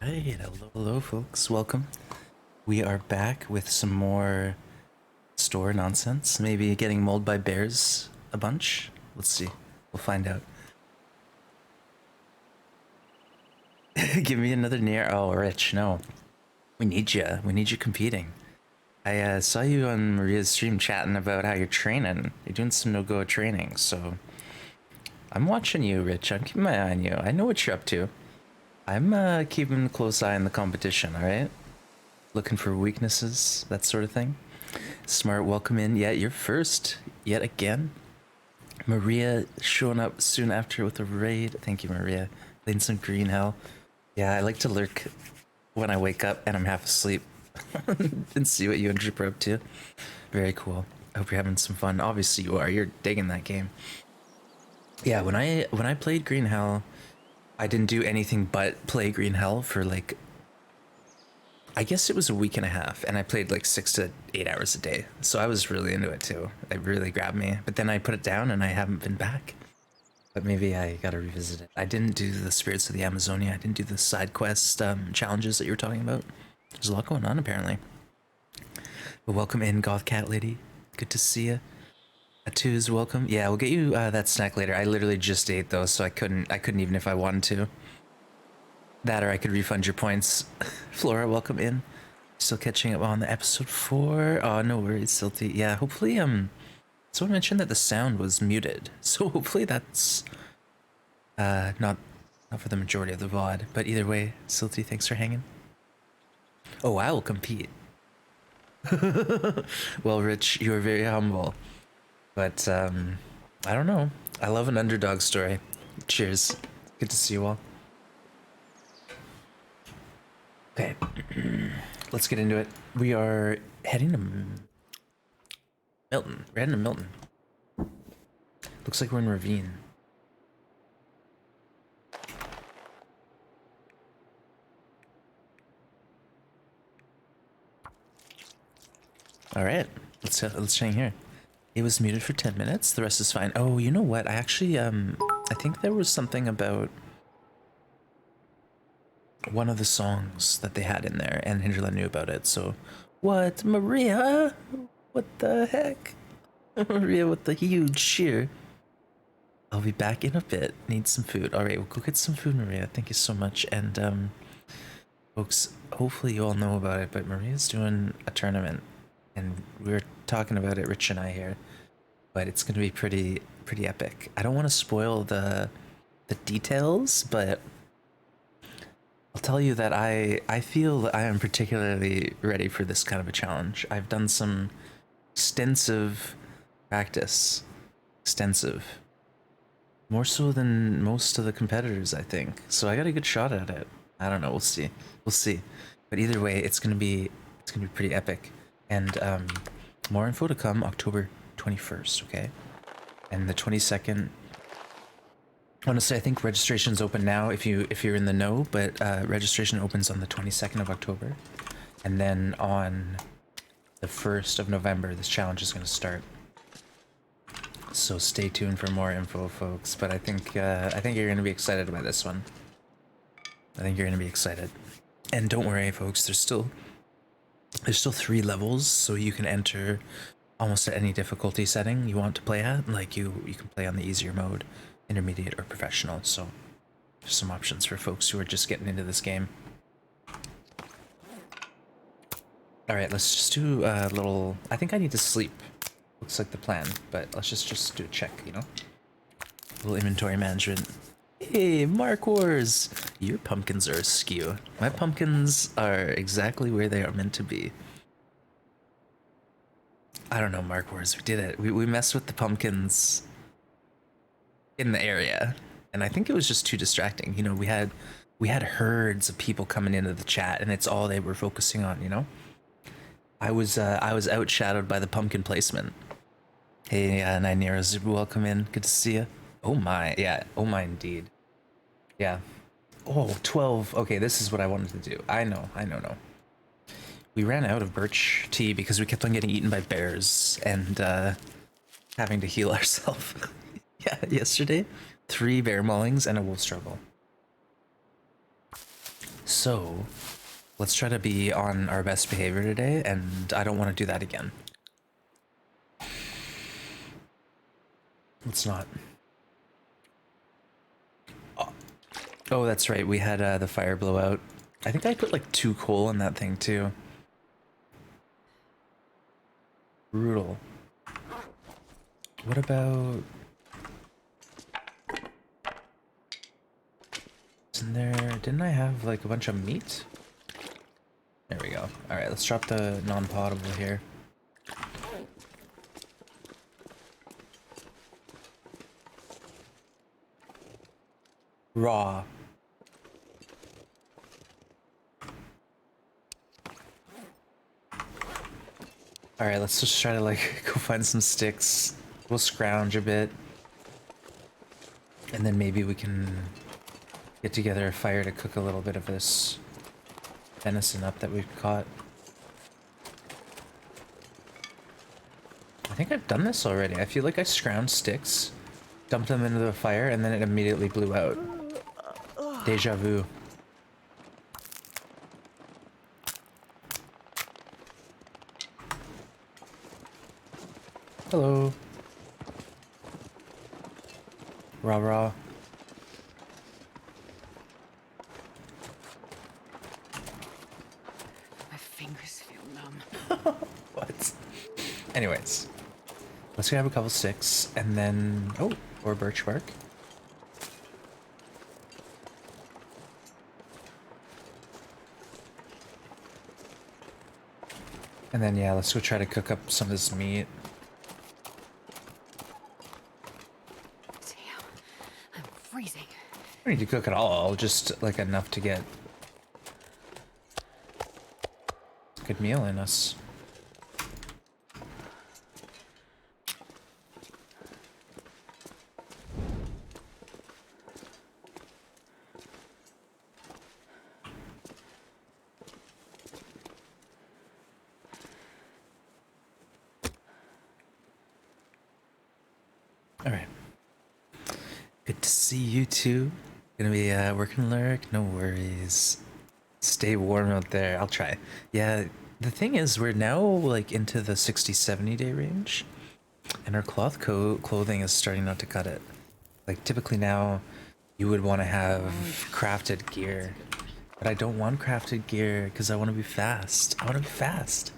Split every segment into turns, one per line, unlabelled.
Right, hello folks, welcome. We are back with some more store nonsense. Maybe getting mauled by bears a bunch. Let's see. We'll find out. Give me another near. Oh, Rich, no. We need you. We need you competing. I saw you on Maria's stream chatting about how you're training. You're doing some no-go training, so I'm watching you, Rich. I'm keeping my eye on you. I know what you're up to. I'm keeping a close eye on the competition, alright? Looking for weaknesses, that sort of thing. Smart, welcome in. Yeah, you're first yet again. Maria showing up soon after with a raid. Thank you, Maria. Playing some green hell. Yeah, I like to lurk when I wake up and I'm half asleep and see what you and Drip are up to. Very cool. I hope you're having some fun. Obviously you are. You're digging that game. Yeah, when I played Green Hell, I didn't do anything but play Green Hell for like, I guess it was a week and a half, and I played like 6 to 8 hours a day. So I was really into it too. It really grabbed me. But then I put it down and I haven't been back. But maybe I gotta revisit it. I didn't do the Spirits of the Amazonia. I didn't do the side quest challenges that you were talking about. There's a lot going on apparently. But welcome in, Goth Cat Lady. Good to see you. Tattoos, welcome. Yeah, we'll get you that snack later. I literally just ate those, so I couldn't even if I wanted to. That or I could refund your points. Flora, welcome in. Still catching up on the episode 4. Oh, no worries, Silty. Yeah, hopefully, someone mentioned that the sound was muted. So hopefully that's, not for the majority of the VOD. But either way, Silty, thanks for hanging. Oh, I will compete. Well, Rich, you are very humble. But, I don't know. I love an underdog story. Cheers. Good to see you all. Okay, let's get into it. We are heading to Milton. We're heading to Milton. Looks like we're in Ravine. All right, let's hang here. It was muted for 10 minutes. The rest is fine. Oh, you know what? I actually I think there was something about one of the songs that they had in there, and Hinterland knew about it. So, what, Maria? What the heck? Maria with the huge shear. I'll be back in a bit. Need some food. All right, we'll go get some food, Maria. Thank you so much. And folks, hopefully you all know about it, but Maria's doing a tournament, and we were talking about it, Rich and I here. But it's gonna be pretty epic. I don't want to spoil the details, but I'll tell you that I feel that I am particularly ready for this kind of a challenge. I've done some extensive practice. Extensive. More so than most of the competitors, I think. So I got a good shot at it. I don't know, we'll see. We'll see. But either way, it's gonna be pretty epic. And more info to come October 21st, okay? And the 22nd, honestly, I think registration's open now if you're in the know, but registration opens on the 22nd of October. And then on the 1st of November, this challenge is going to start. So stay tuned for more info, folks. But I think you're going to be excited by this one. I think you're going to be excited. And don't worry, folks, there's still 3 levels, so you can enter almost at any difficulty setting you want to play at. Like you can play on the easier mode, intermediate, or professional. So there's some options for folks who are just getting into this game. All right, let's just do a little. I think I need to sleep. Looks like the plan, but let's just do a check, you know? A little inventory management. Hey, Mark Wars! Your pumpkins are askew. My pumpkins are exactly where they are meant to be. I don't know, Mark Wars, we did it. We messed with the pumpkins in the area, and I think it was just too distracting. You know, we had herds of people coming into the chat, and it's all they were focusing on, you know? I was outshadowed by the pumpkin placement. Hey, Nine Neros, welcome in. Good to see you. Oh my, yeah. Oh my, indeed. Yeah. Oh, 12. Okay, this is what I wanted to do. I know. We ran out of birch tea because we kept on getting eaten by bears and having to heal ourselves. Yeah, yesterday, 3 bear maulings and a wolf struggle. So, let's try to be on our best behavior today, and I don't want to do that again. Let's not. Oh, that's right. We had the fire blowout. I think I put like 2 coal in that thing too. Brutal. What about... Isn't there... Didn't I have like a bunch of meat? There we go. Alright, let's drop the non-potable here. Raw. Alright, let's just try to like go find some sticks. We'll scrounge a bit. And then maybe we can get together a fire to cook a little bit of this venison up that we've caught. I think I've done this already. I feel like I scrounged sticks, dumped them into the fire, and then it immediately blew out. Deja vu. Hello. Rah rah.
My fingers feel numb.
What? Anyways, let's grab a couple sticks and then... Oh, or birch bark. And then, yeah, let's go try to cook up some of this meat.
Damn, I'm freezing.
I don't need to cook it all, just like enough to get a good meal in us. Alright. Good to see you too. Gonna be working lurk, no worries. Stay warm out there. I'll try. Yeah, the thing is we're now like into the 60-70 day range, and our cloth clothing is starting not to cut it. Like typically now you would want to have crafted gear, but I don't want crafted gear because I want to be fast. I want to be fast.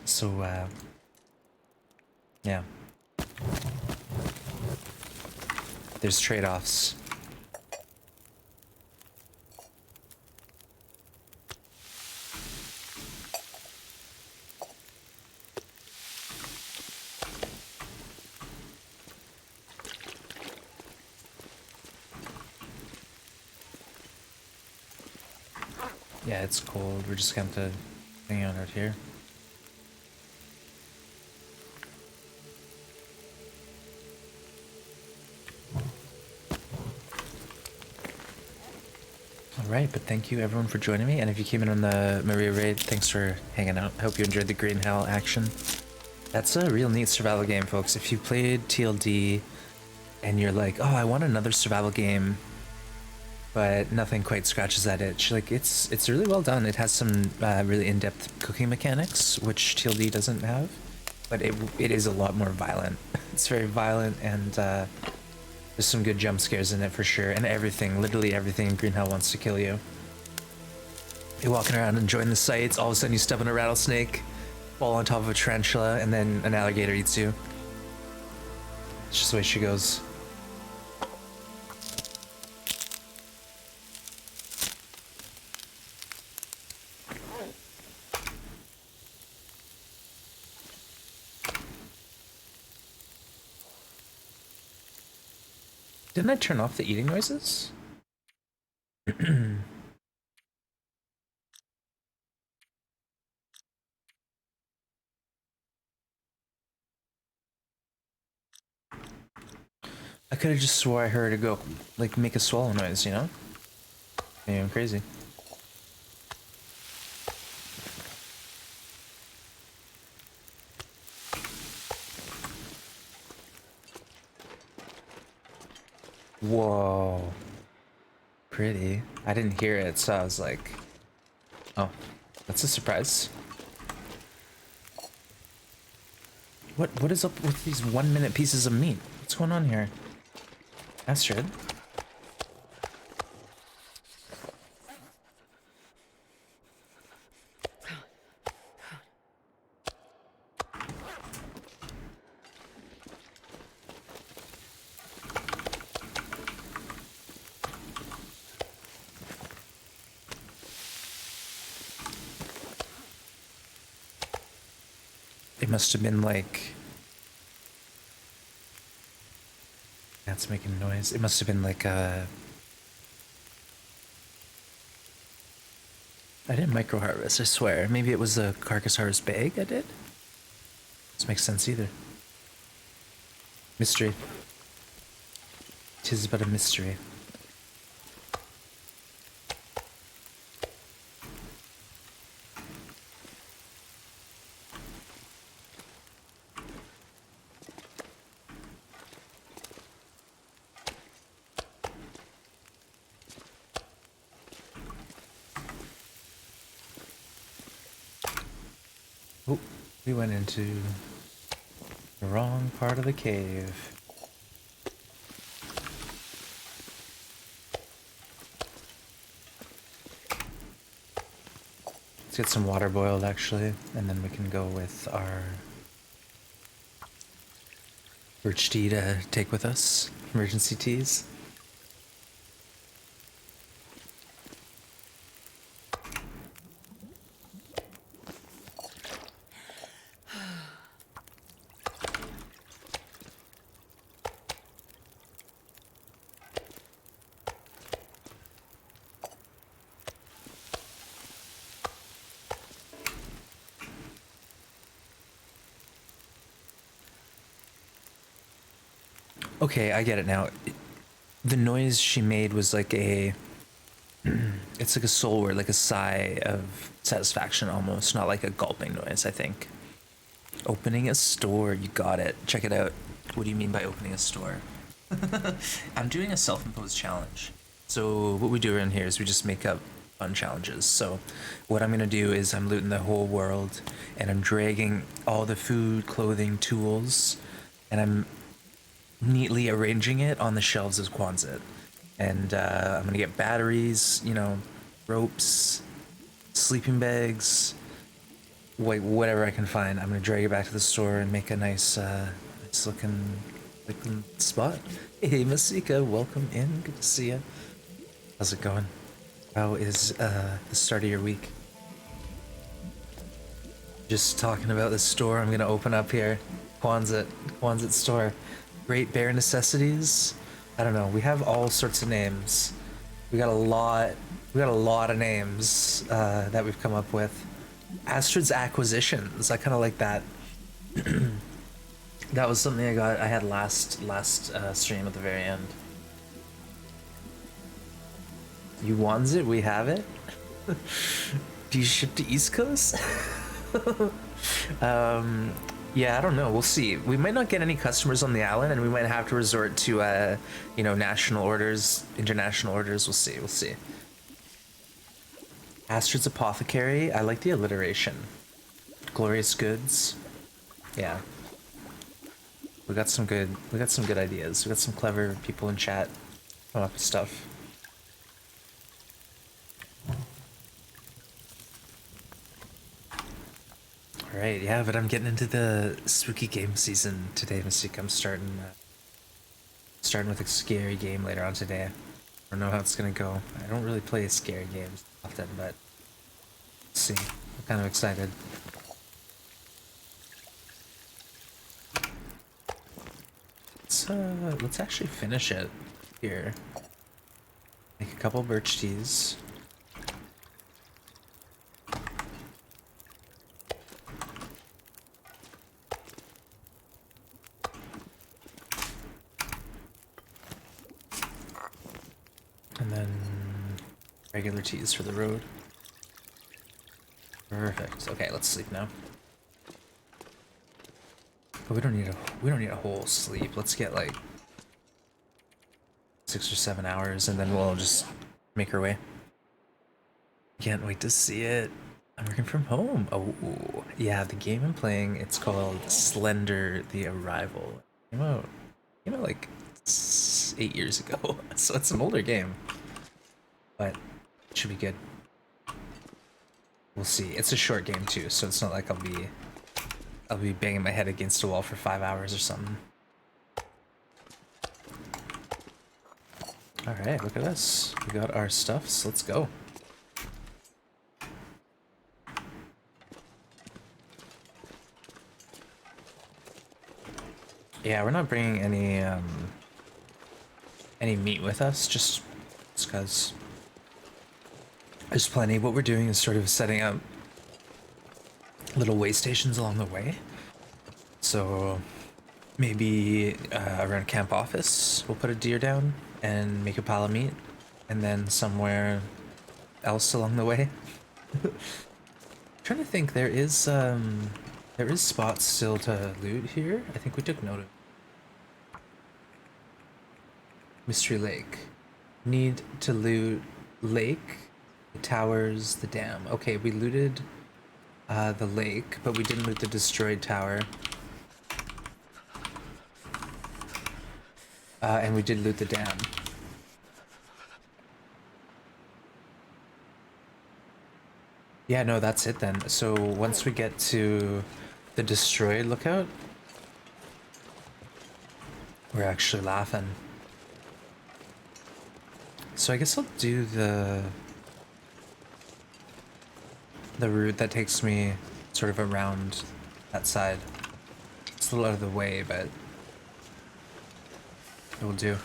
So yeah. There's trade-offs. Yeah, it's cold. We're just going to hang out here. Alright, but thank you everyone for joining me, and if you came in on the Maria raid, thanks for hanging out. I hope you enjoyed the Green Hell action. That's a real neat survival game, folks. If you played TLD and you're like, oh, I want another survival game, but nothing quite scratches that itch, like it's really well done. It has some really in-depth cooking mechanics, which TLD doesn't have, but it is a lot more violent. It's very violent, and there's some good jump scares in it for sure, and everything, literally everything in Green Hell wants to kill you. You're walking around enjoying the sights, all of a sudden you step on a rattlesnake, fall on top of a tarantula, and then an alligator eats you. It's just the way she goes. Didn't I turn off the eating noises? I could have just swore I heard it go, like, make a swallow noise, you know? Maybe I'm crazy. Whoa. Pretty. I didn't hear it, so I was like, oh, that's a surprise. What is up with these 1 minute pieces of meat? What's going on here? Astrid? It must have been like... That's making noise. It must have been like a... I didn't micro harvest, I swear. Maybe it was a carcass harvest bag I did? This makes sense either. Mystery. 'Tis but a mystery. Oh, we went into the wrong part of the cave. Let's get some water boiled actually, and then we can go with our birch tea to take with us. Emergency teas. Okay, I get it now. The noise she made was like a... It's like a soul word, like a sigh of satisfaction almost, not like a gulping noise, I think. Opening a store, you got it. Check it out. What do you mean by opening a store? I'm doing a self-imposed challenge. So what we do around here is we just make up fun challenges. So what I'm gonna do is I'm looting the whole world and I'm dragging all the food, clothing, tools, and I'm neatly arranging it on the shelves as Quonset. And I'm gonna get batteries, you know, ropes, sleeping bags, whatever I can find. I'm gonna drag it back to the store and make a nice, nice looking spot. Hey, Masika, welcome in. Good to see you. How's it going? How is the start of your week? Just talking about the store I'm gonna open up here. Quonset store. Great bare necessities. I don't know. We have all sorts of names. We got a lot of names that we've come up with. Astrid's Acquisitions. I kind of like that. That was something I had last stream at the very end. You want it? We have it. Do you ship to East Coast? Yeah, I don't know. We'll see. We might not get any customers on the island, and we might have to resort to, you know, national orders, international orders. We'll see. We'll see. Astrid's Apothecary. I like the alliteration. Glorious Goods. Yeah. We got some good ideas. We got some clever people in chat come up with stuff. Alright, yeah, but I'm getting into the spooky game season today, Mystique. I'm starting with a scary game later on today. I don't know how it's gonna go. I don't really play scary games often, but let's see. I'm kind of excited. Let's actually finish it here. Make a couple birch teas. And then regular teas for the road. Perfect. Okay, let's sleep now. But we don't need a whole sleep. Let's get like 6 or 7 hours, and then we'll just make her way. Can't wait to see it. I'm working from home. Oh, yeah, the game I'm playing, it's called Slender the Arrival. Came out like 8 years ago, so it's an older game. But it should be good. We'll see. It's a short game too, so it's not like I'll be banging my head against a wall for 5 hours or something. Alright, look at us. We got our stuffs. Let's go. Yeah, we're not bringing any meat with us, just because there's plenty. What we're doing is sort of setting up little way stations along the way. So maybe around camp office, we'll put a deer down and make a pile of meat, and then somewhere else along the way. Trying to think, there is spots still to loot here. I think we took note of. Mystery Lake. Need to loot lake, the towers, the dam. Okay, we looted the lake, but we didn't loot the destroyed tower. And we did loot the dam. Yeah, no, that's it then. So once we get to the destroyed lookout, we're actually laughing. So I guess I'll do the route that takes me sort of around that side. It's a little out of the way, but it will do.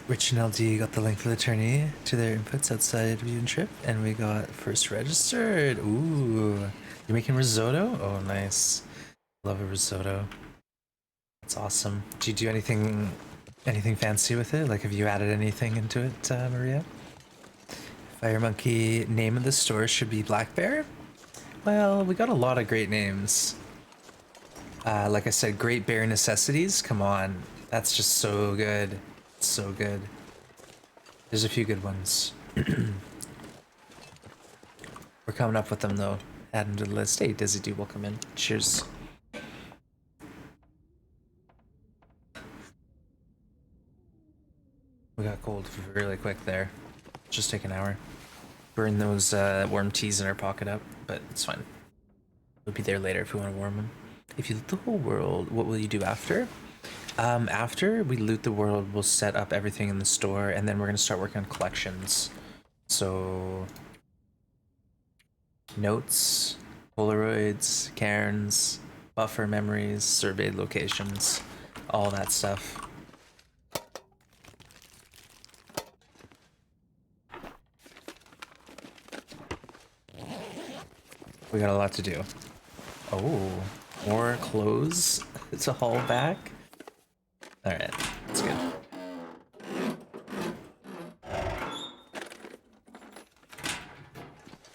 Rich and LD got the link for the tourney to their inputs outside Rune Trip, and we got first registered. Ooh, you're making risotto? Oh, nice. Love a risotto. That's awesome. Do you do anything fancy with it? Like, have you added anything into it, Maria? Fire Monkey, name of the store should be Black Bear? Well, we got a lot of great names. Like I said, Great Bear Necessities. Come on, that's just so good. So good. There's a few good ones. We're coming up with them though. Add them to the list. Hey, Dizzy D, welcome in. Cheers. We got cold really quick there. Just take an hour. Burn those warm teas in our pocket up, but it's fine. We'll be there later if we want to warm them. If you loot the whole world, what will you do after? After we loot the world, we'll set up everything in the store, and then we're gonna start working on collections. So, notes, Polaroids, cairns, buffer memories, surveyed locations, all that stuff. We got a lot to do. Oh, more clothes to haul back. Alright, that's good.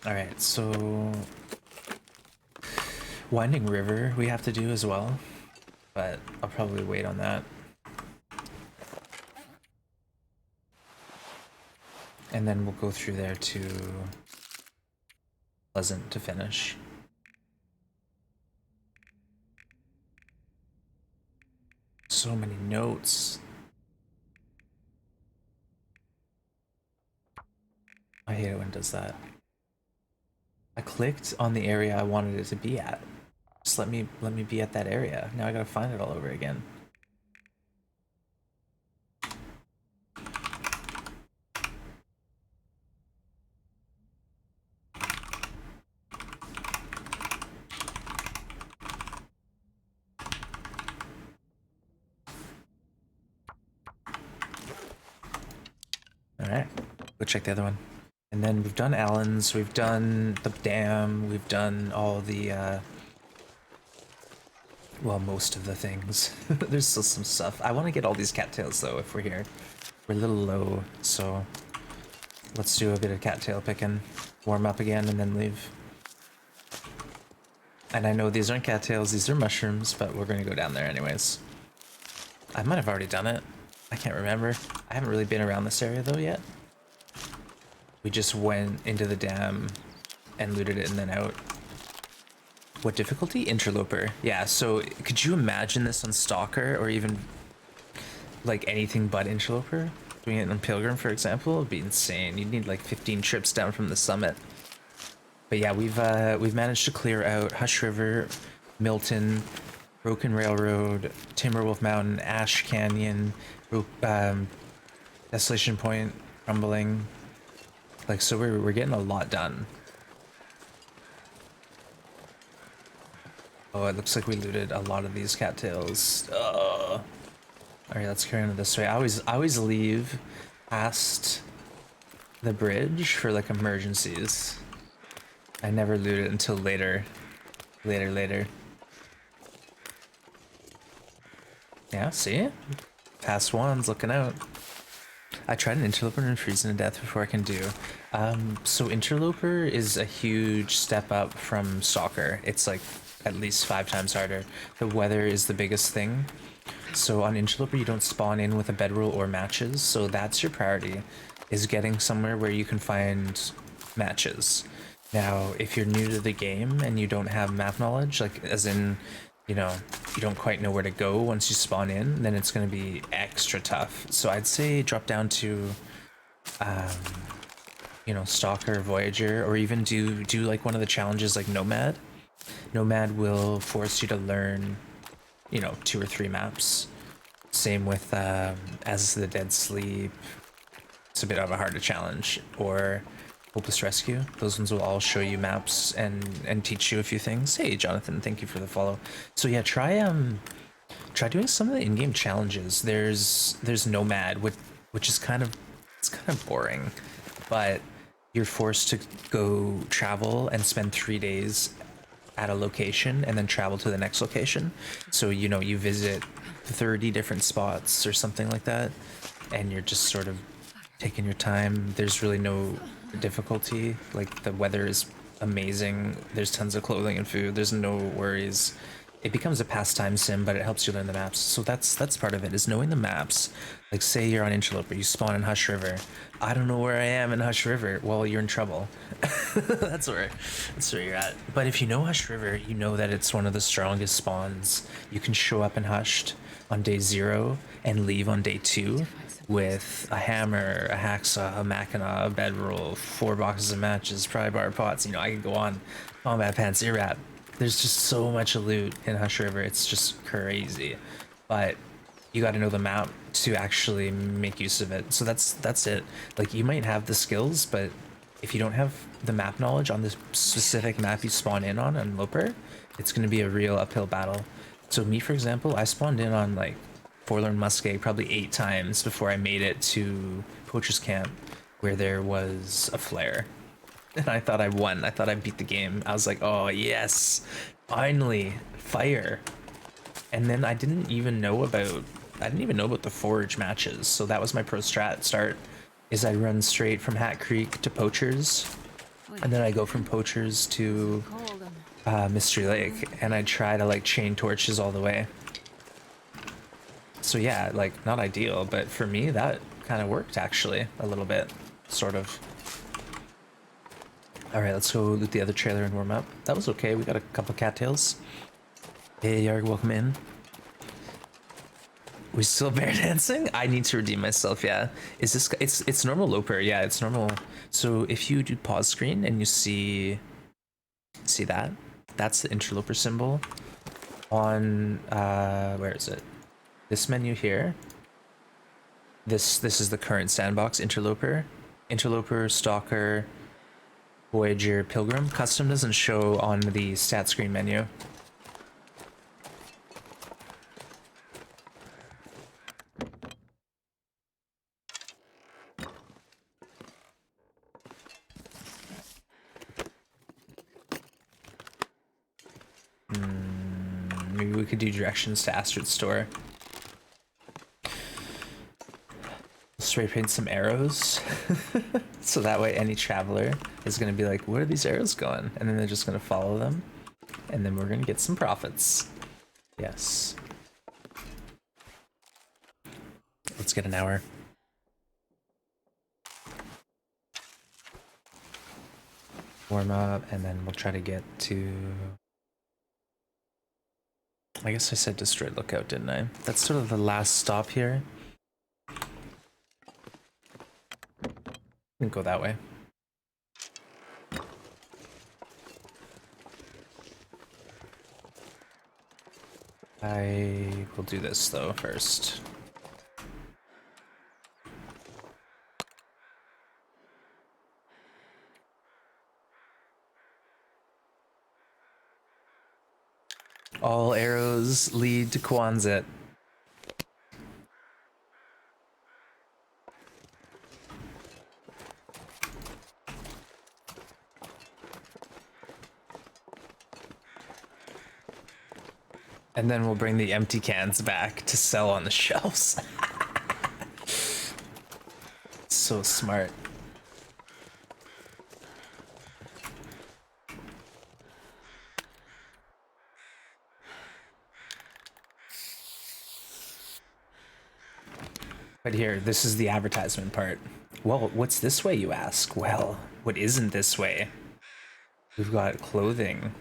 Alright, so Winding River we have to do as well, but I'll probably wait on that. And then we'll go through there to Pleasant to finish. So many notes. I hate it when it does that. I clicked on the area I wanted it to be at. Just let me be at that area. Now I gotta find it all over again. Alright, go check the other one. And then we've done Allen's, we've done the dam, we've done all the, well, most of the things. There's still some stuff. I want to get all these cattails, though, if we're here. We're a little low, so Let's do a bit of cattail picking, warm up again, and then leave. And I know these aren't cattails, these are mushrooms, but we're gonna go down there anyways. I might have already done it. I can't remember. I haven't really been around this area though yet. We just went into the dam and looted it and then out. What difficulty? Interloper. Yeah, so could you imagine this on Stalker or even like anything but Interloper? Doing it on Pilgrim, for example, would be insane. You'd need like 15 trips down from the summit. But yeah, we've managed to clear out Hush River, Milton, Broken Railroad, Timberwolf Mountain, Ash Canyon, Desolation Point, Crumbling. Like, so we're getting a lot done. Oh, it looks like we looted a lot of these cattails. All right, let's carry on this way. I always leave past the bridge for like emergencies. I never loot it until later. Later. Yeah, see? Past ones, looking out. I tried an interloper and freezing to death before I can do. So interloper is a huge step up from stalker. It's like at least 5 times harder. The weather is the biggest thing. So on interloper you don't spawn in with a bedroll or matches, so that's your priority, is getting somewhere where you can find matches. Now, if you're new to the game and you don't have map knowledge, like as in, you know, you don't quite know where to go once you spawn in, then it's going to be extra tough. So I'd say drop down to, you know, Stalker, Voyager, or even do like one of the challenges like Nomad. Nomad will force you to learn, you know, 2 or 3 maps. Same with As the Dead Sleep. It's a bit of a harder challenge. Or Hopeless Rescue. Those ones will all show you maps and teach you a few things. Hey Jonathan, thank you for the follow. So yeah, try doing some of the in-game challenges. There's Nomad, which is kind of boring, but you're forced to go travel and spend 3 days at a location and then travel to the next location. So, you know, you visit 30 different spots or something like that, and you're just sort of taking your time. There's really no difficulty. Like, the weather is amazing. There's tons of clothing and food. There's no worries. It becomes a pastime sim, but it helps you learn the maps. So that's part of it, is knowing the maps. Like, say you're on Interloper, you spawn in Hush River. I don't know where I am in Hush River. Well, you're in trouble. that's where you're at. But if you know Hush River, you know that it's one of the strongest spawns. You can show up in Hushed on day 0 and leave on day 2 with a hammer, a hacksaw, a mackinaw, a bedroll, 4 boxes of matches, pry bar pots. You know, I can go on. Combat pants, ear wrap. There's just so much loot in Hush River. It's just crazy. But you got to know the map to actually make use of it. So that's it. Like, you might have the skills, but if you don't have the map knowledge on this specific map you spawn in on Loper, it's going to be a real uphill battle. So me, for example, I spawned in on like Forlorn Muskeg probably 8 times before I made it to Poacher's Camp, where there was a flare. And I thought I won. I thought I beat the game. I was like, oh yes, finally, fire. And then I didn't even know about the forage matches. So that was my pro strat start, is I run straight from Hat Creek to Poachers, and then I go from Poachers to Mystery Lake, and I try to like chain torches all the way. So yeah, like, not ideal, but for me that kind of worked actually a little bit, sort of. All right, let's go loot the other trailer and warm up. That was okay. We got a couple cattails. Hey Yarg, welcome in. We still bear dancing? I need to redeem myself. Yeah, is this, it's normal Loper. Yeah, it's normal. So if you do pause screen and you see that, that's the interloper symbol on where is it? This menu here. This is the current sandbox. Interloper, Stalker, Voyager, Pilgrim. Custom doesn't show on the stat screen menu. Maybe we could do directions to Astrid Store. spray paint some arrows. So that way any traveler is going to be like, where are these arrows going? And then they're just going to follow them. And then we're going to get some profits. Yes. Let's get an hour. Warm up, and then we'll try to get to... I guess I said Destroyed Lookout, didn't I? That's sort of the last stop here. We can go that way. I will do this though first. All arrows lead to Quonset. And then we'll bring the empty cans back to sell on the shelves. So smart. But here, this is the advertisement part. Well, what's this way, you ask? Well, what isn't this way? We've got clothing.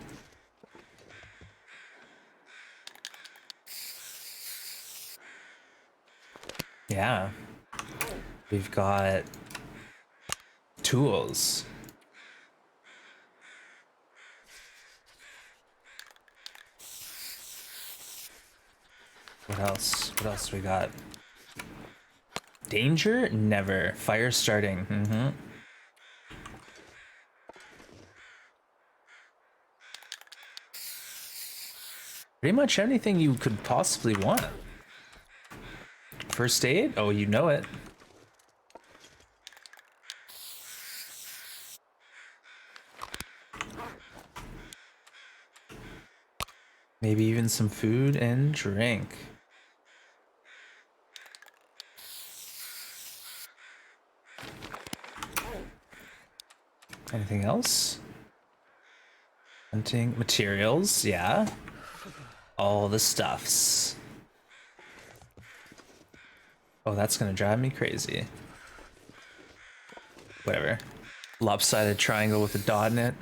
Yeah. We've got tools. What else? What else we got? Danger? Never. Fire starting. Mm-hmm. Pretty much anything you could possibly want. First aid? Oh, you know it. Maybe even some food and drink. Anything else? Hunting materials, yeah. All the stuffs. Oh, that's gonna drive me crazy. Whatever. Lopsided triangle with a dot in it.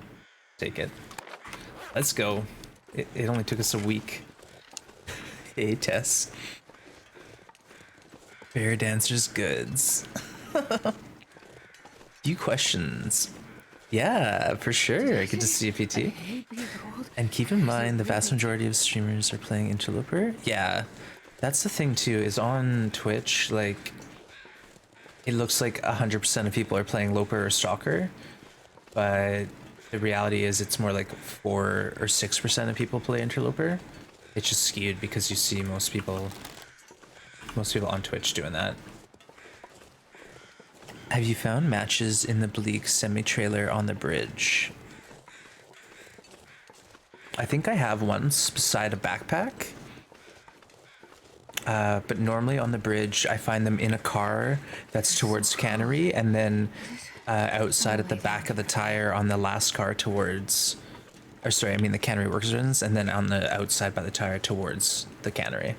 Take it. Let's go. It only took us a week. Hey, Tess. Bear Dancer's goods. Few questions. Yeah, for sure. Good to see you, PT. And keep in mind, the vast majority of streamers are playing Interloper. Yeah, that's the thing too, is on Twitch, like, it looks like 100% of people are playing Loper or Stalker, but the reality is it's more like 4 or 6% of people play Interloper. It's just skewed because you see most people on Twitch doing that. Have you found matches in the Bleak semi-trailer on the bridge? I think I have once beside a backpack. But normally on the bridge, I find them in a car that's towards Cannery, and then outside at the back of the tire on the last car towards... Or sorry, I mean the Cannery Works Zones, and then on the outside by the tire towards the Cannery.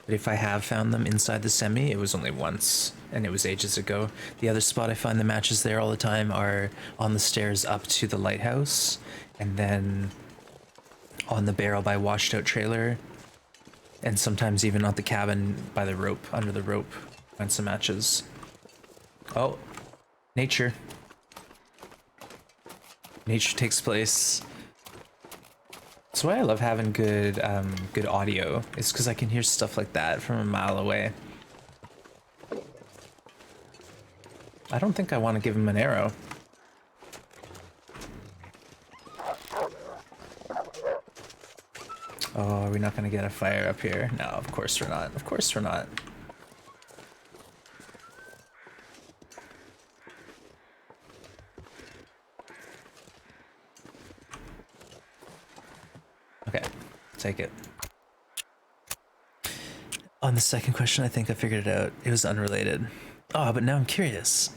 But if I have found them inside the semi, it was only once, and it was ages ago. The other spot I find the matches there all the time are on the stairs up to the lighthouse, and then on the barrel by Washed Out Trailer, and sometimes even at the cabin by the rope, under the rope, find some matches. Oh, nature. Nature takes place. That's why I love having good good audio. It's because I can hear stuff like that from a mile away. I don't think I want to give him an arrow. Oh, are we not going to get a fire up here? No, of course we're not. Of course we're not. Okay, take it. On the second question, I think I figured it out. It was unrelated. Oh, but now I'm curious.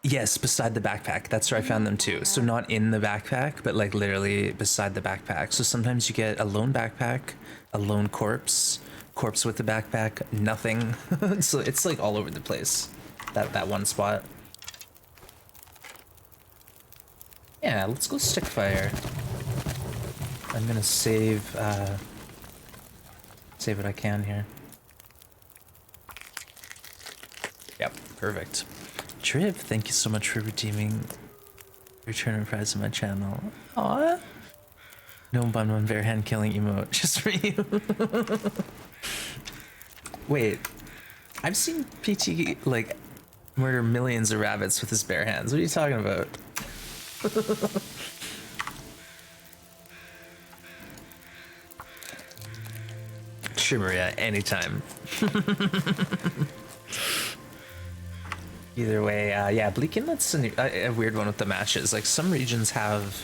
Yes, beside the backpack. That's where I found them too. So not in the backpack, but like literally beside the backpack. So sometimes you get a lone backpack, a lone corpse, corpse with the backpack, nothing. So it's like all over the place. That one spot. Yeah, let's go stick fire. I'm gonna save save what I can here. Yep, perfect. Trip, thank you so much for redeeming return prize on my channel. Aw. No bun one bare hand killing emote just for you. Wait, I've seen PT like murder millions of rabbits with his bare hands. What are you talking about? Sure, Maria, anytime. Either way, yeah, Bleak Inlet's a weird one with the matches. Like some regions have,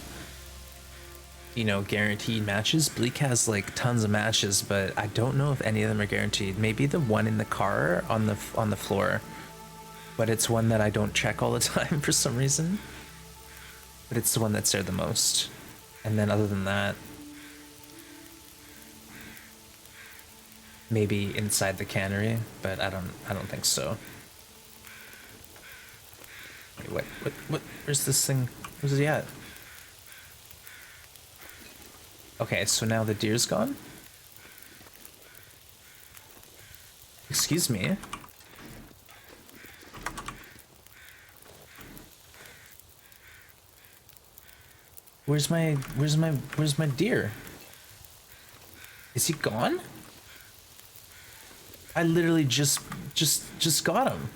you know, guaranteed matches. Bleak has like tons of matches, but I don't know if any of them are guaranteed. Maybe the one in the car on the floor, but it's one that I don't check all the time for some reason. But it's the one that's there the most. And then other than that, maybe inside the cannery, but I don't think so. Wait, what, where's this thing? Where's he at? Okay, so now the deer's gone? Excuse me? Where's my deer? Is he gone? I literally just got him.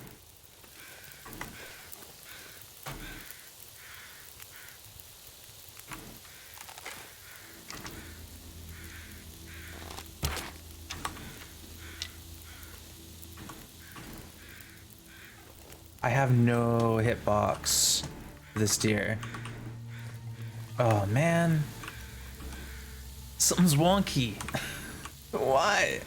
I have no hitbox for this deer. Oh man. Something's wonky. Why?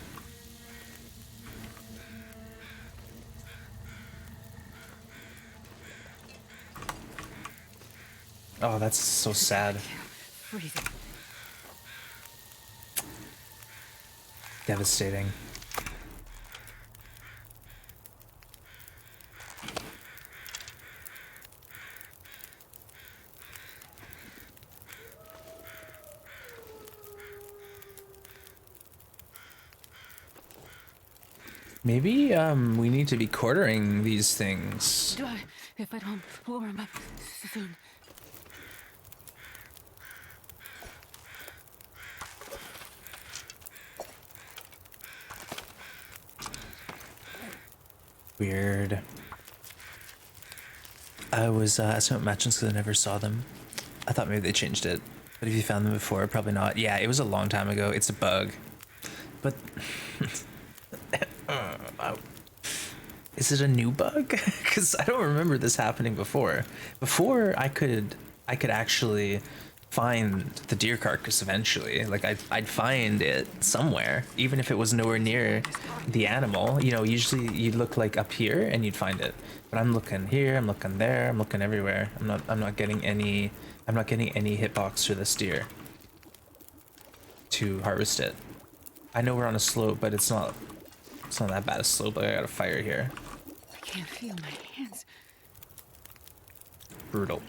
Oh, that's so sad.
Freezing.
Devastating. Maybe we need to be quartering these things.
If I don't warm up soon.
Weird. I was asking about matches because I never saw them. I thought maybe they changed it. But if you found them before, probably not. Yeah, it was a long time ago. It's a bug. But is it a new bug? Because I don't remember this happening before. Before I could actually find the deer carcass eventually. Like I'd find it somewhere, even if it was nowhere near the animal. You know, usually you'd look like up here and you'd find it. But I'm looking here, I'm looking there, I'm looking everywhere. I'm not getting any hitbox for this deer to harvest it. I know we're on a slope, but it's not that bad a slope. I got a fire here.
I can't feel my hands.
Brutal.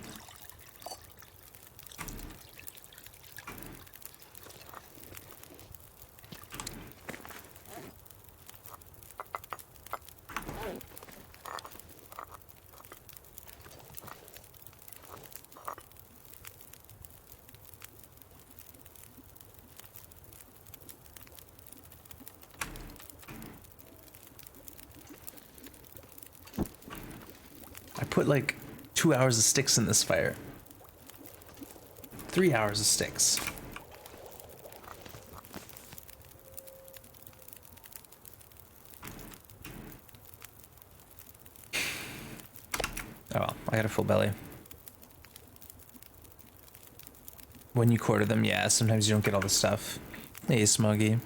I put like 2 hours of sticks in this fire. 3 hours of sticks. Oh well, I got a full belly. When you quarter them, yeah, sometimes you don't get all the stuff. Hey, Smuggy.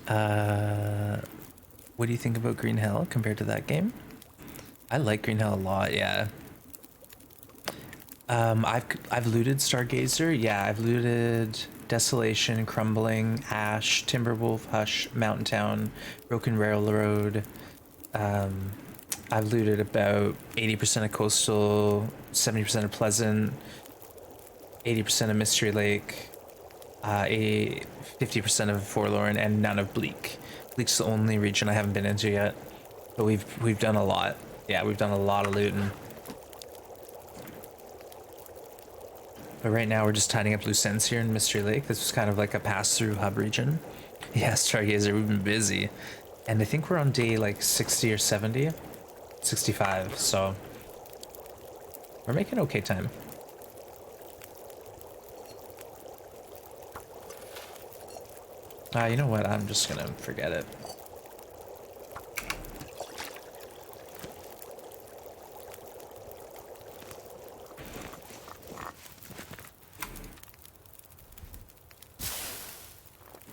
What do you think about Green Hill compared to that game? I like Green Hill a lot, yeah. I've looted Stargazer, yeah, I've looted Desolation, Crumbling, Ash, Timberwolf, Hush, Mountain Town, Broken Railroad. I've looted about 80% of Coastal, 70% of Pleasant, 80% of Mystery Lake, 50% of Forlorn, and none of Bleak. Bleak's the only region I haven't been into yet, but we've done a lot. Yeah, we've done a lot of looting. But right now we're just tidying up loose ends here in Mystery Lake. This was kind of like a pass-through hub region. Yeah, Stargazer, we've been busy. And I think we're on day like 60 or 70. 65, so we're making okay time. You know what? I'm just gonna forget it.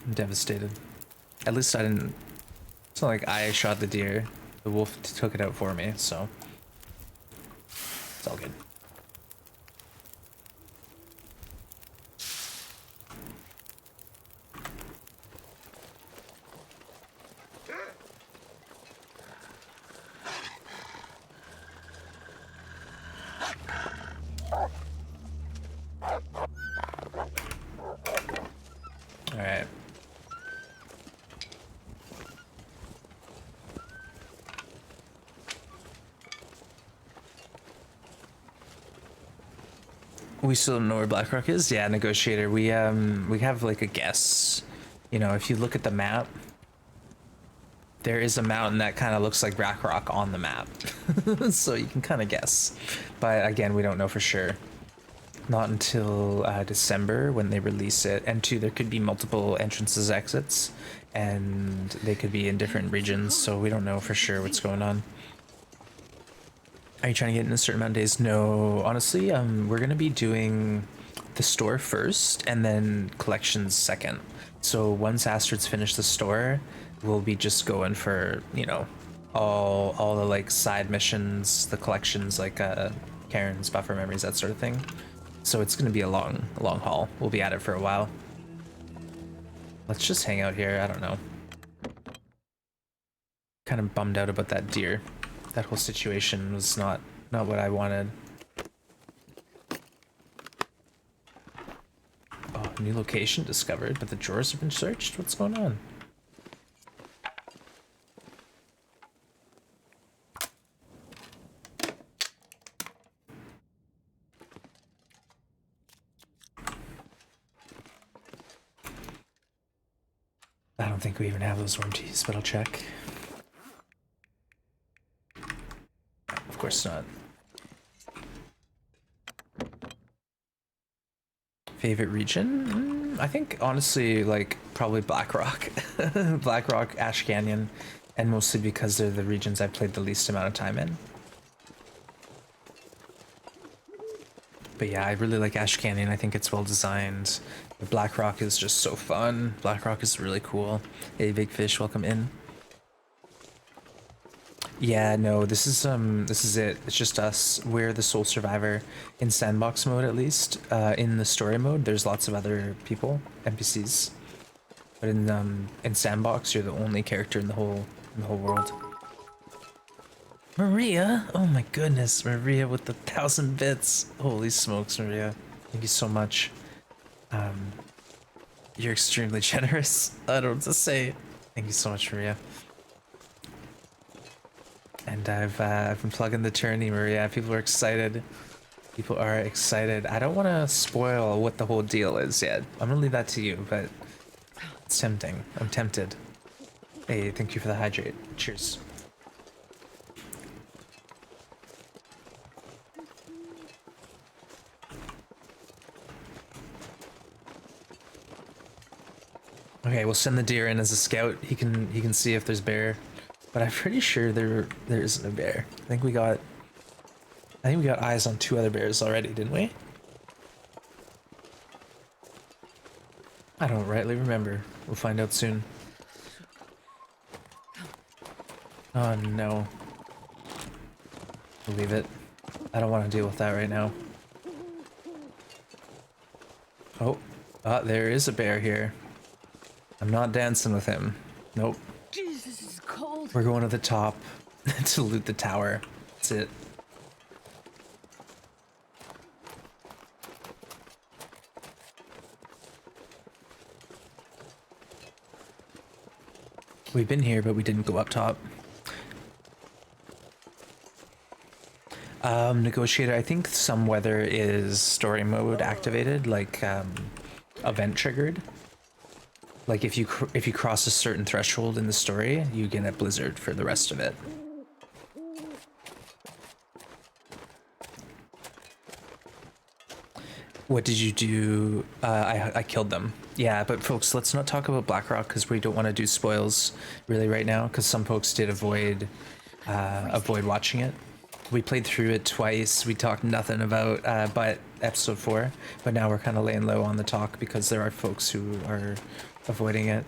I'm devastated. At least I didn't. It's not like I shot the deer. The wolf took it out for me, so it's all good. All right. We still don't know where Blackrock is. Yeah, negotiator. We have like a guess. You know, if you look at the map, there is a mountain that kind of looks like Blackrock on the map, so you can kind of guess. But again, we don't know for sure. Not until December when they release it. And two, there could be multiple entrances, exits, and they could be in different regions. So we don't know for sure what's going on. Are you trying to get in a certain amount of days? No, honestly, we're gonna be doing the store first and then collections second. So once Astrid's finished the store, we'll be just going for, you know, all the like side missions, the collections like Karen's buffer memories, that sort of thing. So it's gonna be a long haul. We'll be at it for a while. Let's just hang out here. I don't know. Kind of bummed out about that deer. That whole situation was not what I wanted. Oh, new location discovered, but the drawers have been searched? What's going on? I don't think we even have those worm teas, but I'll check. Of course not. Favorite region? I think honestly, like probably Blackrock, Blackrock, Ash Canyon, and mostly because they're the regions I've played the least amount of time in. But yeah, I really like Ash Canyon. I think it's well designed. Blackrock is just so fun. Blackrock is really cool. Hey, Big Fish, welcome in. Yeah, no, this is it. It's just us. We're the sole survivor in sandbox mode, at least. In the story mode, there's lots of other people, NPCs. But in sandbox, you're the only character in the whole world. Maria, oh my goodness, Maria with the 1,000 bits. Holy smokes, Maria! Thank you so much. You're extremely generous. I don't know what to say. Thank you so much, Maria. And I've been plugging the tourney, Maria. People are excited. People are excited. I don't want to spoil what the whole deal is yet. I'm gonna leave that to you, but it's tempting. I'm tempted. Hey, thank you for the hydrate. Cheers. Okay, we'll send the deer in as a scout. He can see if there's bear. But I'm pretty sure there isn't a bear. I think we got eyes on 2 other bears already, didn't we? I don't rightly remember. We'll find out soon. Oh no. Leave it. I don't want to deal with that right now. Oh, there is a bear here. I'm not dancing with him. Nope.
Jesus, this is cold.
We're going to the top to loot the tower. That's it. We've been here, but we didn't go up top. Negotiator, I think some weather is story mode activated, like event triggered. Like if you cross a certain threshold in the story, you get a blizzard for the rest of it. What did you do? I killed them. Yeah, but folks, let's not talk about Blackrock because we don't want to do spoils really right now because some folks did avoid watching it. We played through it twice. We talked nothing about but episode 4, but now we're kind of laying low on the talk because there are folks who are avoiding it.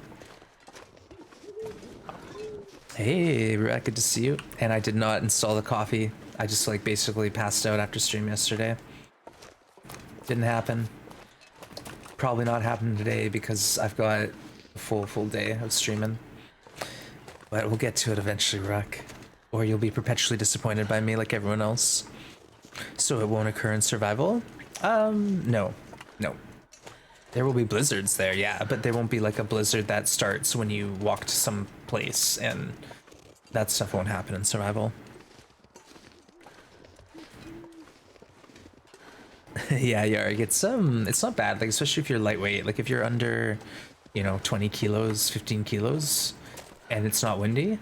Hey, Rebecca, good to see you. And I did not install the coffee. I just like basically passed out after stream yesterday. Didn't happen. Probably not happening today because I've got a full day of streaming. But we'll get to it eventually, Ruck. Or you'll be perpetually disappointed by me like everyone else. So it won't occur in survival? No. No. There will be blizzards there, yeah, but there won't be like a blizzard that starts when you walk to some place, and that stuff won't happen in survival. Yeah, Yarg, it's not bad, like especially if you're lightweight, like if you're under, 20 kilos, 15 kilos, and it's not windy,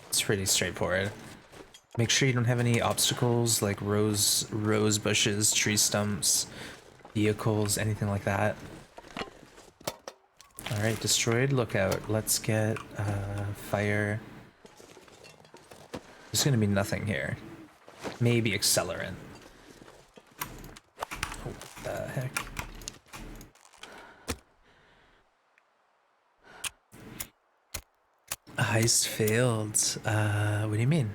it's pretty straightforward. Make sure you don't have any obstacles like rose bushes, tree stumps, vehicles, anything like that. All right, destroyed lookout. Let's get fire. There's gonna be nothing here. Maybe accelerant. Oh, what the heck? Heist failed. What do you mean?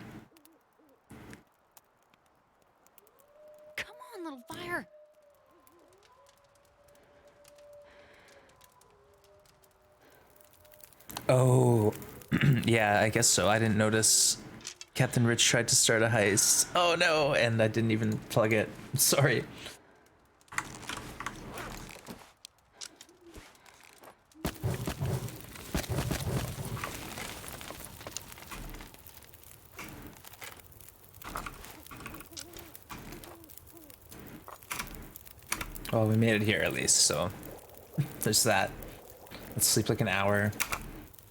Come on, little fire.
Oh, yeah, I guess so. I didn't notice. Captain Rich tried to start a heist. Oh no, and I didn't even plug it. Sorry. Well, we made it here at least, so there's that. Let's sleep like an hour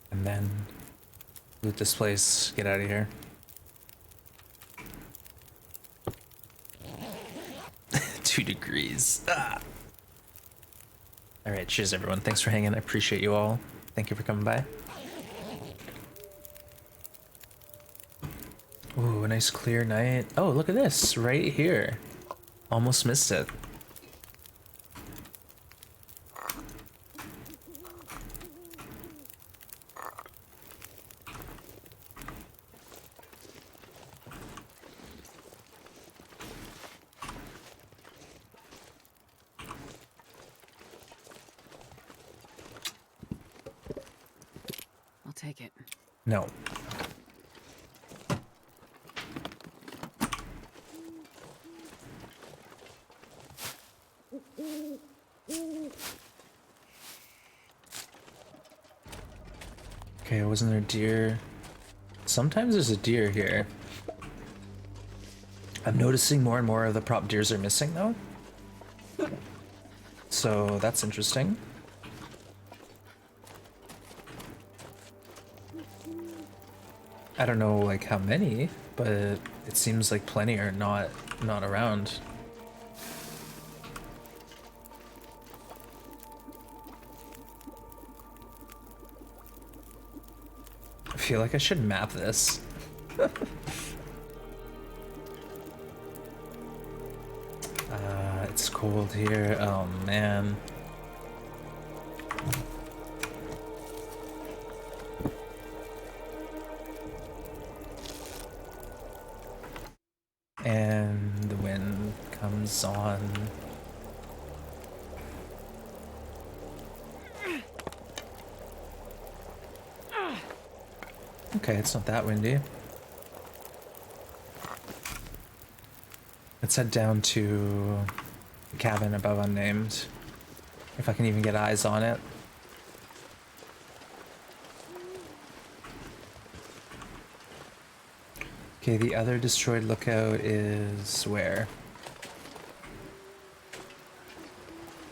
and then loot this place, get out of here. 2 degrees. Ah. All right, cheers everyone. Thanks for hanging. I appreciate you all. Thank you for coming by. Ooh, a nice clear night. Oh, look at this right here. Almost missed it.
I'll take it.
No. Okay, wasn't there a deer? Sometimes there's a deer here. I'm noticing more and more of the prop deers are missing though. So that's interesting. I don't know like how many, but it seems like plenty are not around. I feel like I should map this. It's cold here. Oh man. items on. Okay, it's not that windy. Let's head down to the cabin above unnamed. If I can even get eyes on it. Okay, the other destroyed lookout is where?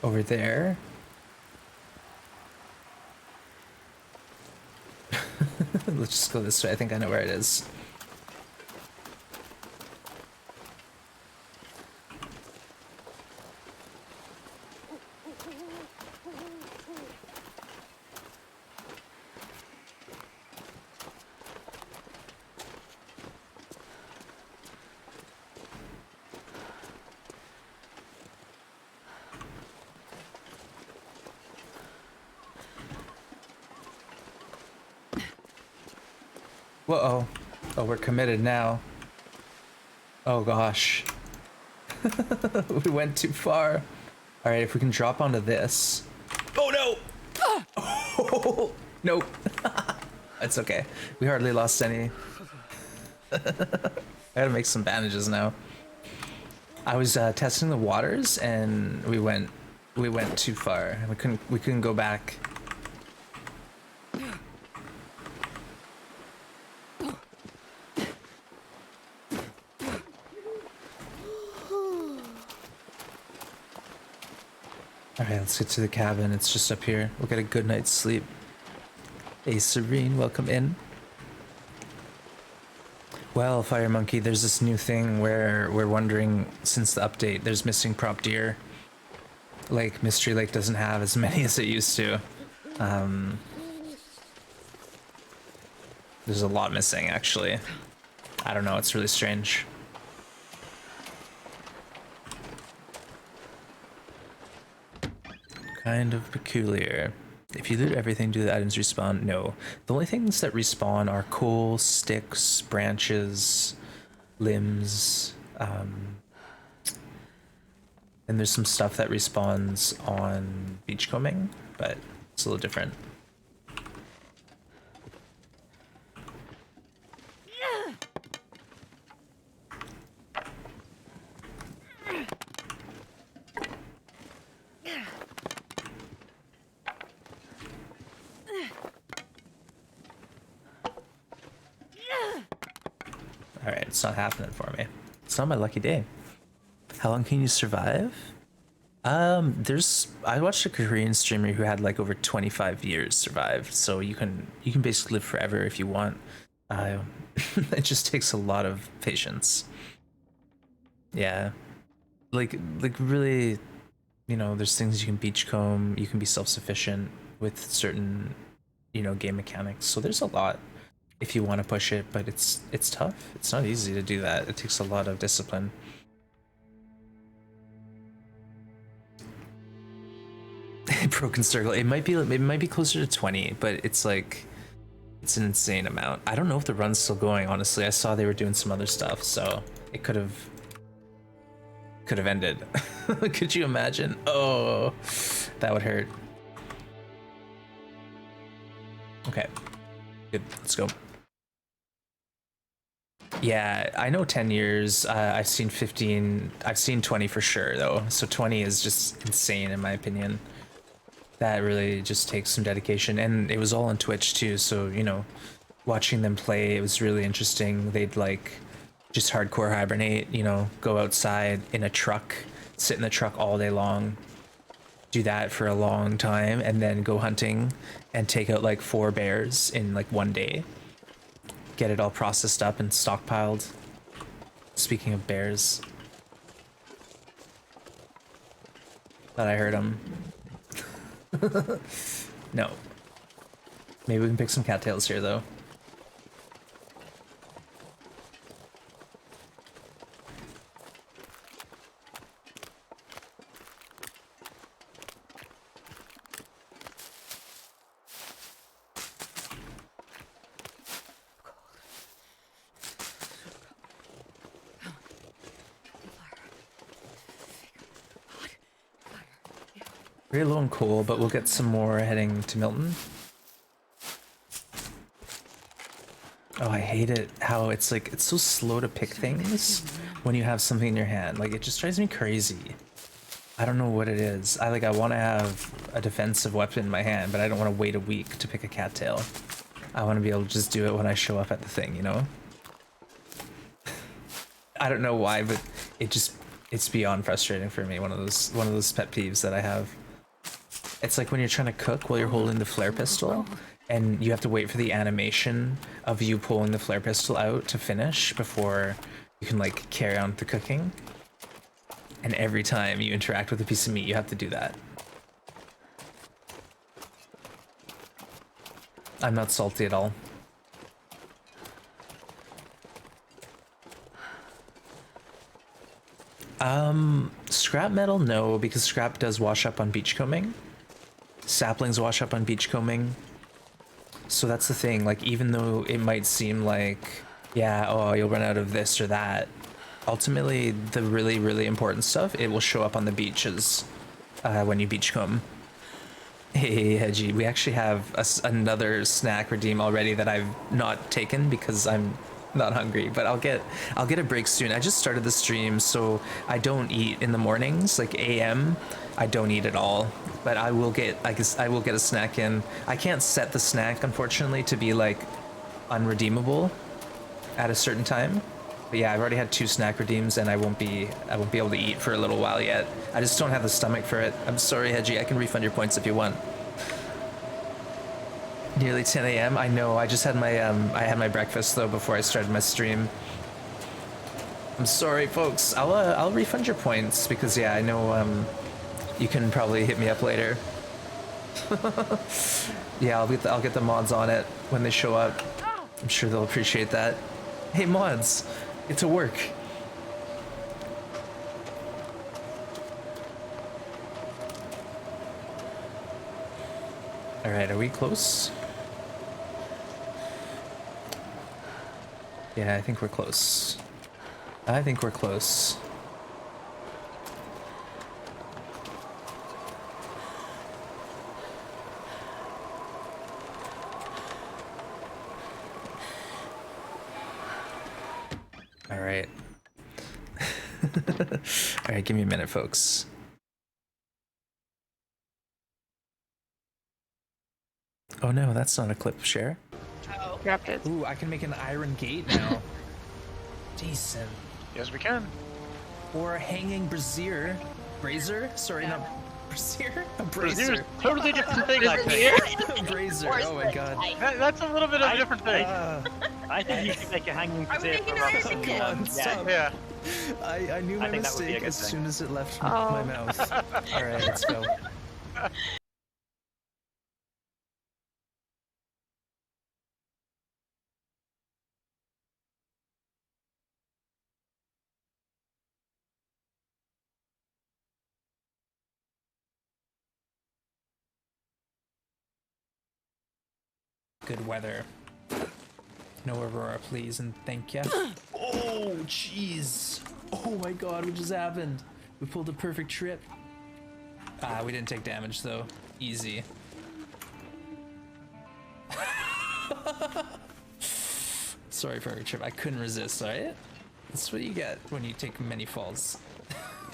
Over there. Let's just go this way. I think I know where it is. Whoa. Oh, we're committed now. Oh gosh. We went too far. Alright, if we can drop onto this. Oh no! Oh, nope. It's okay. We hardly lost any. I gotta make some bandages now. I was testing the waters and we went too far. We couldn't go back. Alright, let's get to the cabin. It's just up here. We'll get a good night's sleep. Hey, Serene, welcome in. Well, Fire Monkey, there's this new thing where we're wondering, since the update, there's missing prop deer. Like, Mystery Lake doesn't have as many as it used to. There's a lot missing, actually. I don't know, it's really strange. Kind of peculiar. If you loot everything, do the items respawn? No. The only things that respawn are coal, sticks, branches, limbs, and there's some stuff that respawns on beachcombing, but it's a little different. Alright, it's not happening for me. It's not my lucky day. How long can you survive? I watched a Korean streamer who had like over 25 years survive, so you can basically live forever if you want. It just takes a lot of patience. Yeah. Like really, you know, there's things you can beachcomb, you can be self-sufficient with certain, you know, game mechanics. So there's a lot if you want to push it, but it's tough. It's not easy to do that. It takes a lot of discipline. Broken circle. It might be closer to 20, but it's like it's an insane amount. I don't know if the run's still going, honestly. I saw they were doing some other stuff, so it could have ended. Could you imagine? Oh, that would hurt. Okay. Good. Let's go. Yeah, I know 10 years. I've seen 15. I've seen 20 for sure, though. So 20 is just insane, in my opinion. That really just takes some dedication. And it was all on Twitch, too. So, you know, watching them play, it was really interesting. They'd, like, just hardcore hibernate, you know, go outside in a truck, sit in the truck all day long, do that for a long time, and then go hunting and take out, like, 4 bears in, like, one day. Get it all processed up and stockpiled. Speaking of bears. Thought I heard him. No. Maybe we can pick some cattails here, though. Very low on coal, but we'll get some more heading to Milton. Oh, I hate it how it's like, it's so slow to pick things when you have something in your hand. Like, it just drives me crazy. I don't know what it is. I want to have a defensive weapon in my hand, but I don't want to wait a week to pick a cattail. I want to be able to just do it when I show up at the thing, you know? I don't know why, but it's beyond frustrating for me. One of those pet peeves that I have. It's like when you're trying to cook while you're holding the flare pistol, and you have to wait for the animation of you pulling the flare pistol out to finish before you can like carry on with the cooking. And every time you interact with a piece of meat, you have to do that. I'm not salty at all. Scrap metal, no, because scrap does wash up on beachcombing. Saplings wash up on beachcombing. So that's the thing, like, even though it might seem like, yeah, oh, you'll run out of this or that, ultimately, the really, really important stuff, it will show up on the beaches when you beachcomb. Hey, Hedgie, we actually have another snack redeem already that I've not taken because I'm not hungry, but I'll get a break soon. I just started the stream, so I don't eat in the mornings, like AM. I don't eat at all, but I will get a snack in. I can't set the snack, unfortunately, to be like unredeemable at a certain time. But yeah, I've already had 2 snack redeems, and I won't be able to eat for a little while yet. I just don't have the stomach for it. I'm sorry, Hedgie. I can refund your points if you want. Nearly 10 a.m. I know. I just had my I had my breakfast though before I started my stream. I'm sorry, folks. I'll refund your points because yeah, I know you can probably hit me up later. Yeah, I'll get the mods on it when they show up. I'm sure they'll appreciate that. Hey mods, get to work. All right, are we close? Yeah, I think we're close. I think we're close. All right. All right, give me a minute, folks. Oh no, that's not a clip share.
Dropped it.
Ooh, I can make an iron gate now. Decent.
Yes, we can.
Or a hanging brazier. Brazier? Sorry, not brazier. A brazier.
Brazier's totally different thing, I think.
A brazier. Oh my god.
That's a little bit of a different thing.
I think you should make a hanging
Are we
brazier
making
for
an
Ross.
iron
Come on, stop.
Yeah.
I knew my
I think that would be a
mistake
good
as
thing.
soon as it left my mouth. Alright, let's go. Good weather. No Aurora, please, and thank ya. Oh, jeez. Oh my god, what just happened? We pulled a perfect trip. Ah, we didn't take damage, though. Easy. Sorry for our trip. I couldn't resist, alright? That's what you get when you take many falls.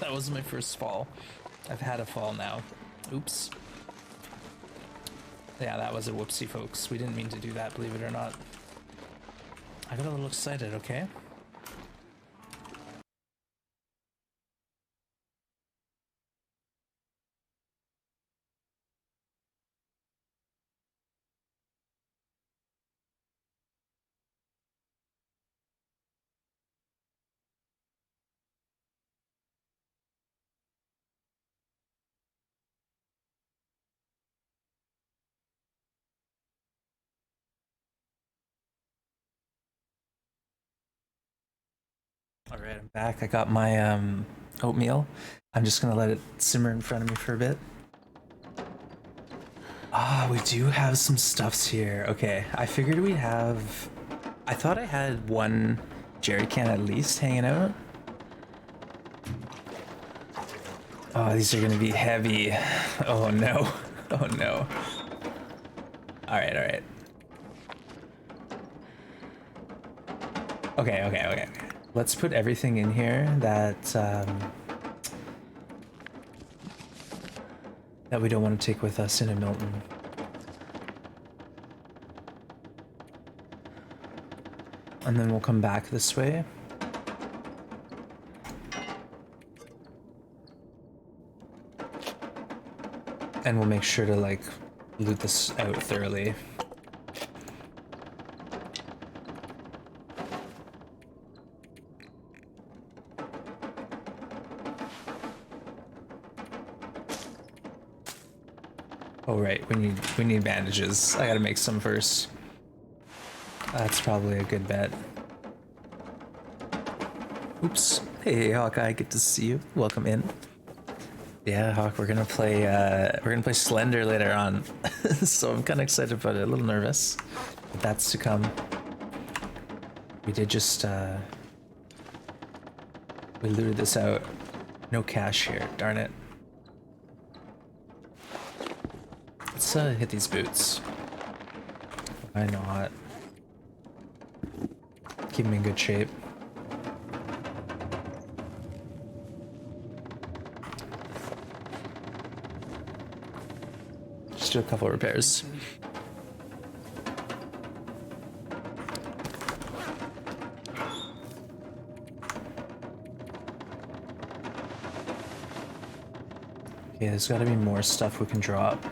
That was my first fall. I've had a fall now. Oops. Yeah, that was a whoopsie, folks. We didn't mean to do that, believe it or not. I got a little excited, okay? Alright, I'm back. I got my oatmeal. I'm just gonna let it simmer in front of me for a bit. Ah, we do have some stuffs here. Okay, I figured we'd have... I thought I had one jerry can at least hanging out. Oh, these are gonna be heavy. Oh no. Oh no. Alright, alright. Okay, okay, okay. Let's put everything in here that that we don't want to take with us into Milton. And then we'll come back this way. And we'll make sure to like loot this out thoroughly. Oh right, we need bandages. I gotta make some first. That's probably a good bet. Oops. Hey Hawkeye, good to see you. Welcome in. Yeah, Hawk, we're gonna play Slender later on. So I'm kinda excited about it, a little nervous. But that's to come. We did just we looted this out. No cash here, darn it. Let's hit these boots. Why not? Keep them in good shape. Just do a couple of repairs. Okay, there's gotta be more stuff we can drop.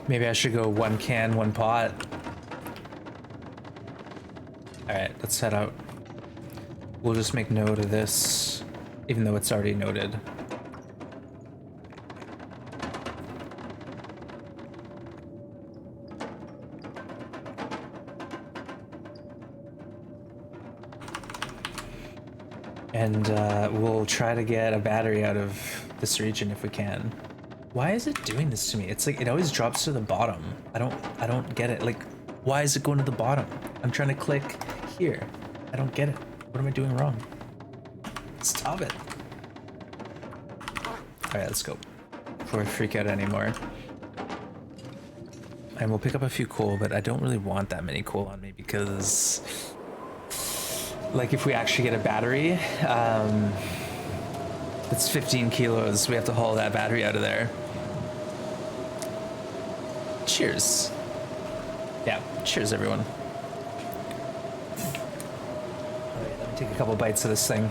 Maybe I should go one can, one pot. Alright, let's head out. We'll just make note of this, even though it's already noted. And we'll try to get a battery out of this region if we can. Why is it doing this to me? It's like it always drops to the bottom. I don't get it. Like, why is it going to the bottom? I'm trying to click here. I don't get it. What am I doing wrong? Stop it. Alright, let's go. Before I freak out anymore. And we'll pick up a few coal, but I don't really want that many coal on me because like if we actually get a battery, it's 15 kilos. We have to haul that battery out of there. Cheers. Yeah, cheers everyone. Alright, let me take a couple bites of this thing.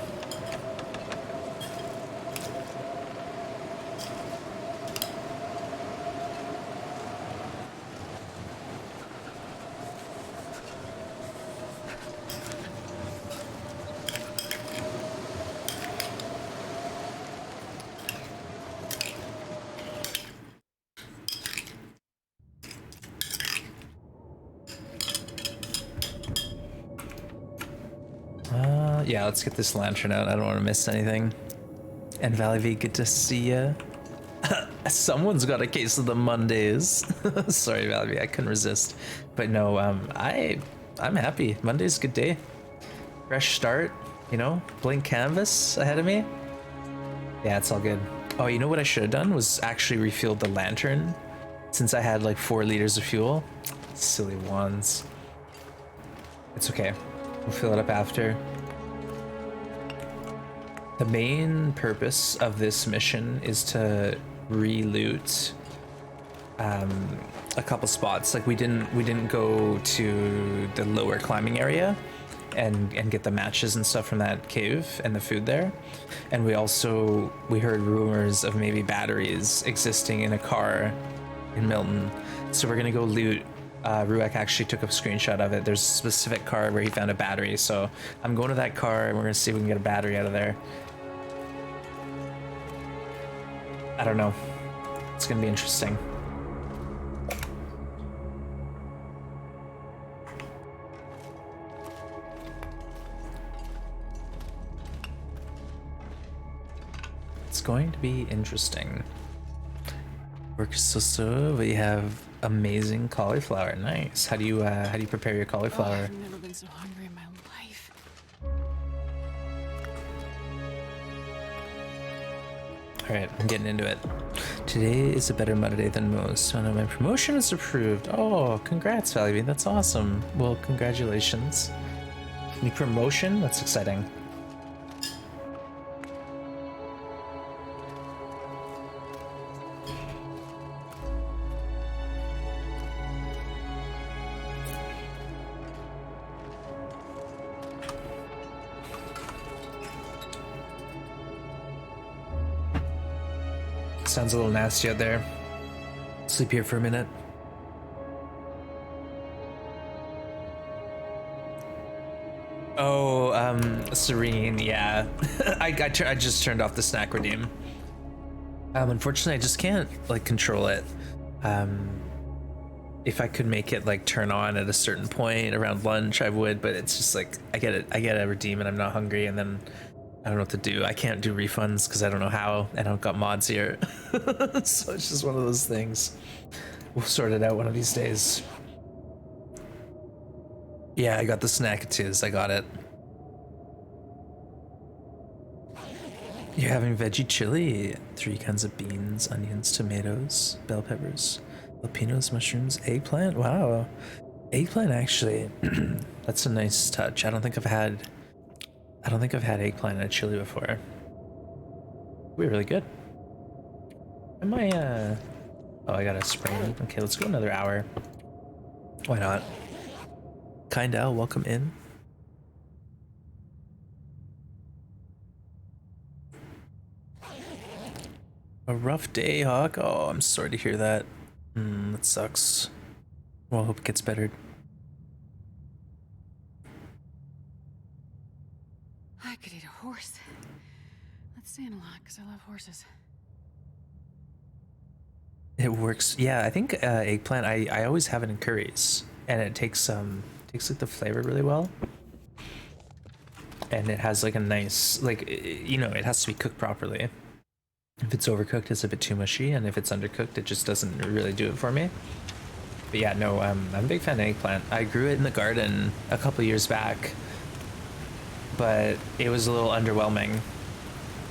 Yeah, let's get this lantern out. I don't want to miss anything. And Valley V, good to see ya. Someone's got a case of the Mondays. Sorry, Valley V, I couldn't resist. But no, I'm happy. Monday's a good day. Fresh start, you know, blank canvas ahead of me. Yeah, it's all good. Oh, you know what I should have done was actually refilled the lantern since I had like 4 liters of fuel. Silly ones. It's okay. We'll fill it up after. The main purpose of this mission is to re-loot a couple spots. Like we didn't go to the lower climbing area and get the matches and stuff from that cave and the food there. And we heard rumors of maybe batteries existing in a car in Milton. So we're gonna go loot Ruek actually took a screenshot of it. There's a specific car where he found a battery, so I'm going to that car and we're gonna see if we can get a battery out of there. I don't know. It's gonna be interesting. It's going to be interesting. Works so. We have amazing cauliflower. Nice. How do you prepare your
Oh,
cauliflower?
I've never been so hungry in my life.
All right, I'm getting into it. Today is a better Monday than most. Oh no, my promotion is approved. Oh, congrats, Valley. That's awesome. Well, congratulations. New promotion? That's exciting. Sounds a little nasty out there. Sleep here for a minute. Oh, Serene, yeah. I just turned off the snack redeem. Unfortunately, I just can't like control it. If I could make it like turn on at a certain point around lunch, I would. But it's just like I get a redeem and I'm not hungry, and then I don't know what to do. I can't do refunds because I don't know how. I don't got mods here. So it's just one of those things. We'll sort it out one of these days. Yeah, I got the Snackatiz. I got it. You're having veggie chili. 3 kinds of beans, onions, tomatoes, bell peppers, jalapenos, mushrooms, eggplant. Wow. Eggplant, actually. That's a nice touch. I don't think I've had eggplant in a chili before. We're really good. Am I oh, I got a sprain. Okay, let's go another hour. Why not? Kindal, welcome in. A rough day, Hawk. Oh, I'm sorry to hear that. That sucks. Well, I hope it gets better.
I could eat a horse. That's saying a lot, because I love horses.
It works. Yeah, I think eggplant. I always have it in curries, and it takes like the flavor really well. And it has like a nice it has to be cooked properly. If it's overcooked, it's a bit too mushy, and if it's undercooked, it just doesn't really do it for me. But yeah, no, I'm a big fan of eggplant. I grew it in the garden a couple years back, but it was a little underwhelming.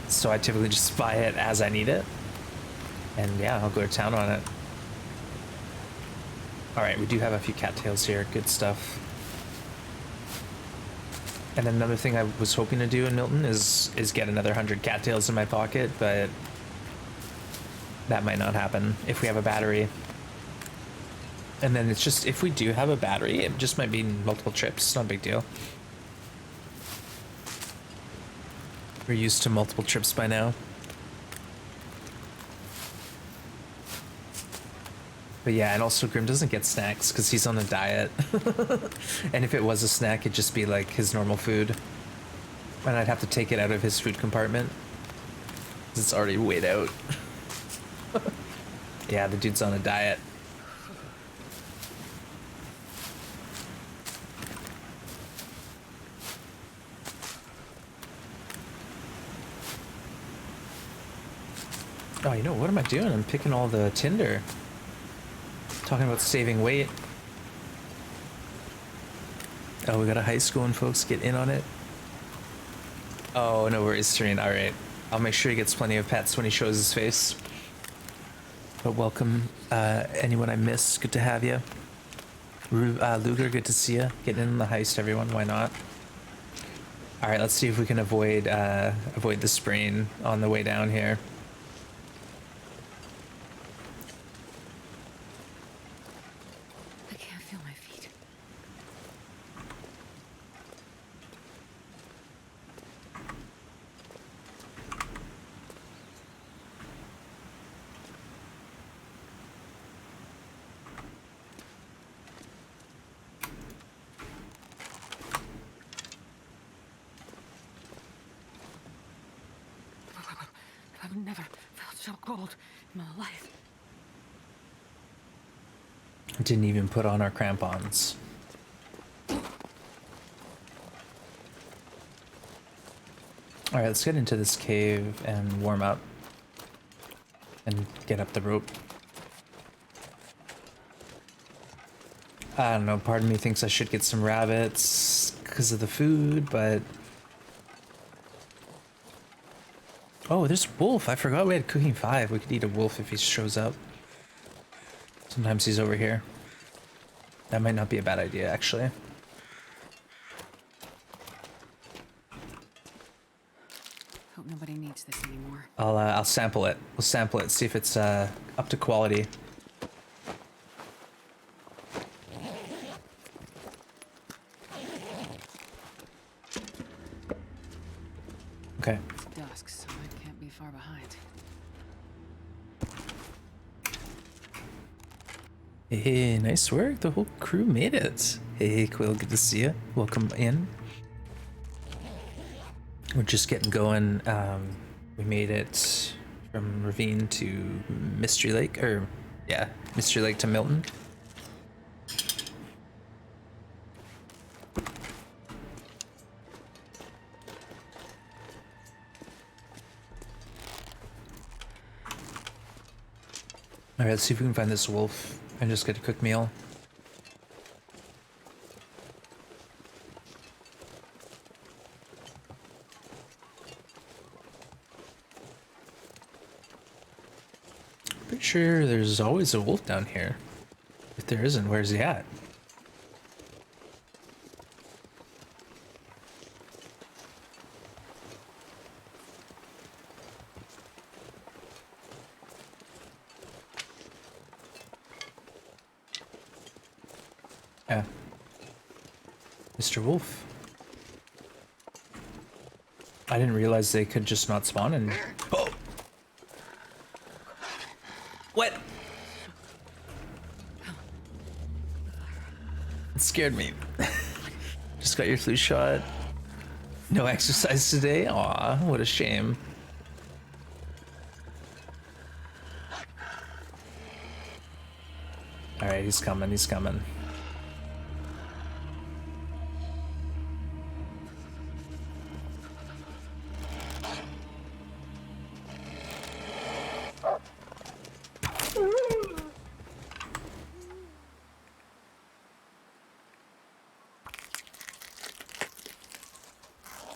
So I typically just buy it as I need it. And yeah, I'll go to town on it. All right, we do have a few cattails here. Good stuff. And then another thing I was hoping to do in Milton is get another 100 cattails in my pocket, but that might not happen if we have a battery. And then it's just, if we do have a battery, it just might be multiple trips. Not a big deal. We're used to multiple trips by now. But yeah, and also Grim doesn't get snacks because he's on a diet. And if it was a snack, it'd just be like his normal food. And I'd have to take it out of his food compartment. 'Cause it's already weighed out. Yeah, the dude's on a diet. Oh, you know, what am I doing? I'm picking all the tinder. Talking about saving weight. Oh, we got a high school and folks get in on it. Oh, no worries, Serene. All right. I'll make sure he gets plenty of pets when he shows his face. But welcome, anyone I missed. Good to have you. Luger, good to see you. Getting in the heist, everyone. Why not? All right, let's see if we can avoid the sprain on the way down here.
I can't feel my feet. cold in my life.
Didn't even put on our crampons. Alright, let's get into this cave and warm up. And get up the rope. I don't know, part of me thinks I should get some rabbits because of the food, but... Oh, there's wolf. I forgot we had cooking 5. We could eat a wolf if he shows up. Sometimes he's over here. That might not be a bad idea, actually.
Hope nobody needs this anymore.
I'll sample it. We'll sample it, see if it's up to quality. Okay.
It's dusk, so I can't be far behind.
Hey, nice work. The whole crew made it. Hey, Quill, good to see you. Welcome in. We're just getting going. We made it from Ravine to Mystery Lake, or yeah, Mystery Lake to Milton. Alright, let's see if we can find this wolf and just get a quick meal. Pretty sure there's always a wolf down here. If there isn't, where's he at? Yeah. Mr. Wolf. I didn't realize they could just not spawn and... Oh! What? It scared me. Just got your flu shot. No exercise today? Aw, what a shame. Alright, he's coming, he's coming.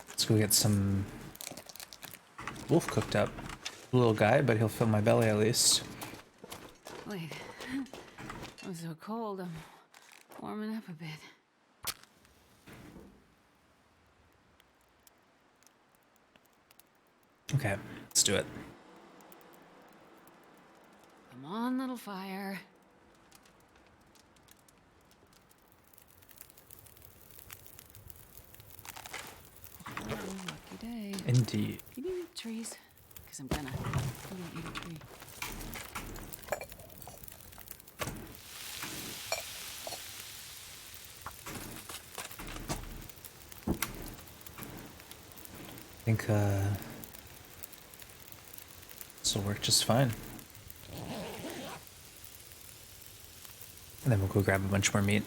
Let's go get some wolf cooked up. Little guy, but he'll fill my belly at least.
Wait. I'm so cold, I'm warming up a bit.
Okay, let's do it.
Come on, little fire. Oh, lucky day.
Indeed.
Can you eat trees? Because I'm gonna eat a tree.
I think this will work just fine. And then we'll go grab a bunch more meat.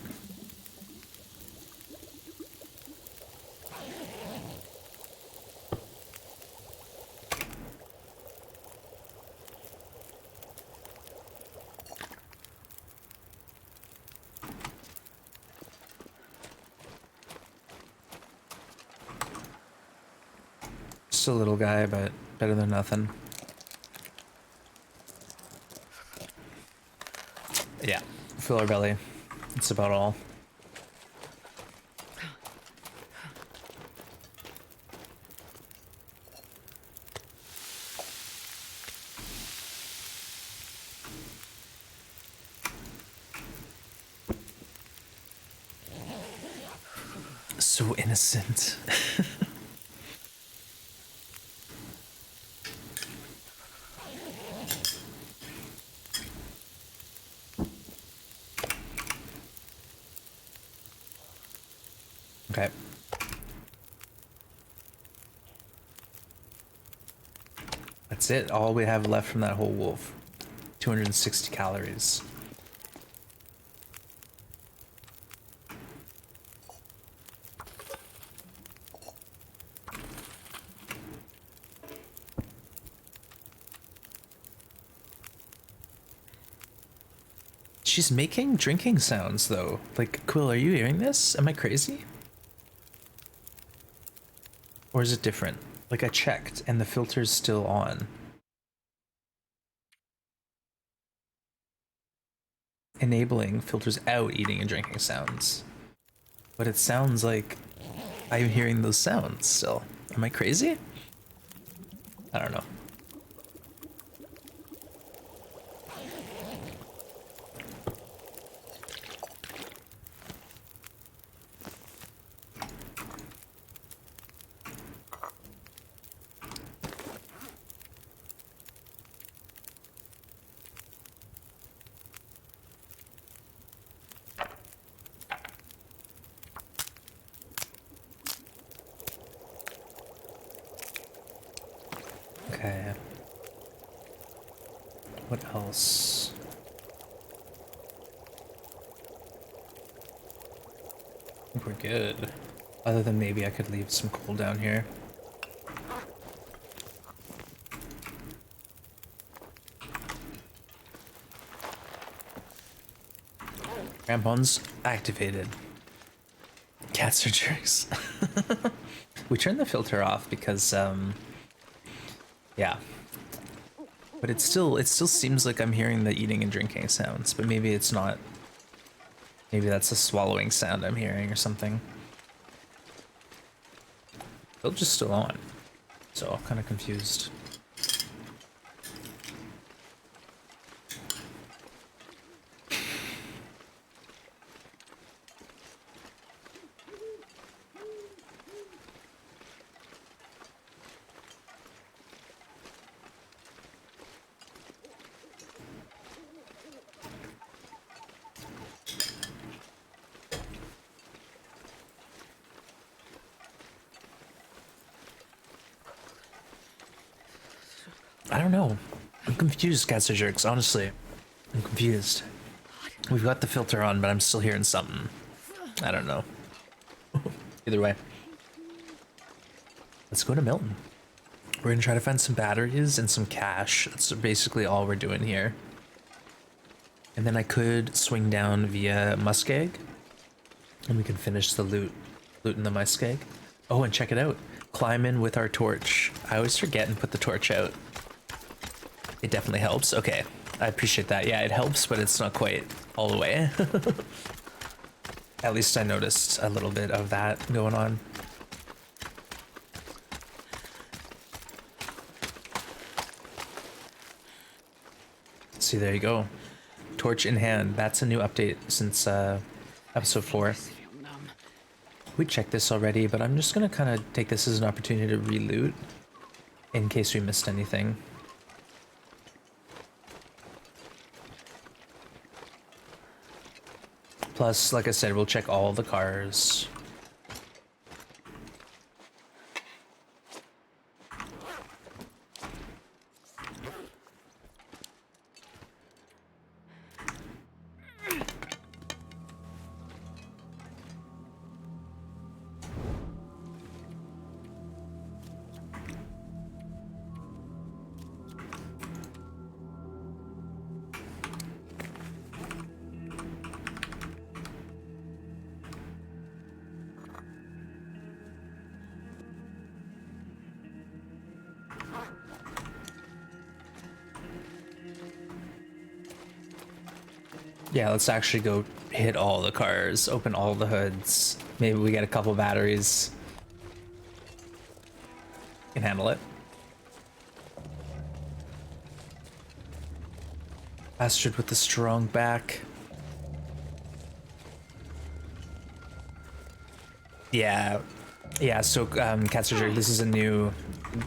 Just a little guy, but better than nothing. Yeah, fill our belly. That's about all. So innocent. Okay. Let's That's it. All we have left from that whole wolf. 260 calories. She's making drinking sounds though. Like, Quill, are you hearing this? Am I crazy? Or is it different? Like, I checked and the filter's still on. Enabling filters out eating and drinking sounds. But it sounds like I'm hearing those sounds still. Am I crazy? I don't know. Okay. What else? I think we're good. Other than maybe I could leave some coal down here. Crampons activated. Cats are jerks. We turned the filter off because yeah. But it still seems like I'm hearing the eating and drinking sounds, but maybe it's not. Maybe that's a swallowing sound I'm hearing or something. Filter's still on. So I'm kind of confused. I don't know. I'm confused, Cats are jerks, honestly. I'm confused. We've got the filter on, but I'm still hearing something. I don't know. Either way. Let's go to Milton. We're gonna try to find some batteries and some cash. That's basically all we're doing here. And then I could swing down via Muskeg. And we can finish the loot in the Muskeg. Oh, and check it out. Climb in with our torch. I always forget and put the torch out. It definitely helps. Okay, I appreciate that. Yeah, it helps, but it's not quite all the way. At least I noticed a little bit of that going on. See, there you go. Torch in hand. That's a new update since episode 4. We checked this already, but I'm just gonna kind of take this as an opportunity to re-loot in case we missed anything. Plus, like I said, we'll check all the cars. Yeah, let's actually go hit all the cars, open all the hoods. Maybe we get a couple batteries. Can handle it. Astrid with the strong back. Yeah, so Cats are Jerk, this is a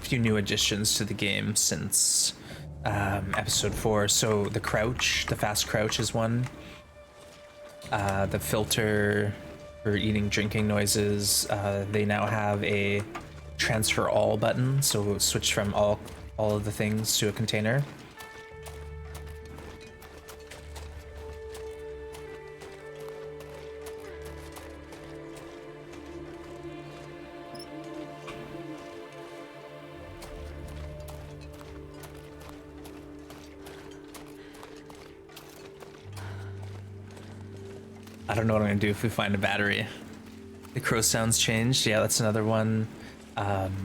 few new additions to the game since episode 4. So the crouch, the fast crouch is one. The filter for eating, drinking noises. They now have a transfer all button, so we'll switch from all all of the things to a container. I don't know what I'm gonna do if we find a battery. The crow sounds changed. Yeah, that's another one.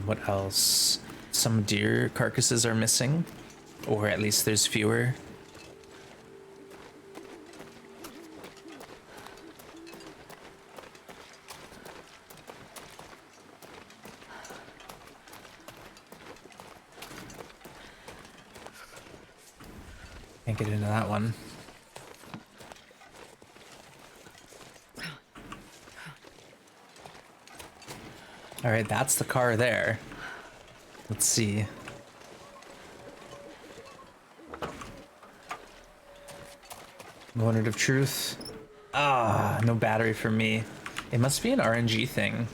What else? Some deer carcasses are missing, or at least there's fewer. Can't get into that one. All right, that's the car there. Let's see. Moment of truth. Ah, no battery for me. It must be an RNG thing.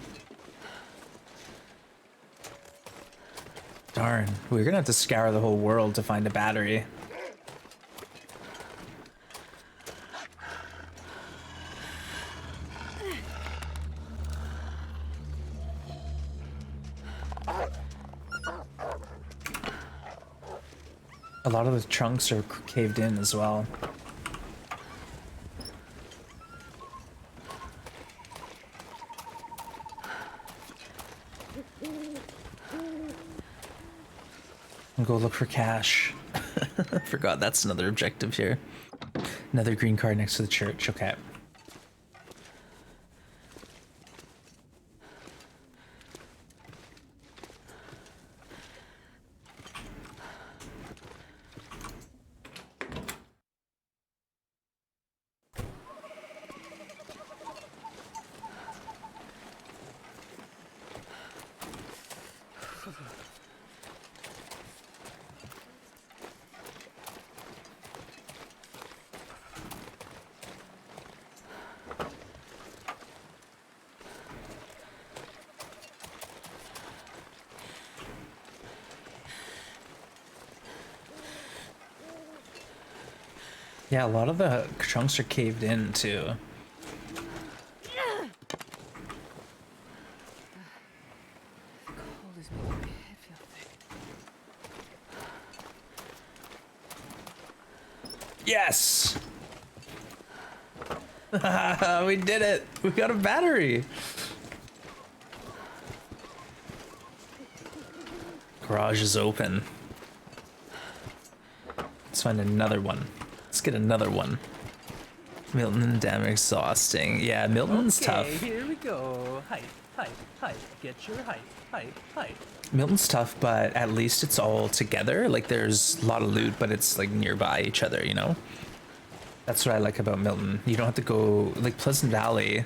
Darn, we're gonna have to scour the whole world to find a battery. A lot of the trunks are caved in as well. And go look for cash. Forgot that's another objective here. Another green card next to the church. Okay. Yeah, a lot of the trunks are caved in too.
Cold is making my head feel thick.
Yes! We did it! We got a battery! Garage is open. Let's find another one. Let's get another one. Milton and Dam are exhausting. Yeah, Milton's tough.
Here we go. Height, height, height. Get your height, height, height.
Milton's tough, but at least it's all together. Like, there's a lot of loot, but it's like nearby each other, you know? That's what I like about Milton. You don't have to go, like Pleasant Valley,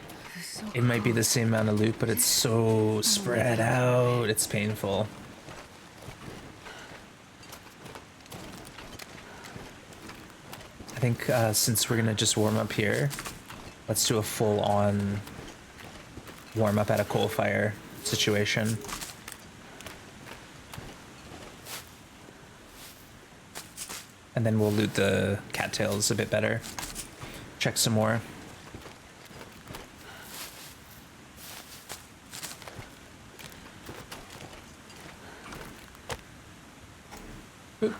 it might be the same amount of loot, but it's so spread out. It's painful. I think since we're gonna just warm up here, let's do a full-on warm up at a coal fire situation. And then we'll loot the cattails a bit better. Check some more. Ooh,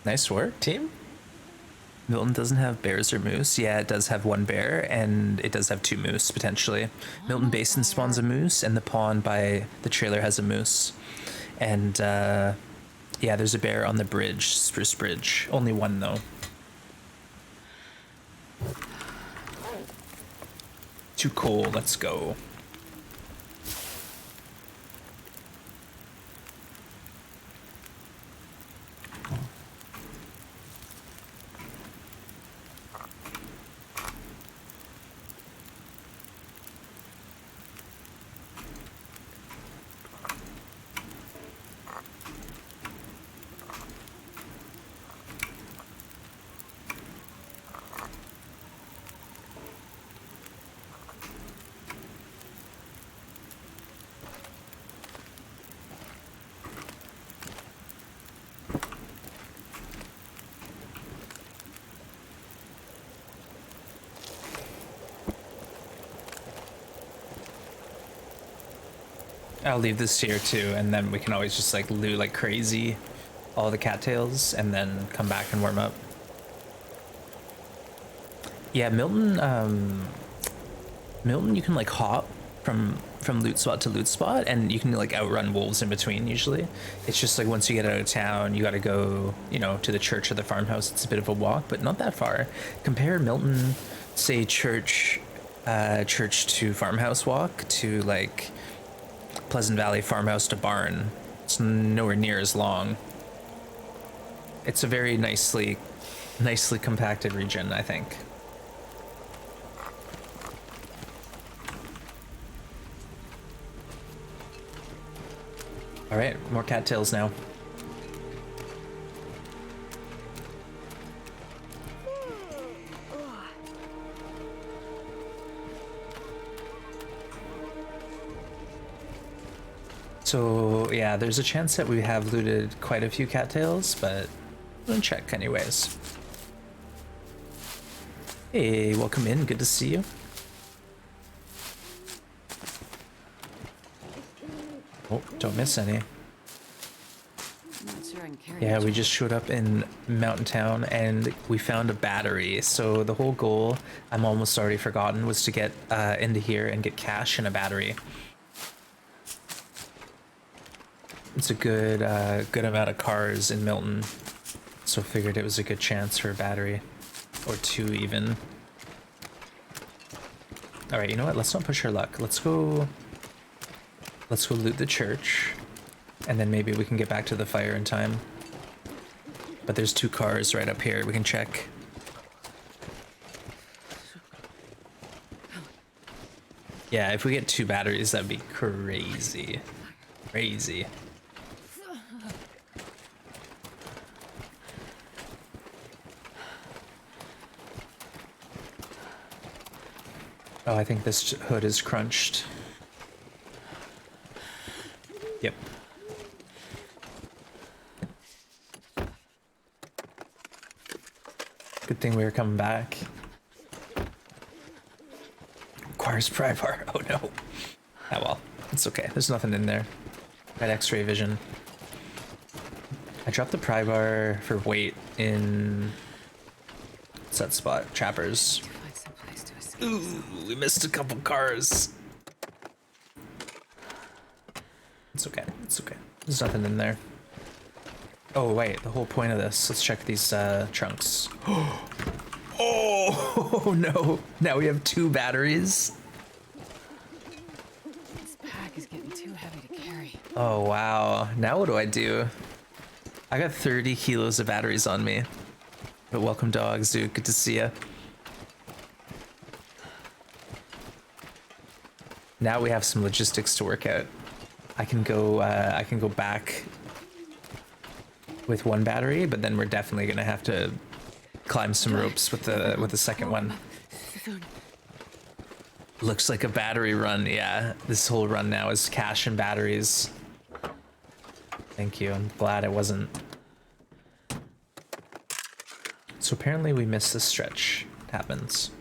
nice work, team. Milton doesn't have bears or moose. Yeah, it does have one bear, and it does have two moose, potentially. Milton Basin spawns a moose, and the pond by the trailer has a moose. And, yeah, there's a bear on the bridge, Spruce Bridge. Only one, though. Too cold, let's go.
I'll leave this here too, and then we can always just like loot like crazy all the cattails and then come back and warm up. Yeah, Milton, Milton, you can like hop from loot spot to loot spot, and you can like outrun wolves in between usually. It's just like once you get out of town, you got to go, you know, to the church or the farmhouse. It's a bit of a walk, but not that far. Compare Milton, say church to farmhouse walk to like Pleasant Valley farmhouse to barn. It's nowhere near as long. It's a very nicely compacted region, I think. All right, more cattails now. So yeah, there's a chance that we have looted quite a few cattails, but we'll check anyways. Hey, welcome in, good to see you. Oh, don't miss any.
I'm not sure I can carry
Yeah,
much
we just showed up in Mountain Town and we found a battery. So the whole goal, I'm almost already forgotten, was to get into here and get cash and a battery. It's a good good amount of cars in Milton, so figured it was a good chance for a battery, or two even. All right, you know what? Let's not push our luck. Let's go loot the church, and then maybe we can get back to the fire in time. But there's two cars right up here. We can check. Yeah, if we get two batteries, that'd be crazy. Crazy. Oh, I think this hood is crunched. Yep. Good thing we were coming back. Requires pry bar. Oh no. Oh well, it's okay. There's nothing in there. Got X-ray vision. I dropped the pry bar for weight in what's that spot? Trappers.
find some place to escape.
Ooh, we missed a couple cars. It's okay. It's okay. There's nothing in there. Oh wait, the whole point of this. Let's check these trunks. Oh no! Now we have two batteries.
This pack is getting too heavy to carry.
Oh wow! Now what do I do? I got 30 kilos of batteries on me. But welcome, dogs, dude. Good to see ya. Now we have some logistics to work out. I can go back with one battery, but then we're definitely gonna have to climb some ropes with the second one. Looks like a battery run. Yeah, this whole run now is cash and batteries. Thank you. I'm glad it wasn't. So apparently we missed this stretch. It happens.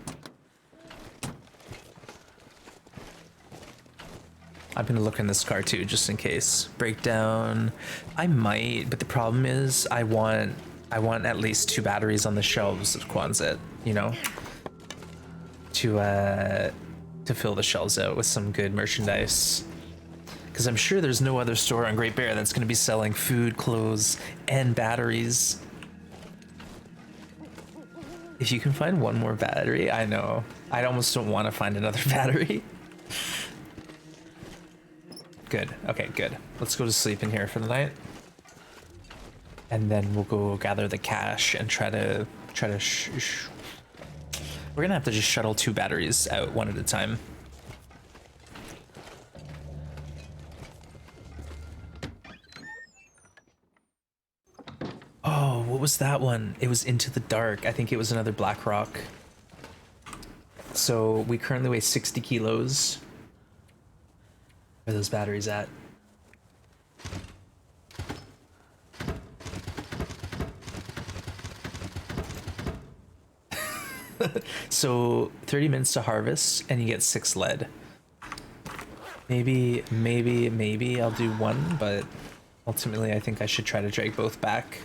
I'm gonna look in this car too, just in case. Breakdown. I might, but the problem is I want at least two batteries on the shelves of Quonset, you know, to fill the shelves out with some good merchandise. Because I'm sure there's no other store on Great Bear that's gonna be selling food, clothes, and batteries. If you can find one more battery, I know. I almost don't want to find another battery. Good. Okay, good. Let's go to sleep in here for the night. And then we'll go gather the cash and try to we're gonna have to just shuttle two batteries out one at a time. Oh, what was that one? It was Into the Dark. I think it was another Black Rock. So we currently weigh 60 kilos. Where are those batteries at? So 30 minutes to harvest and you get 6 lead.
Maybe I'll do one, but ultimately I think I should try to drag both back.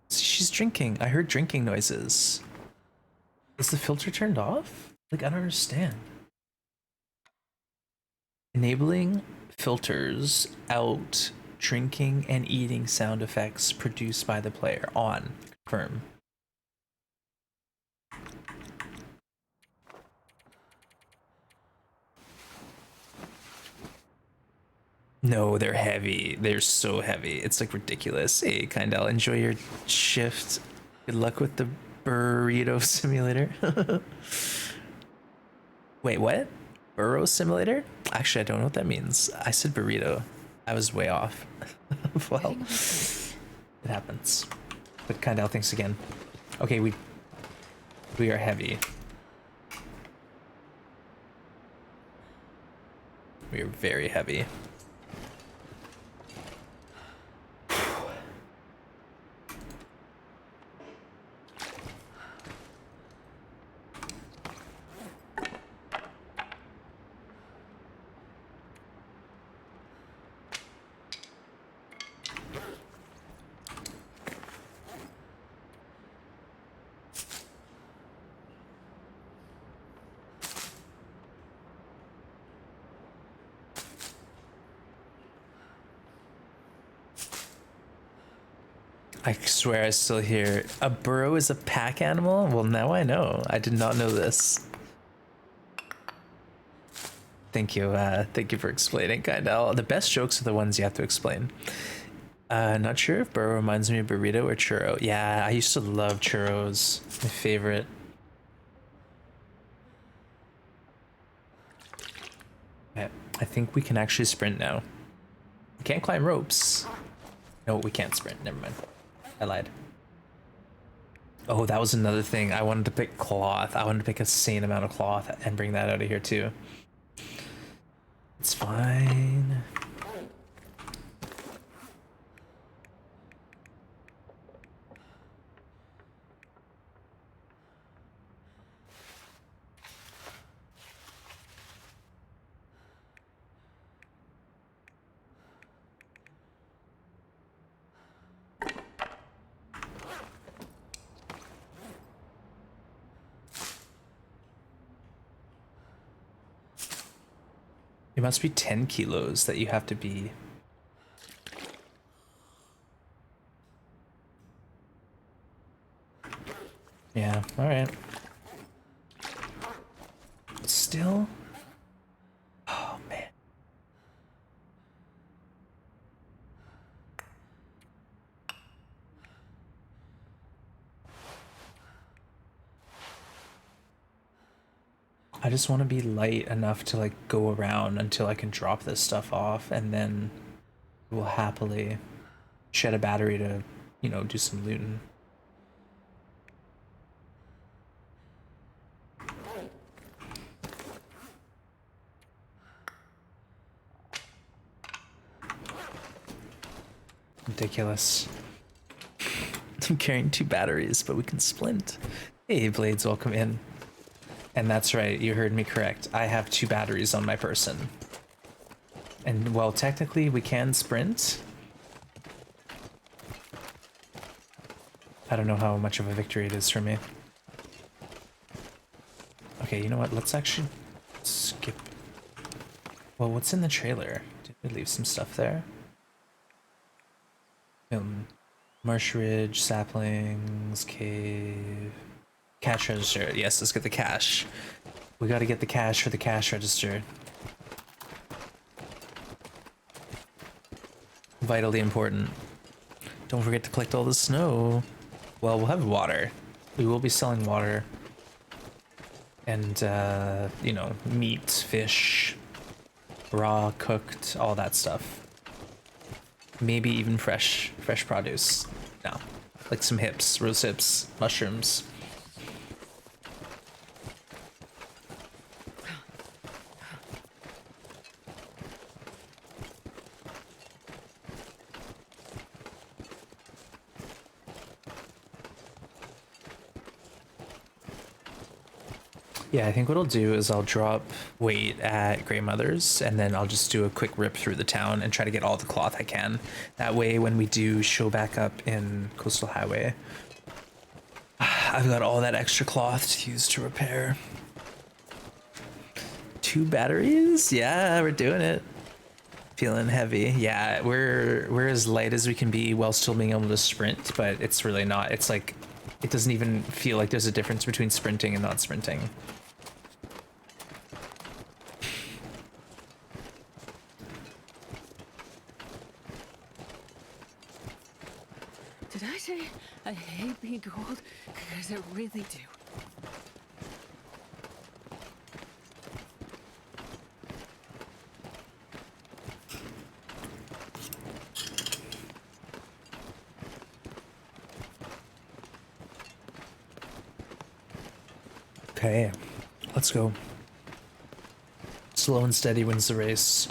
She's drinking. I heard drinking noises. Is the filter turned off? Like, I don't understand. Enabling filters out drinking and eating sound effects produced by the player. On. Confirm. No, they're heavy. They're so heavy. It's like ridiculous. Hey, Kindle, enjoy your shift. Good luck with the burrito simulator. Wait, what? Burrow simulator? Actually, I don't know what that means. I said burrito. I was way off. Well, it happens. But Kindle, thanks again. Okay, we are heavy. We are very heavy. I swear I still hear a burrow is a pack animal. Well, now I know. I did not know this. Thank you. Thank you for explaining, Kindle. The best jokes are the ones you have to explain. Not sure if burrow reminds me of burrito or churro. Yeah, I used to love churros. My favorite. Okay, I think we can actually sprint now. We can't climb ropes. No, we can't sprint. Never mind. I lied. Oh, that was another thing. I wanted to pick cloth. I wanted to pick a sane amount of cloth and bring that out of here too. It's fine. It must be 10 kilos that you have to be. Yeah, alright. Still? Oh, man. I just want to be light enough to like go around until I can drop this stuff off, and then we'll happily shed a battery to, you know, do some looting. Ridiculous. I'm carrying 2 batteries, but we can splint. Hey, Blades, welcome in. And that's right, you heard me correct. I have 2 batteries on my person. And well, technically we can sprint. I don't know how much of a victory it is for me. Okay, you know what? Let's actually skip. Well, what's in the trailer? Did we leave some stuff there? Marsh Ridge, saplings, cave. Cash register. Yes, let's get the cash. We gotta get the cash for the cash register. Vitally important. Don't forget to collect all the snow. Well, we'll have water. We will be selling water. And, you know, meat, fish, raw, cooked, all that stuff. Maybe even fresh produce. No. Like some hips, rose hips, mushrooms. Yeah, I think what I'll do is I'll drop weight at Grey Mother's and then I'll just do a quick rip through the town and try to get all the cloth I can. That way, when we do show back up in Coastal Highway, I've got all that extra cloth to use to repair. 2 batteries? Yeah, we're doing it. Feeling heavy. Yeah, we're as light as we can be while still being able to sprint, but it's really not. It's like, it doesn't even feel like there's a difference between sprinting and not sprinting.
Did I say I hate being cold? Because I really do.
Okay, let's go. Slow and steady wins the race.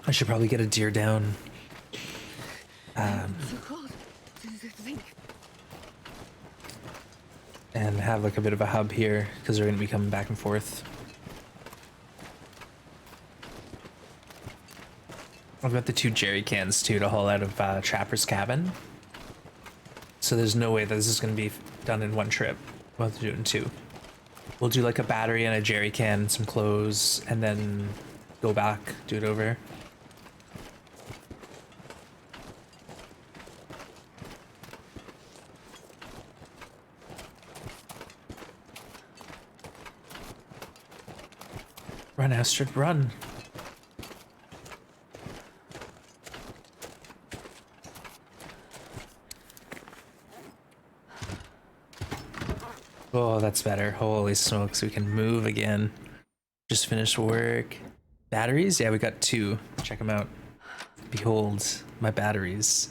I should probably get a deer down.
So cold. Think.
And have like a bit of a hub here because they're going to be coming back and forth. I've got the 2 jerry cans too to haul out of Trapper's cabin. So there's no way that this is going to be done in one trip. We'll have to do it in 2. We'll do like a battery and a jerry can, some clothes, and then go back, do it over. Run, Astrid, run. Oh, that's better. Holy smokes, we can move again. Just finished work. Batteries? Yeah, we got 2. Check them out. Behold, my batteries.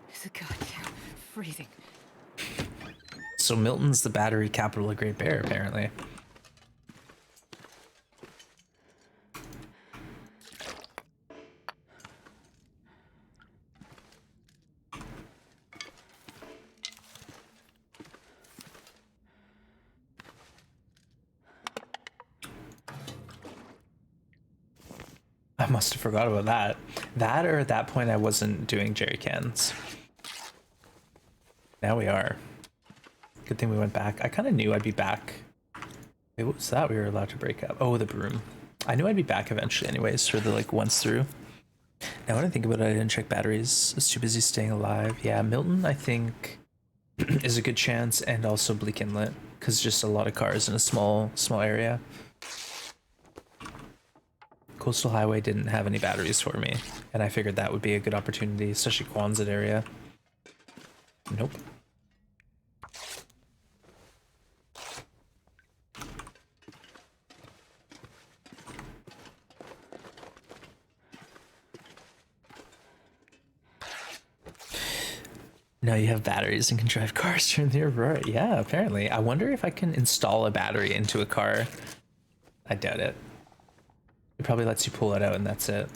It's a goddamn freezing.
So Milton's the battery capital of Great Bear, apparently. I must have forgot about that. That, or at that point I wasn't doing jerry cans. Now we are. Good thing we went back. I kind of knew I'd be back. Wait, what was that we were allowed to break up? Oh, the broom. I knew I'd be back eventually anyways for the like once through. Now when I think about it, I didn't check batteries. I was too busy staying alive. Yeah, Milton I think is a good chance, and also Bleak Inlet, because just a lot of cars in a small area. Coastal Highway didn't have any batteries for me, and I figured that would be a good opportunity, especially Quonset area. Nope. Now you have batteries and can drive cars during the Aurora. Yeah, apparently. I wonder if I can install a battery into a car. I doubt it. It probably lets you pull it out and that's it.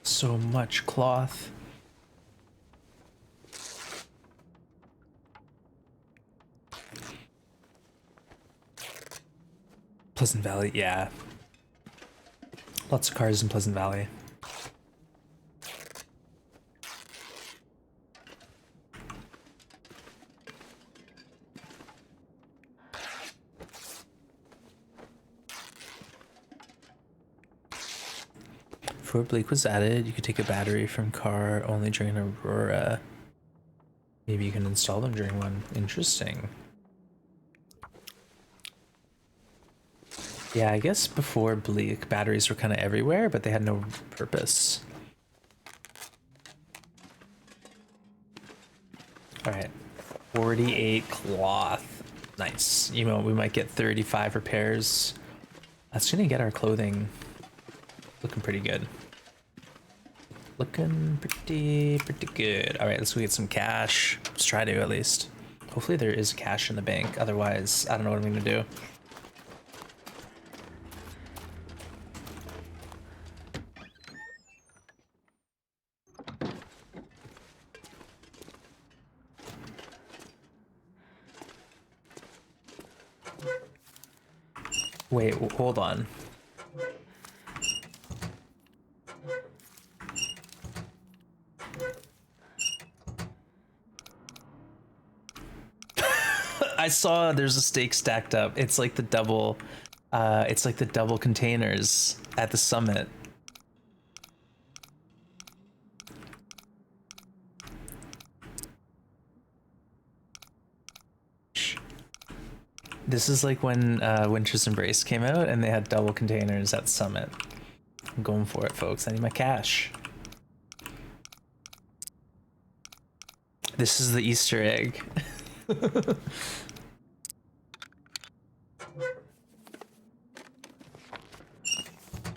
So much cloth. Pleasant Valley, yeah. Lots of cars in Pleasant Valley. Before Bleak was added, you could take a battery from car only during Aurora. Maybe you can install them during one. Interesting. Yeah, I guess before Bleak, batteries were kind of everywhere, but they had no purpose. All right, 48 cloth. Nice. You know, we might get 35 repairs. That's gonna get our clothing looking pretty good. Looking pretty good. All right, let's go get some cash. Let's try to at least. Hopefully there is cash in the bank. Otherwise, I don't know what I'm gonna do. Wait, hold on. I saw there's a steak stacked up. It's like the double containers at the summit. This is like when Winter's Embrace came out and they had double containers at Summit. I'm going for it, folks. I need my cash. This is the Easter egg.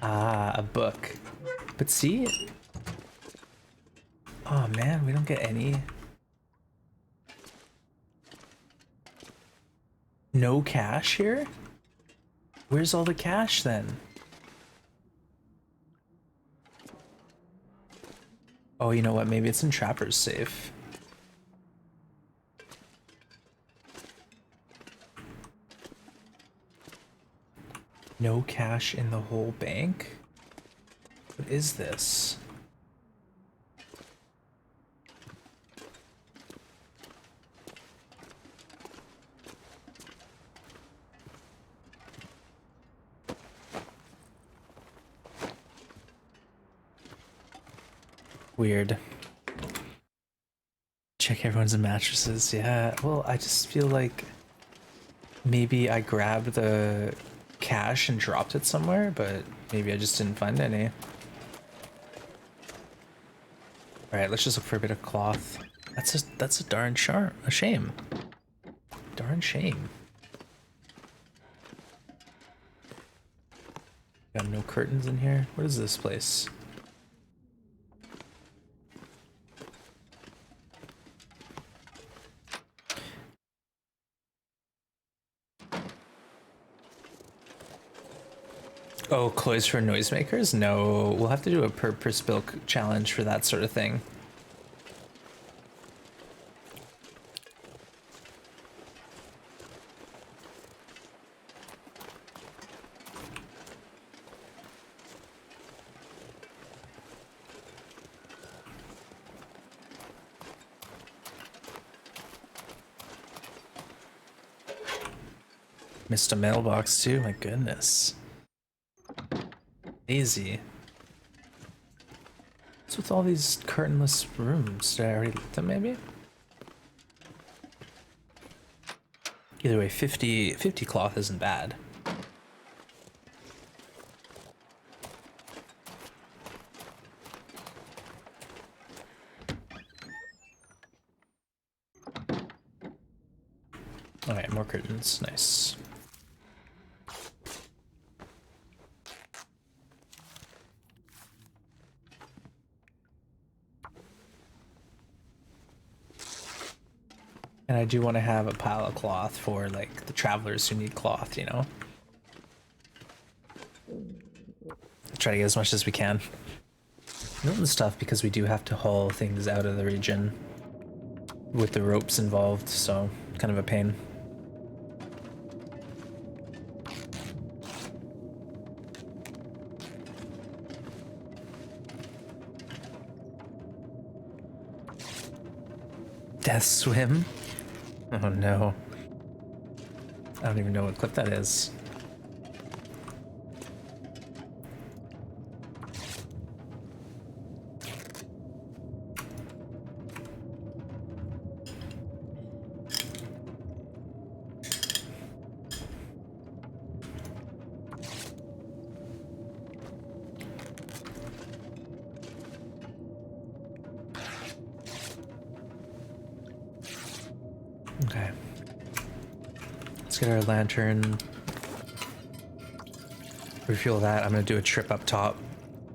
Ah, a book. But see? Oh man, we don't get any. No cash here? Where's all the cash then? Oh, you know what? Maybe it's in Trapper's safe. No cash in the whole bank? What is this? Weird. Check everyone's mattresses. Yeah, well, I just feel like maybe I grabbed the cash and dropped it somewhere, but maybe I just didn't find any. All right, let's just look for a bit of cloth. That's a darn shame. Darn shame. Got no curtains in here. What is this place? Oh, clothes for noisemakers? No, we'll have to do a per spill challenge for that sort of thing. Missed a mailbox too, my goodness. Easy. What's with all these curtainless rooms? Did I already look at them maybe? Either way, 50 cloth isn't bad. Alright, more curtains, nice. And I do want to have a pile of cloth for like the travelers who need cloth, you know? Try to get as much as we can. Milton's tough because we do have to haul things out of the region with the ropes involved, so kind of a pain. Death swim? Oh no. I don't even know what clip that is. Okay. Let's get our lantern. Refuel that. I'm gonna do a trip up top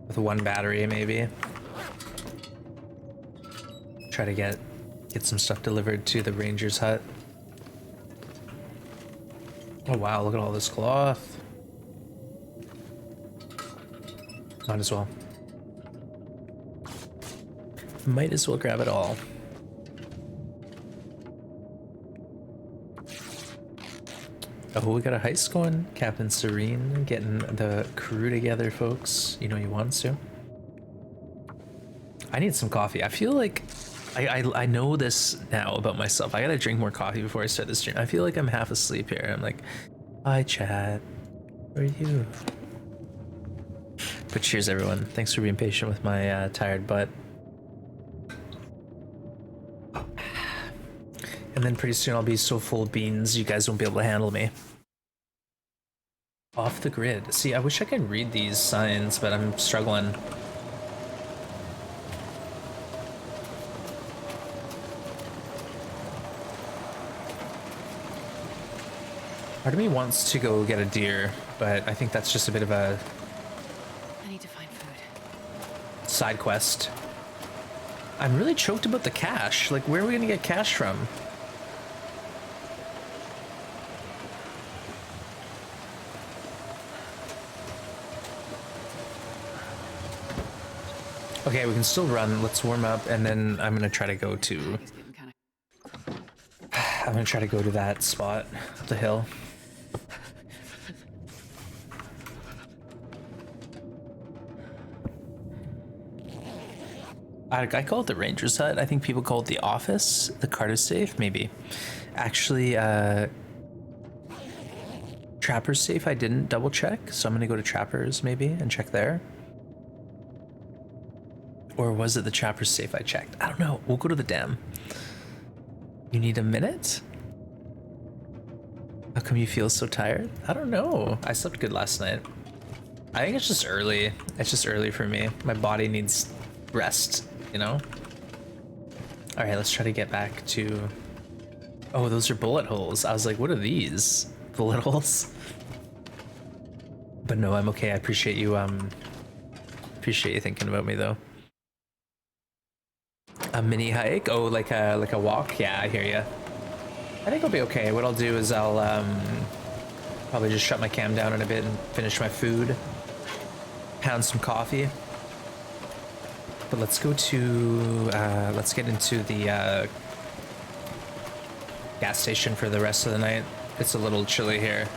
with one battery, maybe. Try to get some stuff delivered to the ranger's hut. Oh wow, look at all this cloth. Might as well. Might as well grab it all. Oh, we got a heist going. Captain Serene getting the crew together, folks. You know he wants to. I need some coffee. I feel like I know this now about myself. I gotta drink more coffee before I start this stream. I feel like I'm half asleep here. I'm like, hi chat. Where are you? But cheers everyone. Thanks for being patient with my tired butt. And then pretty soon I'll be so full of beans you guys won't be able to handle me. Off the grid. See, I wish I could read these signs, but I'm struggling. Part of me wants to go get a deer, but I think that's just a bit of a
I need to find food.
side quest. I'm really choked about the cash. Like, where are we gonna get cash from? Okay, we can still run. Let's warm up, and then I'm gonna try to go to.
It's getting kind
I'm gonna try to go to that spot, up the hill. I call it the Ranger's Hut. I think people call it the office, the Carter safe, maybe. Actually, Trapper's safe I didn't double check, so I'm gonna go to Trapper's maybe and check there. Or was it the Trapper's safe I checked? I don't know. We'll go to the dam. You need a minute? How come you feel so tired? I don't know. I slept good last night. I think it's just early. It's just early for me. My body needs rest, you know? All right, let's try to get back to... Oh, those are bullet holes. I was like, what are these? Bullet holes? But no, I'm okay. I appreciate you thinking about me though. A mini hike? Oh, like a walk? Yeah, I hear ya. I think I'll be okay. What I'll do is I'll probably just shut my cam down in a bit and finish my food. Pound some coffee. But let's go to let's get into the gas station for the rest of the night. It's a little chilly here.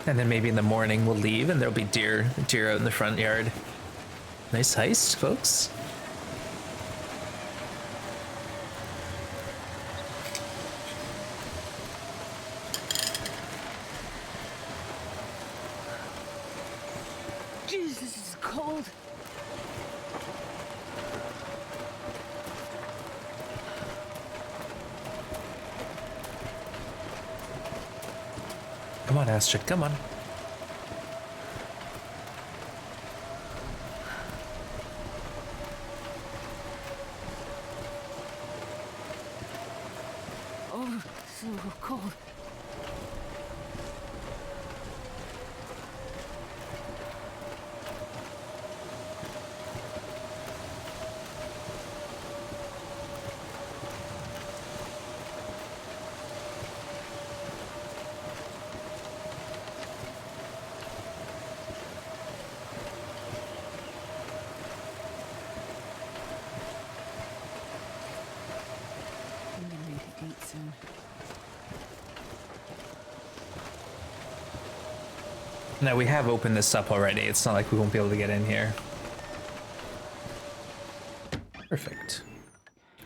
And then maybe in the morning we'll leave and there'll be deer out in the front yard. Nice heist, folks.
Jesus, this is cold.
Come on, Astrid, come on.
Oh, so cold. I'm gonna need to eat soon.
No, we have opened this up already. It's not like we won't be able to get in here. Perfect.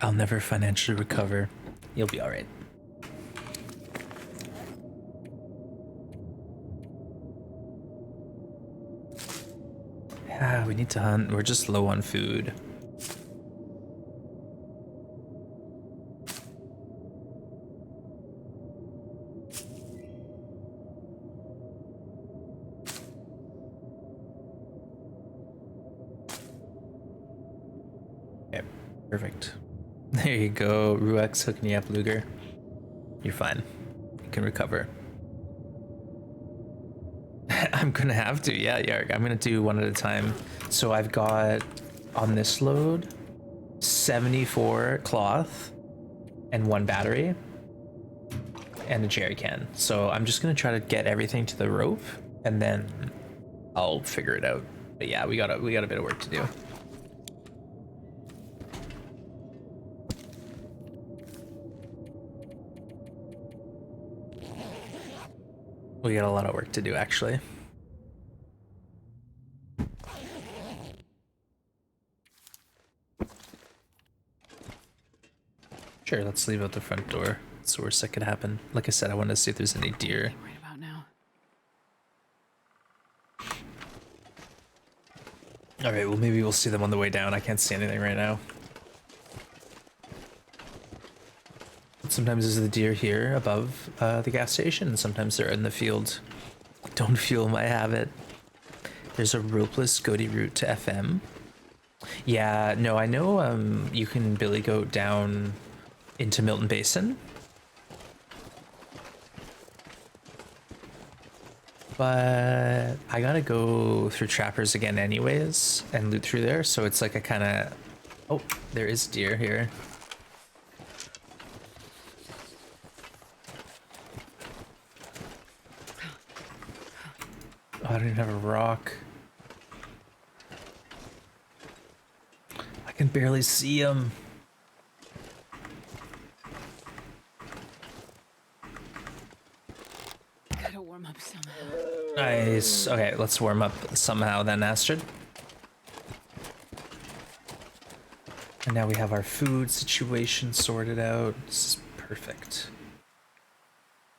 I'll never financially recover. You'll be all right. Yeah, we need to hunt. We're just low on food. Okay, perfect. There you go. Ruex hooking you up, Luger. You're fine. You can recover. I'm gonna have to, yeah, Yarg. I'm gonna do one at a time. So I've got on this load, 74 cloth and 1 battery and a jerry can. So I'm just gonna try to get everything to the rope and then I'll figure it out. But yeah, we got a bit of work to do. We got a lot of work to do, actually. Sure, let's leave out the front door. It's the worst that could happen. Like I said, I wanted to see if there's any deer.
Right about now.
Alright, well maybe we'll see them on the way down. I can't see anything right now. But sometimes there's the deer here above the gas station, and sometimes they're in the field. Don't fuel my habit. There's a ropeless goatee route to FM. Yeah, no, I know you can billy goat down into Milton Basin. But I gotta go through Trappers again anyways and loot through there, so it's like a kind of... Oh, there is deer here. Oh, I don't even have a rock. I can barely see him.
Gotta warm up somehow.
Nice. Okay, let's warm up somehow then, Astrid. And now we have our food situation sorted out. This is perfect.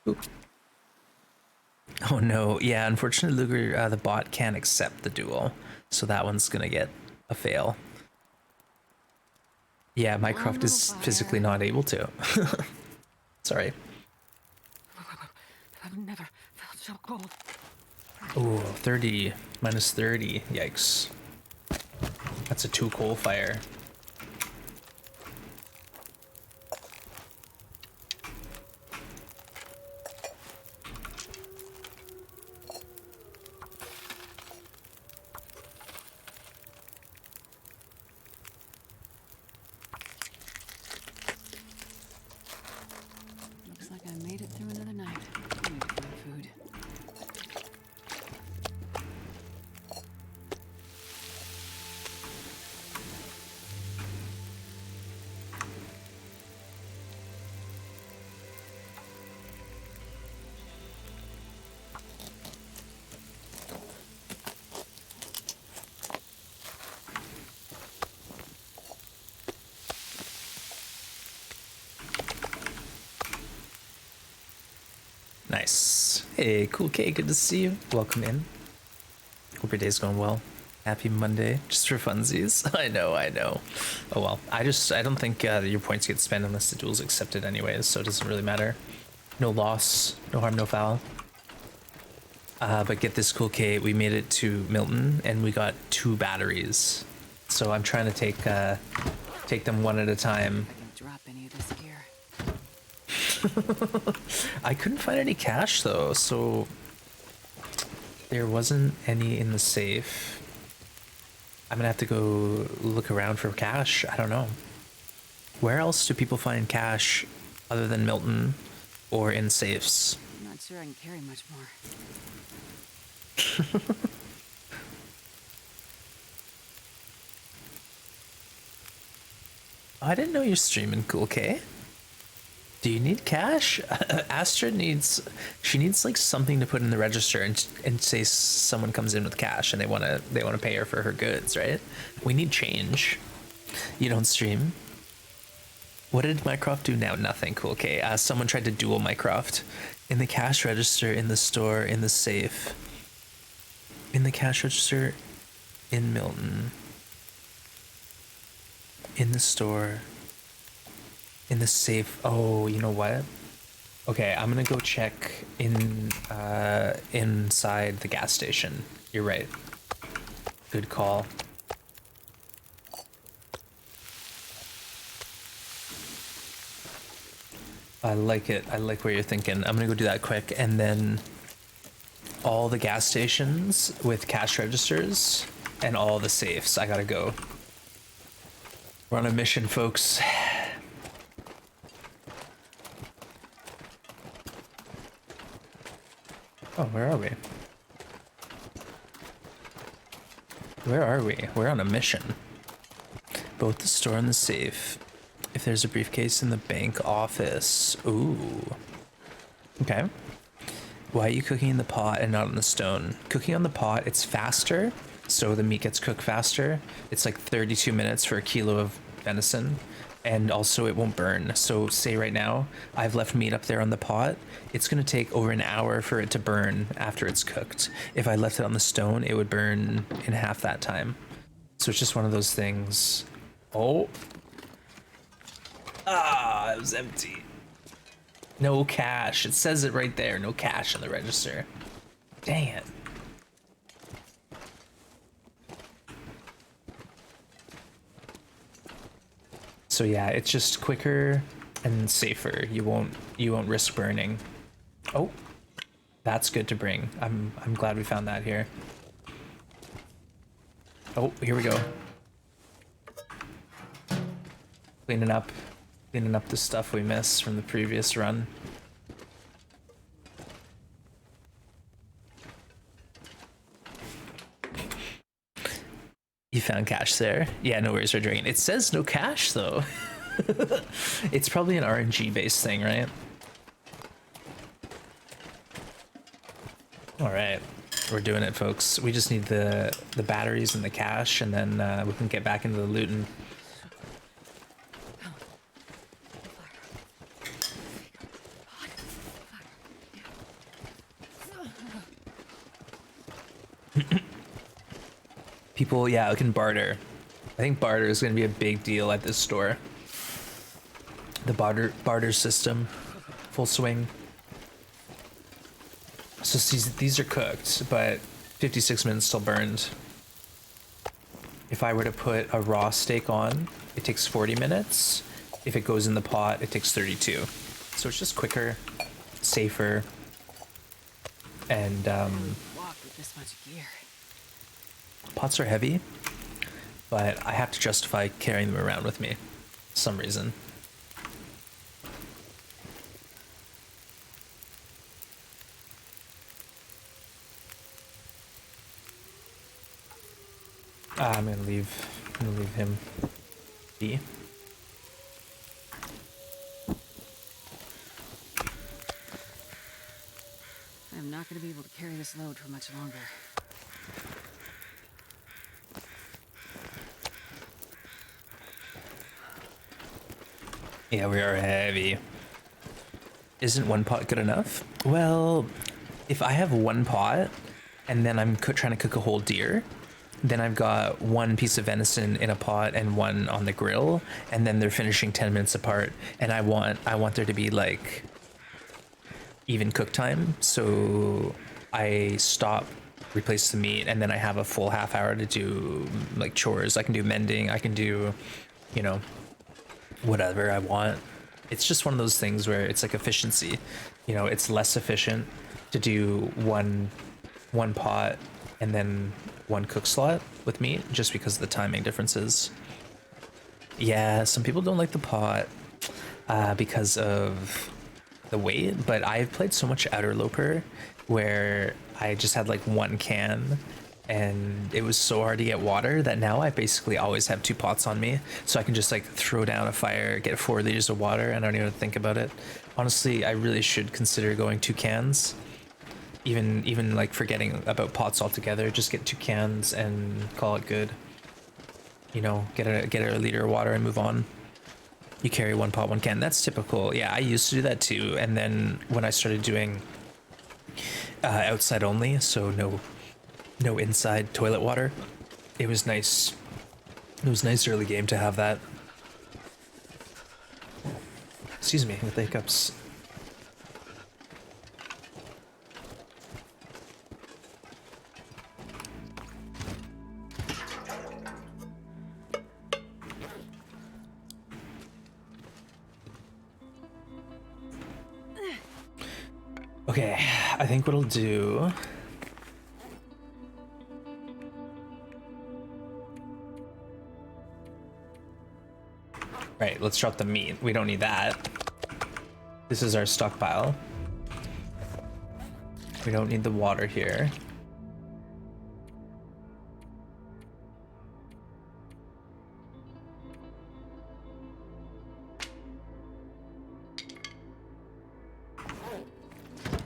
Oop. Oh no, yeah, unfortunately Luger, the bot can't accept the duel, so that one's gonna get a fail. Yeah, Mycroft is physically not able to. Sorry.
I've never felt so cold.
Ooh, 30, minus 30, yikes. That's a 2 coal fire.
Looks like I made it through another night. I need to find food.
Nice. Hey, Cool K, good to see you. Welcome in. Hope your day's going well. Happy Monday, just for funsies. I know. Oh well, I don't think your points get spent unless the duel's accepted anyways, so it doesn't really matter. No loss, no harm, no foul. But get this, Cool K, we made it to Milton and we got 2 batteries. So I'm trying to take them one at a time.
I can drop any of this gear.
I couldn't find any cash though, so there wasn't any in the safe. I'm gonna have to go look around for cash. I don't know. Where else do people find cash other than Milton or in safes?
I'm not sure I can carry much more.
I didn't know you're streaming, Cool K. Do you need cash? Astrid needs like something to put in the register and say someone comes in with cash and they wanna pay her for her goods, right? We need change. You don't stream. What did Mycroft do now? Nothing, Cool K. Someone tried to duel Mycroft. In the cash register, in the store, in the safe. In the cash register, in Milton. In the store. In the safe. Oh, you know what? Okay, I'm gonna go check in inside the gas station. You're right. Good call. I like it. I like what you're thinking. I'm gonna go do that quick, and then all the gas stations with cash registers and all the safes. I gotta go. We're on a mission, folks. Oh, where are we? Where are we? We're on a mission. Both the store and the safe. If there's a briefcase in the bank office. Ooh. Okay. Why are you cooking in the pot and not on the stone? Cooking on the pot, it's faster, so the meat gets cooked faster. It's like 32 minutes for a kilo of venison, and also it won't burn. So say right now, I've left meat up there on the pot. It's gonna take over an hour for it to burn after it's cooked. If I left it on the stone, it would burn in half that time. So it's just one of those things. Oh. Ah, it was empty. No cash. It says it right there. No cash in the register. Dang it. So yeah, it's just quicker and safer. You won't risk burning. Oh, that's good to bring. I'm glad we found that here. Oh, here we go. Cleaning up the stuff we missed from the previous run. You found cash there? Yeah, no worries, Red Dragon. It says no cash though. It's probably an RNG based thing, right? All right, we're doing it, folks. We just need the batteries and the cash, and then we can get back into the looting. People, yeah, can barter. I think barter is going to be a big deal at this store. The barter system, full swing. So these are cooked, but 56 minutes still burned. If I were to put a raw steak on, it takes 40 minutes. If it goes in the pot, it takes 32. So it's just quicker, safer, and
Walk with this much gear.
pots are heavy, but I have to justify carrying them around with me for some reason. I'm gonna leave him be.
I'm not going to be able to carry this load for much longer.
Yeah, we are heavy. Isn't one pot good enough? Well, if I have one pot and then I'm trying to cook a whole deer, then I've got one piece of venison in a pot and one on the grill, and then they're finishing 10 minutes apart, and I want there to be like even cook time, so I stop, replace the meat, and then I have a full half hour to do like chores. I can do mending, I can do, you know, whatever I want. It's just one of those things where it's like efficiency. You know, it's less efficient to do one pot and then one cook slot with meat just because of the timing differences. Yeah, some people don't like the pot because of the weight, but I've played so much Outer Loper where I just had like one can and it was so hard to get water that now I basically always have 2 pots on me, so I can just like throw down a fire, get 4 liters of water, and I don't even think about it. Honestly, I really should consider going 2 cans. Even like forgetting about pots altogether, just get 2 cans and call it good. You know, get a liter of water and move on. You carry 1 pot, 1 can. That's typical. Yeah, I used to do that too. And then when I started doing outside only, so no inside toilet water, it was nice. It was nice early game to have that. Excuse me with the hiccups. Okay, I think what I'll do Right, let's drop the meat. We don't need that. This is our stockpile. We don't need the water here.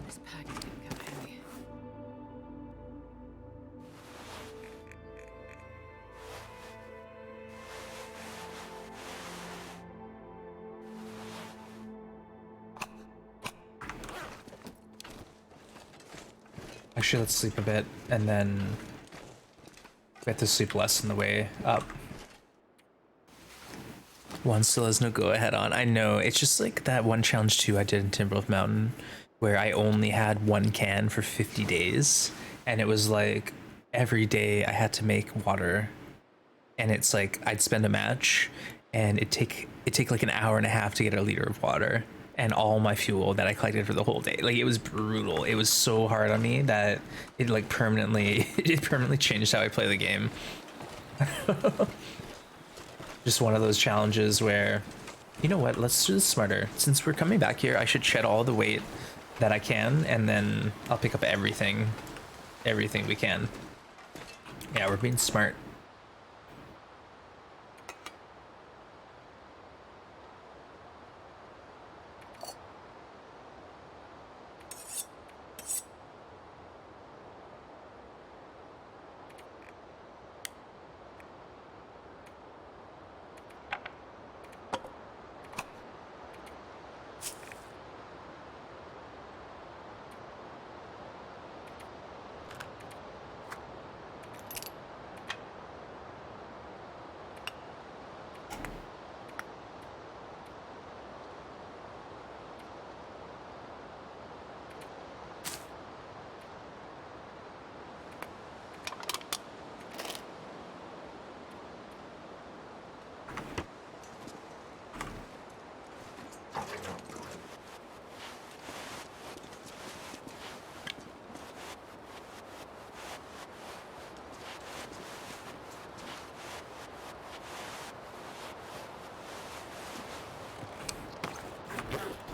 This pack is gonna go heavy.
Actually, let's sleep a bit, and then we have to sleep less on the way up. One still has no go ahead on. I know, it's just like that one challenge too I did in Timberwolf Mountain, where I only had one can for 50 days, and it was like every day I had to make water, and it's like I'd spend a match, and it'd take like an hour and a half to get a liter of water, and all my fuel that I collected for the whole day. Like, it was brutal. It was so hard on me that it like permanently changed how I play the game. Just one of those challenges where, you know what, let's do this smarter. Since we're coming back here, I should shed all the weight that I can, and then I'll pick up everything we can. Yeah, we're being smart.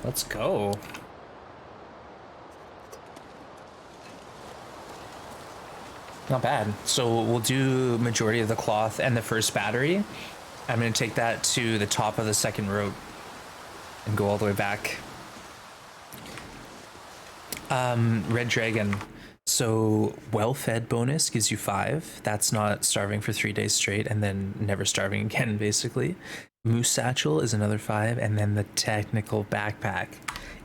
Let's go. Not bad. So we'll do majority of the cloth and the first battery. I'm going to take that to the top of the second rope and go all the way back. Red Dragon. So well-fed bonus gives you 5. That's not starving for 3 days straight and then never starving again, basically. Moose Satchel is another 5, and then the technical backpack.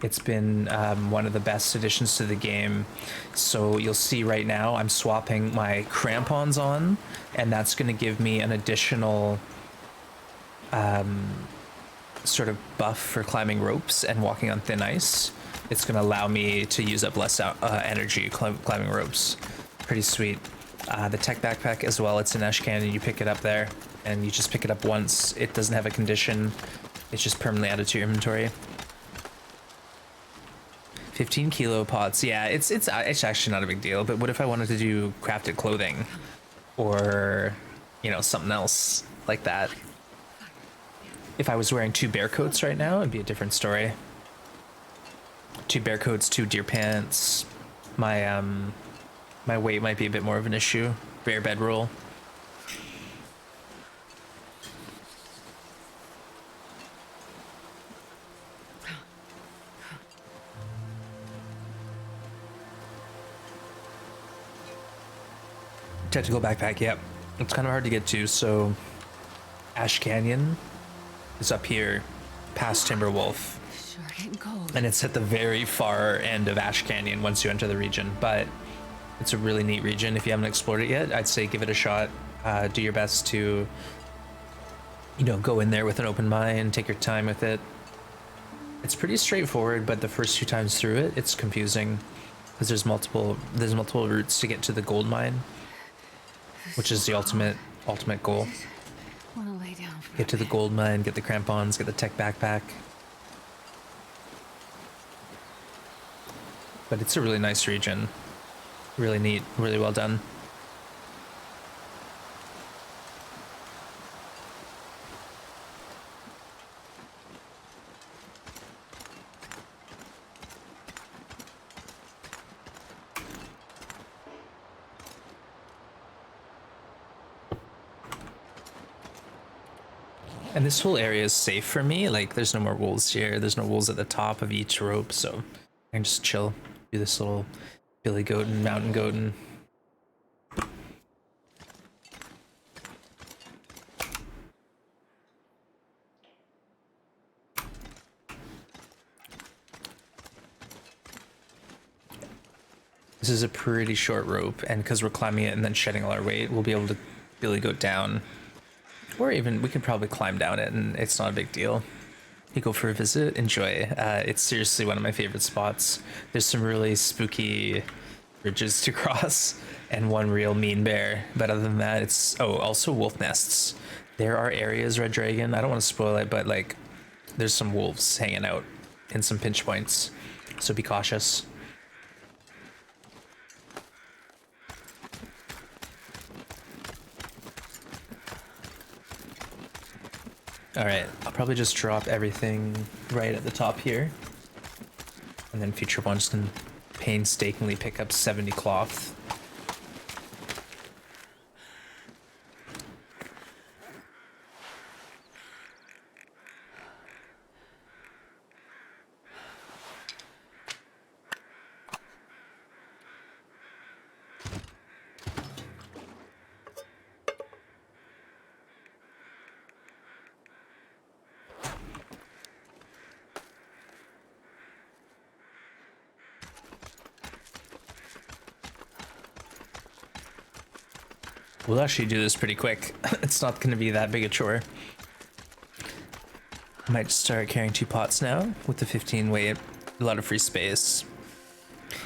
It's been one of the best additions to the game. So you'll see right now I'm swapping my crampons on, and that's going to give me an additional sort of buff for climbing ropes and walking on thin ice. It's going to allow me to use up less energy climbing ropes. Pretty sweet. The tech backpack as well, it's an Ash Canyon. You pick it up there, and you just pick it up once. It doesn't have a condition. It's just permanently added to your inventory. 15 kilo pots. Yeah, it's actually not a big deal, but what if I wanted to do crafted clothing or, you know, something else like that? If I was wearing 2 bear coats right now, it'd be a different story. 2 bear coats, 2 deer pants. My my weight might be a bit more of an issue. Bear bedroll. Technical backpack, yep. It's kind of hard to get to, so Ash Canyon is up here past Timberwolf.
Sure getting cold.
And it's at the very far end of Ash Canyon once you enter the region, but it's a really neat region. If you haven't explored it yet, I'd say give it a shot. Do your best to, you know, go in there with an open mind, take your time with it. It's pretty straightforward, but the first few times through it, it's confusing because there's multiple routes to get to the gold mine, which is the ultimate goal.
Wanna lay down for
Get to the gold mine, get the crampons, get the tech backpack. But it's a really nice region. Really neat, really well done. And this whole area is safe for me. Like, there's no more wolves here. There's no wolves at the top of each rope, so I can just chill, do this little billy goat and mountain goat and this is a pretty short rope, and because we're climbing it and then shedding all our weight, we'll be able to billy goat down. Or even, we could probably climb down it and it's not a big deal. You go for a visit, enjoy. It's seriously one of my favorite spots. There's some really spooky bridges to cross and one real mean bear. But other than that, it's, oh, also wolf nests. There are areas, Red Dragon, I don't want to spoil it, but like there's some wolves hanging out in some pinch points. So be cautious. All right, I'll probably just drop everything right at the top here. And then future ones can painstakingly pick up 70 cloth. We'll actually do this pretty quick. It's not going to be that big a chore. Might start carrying 2 pots now with the 15 weight. A lot of free space.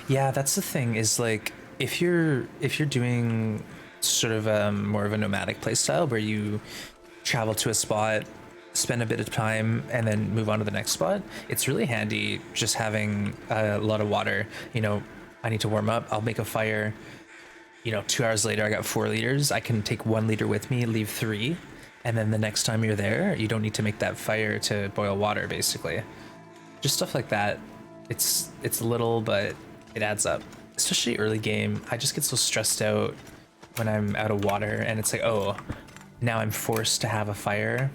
Yeah, that's the thing is like if you're doing sort of more of a nomadic playstyle where you travel to a spot, spend a bit of time, and then move on to the next spot, it's really handy just having a lot of water. You know, I need to warm up. I'll make a fire. You know, 2 hours later, I got 4 liters. I can take 1 liter with me, leave 3. And then the next time you're there, you don't need to make that fire to boil water, basically. Just stuff like that. It's little, but it adds up. Especially early game. I just get so stressed out when I'm out of water and it's like, oh, now I'm forced to have a fire.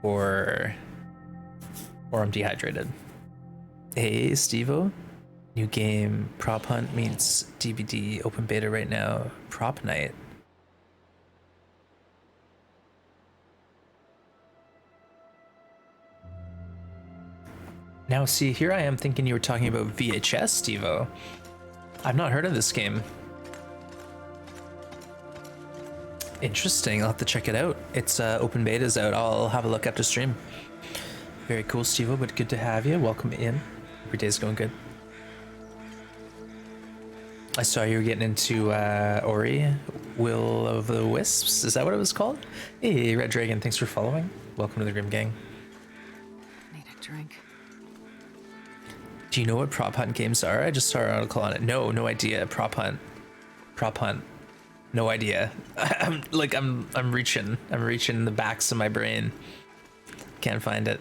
Or I'm dehydrated. Hey, Stevo. New game, Prop Hunt meets DBD, open beta right now. Prop Night. Now see, here I am thinking you were talking about VHS, Stevo. I've not heard of this game. Interesting, I'll have to check it out. It's open beta's out. I'll have a look after stream. Very cool, Stevo, but good to have you. Welcome in. Every day's going good. I saw you were getting into Ori, Will of the Wisps. Is that what it was called? Hey, Red Dragon, thanks for following. Welcome to the Grim Gang.
Need a drink.
Do you know what Prop Hunt games are? I just saw an article on it. No idea. Prop Hunt. No idea. I'm reaching in the backs of my brain. Can't find it.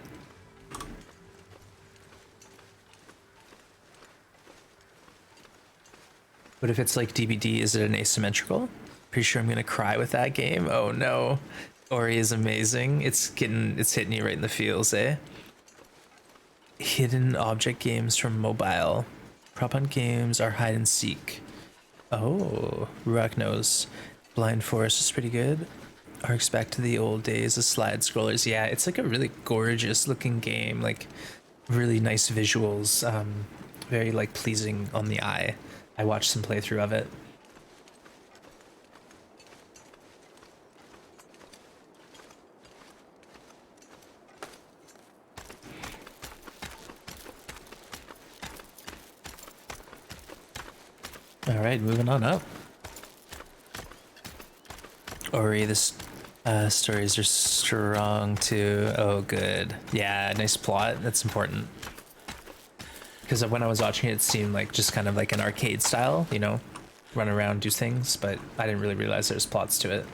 But if it's like DBD, is it an asymmetrical? Pretty sure I'm gonna cry with that game. Oh no. Ori is amazing. It's hitting you right in the feels, eh? Hidden object games from mobile. Prop Hunt games are hide and seek. Oh, Ruak knows. Blind Forest is pretty good. Harks back to the old days of slide scrollers. Yeah, it's like a really gorgeous looking game, like really nice visuals, very like pleasing on the eye. I watched some playthrough of it. All right, moving on up. Ori, this stories are strong too. Oh, good. Yeah, nice plot. That's important. Because when I was watching it, it seemed like just kind of like an arcade style, you know, run around, do things, but I didn't really realize there's plots to it.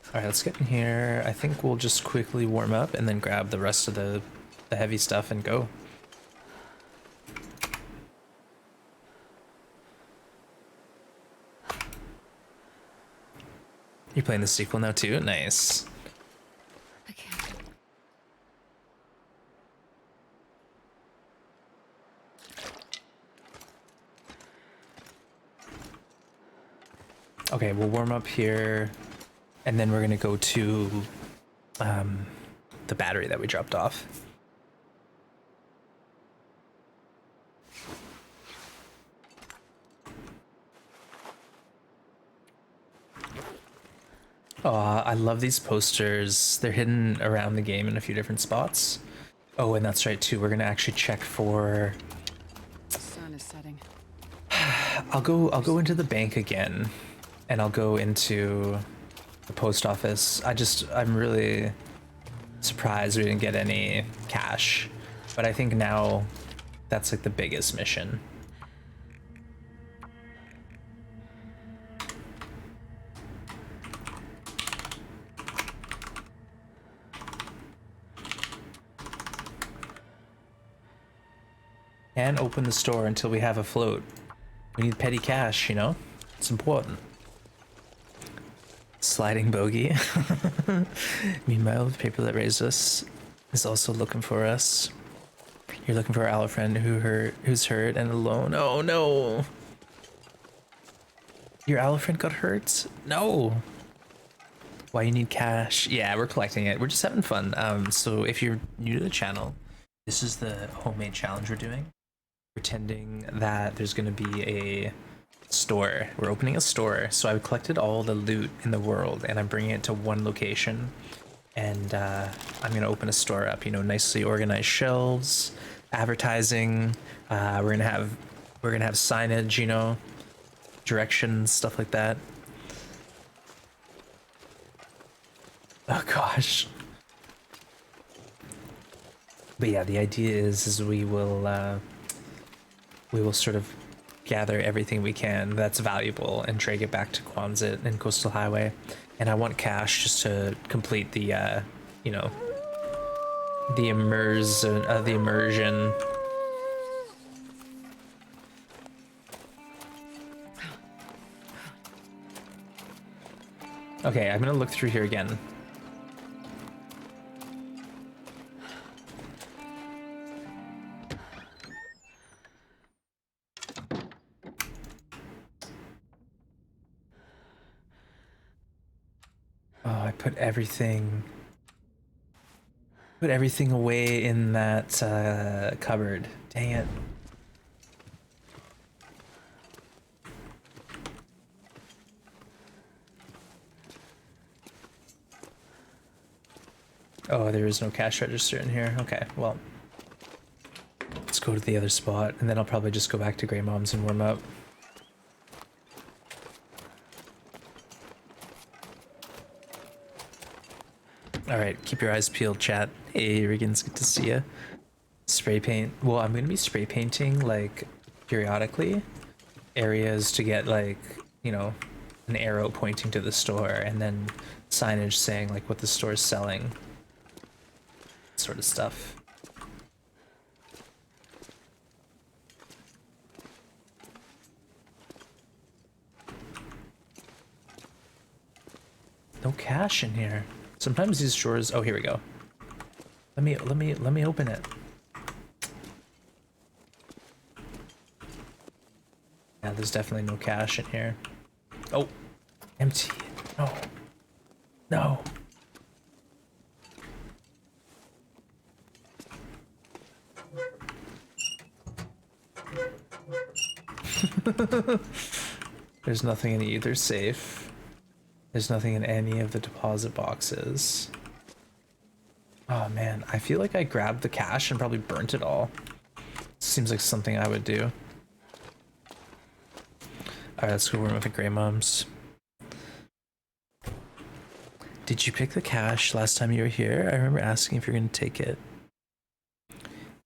All right, let's get in here. I think we'll just quickly warm up and then grab the rest of the heavy stuff and go. You're playing the sequel now too? Nice.
I can't.
Okay, we'll warm up here, and then we're gonna go to the battery that we dropped off. Oh, I love these posters. They're hidden around the game in a few different spots. Oh, and that's right too. We're gonna actually check for.
The sun is setting.
I'll go into the bank again, and I'll go into the post office. I'm really surprised we didn't get any cash, but I think now that's like the biggest mission. Can't open the store until we have a float. We need petty cash, you know? It's important. Sliding bogey. Meanwhile, the paper that raised us is also looking for us. You're looking for our friend who's hurt and alone. Oh no! Your owl friend got hurt? No! Why you need cash? Yeah, we're collecting it. We're just having fun. So if you're new to the channel, this is the homemade challenge we're doing. Pretending that there's gonna be a store. We're opening a store. So I've collected all the loot in the world and I'm bringing it to one location. And I'm gonna open a store up, you know, nicely organized shelves, advertising. We're gonna have signage, you know, directions, stuff like that. Oh gosh. But yeah, the idea is we will sort of gather everything we can that's valuable and drag it back to Quonset and Coastal Highway. And I want cash just to complete the, you know, the immersion. Okay, I'm gonna look through here again. Oh, I put everything away in that cupboard. Dang it. Oh, there is no cash register in here. Okay, well, let's go to the other spot, and then I'll probably just go back to Grey Mom's and warm up. Alright, keep your eyes peeled, chat. Hey, Riggins, good to see ya. Spray paint. Well, I'm gonna be spray painting, like, periodically. Areas to get, like, you know, an arrow pointing to the store, and then signage saying, like, what the store's selling. Sort of stuff. No cash in here. Sometimes these stores. Oh, here we go. Let me open it. Yeah, there's definitely no cash in here. Oh, empty. No. No. There's nothing in either safe. There's nothing in any of the deposit boxes. Oh man, I feel like I grabbed the cash and probably burnt it all. Seems like something I would do. Alright, let's go warm up at Grey Mom's. Did you pick the cash last time you were here? I remember asking if you're gonna take it.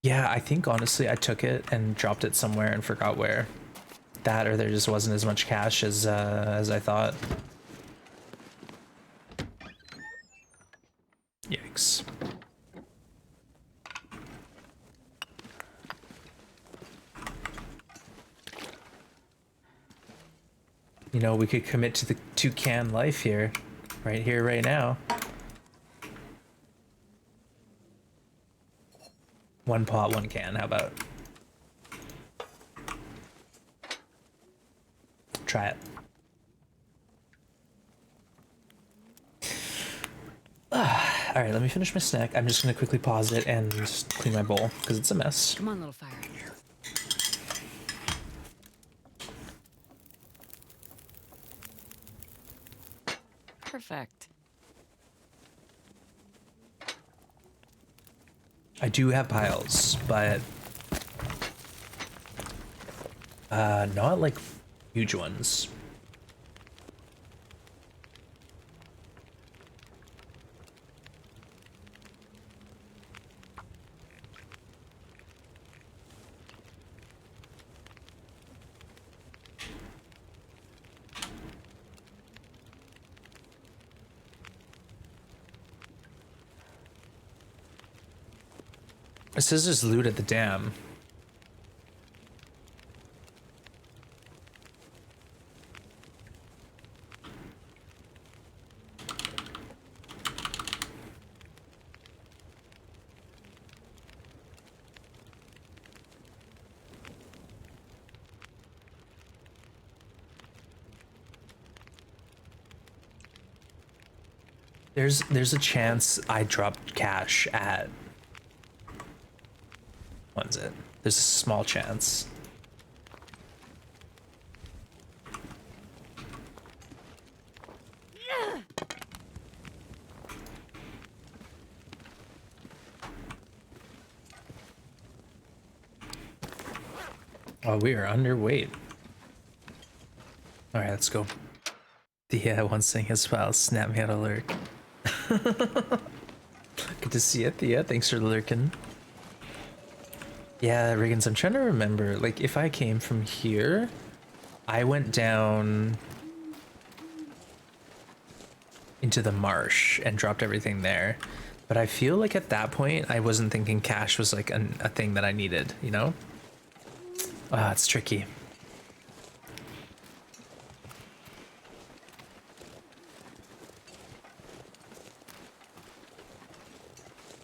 Yeah, I think honestly I took it and dropped it somewhere and forgot where. That or there just wasn't as much cash as I thought. Yikes. You know, we could commit to the toucan life here. Right here, right now. One pot, one can. How about? Try it. All right, let me finish my snack. I'm just gonna quickly pause it and just clean my bowl because it's a mess.
Come on, little fire. Perfect.
I do have piles, but not like huge ones. It says there's loot at the dam. There's a chance I dropped cash at. When's it? There's a small chance. Oh, we are underweight. All right, let's go. Thea once saying as well. Snap me out a lurk. Good to see you, Thea. Thanks for lurking. Yeah, Riggins, I'm trying to remember. Like, if I came from here, I went down into the marsh and dropped everything there. But I feel like at that point, I wasn't thinking cash was like a thing that I needed, you know? Ah, it's tricky.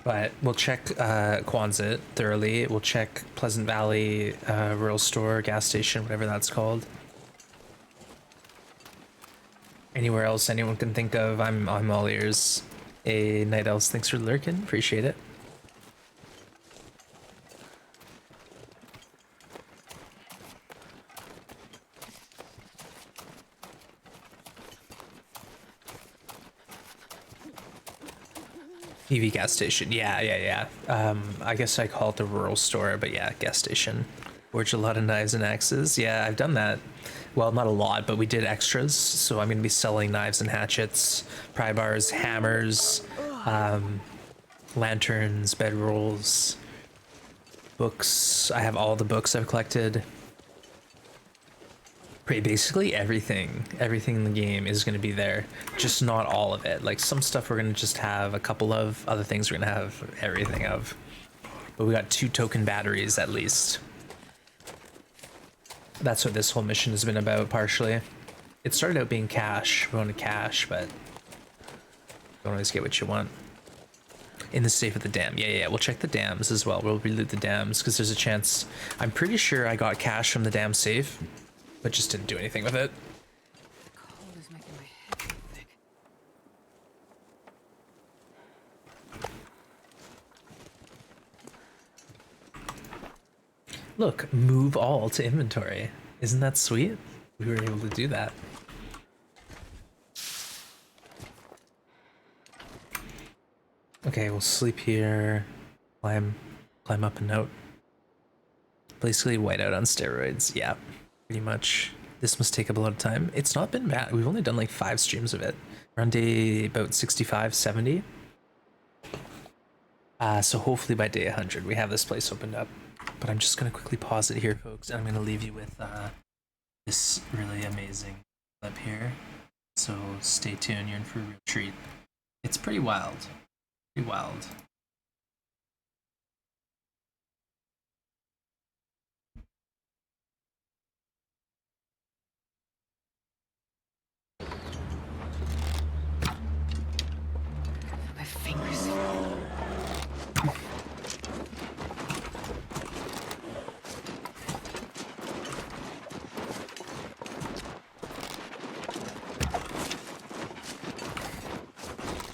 But we'll check Quonset thoroughly. We'll check Pleasant Valley Rural Store, gas station, whatever that's called. Anywhere else anyone can think of, I'm all ears. A Night Elves, thanks for lurking. Appreciate it. EV gas station. Yeah. I guess I call it the rural store, but yeah, gas station. Forge a lot of knives and axes. Yeah, I've done that. Well, not a lot, but we did extras. So I'm going to be selling knives and hatchets, pry bars, hammers, lanterns, bedrolls, books. I have all the books I've collected. Basically everything in the game is going to be there, just not all of it. Like some stuff we're going to just have a couple of, other things we're going to have everything of. But we got 2 token batteries at least. That's what this whole mission has been about partially. It started out being cash, we wanted cash, but don't always get what you want. In the safe at the dam. Yeah, we'll check the dams as well. We'll reloot the dams because there's a chance. I'm pretty sure I got cash from the dam safe, but just didn't do anything with it.
Cold is making my head thick.
Look, move all to inventory. Isn't that sweet? We were able to do that. Okay, we'll sleep here. Climb up and out. Basically whiteout on steroids. Yeah, pretty much. This must take up a lot of time. It's not been bad. We've only done like 5 streams of it. We're on day about 65, 70. So hopefully by day 100 we have this place opened up. But I'm just gonna quickly pause it here, folks, and I'm gonna leave you with this really amazing clip here. So stay tuned. You're in for a real treat. It's pretty wild. Pretty wild.
fingers.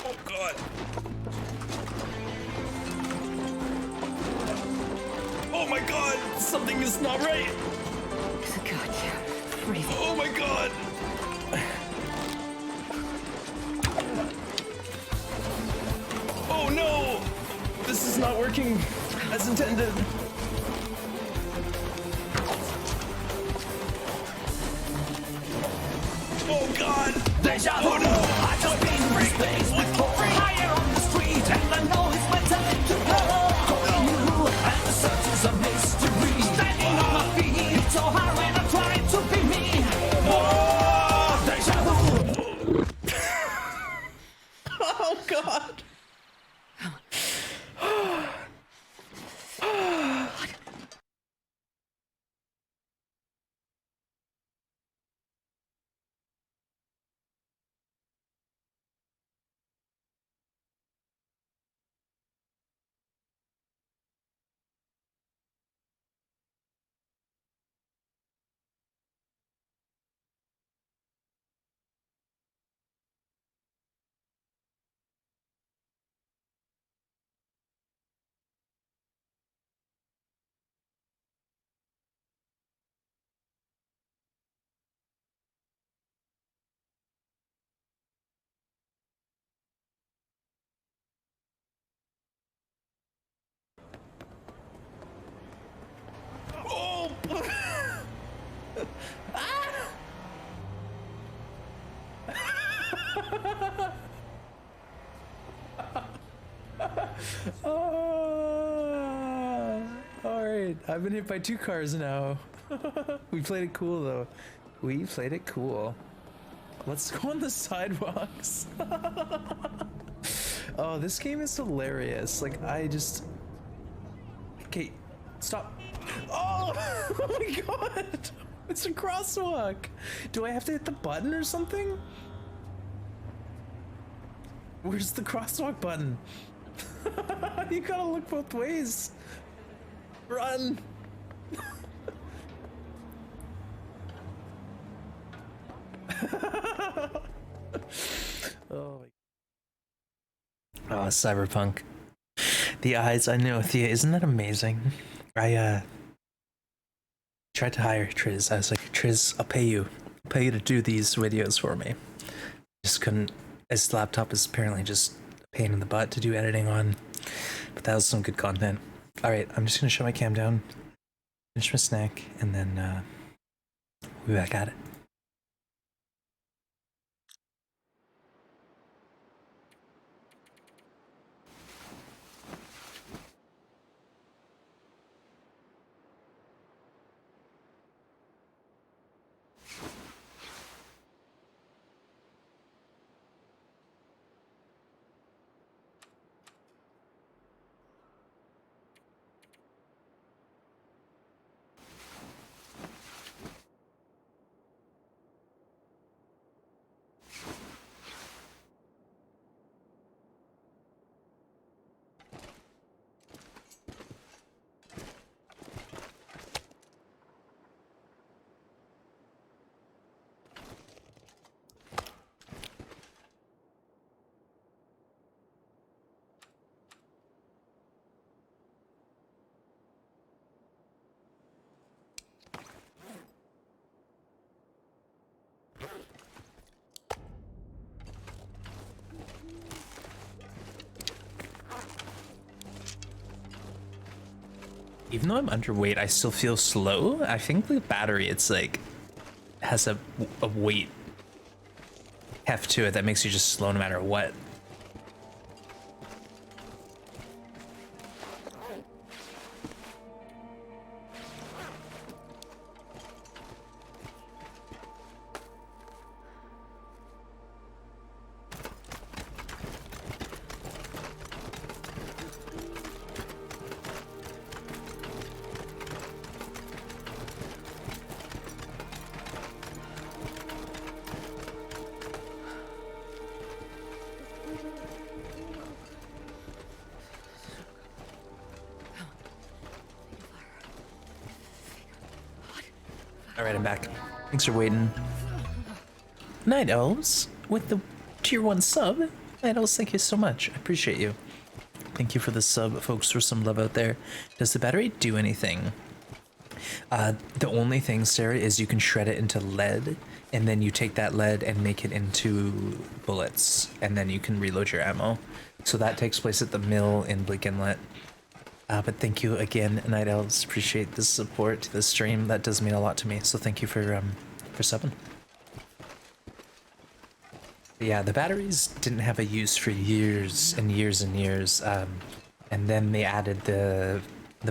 Oh god. Oh my god, something is not right.
Gotcha. Breathe.
Oh my god. Oh no! This is not working as intended. Oh god! Oh no! I just been things with fire on the street, and I know it's my time to go. You and the search is a mystery. Standing on my feet, it's so hard when I'm trying to be me. Oh, deja vu. Oh god! Oh! Alright, I've been hit by 2 cars now. We played it cool though. We played it cool. Let's go on the sidewalks. Oh, this game is hilarious. Like, I just... Okay, stop. Oh! Oh my god! It's a crosswalk! Do I have to hit the button or something? Where's the crosswalk button? You gotta look both ways. Run! Oh my... Oh, Cyberpunk. The eyes, I know, Thea, isn't that amazing? I tried to hire Triz. I was like, Triz, I'll pay you to do these videos for me. Just couldn't. His laptop is apparently just a pain in the butt to do editing on, but that was some good content. All right, I'm just gonna shut my cam down, finish my snack, and then we'll be back at it. Even though I'm underweight, I still feel slow. I think the battery, it's like, has a weight heft to it that makes you just slow no matter what. All right, I'm back. Thanks for waiting. Night Elves with the tier 1 sub. Night Elves, thank you so much. I appreciate you. Thank you for the sub, folks, for some love out there. Does the battery do anything? The only thing, Sarah, is you can shred it into lead, and then you take that lead and make it into bullets, and then you can reload your ammo. So that takes place at the mill in Bleak Inlet. But thank you again, Night Elves. Appreciate the support to the stream. That does mean a lot to me. So thank you for subbing. But yeah, the batteries didn't have a use for years and years and years. And then they added the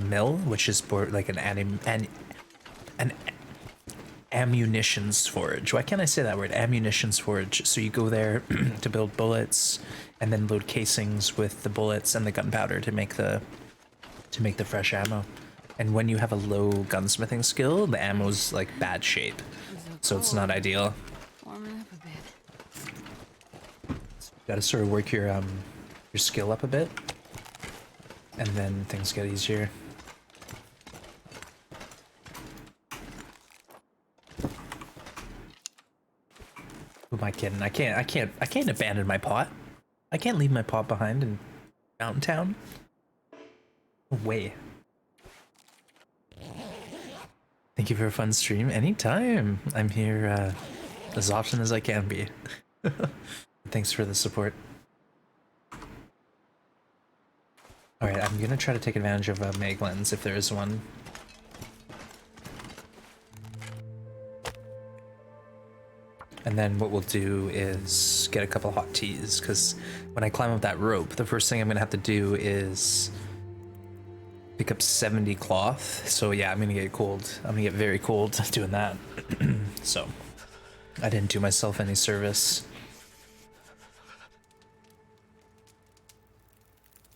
mill, which is for like an ammunitions forge. Why can't I say that word? Ammunitions forge. So you go there to build bullets, and then load casings with the bullets and the gunpowder to make the fresh ammo. And when you have a low gunsmithing skill, the ammo's like bad shape, so it's not ideal.
Warming up a bit.
You gotta sort of work your skill up a bit, and then things get easier. Who am I kidding? I can't abandon my pot. I can't leave my pot behind in Mountain Town. No way. Thank you for a fun stream. Anytime. I'm here as often as I can be. Thanks for the support. Alright, I'm gonna try to take advantage of a mag lens if there is one. And then what we'll do is get a couple hot teas, because when I climb up that rope, the first thing I'm gonna have to do is pick up 70 cloth. So yeah, I'm gonna get cold. I'm gonna get very cold doing that. So I didn't do myself any service.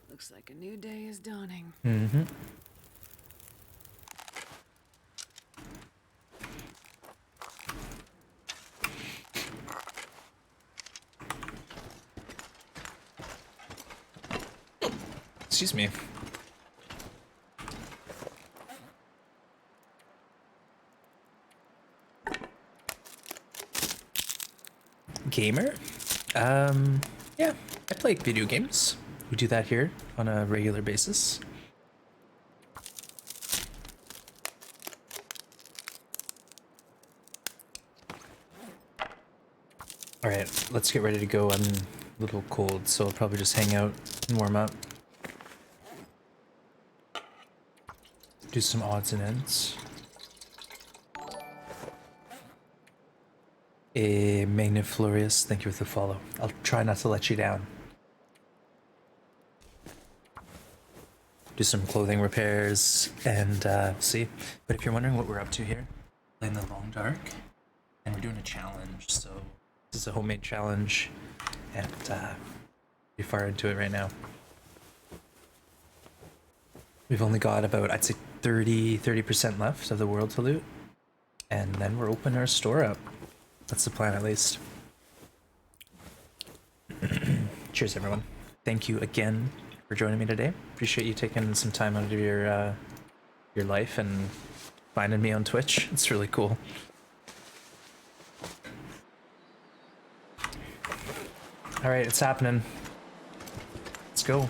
Looks like a new day is dawning.
Mm-hmm. Excuse me. Gamer? Yeah, I play video games. We do that here on a regular basis. Alright, let's get ready to go. I'm a little cold, so I'll probably just hang out and warm up. Do some odds and ends. Magniflorious, thank you for the follow. I'll try not to let you down. Do some clothing repairs and see. But if you're wondering what we're up to here, playing the Long Dark, and we're doing a challenge. So this is a homemade challenge, and we're far into it right now. We've only got about, I'd say, 30% left of the world to loot, and then we're opening our store up. That's the plan, at least. Cheers, everyone. Thank you again for joining me today. Appreciate you taking some time out of your life and finding me on Twitch. It's really cool. All right, it's happening. Let's go.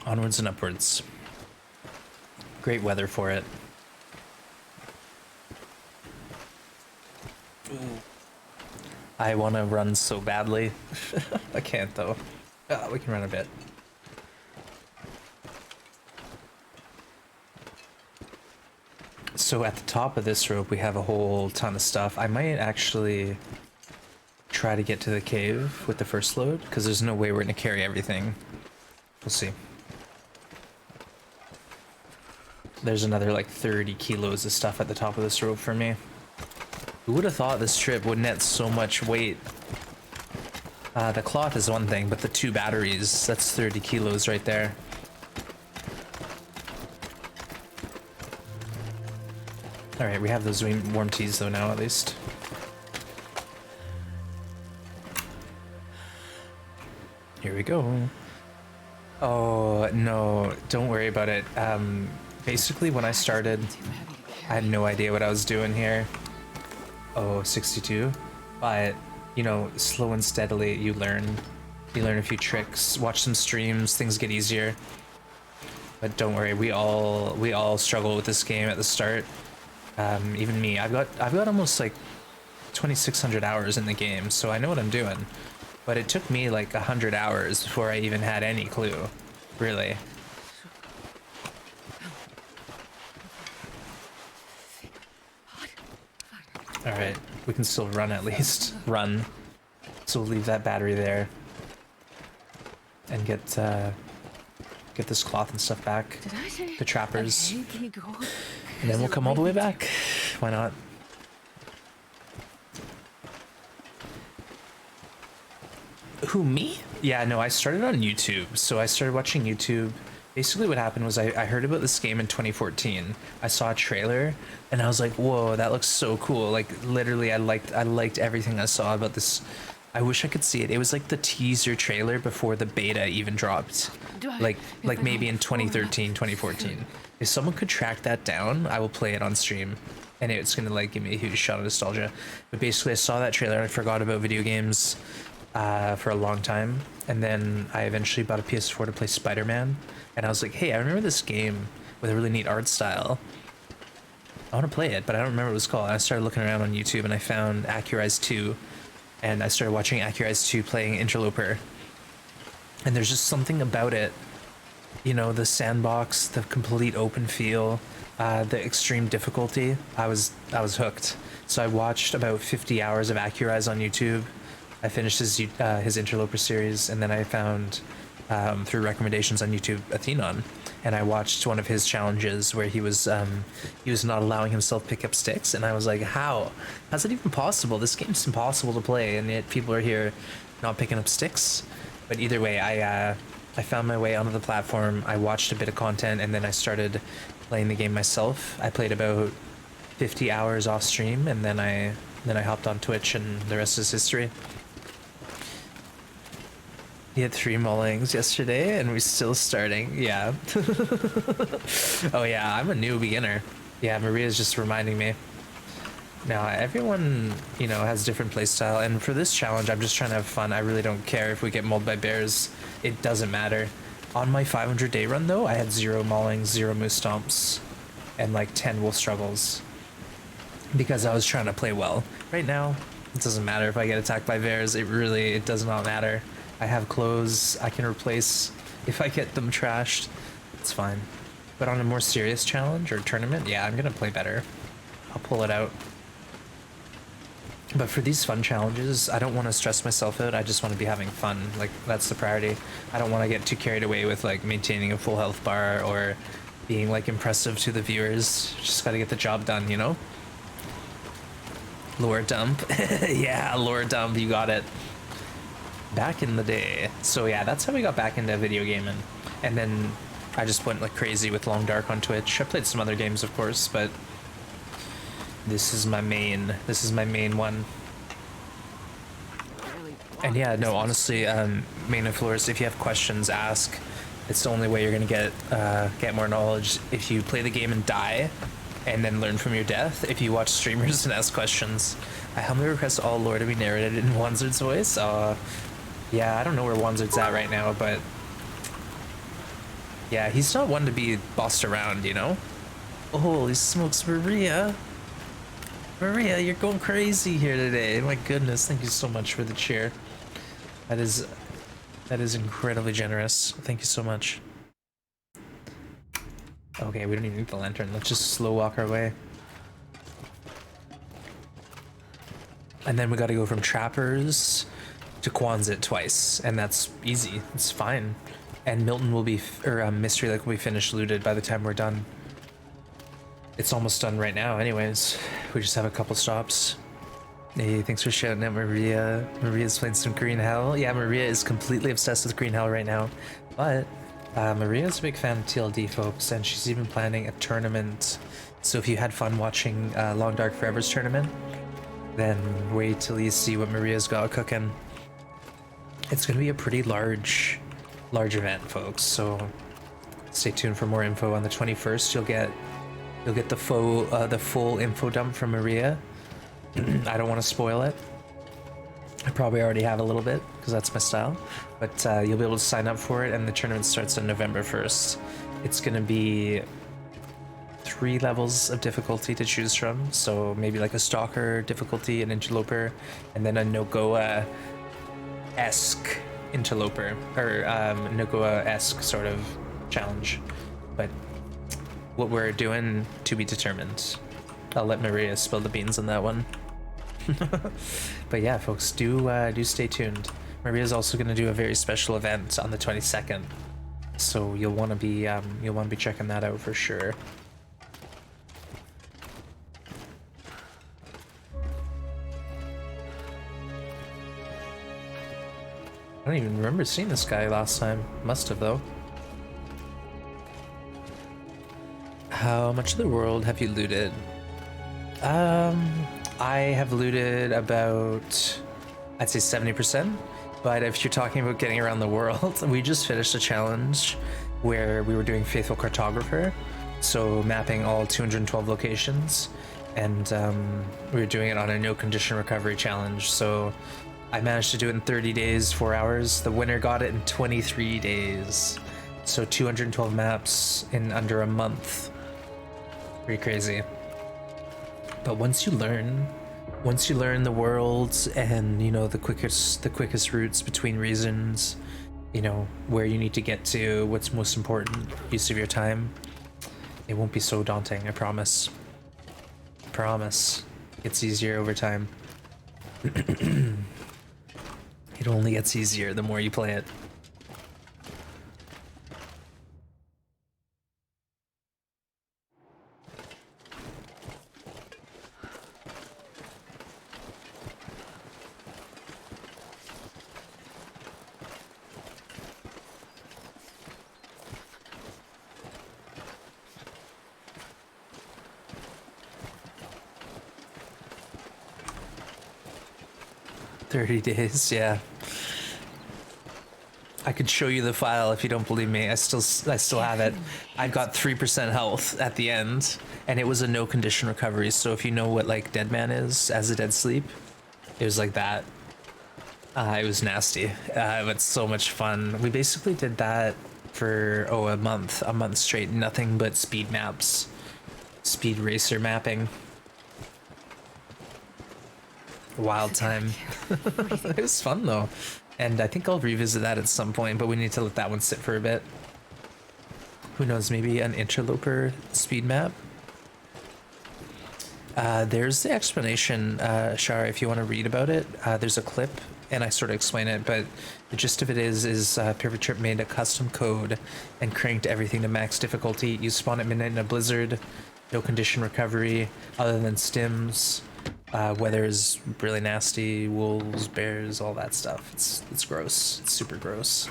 Onwards and upwards. Great weather for it. I want to run so badly. I can't though. We can run a bit. So at the top of this rope we have a whole ton of stuff. I might actually try to get to the cave with the first load, because there's no way we're going to carry everything. We'll see. There's another like 30 kilos of stuff at the top of this rope for me. Who would have thought this trip would net so much weight? The cloth is one thing, but the 2 batteries, that's 30 kilos right there. Alright, we have those warm teas though now, at least. Here we go. Oh no, don't worry about it. Basically when I started,
Too heavy to
I had
carry.
no idea what I was doing here. Oh, 62. But, you know, slow and steadily you learn. You learn a few tricks, watch some streams, things get easier. But don't worry, we all struggle with this game at the start. Even me, I've got almost like 2,600 hours in the game, so I know what I'm doing. But it took me like 100 hours before I even had any clue, really. All right, we can still run at least. Run. So we'll leave that battery there and get this cloth and stuff back.
Did I say?
The trappers.
Okay, can you go?
And then we'll come all the way back. Why not? Who, me? Yeah, no, I started on YouTube. So I started watching YouTube. Basically what happened was I heard about this game in 2014. I saw a trailer and I was like, whoa, that looks so cool. Like literally I liked everything I saw about this. I wish I could see it. It was like the teaser trailer before the beta even dropped. Like maybe in 2013, 2014. If someone could track that down, I will play it on stream. And it's gonna like give me a huge shot of nostalgia. But basically I saw that trailer and I forgot about video games for a long time. And then I eventually bought a PS4 to play Spider-Man. And I was like, hey, I remember this game with a really neat art style. I want to play it, but I don't remember what it was called. And I started looking around on YouTube and I found Accurize 2. And I started watching Accurize 2 playing Interloper. And there's just something about it. You know, the sandbox, the complete open feel, the extreme difficulty. I was hooked. So I watched about 50 hours of Accurize on YouTube. I finished his Interloper series, and then I found through recommendations on YouTube Athenon, and I watched one of his challenges where he was not allowing himself pick up sticks, and I was like, how's it even possible? This game's impossible to play, and yet people are here not picking up sticks. But either way, I found my way onto the platform. I watched a bit of content, and then I started playing the game myself. I played about 50 hours off stream, and then I hopped on Twitch, and the rest is history. He had 3 maulings yesterday, and we're still starting. Yeah. Oh yeah, I'm a new beginner. Yeah, Maria's just reminding me. Now, everyone, you know, has different playstyle, and for this challenge, I'm just trying to have fun. I really don't care if we get mauled by bears. It doesn't matter. On my 500-day run, though, I had 0 maulings, 0 moose stomps, and like 10 wolf struggles. Because I was trying to play well. Right now, it doesn't matter if I get attacked by bears. It does not matter. I have clothes I can replace if I get them trashed. It's fine. But on a more serious challenge or tournament, yeah, I'm gonna play better. I'll pull it out. But for these fun challenges, I don't want to stress myself out. I just want to be having fun. Like, that's the priority. I don't want to get too carried away with like maintaining a full health bar or being like impressive to the viewers. Just gotta get the job done, you know? Lore dump. Yeah, lore dump, you got it. Back in the day. So yeah, that's how we got back into video gaming. And then I just went like crazy with Long Dark on Twitch. I played some other games, of course, but this is my main one. And yeah, no, honestly, main influencers, if you have questions, ask. It's the only way you're gonna get more knowledge. If you play the game and die, and then learn from your death. If you watch streamers and ask questions, I humbly request all lore to be narrated in Wanzard's voice. Yeah, I don't know where Wanzard's at right now, but yeah, he's not one to be bossed around, you know? Holy smokes, Maria! Maria, you're going crazy here today. My goodness, thank you so much for the cheer. That is incredibly generous. Thank you so much. Okay, we don't even need the lantern. Let's just slow walk our way. And then we gotta go from Trappers to Quonset twice, and that's easy. It's fine. And Milton will be, Mystery Lake will be finished looted by the time we're done. It's almost done right now anyways. We just have a couple stops. Hey, thanks for shouting out Maria. Maria's playing some Green Hell. Yeah, Maria is completely obsessed with Green Hell right now. But Maria's a big fan of TLD, folks, and she's even planning a tournament. So if you had fun watching Long Dark Forever's tournament, then wait till you see what Maria's got cooking. It's gonna be a pretty large large event, folks. So stay tuned for more info on the 21st. You'll get the full info dump from Maria. I don't want to spoil it. I probably already have a little bit because that's my style, but you'll be able to sign up for it, and the tournament starts on November 1st. It's gonna be 3 levels of difficulty to choose from, so maybe like a stalker difficulty, an interloper, and then a Nogoa-esque interloper, or Nogoa-esque sort of challenge. But what we're doing to be determined. I'll let Maria spill the beans on that one. But yeah, folks, do stay tuned. Maria's also going to do a very special event on the 22nd, so you'll want to be checking that out for sure. I don't even remember seeing this guy last time. Must have though. How much of the world have you looted? I have looted about, I'd say 70%, but if you're talking about getting around the world, we just finished a challenge where we were doing Faithful Cartographer, so mapping all 212 locations, and we were doing it on a no condition recovery challenge, so I managed to do it in 30 days, 4 hours. The winner got it in 23 days, so 212 maps in under a month. Pretty crazy. But once you learn the world and, you know, the quickest routes between regions, you know, where you need to get to, what's most important, use of your time, it won't be so daunting, I promise. I promise. It's easier over time. It only gets easier the more you play it. $30 days, yeah. I could show you the file if you don't believe me. I still have it. I got 3% health at the end, and it was a no condition recovery. So if you know what like Dead Man is as a dead sleep, it was like that. It was nasty, but so much fun. We basically did that for a month straight. Nothing but speed maps, speed racer mapping. Wild time. It was fun though, and I think I'll revisit that at some point, but we need to let that one sit for a bit. Who knows, maybe an interloper speed map. There's the explanation, Shara, if you want to read about it. There's a clip and I sort of explain it, but the gist of it is Perfect Trip made a custom code and cranked everything to max difficulty. You spawn at midnight in a blizzard, no condition recovery other than stims. Weather is really nasty, wolves, bears, all that stuff. It's gross. It's super gross.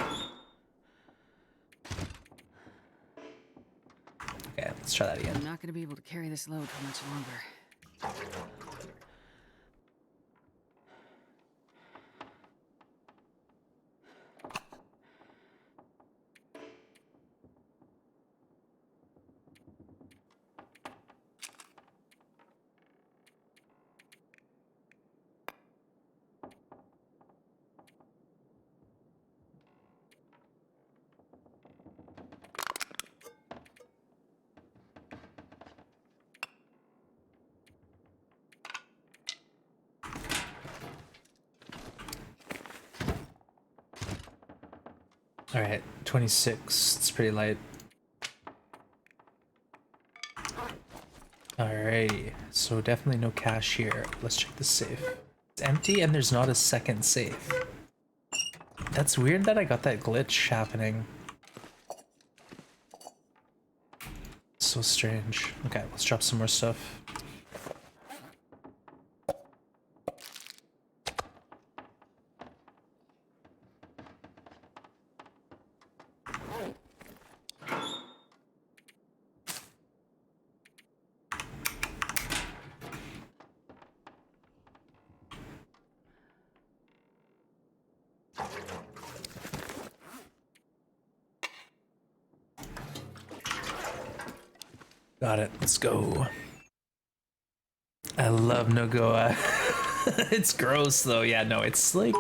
Okay, let's try that again.
I'm not gonna be able to carry this load for much longer.
All right, 26. It's pretty light. Alrighty, so definitely no cash here. Let's check the safe. It's empty and there's not a second safe. That's weird that I got that glitch happening. So strange. Okay, let's drop some more stuff. Got it. Let's go. I love Nogoa. It's gross though. Yeah, no, it's like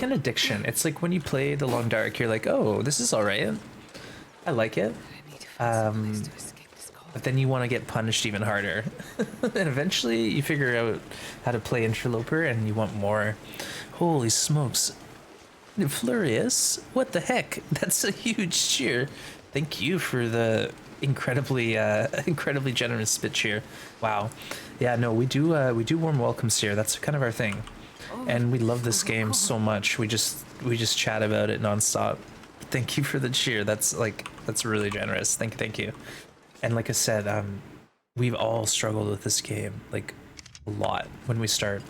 an addiction. It's like when you play The Long Dark, you're like, oh, this is all right. I like it.
I need to find some place to escape this cold.
But then you want to get punished even harder. And eventually you figure out how to play Interloper and you want more. Holy smokes. Flurious? What the heck? That's a huge cheer. Thank you for the incredibly incredibly generous spit cheer. Wow. Yeah, no, we do warm welcomes here. That's kind of our thing. And we love this game so much. We just chat about it nonstop. Thank you for the cheer. That's really generous. Thank you. And like I said, we've all struggled with this game like a lot when we start.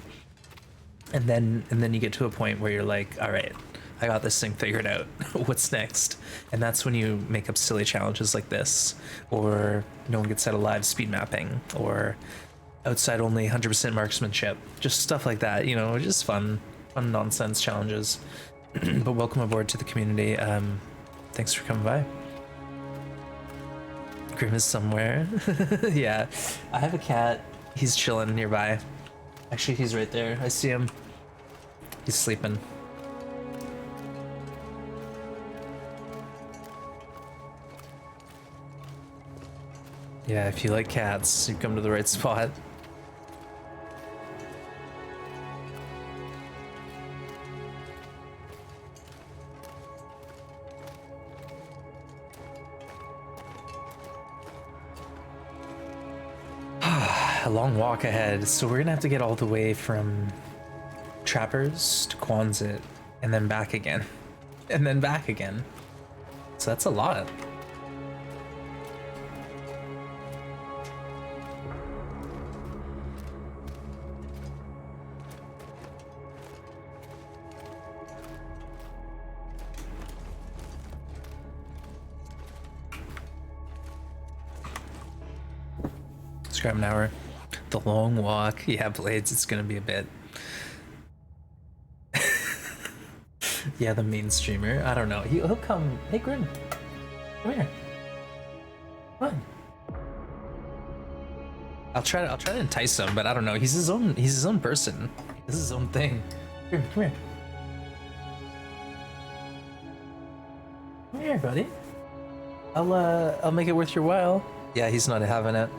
And then you get to a point where you're like, all right, I got this thing figured out. What's next? And that's when you make up silly challenges like this, or no one gets out alive speed mapping, or outside only 100% marksmanship, just stuff like that, you know, just fun nonsense challenges. But welcome aboard to the community. Thanks for coming by. Grim is somewhere. Yeah, I have a cat. He's chilling nearby. Actually, he's right there. I see him. He's sleeping. Yeah, if you like cats, you come to the right spot. A long walk ahead, so we're gonna have to get all the way from Trappers to Quonset, and then back again, and then back again. So that's a lot. Let's grab an hour. The long walk. Yeah, Blades, it's gonna be a bit. Yeah, the main streamer. I don't know. He'll come. Hey, Grim. Come here. Come on. I'll try to entice him, but I don't know. He's his own person. This is his own thing. Come here. Come here, buddy. I'll make it worth your while. Yeah, he's not having it.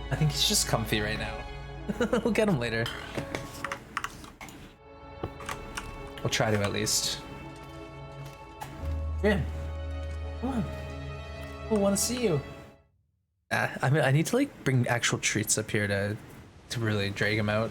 I think he's just comfy right now. We'll get him later. We'll try to at least. Grim, come on. I want to see you. I mean, I need to like bring actual treats up here to really drag him out.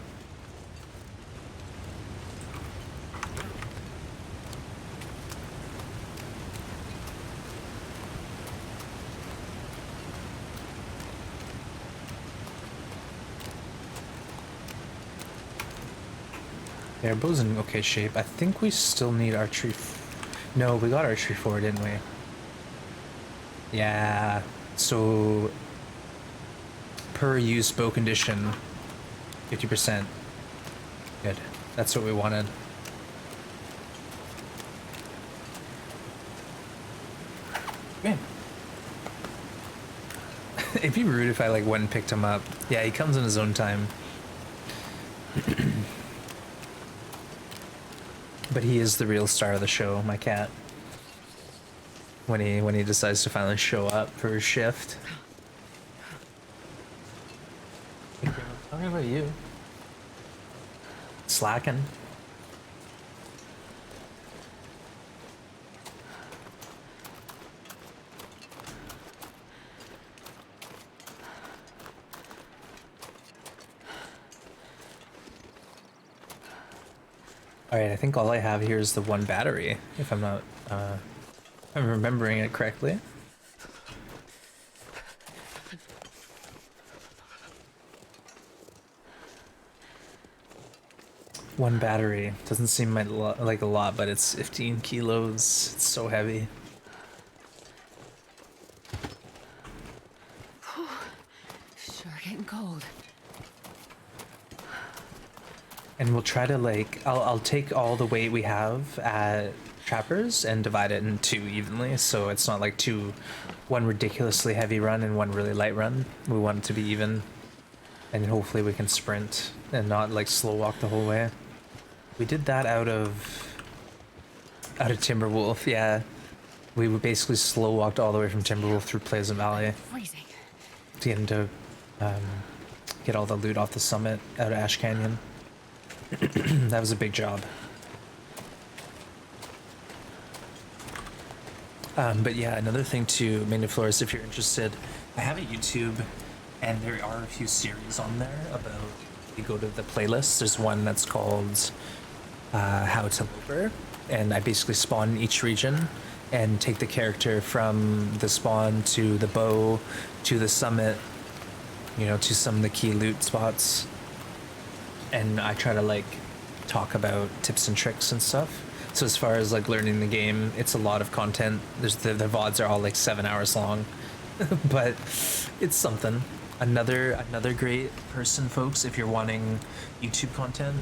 Yeah, our bow's in okay shape. I think we still need archery. No, we got archery 4, didn't we? Yeah. So per use bow condition, 50%. Good. That's what we wanted. Okay. It'd be rude if I like went and picked him up. Yeah, he comes in his own time. But he is the real star of the show, my cat. When he decides to finally show up for his shift. Talking about you. Slacking. Alright, I think all I have here is the one battery, if I'm not, if I'm remembering it correctly. One battery. Doesn't seem like a lot, but it's 15 kilos. It's so heavy.
Sure getting cold.
And we'll try to like, I'll take all the weight we have at trappers and divide it in two evenly, so it's not like one ridiculously heavy run and one really light run. We want it to be even, and hopefully we can sprint and not like slow walk the whole way. We did that out of Timberwolf, yeah. We basically slow walked all the way from Timberwolf through Pleasant Valley
Freezing.
to get into get all the loot off the summit out of Ash Canyon. That was a big job. But yeah, another thing too, Main Flores, if you're interested, I have a YouTube, and there are a few series on there about. You go to the playlist. There's one that's called How to Loper, and I basically spawn in each region and take the character from the spawn to the bow to the summit, you know, to some of the key loot spots, and I try to like talk about tips and tricks and stuff. So as far as like learning the game, it's a lot of content. There's the VODs are all like 7 hours long, but it's something. Another great person, folks, if you're wanting YouTube content,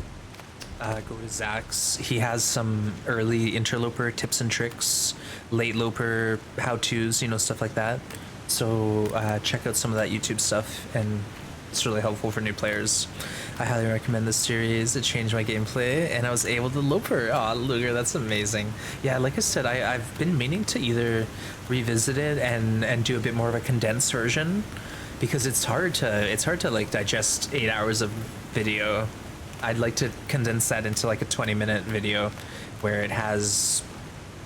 go to Zach's. He has some early interloper tips and tricks, late loper how-tos, you know, stuff like that. So check out some of that YouTube stuff, and it's really helpful for new players. I highly recommend this series. It changed my gameplay, and I was able to loper. Oh, Luger, that's amazing. Yeah, like I said, I've been meaning to either revisit it and do a bit more of a condensed version, because it's hard to like digest 8 hours of video. I'd like to condense that into like a 20-minute video where it has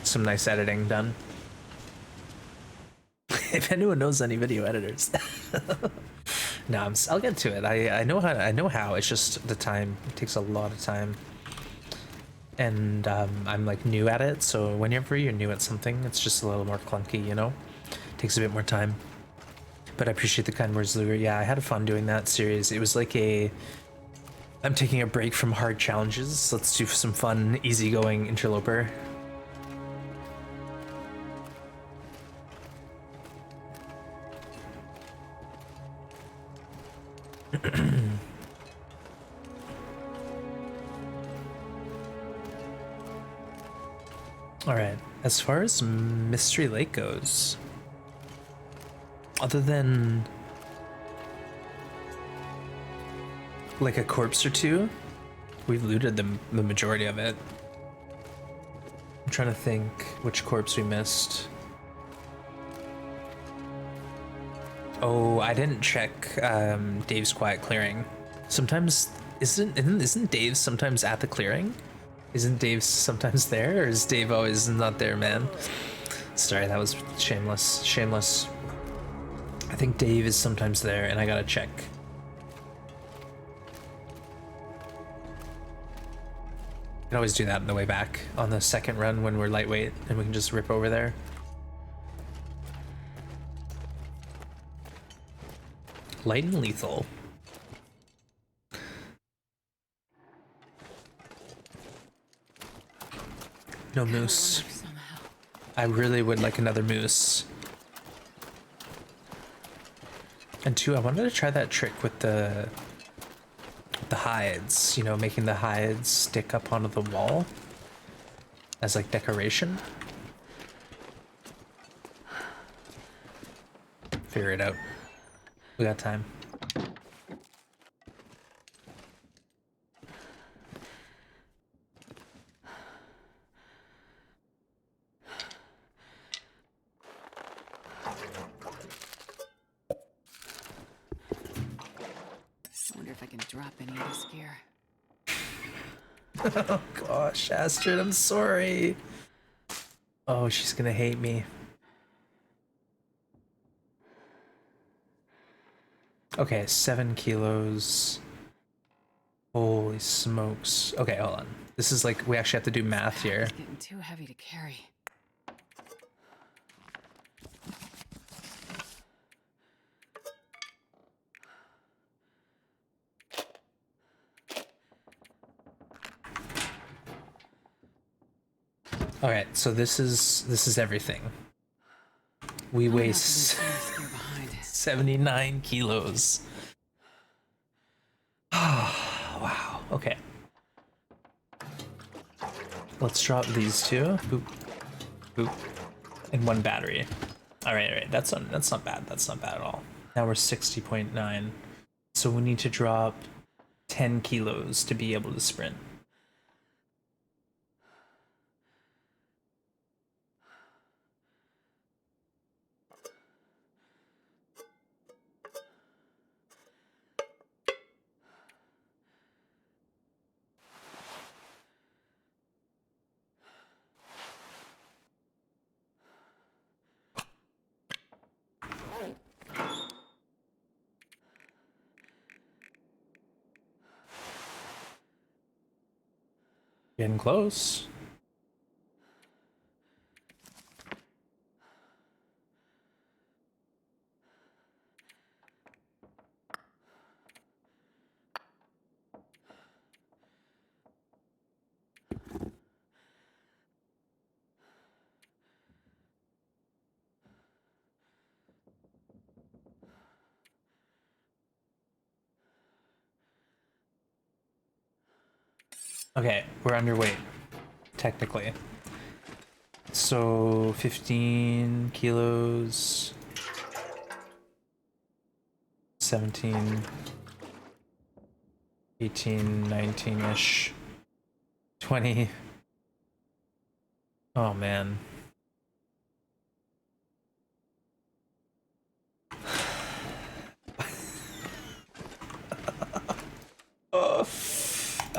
some nice editing done. If anyone knows any video editors. No, I'll get to it. I know how. It's just the time. It takes a lot of time. And I'm like new at it, so whenever you're new at something, it's just a little more clunky, you know? It takes a bit more time. But I appreciate the kind words, Luger. Yeah, I had fun doing that series. It was like I'm taking a break from hard challenges. Let's do some fun, easygoing interloper. All right, as far as Mystery Lake goes, other than like a corpse or two, we've looted the majority of it. I'm trying to think which corpse we missed. Oh, I didn't check Dave's quiet clearing. Sometimes isn't Dave sometimes at the clearing? Isn't Dave sometimes there, or is Dave always not there, man? Sorry, that was shameless. I think Dave is sometimes there, and I gotta check. I can always do that on the way back on the second run when we're lightweight, and we can just rip over there. Light and lethal. No moose.
Somehow.
I really would like another moose. And two, I wanted to try that trick with the hides, you know, making the hides stick up onto the wall as like decoration. Figure it out. We got time.
I wonder if I can drop any of this gear.
Oh gosh, Astrid, I'm sorry. Oh, she's gonna hate me. Okay, 7 kilos. Holy smokes. Okay, hold on. This is like, we actually have to do math here.
It's getting too heavy to carry.
Okay, so this is everything. We
I'm gonna
weigh
have to leave this gear behind.
79 kilos. Wow, okay. let's drop these two. Boop, boop, and one battery. All right. That's not bad. That's not bad at all. Now we're 60.9. So we need to drop 10 kilos to be able to sprint. Getting close. Okay, we're underweight, technically. So 15 kilos, 17, 18, 19-ish, 20. Oh man.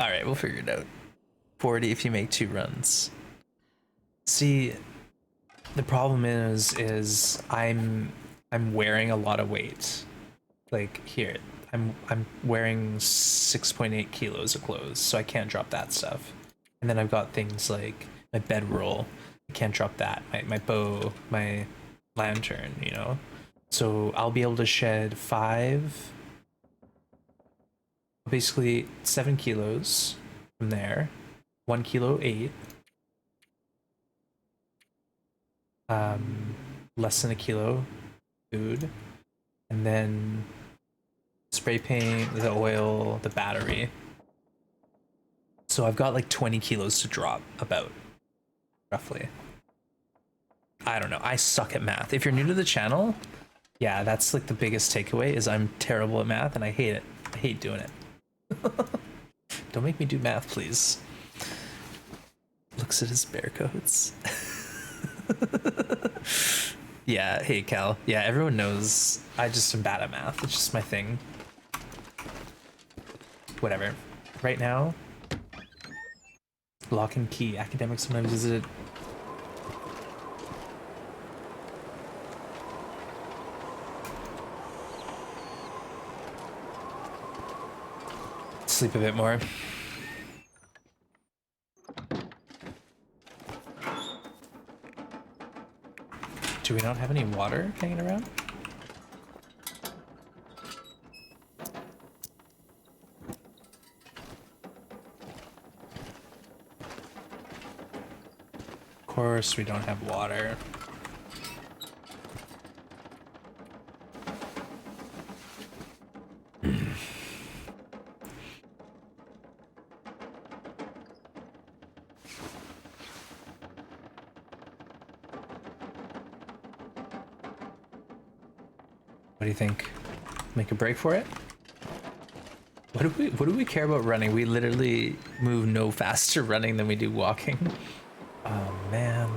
All right, we'll figure it out. 40 if you make 2 runs. See, the problem is I'm wearing a lot of weight. Like here, I'm wearing 6.8 kilos of clothes, so I can't drop that stuff. And then I've got things like my bedroll. I can't drop that. My bow, my lantern, you know. So I'll be able to shed 5. Basically 7 kilos from there, 1 kilo 8, less than a kilo food, and then spray paint, the oil, the battery. So I've got like 20 kilos to drop, about, roughly. I don't know, I suck at math. If you're new to the channel, yeah, that's like the biggest takeaway, is I'm terrible at math and I hate it. I hate doing it. Don't make me do math, please. Looks at his bear coats. Yeah, hey Cal. Yeah, everyone knows I just am bad at math. It's just my thing. Whatever. Right now, lock and key. Academics sometimes visit. Sleep a bit more. Do we not have any water hanging around? Of course we don't have water. What do you think? Make a break for it? What do we care about running? We literally move no faster running than we do walking. Oh man.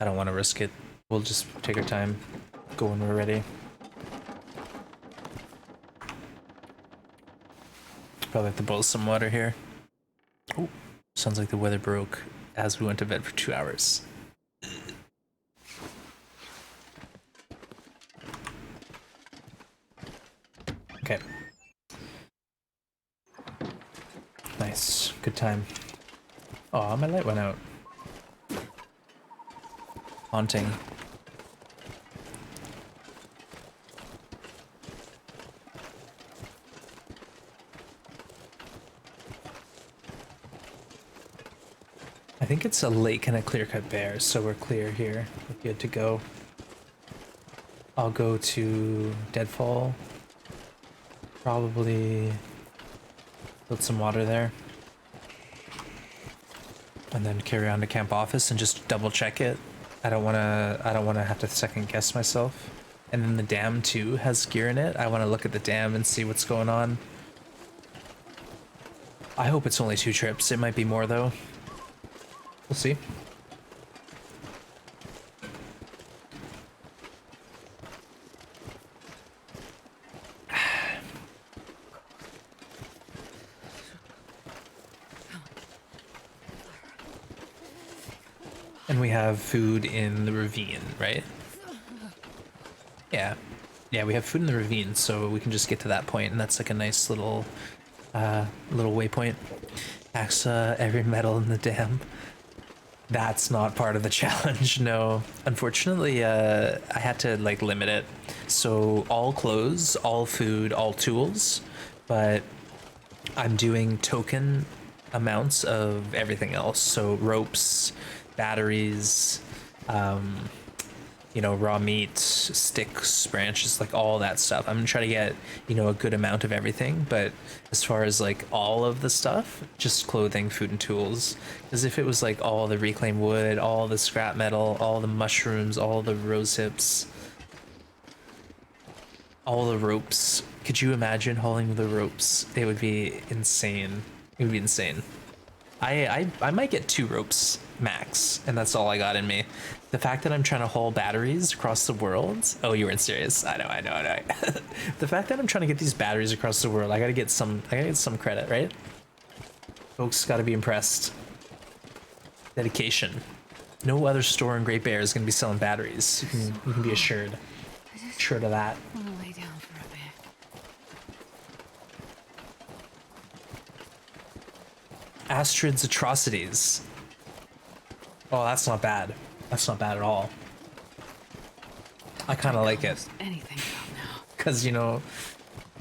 I don't want to risk it. We'll just take our time. Go when we're ready. Probably have to boil some water here. Oh, sounds like the weather broke as we went to bed for 2 hours. Okay. Nice. Good time. Oh, my light went out. Haunting. I think it's a lake and a clear-cut bear, so we're clear here. We're good to go. I'll go to Deadfall. Probably put some water there. And then carry on to camp office and just double check it. I don't wanna have to second guess myself. And then the dam too has gear in it. I wanna look at the dam and see what's going on. I hope it's only 2 trips. It might be more though. We'll see. And we have food in the ravine, right? Yeah. Yeah, we have food in the ravine, so we can just get to that point, and that's like a nice little waypoint. Axa every metal in the dam. That's not part of the challenge, no. Unfortunately, I had to like limit it. So all clothes, all food, all tools, but I'm doing token amounts of everything else. So ropes, batteries, you know, raw meat, sticks, branches, like all that stuff. I'm gonna try to get, you know, a good amount of everything, but as far as like all of the stuff, just clothing, food, and tools. Because if it was like all the reclaimed wood, all the scrap metal, all the mushrooms, all the rose hips, all the ropes, could you imagine hauling the ropes? It would be insane. It would be insane. I might get 2 ropes max, and that's all I got in me. The fact that I'm trying to haul batteries across the world. Oh, you weren't serious. I know. The fact that I'm trying to get these batteries across the world, I gotta get some credit, right? Folks gotta be impressed. Dedication. No other store in Great Bear is gonna be selling batteries. You can be assured. Sure to that.
I'm gonna lay down for a bit.
Astrid's Atrocities. Oh, that's not bad. That's not bad at all. I kind of like it.
Almost anything out now.
Because, you know,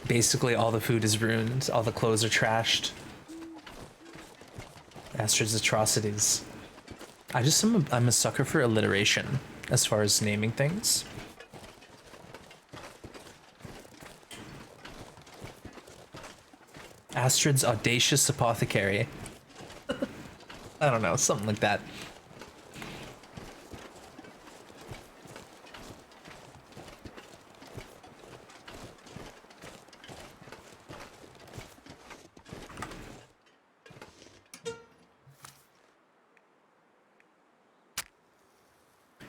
basically all the food is ruined. All the clothes are trashed. Astrid's Atrocities. I'm a sucker for alliteration as far as naming things. Astrid's Audacious Apothecary. I don't know, something like that.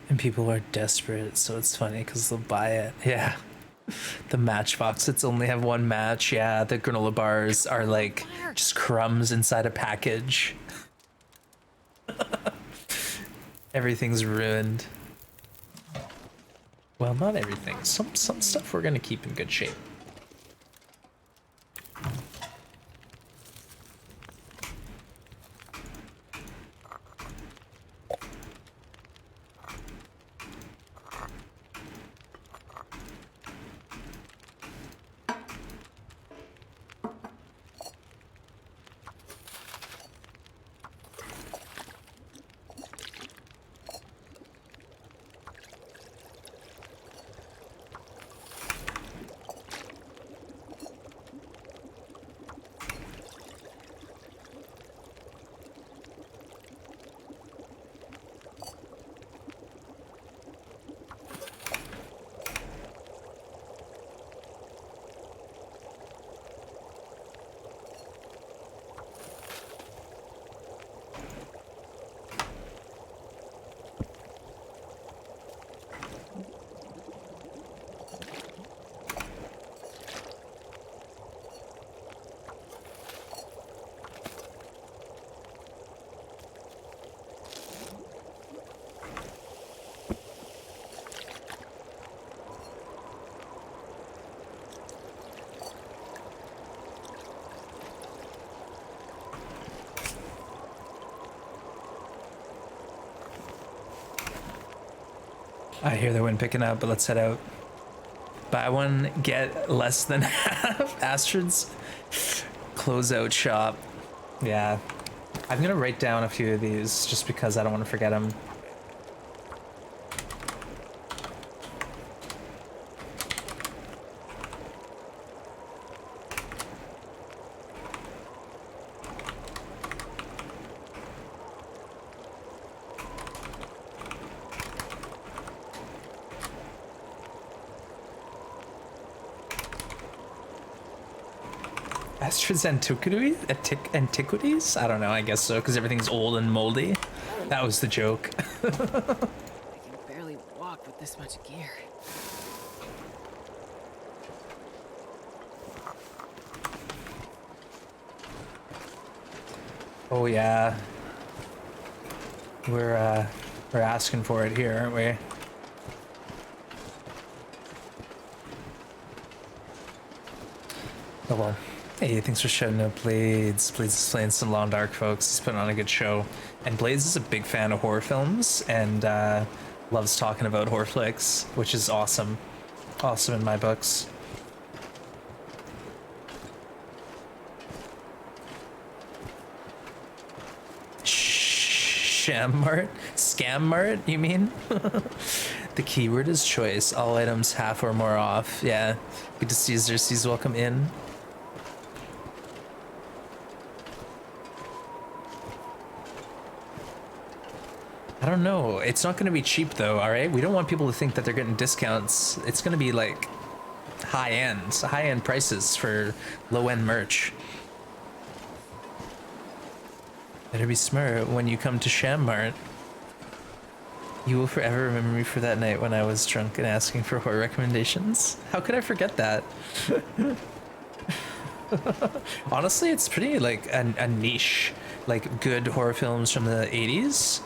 And people are desperate, so it's funny because they'll buy it. Yeah. The matchboxes only have 1 match. Yeah, the granola bars are like just crumbs inside a package. Everything's ruined. Well, not everything. Some stuff we're gonna keep in good shape. I hear the wind picking up, but let's head out. Buy one, get less than half. Astrid's closeout shop. Yeah. I'm gonna write down a few of these just because I don't want to forget them. Astra's antiquities? I don't know, I guess so, because everything's old and moldy. That was the joke.
I can barely walk with this much gear.
Oh yeah. We're asking for it here, aren't we? Oh well. Hey, thanks for shouting out Blades. Blades is playing some Long Dark, folks. He's putting on a good show. And Blades is a big fan of horror films and loves talking about horror flicks, which is awesome. Awesome in my books. Sham Mart? Scam Mart, you mean? The keyword is choice. All items half or more off. Yeah. Good to see Xerxes. Welcome in. I don't know. It's not going to be cheap though, all right? We don't want people to think that they're getting discounts. It's going to be like high-end prices for low-end merch. Better be smart when you come to Sham Mart. You will forever remember me for that night when I was drunk and asking for horror recommendations. How could I forget that? Honestly, it's pretty like a niche, like good horror films from the 80s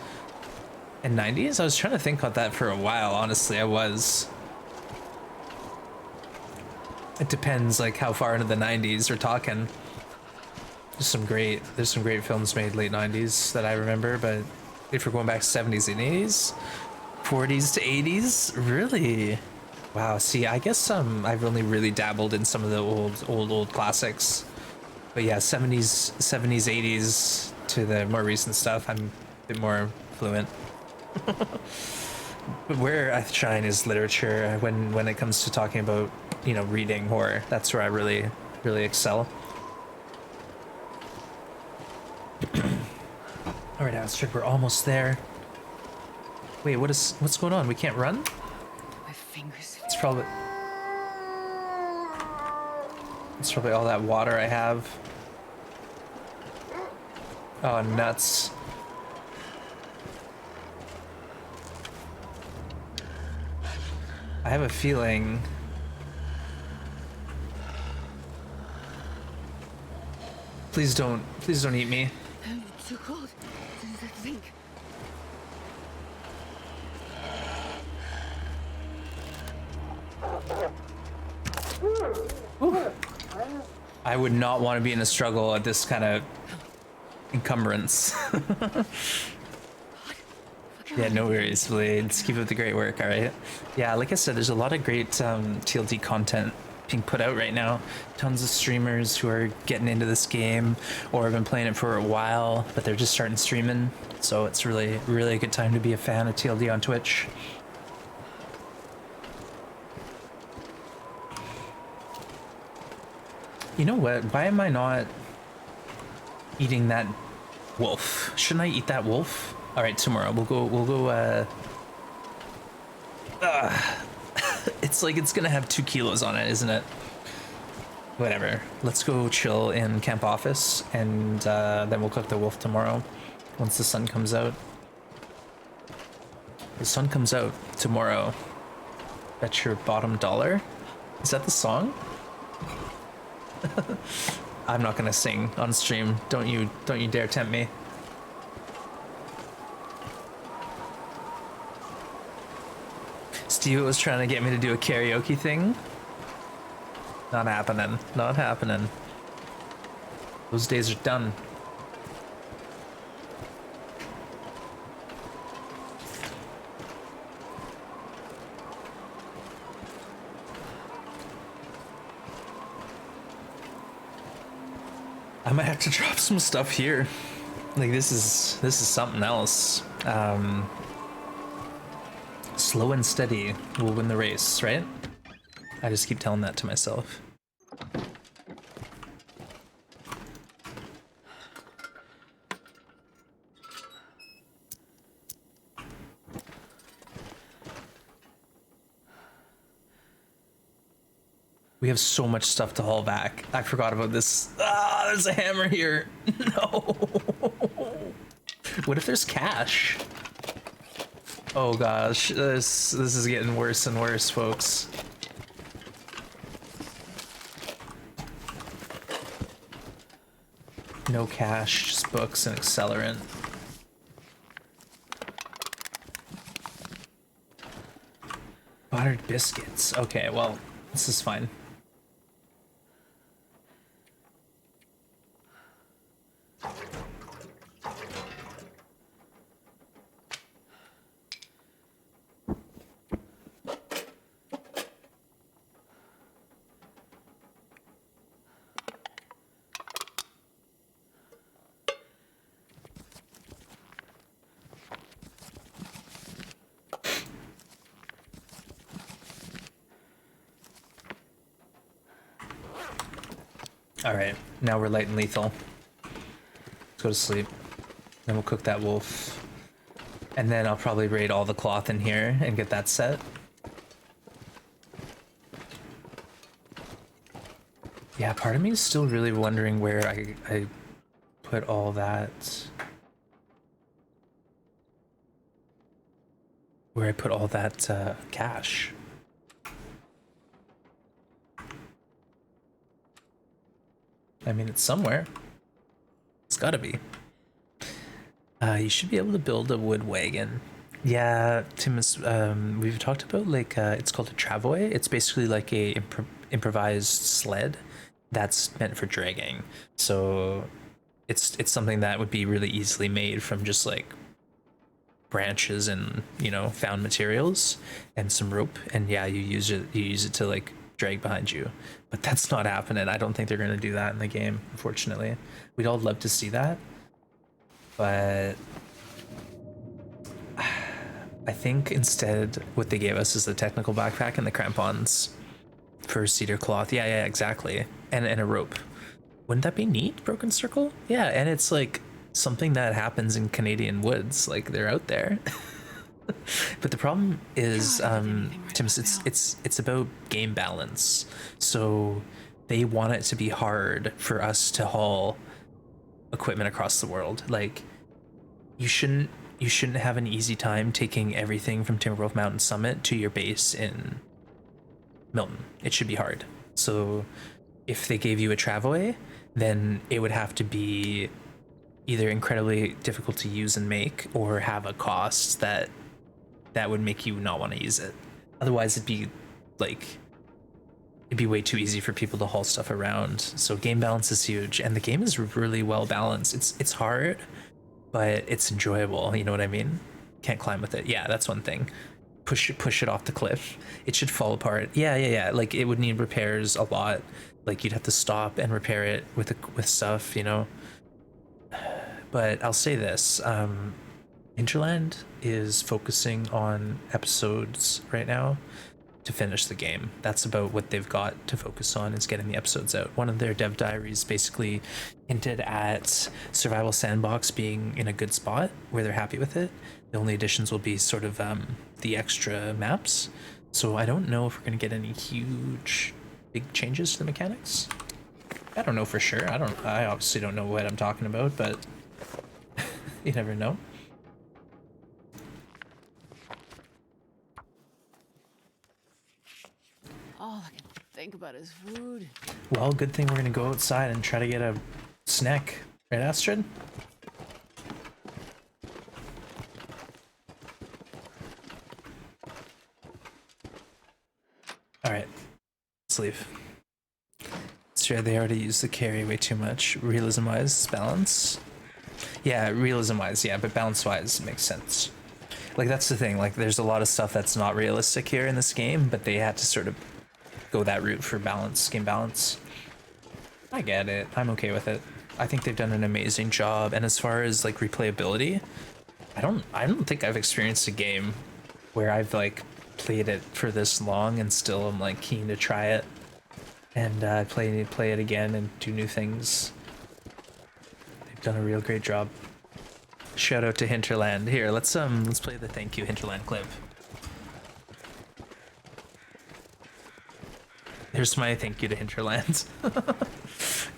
and 90s. I was trying to think about that for a while, honestly. I was. It depends like how far into the 90s we're talking. There's some great films made late 90s that I remember, but if we're going back 70s and 80s, 40s to 80s, really? Wow, see, I guess I've only really dabbled in some of the old classics. But yeah, 70s, 80s to the more recent stuff, I'm a bit more fluent. But where I shine is literature. When it comes to talking about, you know, reading horror, that's where I really excel. All right, Astrid, we're almost there. Wait, what's going on? We can't run?
My fingers.
It's probably all that water I have. Oh, nuts. I have a feeling. Please don't eat me.
I'm too cold. I think.
I would not want to be in a struggle at this kind of encumbrance. Yeah, no worries, Blades. Keep up the great work, alright? Yeah, like I said, there's a lot of great TLD content being put out right now. Tons of streamers who are getting into this game or have been playing it for a while, but they're just starting streaming. So it's really a good time to be a fan of TLD on Twitch. You know what? Why am I not eating that wolf? Shouldn't I eat that wolf? All right, tomorrow we'll go. It's like it's gonna have 2 kilos on it, isn't it? Whatever. Let's go chill in camp office, and then we'll cook the wolf tomorrow once the sun comes out. The sun comes out tomorrow. Bet your bottom dollar. Is that the song? I'm not gonna sing on stream. Don't you dare tempt me. Steve was trying to get me to do a karaoke thing. Not happening. Not happening. Those days are done. I might have to drop some stuff here. Like this is something else. Slow and steady will win the race, right? I just keep telling that to myself. We have so much stuff to haul back. I forgot about this. Ah, there's a hammer here. No. What if there's cash? Oh gosh, this is getting worse and worse, folks. No cash, just books and accelerant. Buttered biscuits. Okay, well, this is fine. All right, now we're light and lethal. Let's go to sleep. Then we'll cook that wolf. And then I'll probably raid all the cloth in here and get that set. Yeah, part of me is still really wondering where I put all that. Where I put all that cash. I mean, it's somewhere. It's gotta be. You should be able to build a wood wagon. Yeah, Tim, we've talked about like it's called a travois. It's basically like a improvised sled that's meant for dragging. So it's something that would be really easily made from just like branches and, you know, found materials and some rope. And yeah, you use it to like drag behind you, but that's not happening. I don't think they're going to do that in the game, unfortunately. We'd all love to see that, but I think instead what they gave us is the technical backpack and the crampons for cedar cloth. Yeah, exactly. And a rope. Wouldn't that be neat? Broken Circle? Yeah, and it's like something that happens in Canadian woods, like they're out there. But the problem is, Tim, it's about game balance. So they want it to be hard for us to haul equipment across the world. Like you shouldn't have an easy time taking everything from Timberwolf Mountain Summit to your base in Milton. It should be hard. So if they gave you a travois, then it would have to be either incredibly difficult to use and make, or have a cost that would make you not want to use it. Otherwise it'd be way too easy for people to haul stuff around. So game balance is huge, and the game is really well balanced. It's hard, but it's enjoyable, you know what I mean? Can't climb with it. Yeah, that's one thing. Push it off the cliff. It should fall apart. Yeah. Like it would need repairs a lot. Like you'd have to stop and repair it with stuff, you know. But I'll say this, Hinterland is focusing on episodes right now to finish the game. That's about what they've got to focus on, is getting the episodes out. One of their dev diaries basically hinted at Survival Sandbox being in a good spot where they're happy with it. The only additions will be sort of the extra maps. So I don't know if we're going to get any huge big changes to the mechanics. I don't know for sure. I obviously don't know what I'm talking about, but you never know.
All I can think about is food.
Well, good thing we're gonna go outside and try to get a snack. Right, Astrid? Alright. Let's leave. Sure, they already used the carry way too much. Realism-wise, balance. Yeah, realism-wise, yeah, but balance-wise, it makes sense. Like, that's the thing. Like, there's a lot of stuff that's not realistic here in this game, but they had to sort of go that route for balance, game balance. I get it. I'm okay with it. I think they've done an amazing job. And as far as like replayability, I don't think I've experienced a game where I've like played it for this long and still am like keen to try it and play it again and do new things. They've done a real great job. Shout out to Hinterland. Here, let's play the thank you Hinterland clip. Here's my thank you to Hinterland.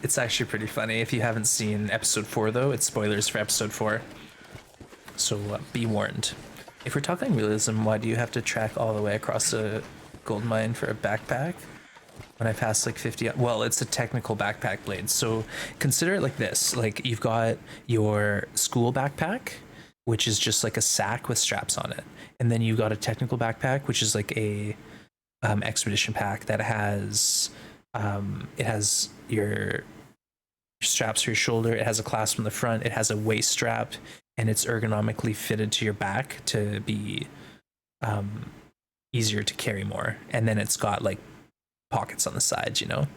It's actually pretty funny. If you haven't seen episode 4, though, it's spoilers for episode 4. So be warned. If we're talking realism, why do you have to track all the way across a gold mine for a backpack? When I pass like 50, well, it's a technical backpack blade. So consider it like this: like you've got your school backpack, which is just like a sack with straps on it, and then you got a technical backpack, which is like a expedition pack that has it has your straps for your shoulder, it has a clasp on the front, it has a waist strap, and it's ergonomically fitted to your back to be easier to carry more. And then it's got like pockets on the sides, you know?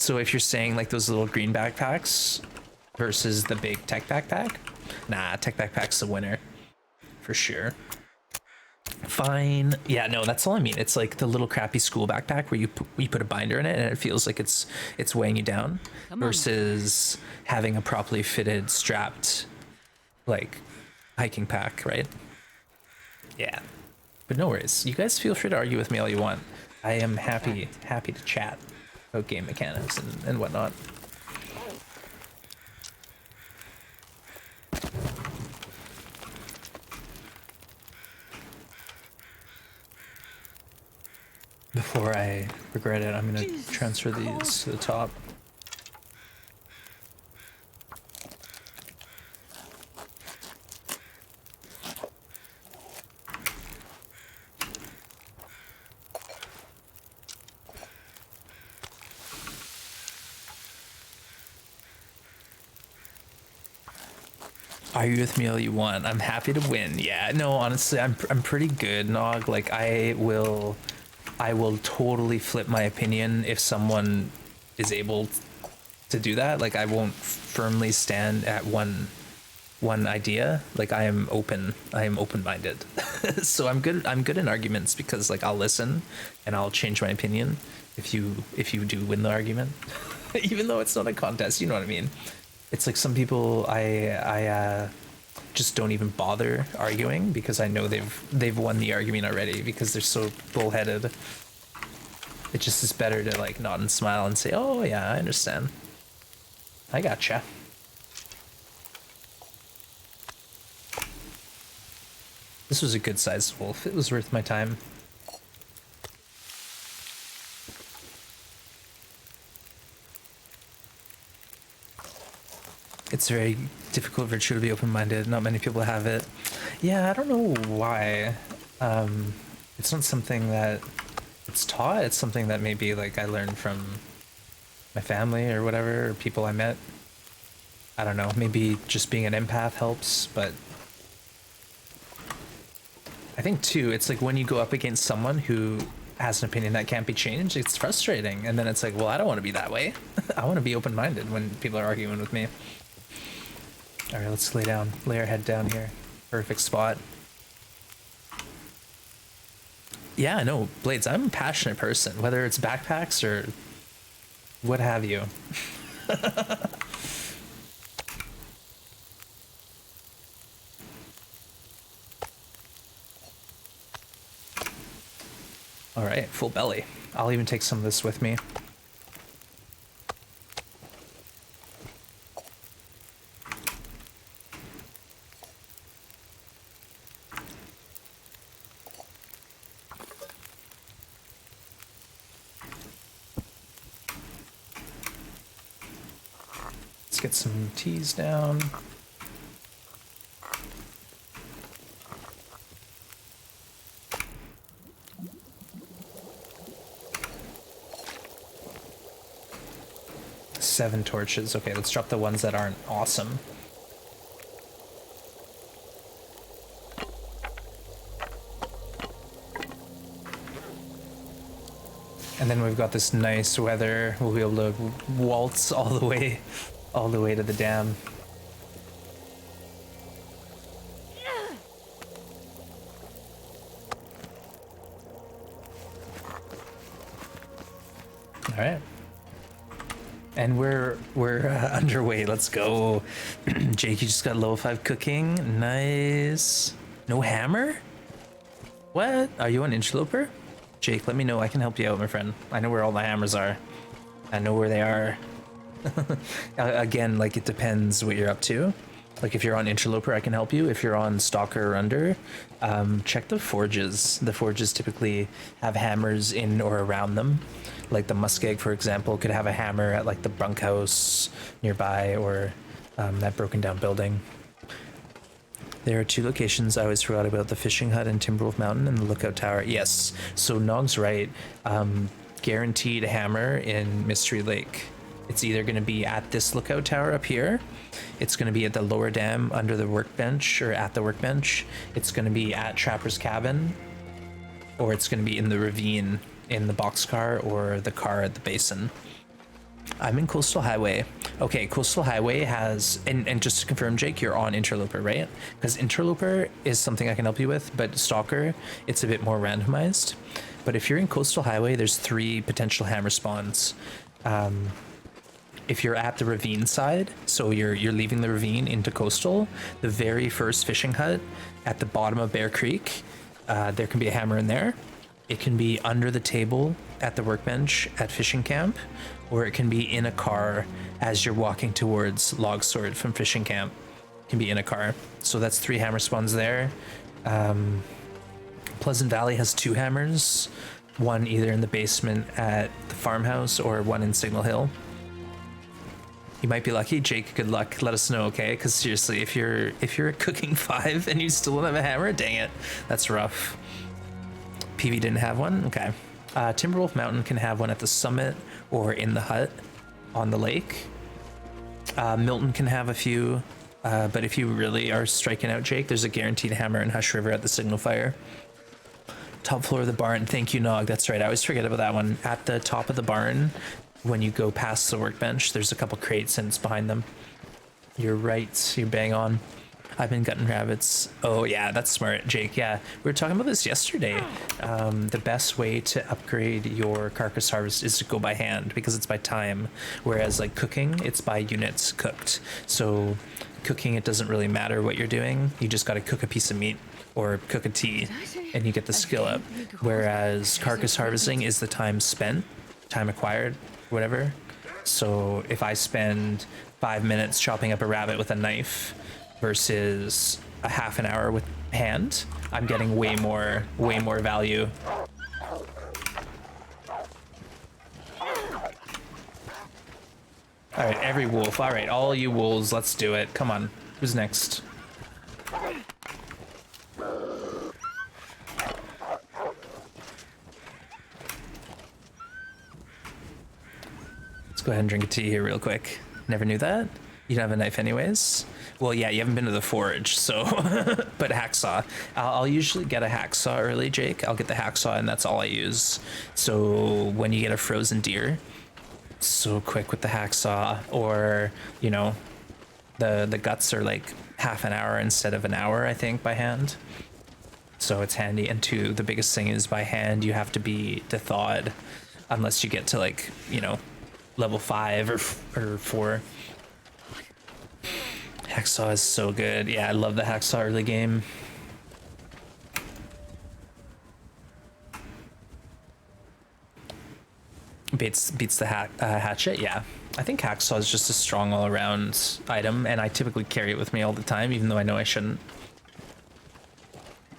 So if you're saying like those little green backpacks versus the big tech backpack, nah, tech backpack's the winner for sure. Fine. Yeah, no, that's all I mean. It's like the little crappy school backpack where you put a binder in it and it feels like it's weighing you down, versus having a properly fitted, strapped, like hiking pack, right? Yeah. But no worries. You guys feel free to argue with me all you want. I am happy to chat about game mechanics and whatnot. Before I regret it, I'm gonna transfer these to the top. Argue with me all you want. I'm happy to win. Yeah, no, honestly, I'm pretty good, Nog. Like I will totally flip my opinion if someone is able to do that. Like I won't firmly stand at one idea. Like I am open-minded. So I'm good in arguments because like I'll listen and I'll change my opinion if you do win the argument. Even though it's not a contest, you know what I mean? It's like some people I just don't even bother arguing because I know they've won the argument already because they're so bullheaded. It just is better to like nod and smile and say, "Oh yeah, I understand. I gotcha." This was a good sized wolf. It was worth my time. It's very difficult virtue to be open-minded. Not many people have it. Yeah, I don't know why. It's not something that it's taught. It's something that maybe like I learned from my family or whatever, or people I met. I don't know. Maybe just being an empath helps, but I think too, it's like when you go up against someone who has an opinion that can't be changed, it's frustrating. And then it's like, well, I don't want to be that way. I want to be open-minded when people are arguing with me. All right, let's lay our head down here. Perfect spot. Yeah, no, Blades, I'm a passionate person, whether it's backpacks or what have you. All right, full belly. I'll even take some of this with me. Let's get some teas down. Seven torches. Okay, let's drop the ones that aren't awesome. And then we've got this nice weather. We'll be able to waltz all the way to the dam. All right. And we're underway. Let's go. Jake, you just got level 5 cooking. Nice. No hammer? What? Are you an interloper? Jake, let me know. I can help you out, my friend. I know where all the hammers are. I know where they are. Again, like it depends what you're up to. Like if you're on Interloper, I can help you. If you're on Stalker or under, check the forges. The forges typically have hammers in or around them. Like the Muskeg, for example, could have a hammer at like the bunkhouse nearby or that broken down building. There are 2 locations. I always forgot about the fishing hut in Timberwolf Mountain and the lookout tower. Yes, so Nog's right. Guaranteed hammer in Mystery Lake. It's either going to be at this lookout tower up here. It's going to be at the lower dam under the workbench or at the workbench. It's going to be at Trapper's Cabin, or it's going to be in the ravine in the boxcar or the car at the basin. I'm in Coastal Highway. Okay, Coastal Highway has, and just to confirm, Jake, you're on Interloper, right? Because Interloper is something I can help you with, but Stalker, it's a bit more randomized. But if you're in Coastal Highway, there's 3 potential hammer spawns. If you're at the ravine side, so you're leaving the ravine into Coastal, the very first fishing hut at the bottom of Bear Creek, there can be a hammer in there. It can be under the table at the workbench at fishing camp, or it can be in a car as you're walking towards Log Sword from fishing camp. It can be in a car. So that's 3 hammer spawns there. Pleasant Valley has 2 hammers, one either in the basement at the farmhouse or one in Signal Hill. You might be lucky. Jake, good luck. Let us know, okay? Because seriously, if you're cooking 5 and you still don't have a hammer, dang it, that's rough. PV didn't have one? Okay. Timberwolf Mountain can have one at the summit or in the hut on the lake. Milton can have a few, but if you really are striking out, Jake, there's a guaranteed hammer in Hush River at the Signal Fire. Top floor of the barn. Thank you, Nog. That's right. I always forget about that one. At the top of the barn, when you go past the workbench, there's a couple crates and it's behind them. You're right. You're bang on. I've been gutting rabbits. Oh yeah, that's smart, Jake. Yeah, we were talking about this yesterday. The best way to upgrade your carcass harvest is to go by hand because it's by time, whereas like cooking, it's by units cooked. So cooking, it doesn't really matter what you're doing. You just got to cook a piece of meat or cook a tea and you get the skill up. Whereas carcass harvesting is the time spent, time acquired, whatever. So if I spend 5 minutes chopping up a rabbit with a knife versus a half an hour with hand, I'm getting way more value. All right, every wolf. All right, all you wolves, let's do it. Come on, who's next? Let's go ahead and drink a tea here real quick. Never knew that. You don't have a knife anyways. Well, yeah, you haven't been to the forge, so, but hacksaw. I'll usually get a hacksaw early, Jake. I'll get the hacksaw and that's all I use. So when you get a frozen deer, so quick with the hacksaw, or, you know, the guts are like half an hour instead of an hour, I think, by hand. So it's handy. And 2, the biggest thing is by hand, you have to be thawed unless you get to like, you know, level 5 or 4. Hacksaw is so good. Yeah, I love the hacksaw early game. Beats the hatchet. Yeah, I think hacksaw is just a strong all-around item, and I typically carry it with me all the time, even though I know I shouldn't.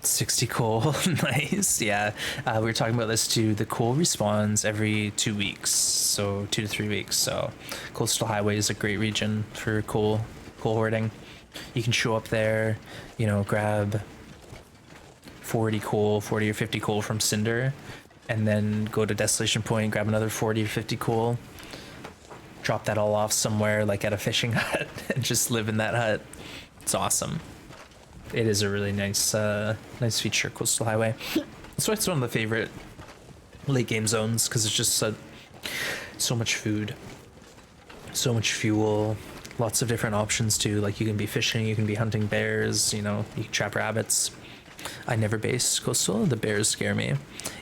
60 coal, nice. Yeah, we were talking about this too. The coal respawns every 2 weeks, so 2 to 3 weeks. So Coastal Highway is a great region for coal hoarding. You can show up there, you know, grab 40 or 50 coal from Cinder, and then go to Desolation Point, grab another 40 or 50 coal, drop that all off somewhere like at a fishing hut, and just live in that hut. It's awesome. It is a really nice nice feature, Coastal Highway. That's why it's one of the favorite late game zones, because it's just so much food, so much fuel, lots of different options too. Like you can be fishing, you can be hunting bears, you know, you can trap rabbits. I never base Coastal. The bears scare me.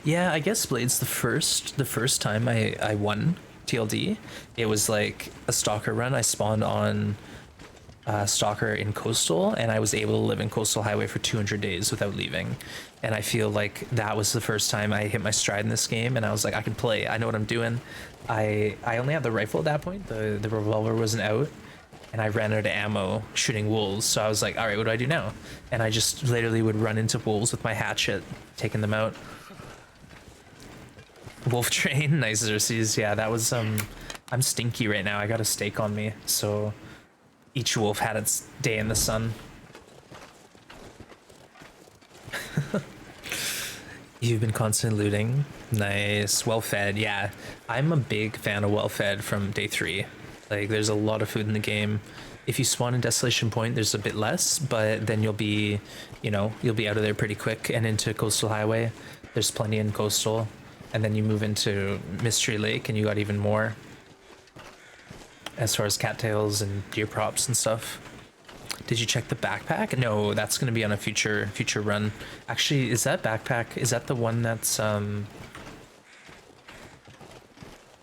Yeah, I guess Blade's the first time I won TLD. It was like a stalker run. I spawned on stalker in Coastal, and I was able to live in Coastal Highway for 200 days without leaving. And I feel like that was the first time I hit my stride in this game, and I was like, I can play. I know what I'm doing. I only had the rifle at that point. The revolver wasn't out, and I ran out of ammo shooting wolves. So I was like, all right, what do I do now? And I just literally would run into wolves with my hatchet, taking them out. Wolf train, nice Xerxes. Yeah, that was I'm stinky right now. I got a steak on me, so each wolf had its day in the sun. You've been constantly looting. Nice. Well fed. Yeah, I'm a big fan of well fed from day 3. Like, there's a lot of food in the game. If you spawn in Desolation Point, there's a bit less, but then you'll be, you know, you'll be out of there pretty quick and into Coastal Highway. There's plenty in Coastal. And then you move into Mystery Lake and you got even more. As far as cattails and deer props and stuff. Did you check the backpack? No, that's gonna be on a future run. Actually, is that backpack, is that the one that's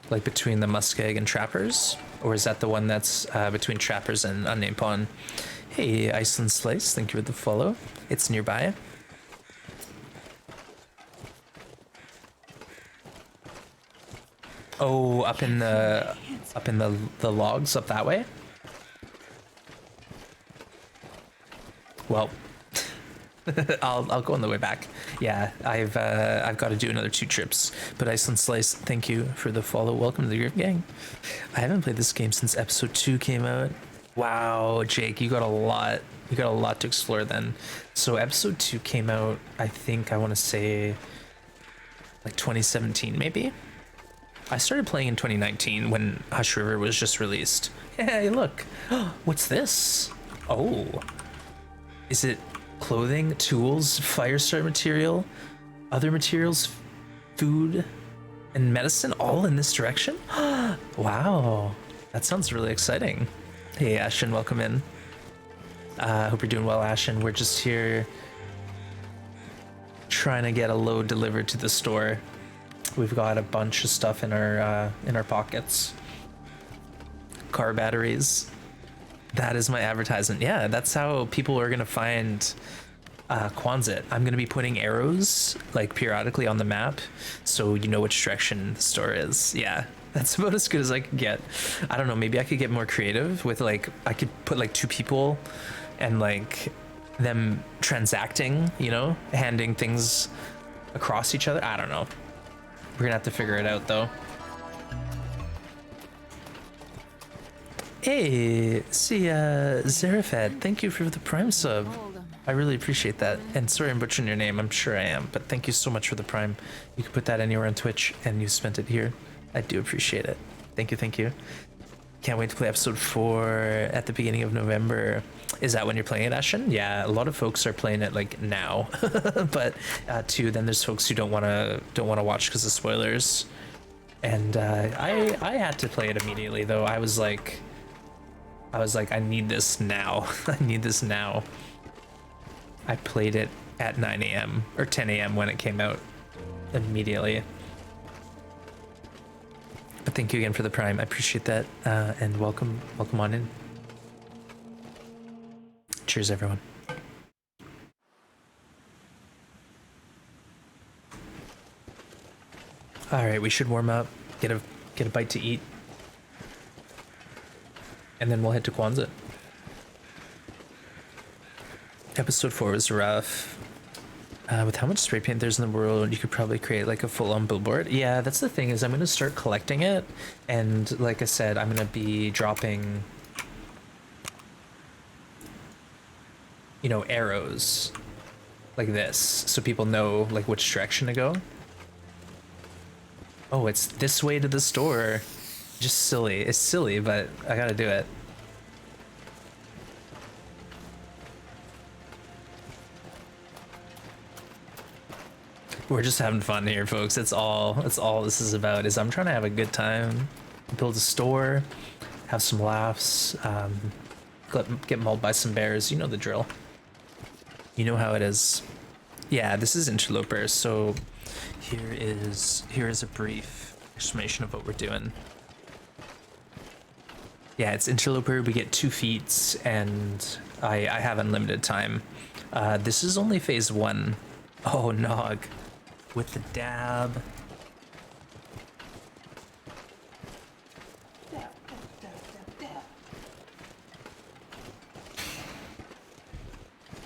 like between the Muskeg and Trappers? Or is that the one that's between Trappers and Unnamed Pond? Hey, Iceland Slice, thank you for the follow. It's nearby. Oh, up in the logs up that way. Well, I'll go on the way back. Yeah, I've got to do another 2 trips. But Iceland Slice, thank you for the follow. Welcome to the group, gang. I haven't played this game since episode 2 came out. Wow, Jake, you got a lot. You got a lot to explore then. So episode 2 came out, I think I want to say like 2017 maybe. I started playing in 2019 when Hush River was just released. Hey, look. What's this? Oh. Is it clothing, tools, fire start material, other materials, food, and medicine all in this direction? Wow. That sounds really exciting. Hey, Ashen, welcome in. Hope you're doing well, Ashen. We're just here trying to get a load delivered to the store. We've got a bunch of stuff in our pockets. Car batteries. That is my advertisement. Yeah, that's how people are gonna find Quonset. I'm gonna be putting arrows like periodically on the map, so you know which direction the store is. Yeah, that's about as good as I can get. I don't know. Maybe I could get more creative with like I could put like 2 people, and like them transacting. You know, handing things across each other. I don't know. We're gonna have to figure it out though. Hey, see, Zarafad, thank you for the Prime sub. I really appreciate that. And sorry I'm butchering your name, I'm sure I am, but thank you so much for the Prime. You can put that anywhere on Twitch and you spent it here. I do appreciate it. Thank you, thank you. Can't wait to play episode 4 at the beginning of November. Is that when you're playing it, Ashen? Yeah, a lot of folks are playing it like now, but then there's folks who don't want to watch because of spoilers. And I had to play it immediately though. I was like, I need this now. I need this now. I played it at 9 a.m. or 10 a.m. when it came out immediately. But thank you again for the Prime. I appreciate that. And welcome on in. Cheers, everyone. All right, we should warm up, get a bite to eat, and then we'll head to Quonset. Episode 4 was rough. With how much spray paint there's in the world, you could probably create like a full-on billboard. Yeah, that's the thing, is I'm gonna start collecting it, and like I said, I'm gonna be dropping, you know, arrows like this, so people know like which direction to go. Oh, it's this way to the store. Just silly. It's silly, but I gotta do it. We're just having fun here, folks. That's all this is about, is I'm trying to have a good time, build a store, have some laughs, get mauled by some bears. You know the drill. You know how it is. Yeah, this is Interloper, so here is a brief explanation of what we're doing. Yeah, it's interloper. We get 2 feats, and I have unlimited time. This is only phase 1. Oh, Nog. With the dab.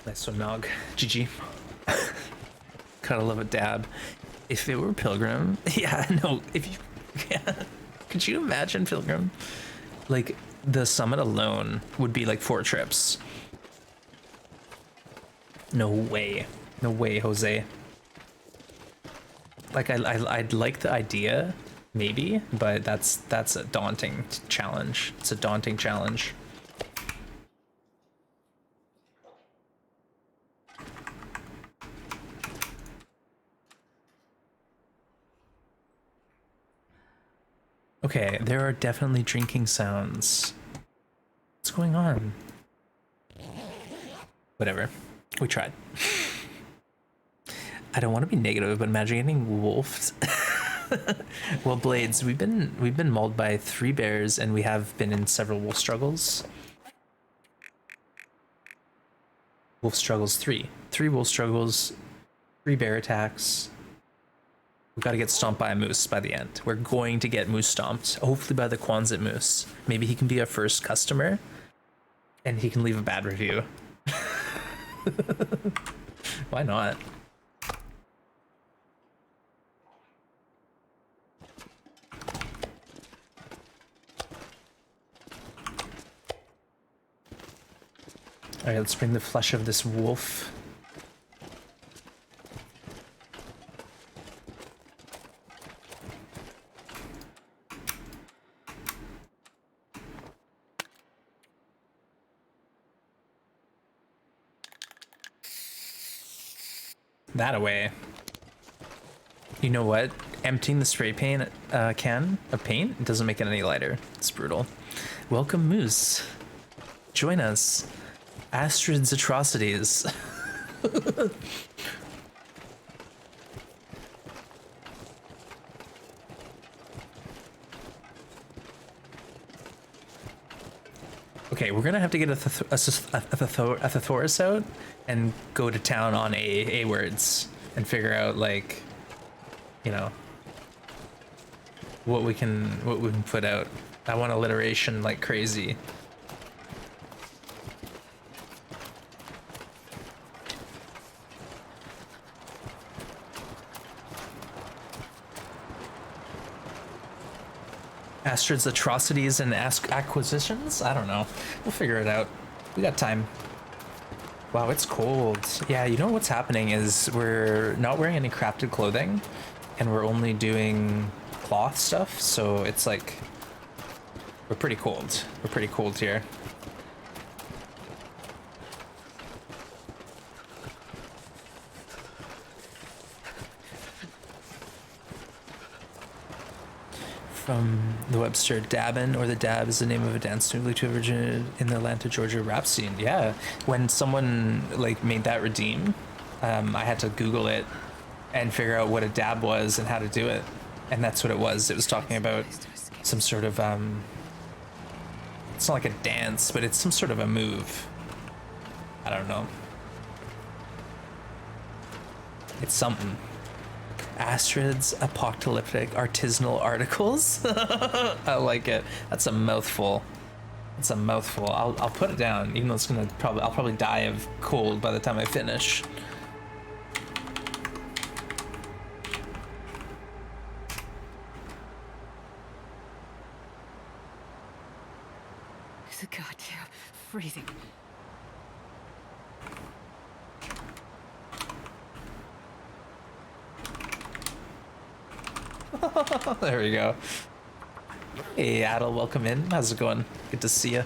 Nice one, Nog. GG. Gotta love a dab. If it were Pilgrim, yeah, no, if you, yeah. Could you imagine Pilgrim? Like, the summit alone would be like 4 trips. No way. No way, Jose. Like, I'd like the idea, maybe, but that's a daunting challenge. It's a daunting challenge. Okay, there are definitely drinking sounds. What's going on? Whatever. We tried. I don't want to be negative, but imagine getting wolfed. Well, Blades, we've been mauled by 3 bears, and we have been in several wolf struggles. Wolf struggles 3. 3 wolf struggles, 3 bear attacks. We've got to get stomped by a moose by the end. We're going to get moose stomped, hopefully by the Quonset moose. Maybe he can be our first customer, and he can leave a bad review. Why not? All right, let's bring the flesh of this wolf. That away. You know what? Emptying the spray paint can of paint doesn't make it any lighter. It's brutal. Welcome, Moose. Join us. Astrid's atrocities. Okay, we're gonna have to get a Thesaurus out and go to town on A words and figure out, like, you know, what we can put out. I want alliteration like crazy. Astrid's atrocities and acquisitions? I don't know. We'll figure it out. We got time. Wow, it's cold. Yeah, you know what's happening is we're not wearing any crafted clothing, and we're only doing cloth stuff, so it's like we're pretty cold. We're pretty cold here. From the Webster, Dabin, or the Dab is the name of a dance newly to originated in the Atlanta, Georgia rap scene. Yeah, when someone like made that redeem, I had to Google it and figure out what a dab was and how to do it, and that's what it was. It was talking about some sort of it's not like a dance, but it's some sort of a move. I don't know. It's something. Astrid's apocalyptic artisanal articles. I like it. That's a mouthful. That's a mouthful. I'll put it down, even though it's gonna I'll probably die of cold by the time I finish.
It's a goddamn freezing.
There we go. Hey, Adel, welcome in. How's it going? Good to see you.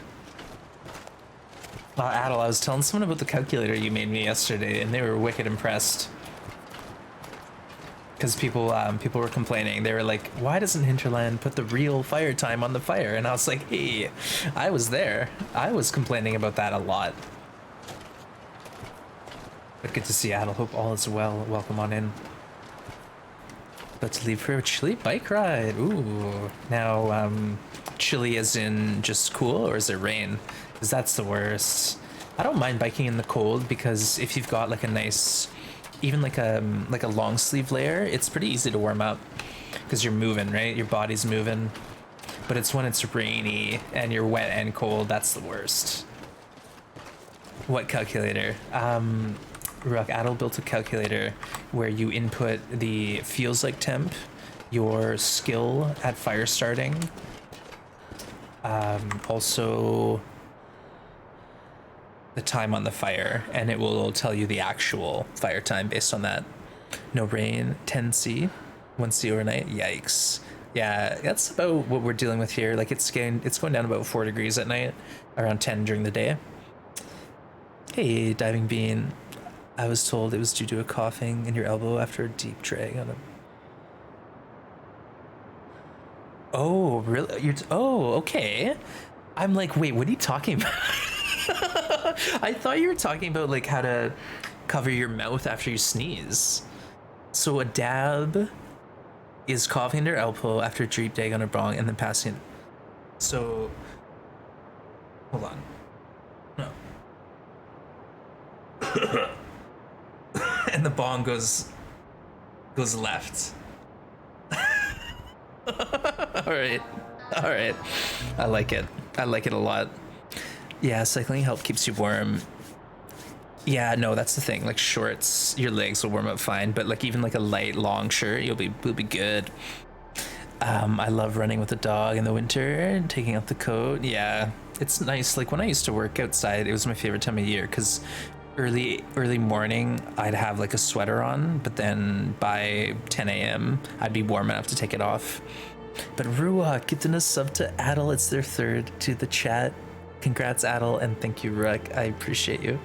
Adel, I was telling someone about the calculator you made me yesterday, and they were wicked impressed. Because people were complaining. They were like, "Why doesn't Hinterland put the real fire time on the fire?" And I was like, "Hey, I was there. I was complaining about that a lot." But good to see Adel. Hope all is well. Welcome on in. About to leave for a chilly bike ride. Ooh. Now, chilly as in just cool, or is it rain? Because that's the worst. I don't mind biking in the cold because if you've got like a nice, even like a long sleeve layer, it's pretty easy to warm up because you're moving, right? Your body's moving. But it's when it's rainy and you're wet and cold, that's the worst. What calculator? Rook Adel built a calculator where you input the feels like temp, your skill at fire starting, also the time on the fire, and it will tell you the actual fire time based on that. No rain, 10C, 1C overnight. Yikes. Yeah, that's about what we're dealing with here. Like it's going down about 4 degrees at night, around 10 during the day. Hey, Diving Bean. I was told it was due to a coughing in your elbow after a deep drag on a... Oh, really? Oh, okay. I'm like, wait, what are you talking about? I thought you were talking about like how to cover your mouth after you sneeze. So a dab is coughing their elbow after a deep drag on a bong and then passing it. So, hold on. No. And the bong goes left. all right. I like it a lot. Yeah, cycling help keeps you warm. Yeah, no, that's the thing. Like shorts, your legs will warm up fine, but like even like a light long shirt, you'll be good. I love running with the dog in the winter and taking off the coat. Yeah, it's nice. Like when I used to work outside, it was my favorite time of year because early morning I'd have like a sweater on, but then by 10 a.m. I'd be warm enough to take it off. But Ruak getting a sub to Adel, it's their third to the chat. Congrats Adel, and thank you Ruak, I appreciate you.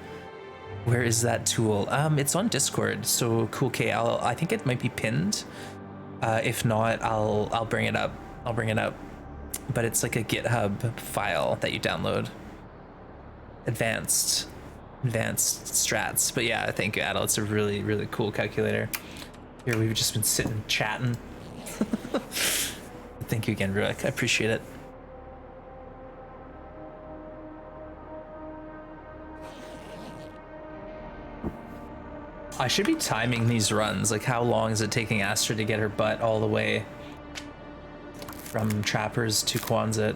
Where is that tool? It's on Discord, so cool K, I think it might be pinned. If not, I'll bring it up. But it's like a GitHub file that you download. Advanced strats. But yeah, thank you, Adel. It's a really, really cool calculator. Here we've just been sitting chatting. Thank you again, Ruik. I appreciate it. I should be timing these runs. Like, how long is it taking Astra to get her butt all the way from Trappers to Quonset?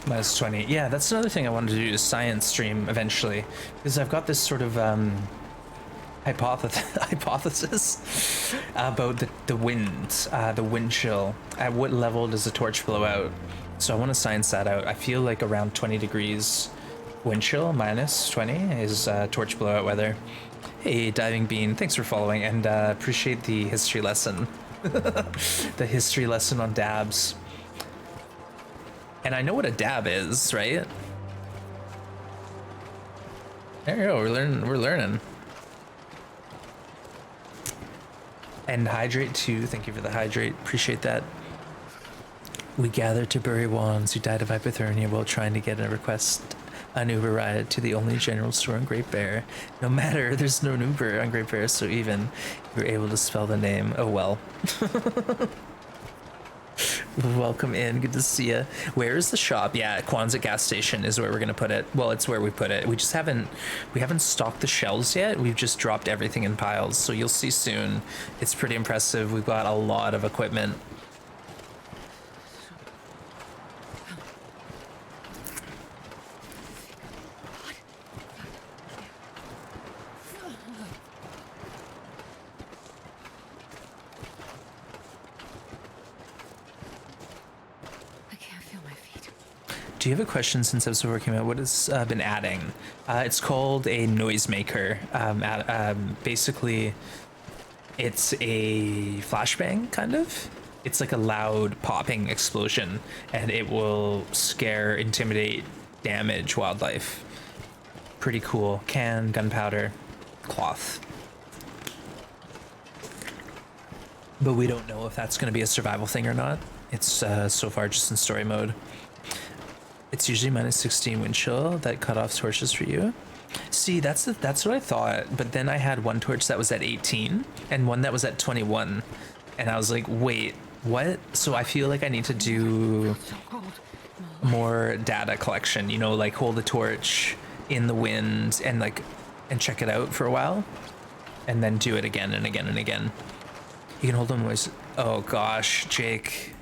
-20. Yeah, that's another thing I wanted to do, is science stream eventually, because I've got this sort of hypothesis about the wind, the wind chill. At what level does the torch blow out? So I want to science that out. I feel like around 20 degrees wind chill, -20 is torch blowout weather. Hey, Diving Bean, thanks for following, and appreciate the history lesson. The history lesson on dabs. And I know what a dab is, right? There you go, we're learning. And hydrate too, thank you for the hydrate, appreciate that. We gathered to bury Wands who died of hypothermia while trying to get an Uber ride to the only general store in Great Bear. No matter, there's no Uber on Great Bear, so even you're able to spell the name. Oh well. Welcome in, good to see you. Where is the shop? Yeah, Quonset gas station is where we're gonna put it. Well, it's where we put it. We haven't stocked the shelves yet. We've just dropped everything in piles, so you'll see soon. It's pretty impressive. We've got a lot of equipment. Do you have a question since I was working on what has been adding? It's called a noisemaker. Basically, it's a flashbang, kind of. It's like a loud popping explosion, and it will scare, intimidate, damage wildlife. Pretty cool. Can, gunpowder, cloth. But we don't know if that's going to be a survival thing or not. It's so far just in story mode. It's usually minus 16 wind chill that cut off torches for you. See, that's what I thought. But then I had one torch that was at 18 and one that was at 21. And I was like, wait, what? So I feel like I need to do
So cold.
more data collection, you know, like hold the torch in the wind and check it out for a while and then do it again and again and again. You can hold them with, oh gosh, Jake.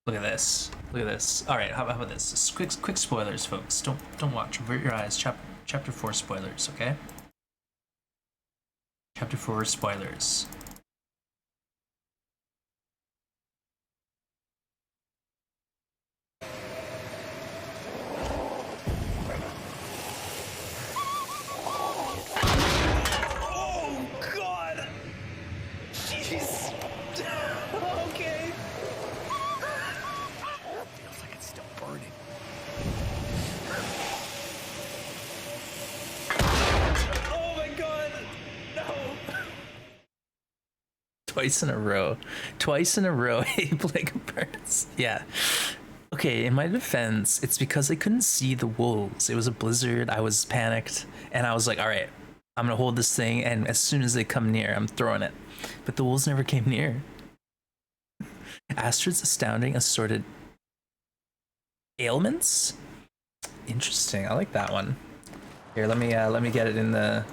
Look at this. Look at this. All right, how about this? Just quick spoilers, folks. Don't watch. Avert your eyes. Chapter 4 spoilers, okay? Chapter 4 spoilers.
Oh God! Jeez. Okay. Feels like it's still burning. Oh my God! No.
Twice in a row. Hey, Blake Burns. Yeah. Okay, in my defense, it's because I couldn't see the wolves. It was a blizzard. I was panicked, and I was like, all right, I'm gonna hold this thing, and as soon as they come near, I'm throwing it. But the wolves never came near. Astrid's astounding assorted ailments? Interesting. I like that one. Here, let me get it in the.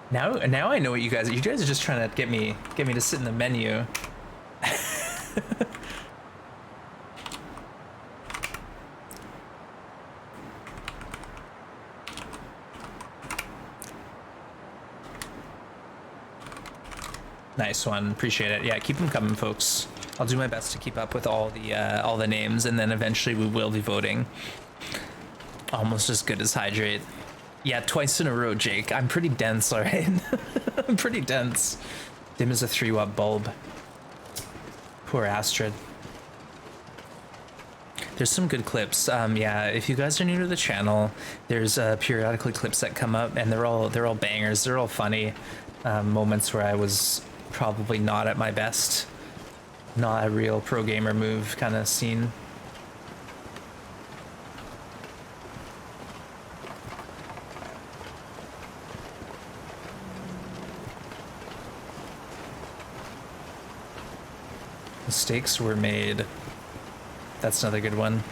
Now I know what you guys are just trying to get me to sit in the menu. Nice one, appreciate it. Yeah, keep them coming, folks. I'll do my best to keep up with all the names, and then eventually we will be voting. Almost as good as Hydrate. Yeah, twice in a row, Jake. I'm pretty dense, all right? I'm pretty dense. Dim is a 3-watt bulb. Poor Astrid. There's some good clips. Yeah, if you guys are new to the channel, there's periodically clips that come up, and they're all bangers. They're all funny. Moments where I was probably not at my best, not a real pro gamer move kind of scene. Mistakes were made. That's another good one.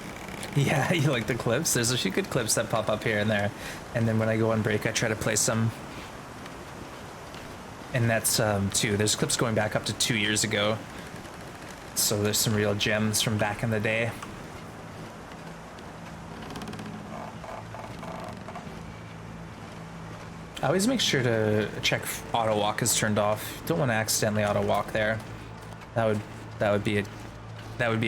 Yeah, you like the clips? There's a few good clips that pop up here and there. And then when I go on break, I try to play some. And that's too. There's clips going back up to 2 years ago. So there's some real gems from back in the day. I always make sure to check if auto walk is turned off. Don't want to accidentally auto walk there. That would be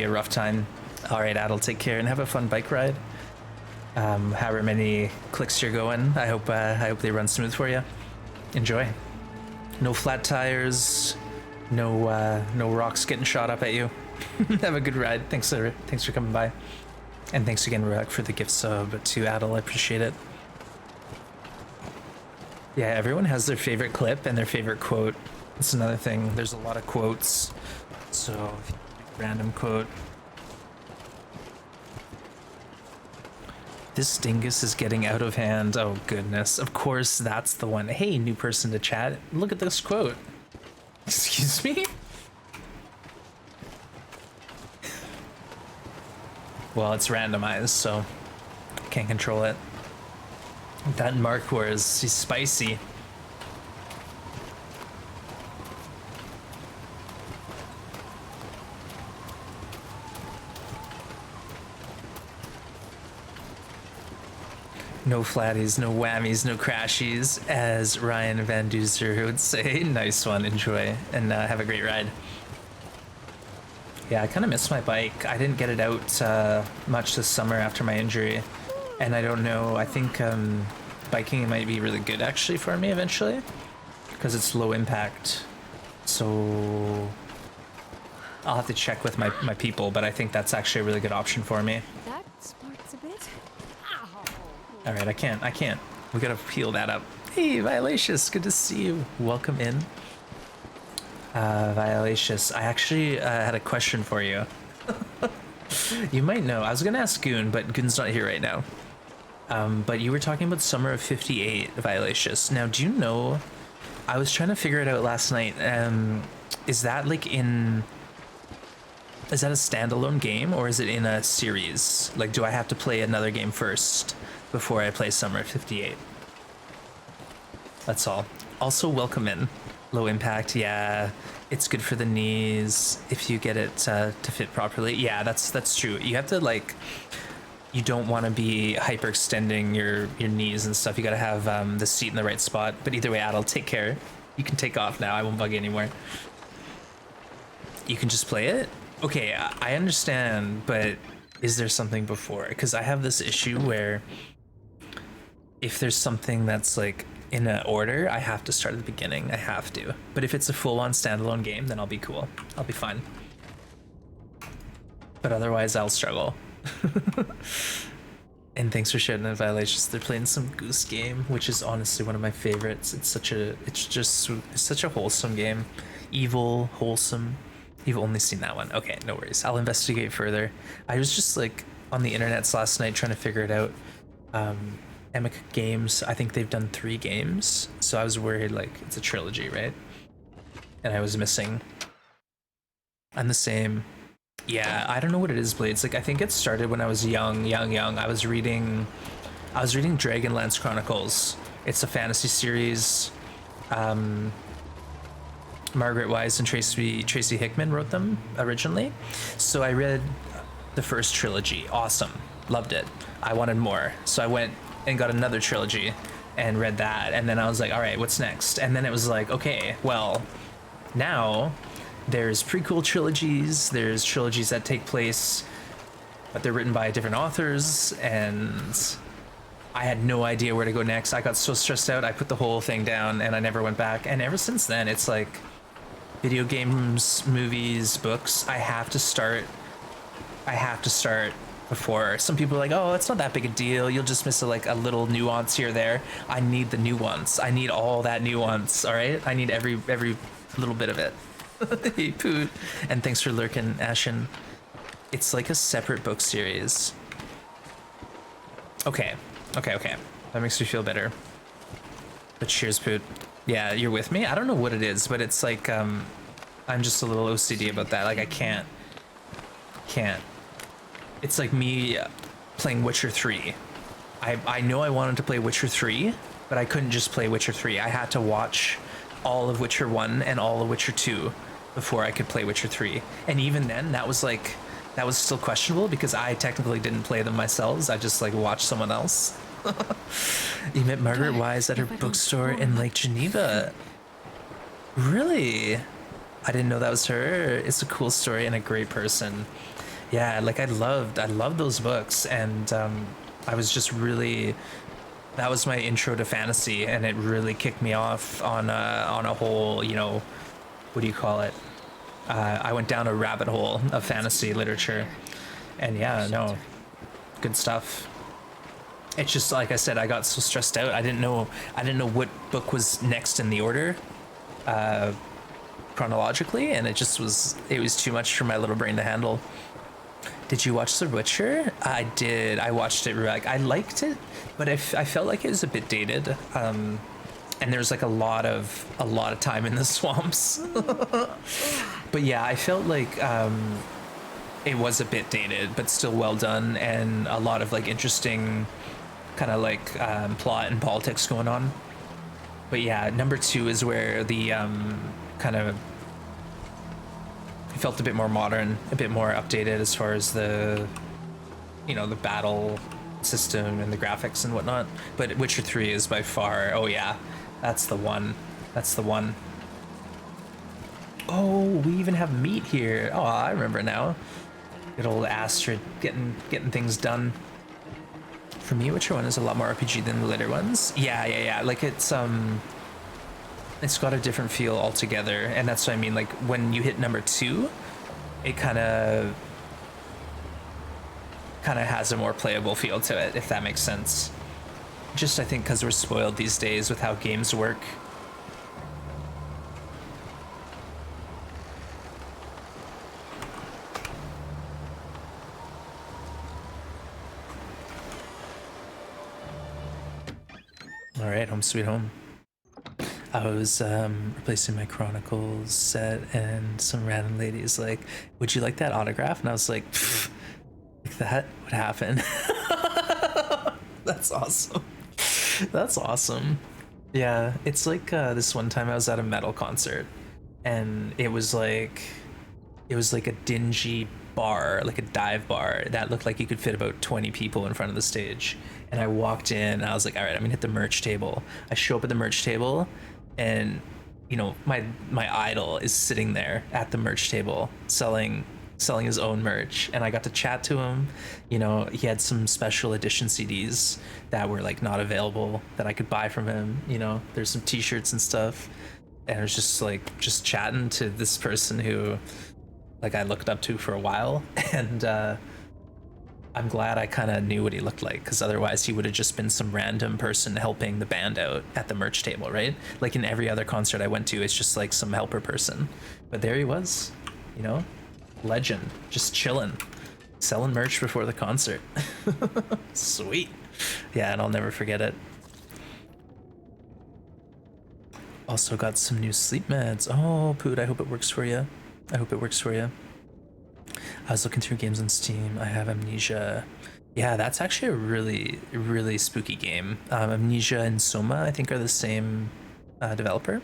a rough time. All right, Adel, take care and have a fun bike ride. However many clicks you're going, I hope they run smooth for you. Enjoy. No flat tires, no rocks getting shot up at you. Have a good ride. Thanks for coming by, and thanks again, Ruck, for the gift sub to Adel. I appreciate it. Yeah, everyone has their favorite clip and their favorite quote. That's another thing. There's a lot of quotes, so random quote. This dingus is getting out of hand. Oh goodness, of course that's the one. Hey, new person to chat, look at this quote. Excuse me? Well, it's randomized, so can't control it. That Mark was, he's spicy. No flatties, no whammies, no crashies, as Ryan Van Duzer would say. Nice one, enjoy, and have a great ride. Yeah, I kind of missed my bike. I didn't get it out much this summer after my injury, and I don't know, I think biking might be really good actually for me eventually. because it's low impact. So I'll have to check with my people, but I think that's actually a really good option for me.
That smarts a bit. Ow.
All right, I can't. We gotta peel that up. Hey, Violacious, good to see you. Welcome in. Violacious, I actually had a question for you. You might know. I was gonna ask Goon, but Goon's not here right now. But you were talking about Summer of 58, Violacious. Now, do you know, I was trying to figure it out last night. Is that like is that a standalone game or is it in a series? Like, do I have to play another game first before I play Summer of 58? That's all. Also, welcome in. Low impact, yeah. It's good for the knees if you get it to fit properly. Yeah, that's true. You have to like, you don't want to be hyperextending your knees and stuff. You got to have the seat in the right spot. But either way, Adel, take care. You can take off now. I won't bug you anymore. You can just play it? Okay, I understand, but is there something before? Because I have this issue where if there's something that's like in an order, I have to start at the beginning. I have to. But if it's a full-on standalone game, then I'll be cool. I'll be fine. But otherwise, I'll struggle. And thanks for sharing the Violations. They're playing some Goose Game, which is honestly one of my favorites. It's such a wholesome game. Evil, wholesome. You've only seen that one. Okay, no worries. I'll investigate further. I was just like on the internets last night trying to figure it out. Emic Games, I think they've done 3 games, so I was worried like it's a trilogy, right? And I was missing. I'm the same. Yeah, I don't know what it is, Blades. Like I think it started when I was young. I was reading Dragonlance Chronicles. It's a fantasy series. Margaret Wise and Tracy Hickman wrote them originally. So I read the first trilogy. Awesome. Loved it. I wanted more. So I went and got another trilogy and read that. And then I was like, all right, what's next? And then it was like, okay, well, now there's prequel trilogies. There's trilogies that take place, but they're written by different authors. And I had no idea where to go next. I got so stressed out. I put the whole thing down and I never went back. And ever since then, it's like video games, movies, books. I have to start before. Some people are like, oh, it's not that big a deal. You'll just miss a little nuance here or there. I need the nuance. I need all that nuance. All right. I need every little bit of it. Hey, Poot. And thanks for lurking, Ashen. It's like a separate book series. Okay. That makes me feel better. But cheers, Poot. Yeah, you're with me? I don't know what it is, but it's like, I'm just a little OCD about that. Like, I can't. It's like me playing Witcher 3. I know I wanted to play Witcher 3, but I couldn't just play Witcher 3. I had to watch all of Witcher 1 and all of Witcher 2 before I could play Witcher 3. And even then, that was still questionable because I technically didn't play them myself. I just like watched someone else. You met Margaret Wise at her bookstore in Lake Geneva. Really? I didn't know that was her. It's a cool story and a great person. Yeah, like I loved those books, and I was just really, that was my intro to fantasy, and it really kicked me off on a whole, you know, what do you call it? I went down a rabbit hole of fantasy literature, and yeah, no, good stuff. It's just like I said, I got so stressed out. I didn't know what book was next in the order, chronologically, and it was too much for my little brain to handle. Did you watch The Witcher? I did. I watched it. Like I liked it, but I felt like it was a bit dated. And there's like a lot of time in the swamps. But yeah, I felt like it was a bit dated, but still well done, and a lot of like interesting kind of like plot and politics going on. But yeah, number 2 is where the kind of felt a bit more modern, a bit more updated as far as the, you know, the battle system and the graphics and whatnot. But Witcher 3 is by far, oh yeah, that's the one. Oh, we even have meat here. Oh, I remember now. Good old Astrid getting things done. For me, Witcher 1 is a lot more RPG than the later ones. Yeah. Like it's It's got a different feel altogether, and that's what I mean. Like when you hit number 2, it kind of has a more playable feel to it, if that makes sense. Just I think because we're spoiled these days with how games work. All right, home sweet home. I was replacing my Chronicles set, and some random lady's like, "Would you like that autograph?" And I was like, "Pfft, like that would happen." That's awesome. That's awesome. Yeah, it's like this one time I was at a metal concert, and it was like a dingy bar, like a dive bar that looked like you could fit about 20 people in front of the stage. And I walked in, and I was like, all right, I'm gonna hit the merch table. I show up at the merch table, and you know, my idol is sitting there at the merch table selling his own merch, and I got to chat to him. You know, he had some special edition CDs that were like not available that I could buy from him. You know, there's some t-shirts and stuff, and I was just chatting to this person who like I looked up to for a while. And I'm glad I kind of knew what he looked like, because otherwise he would have just been some random person helping the band out at the merch table, right? Like in every other concert I went to, it's just like some helper person. But there he was, you know, legend, just chilling, selling merch before the concert. Sweet. Yeah, and I'll never forget it. Also got some new sleep meds. Oh, Poot, I hope it works for you. I hope it works for you. I was looking through games on Steam. I have Amnesia. Yeah, that's actually a really, really spooky game. Amnesia and Soma, I think, are the same developer.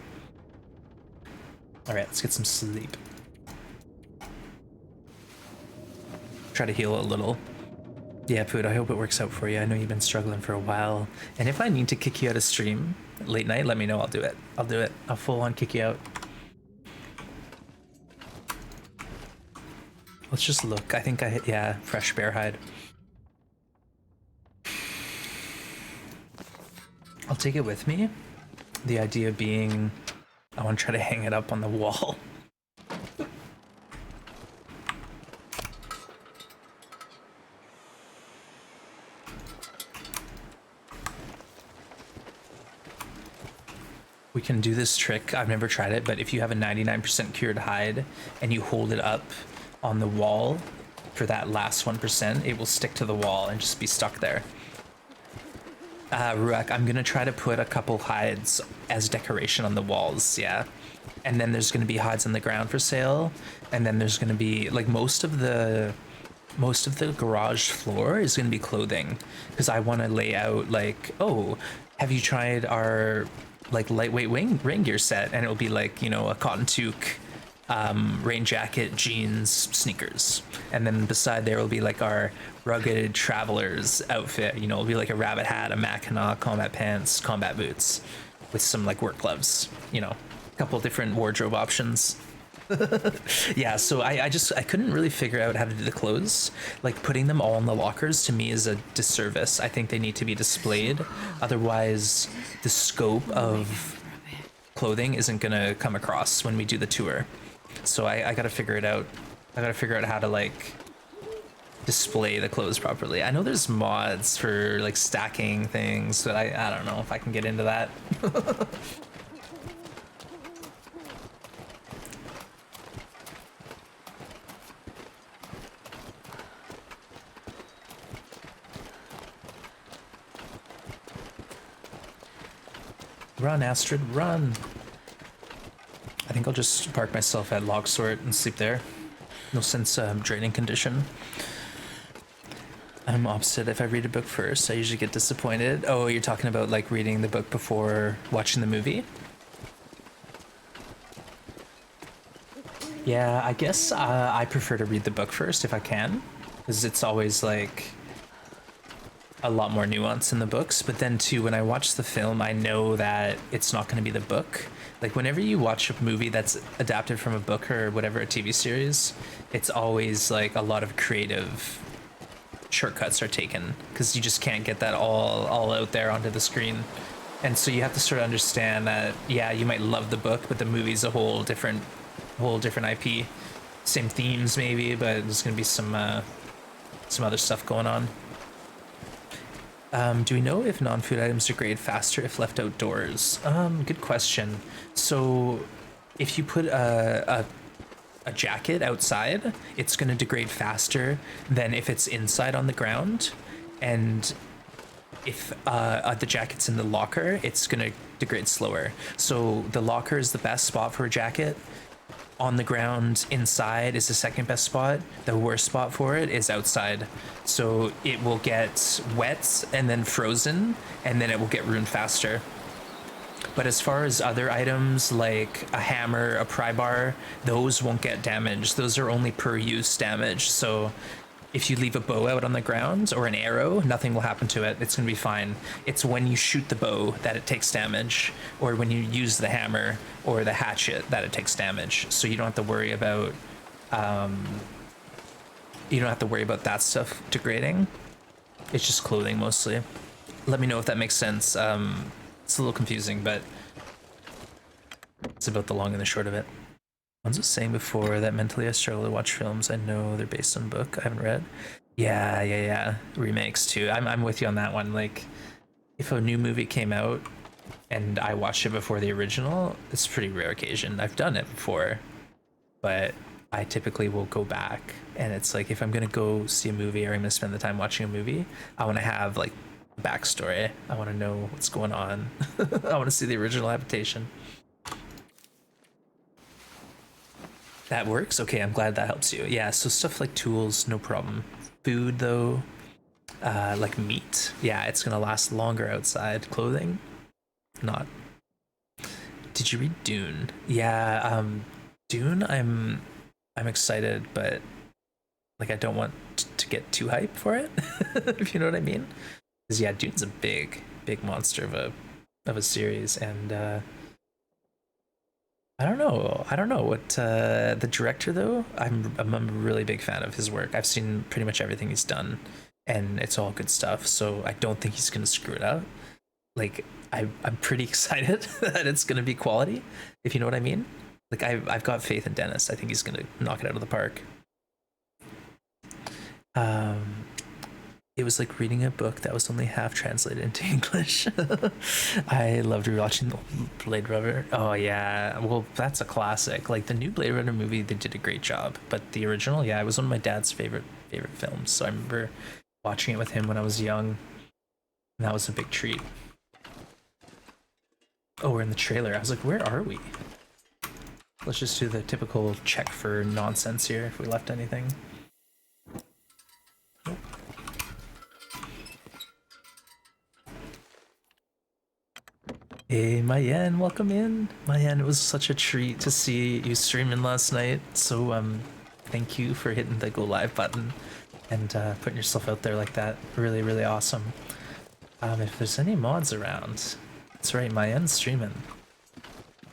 All right, let's get some sleep. Try to heal a little. Yeah, Poot, I hope it works out for you. I know you've been struggling for a while. And if I need to kick you out of stream late night, let me know. I'll do it. I'll do it. I'll full on kick you out. Let's just look. I think I hit, yeah, fresh bear hide. I'll take it with me. The idea being, I want to try to hang it up on the wall. We can do this trick. I've never tried it, but if you have a 99% cured hide and you hold it up on the wall for that last 1%, it will stick to the wall and just be stuck there. Ruak, I'm gonna try to put a couple hides as decoration on the walls, yeah. And then there's gonna be hides on the ground for sale, and then there's gonna be like most of the garage floor is gonna be clothing, because I want to lay out like, oh, have you tried our like lightweight rain gear set? And it'll be like, you know, a cotton toque, rain jacket, jeans, sneakers, and then beside there will be like our rugged travelers outfit. You know, it'll be like a rabbit hat, a mackinac, combat pants, combat boots, with some like work gloves. You know, a couple different wardrobe options. Yeah, so I couldn't really figure out how to do the clothes. Like putting them all in the lockers to me is a disservice. I think they need to be displayed, otherwise the scope of clothing isn't gonna come across when we do the tour. So I gotta figure it out. I gotta figure out how to like display the clothes properly. I know there's mods for like stacking things, but I don't know if I can get into that. Run, Astrid, run! I think I'll just park myself at Logsort and sleep there. No sense draining condition. I'm opposite. If I read a book first, I usually get disappointed. Oh, you're talking about like reading the book before watching the movie? Yeah, I guess I prefer to read the book first if I can, because it's always like a lot more nuance in the books. But then too, when I watch the film, I know that it's not going to be the book. Like whenever you watch a movie that's adapted from a book or whatever, a TV series, it's always like a lot of creative shortcuts are taken, because you just can't get that all out there onto the screen. And so you have to sort of understand that, yeah, you might love the book, but the movie's a whole different IP. Same themes maybe, but there's gonna be some other stuff going on. Do we know if non-food items degrade faster if left outdoors? Good question. So if you put a jacket outside, it's going to degrade faster than if it's inside on the ground. And if the jacket's in the locker, it's going to degrade slower. So the locker is the best spot for a jacket. On the ground inside is the second best spot. The worst spot for it is outside. So it will get wet and then frozen, and then it will get ruined faster. But as far as other items like a hammer, a pry bar, those won't get damaged. Those are only per use damage. So if you leave a bow out on the ground or an arrow, nothing will happen to it. It's going to be fine. It's when you shoot the bow that it takes damage, or when you use the hammer or the hatchet that it takes damage. So you don't have to worry about that stuff degrading. It's just clothing mostly. Let me know if that makes sense. It's a little confusing, but it's about the long and the short of it. I was saying before that mentally I struggle to watch films. I know they're based on book I haven't read. Yeah. Remakes too. I'm with you on that one. Like, if a new movie came out and I watched it before the original, it's a pretty rare occasion. I've done it before, but I typically will go back. And it's like, if I'm gonna go see a movie or I'm gonna spend the time watching a movie, I want to have like backstory. I want to know what's going on. I want to see the original adaptation. That works? Okay, I'm glad that helps you. Yeah, so stuff like tools, no problem. Food though, like meat, yeah, it's gonna last longer outside. Clothing, not. Did you read Dune? Yeah, Dune, I'm excited, but like I don't want to get too hyped for it, if you know what I mean. Because yeah, Dune's a big monster of a series, and I don't know what the director though. I'm a really big fan of his work. I've seen pretty much everything he's done, and it's all good stuff. So I don't think he's gonna screw it up. Like I'm pretty excited that it's gonna be quality, if you know what I mean. Like I've got faith in Dennis. I think he's gonna knock it out of the park. It was like reading a book that was only half translated into English. I loved rewatching Blade Runner. Oh yeah, well that's a classic. Like the new Blade Runner movie, they did a great job, but the original, yeah, it was one of my dad's favorite films. So I remember watching it with him when I was young, and that was a big treat. Oh, we're in the trailer. I was like, where are we? Let's just do the typical check for nonsense here if we left anything. Hey Mayen, welcome in. Mayen, it was such a treat to see you streaming last night. So thank you for hitting the go live button and putting yourself out there like that. Really awesome. If there's any mods around, that's right, Mayen's streaming.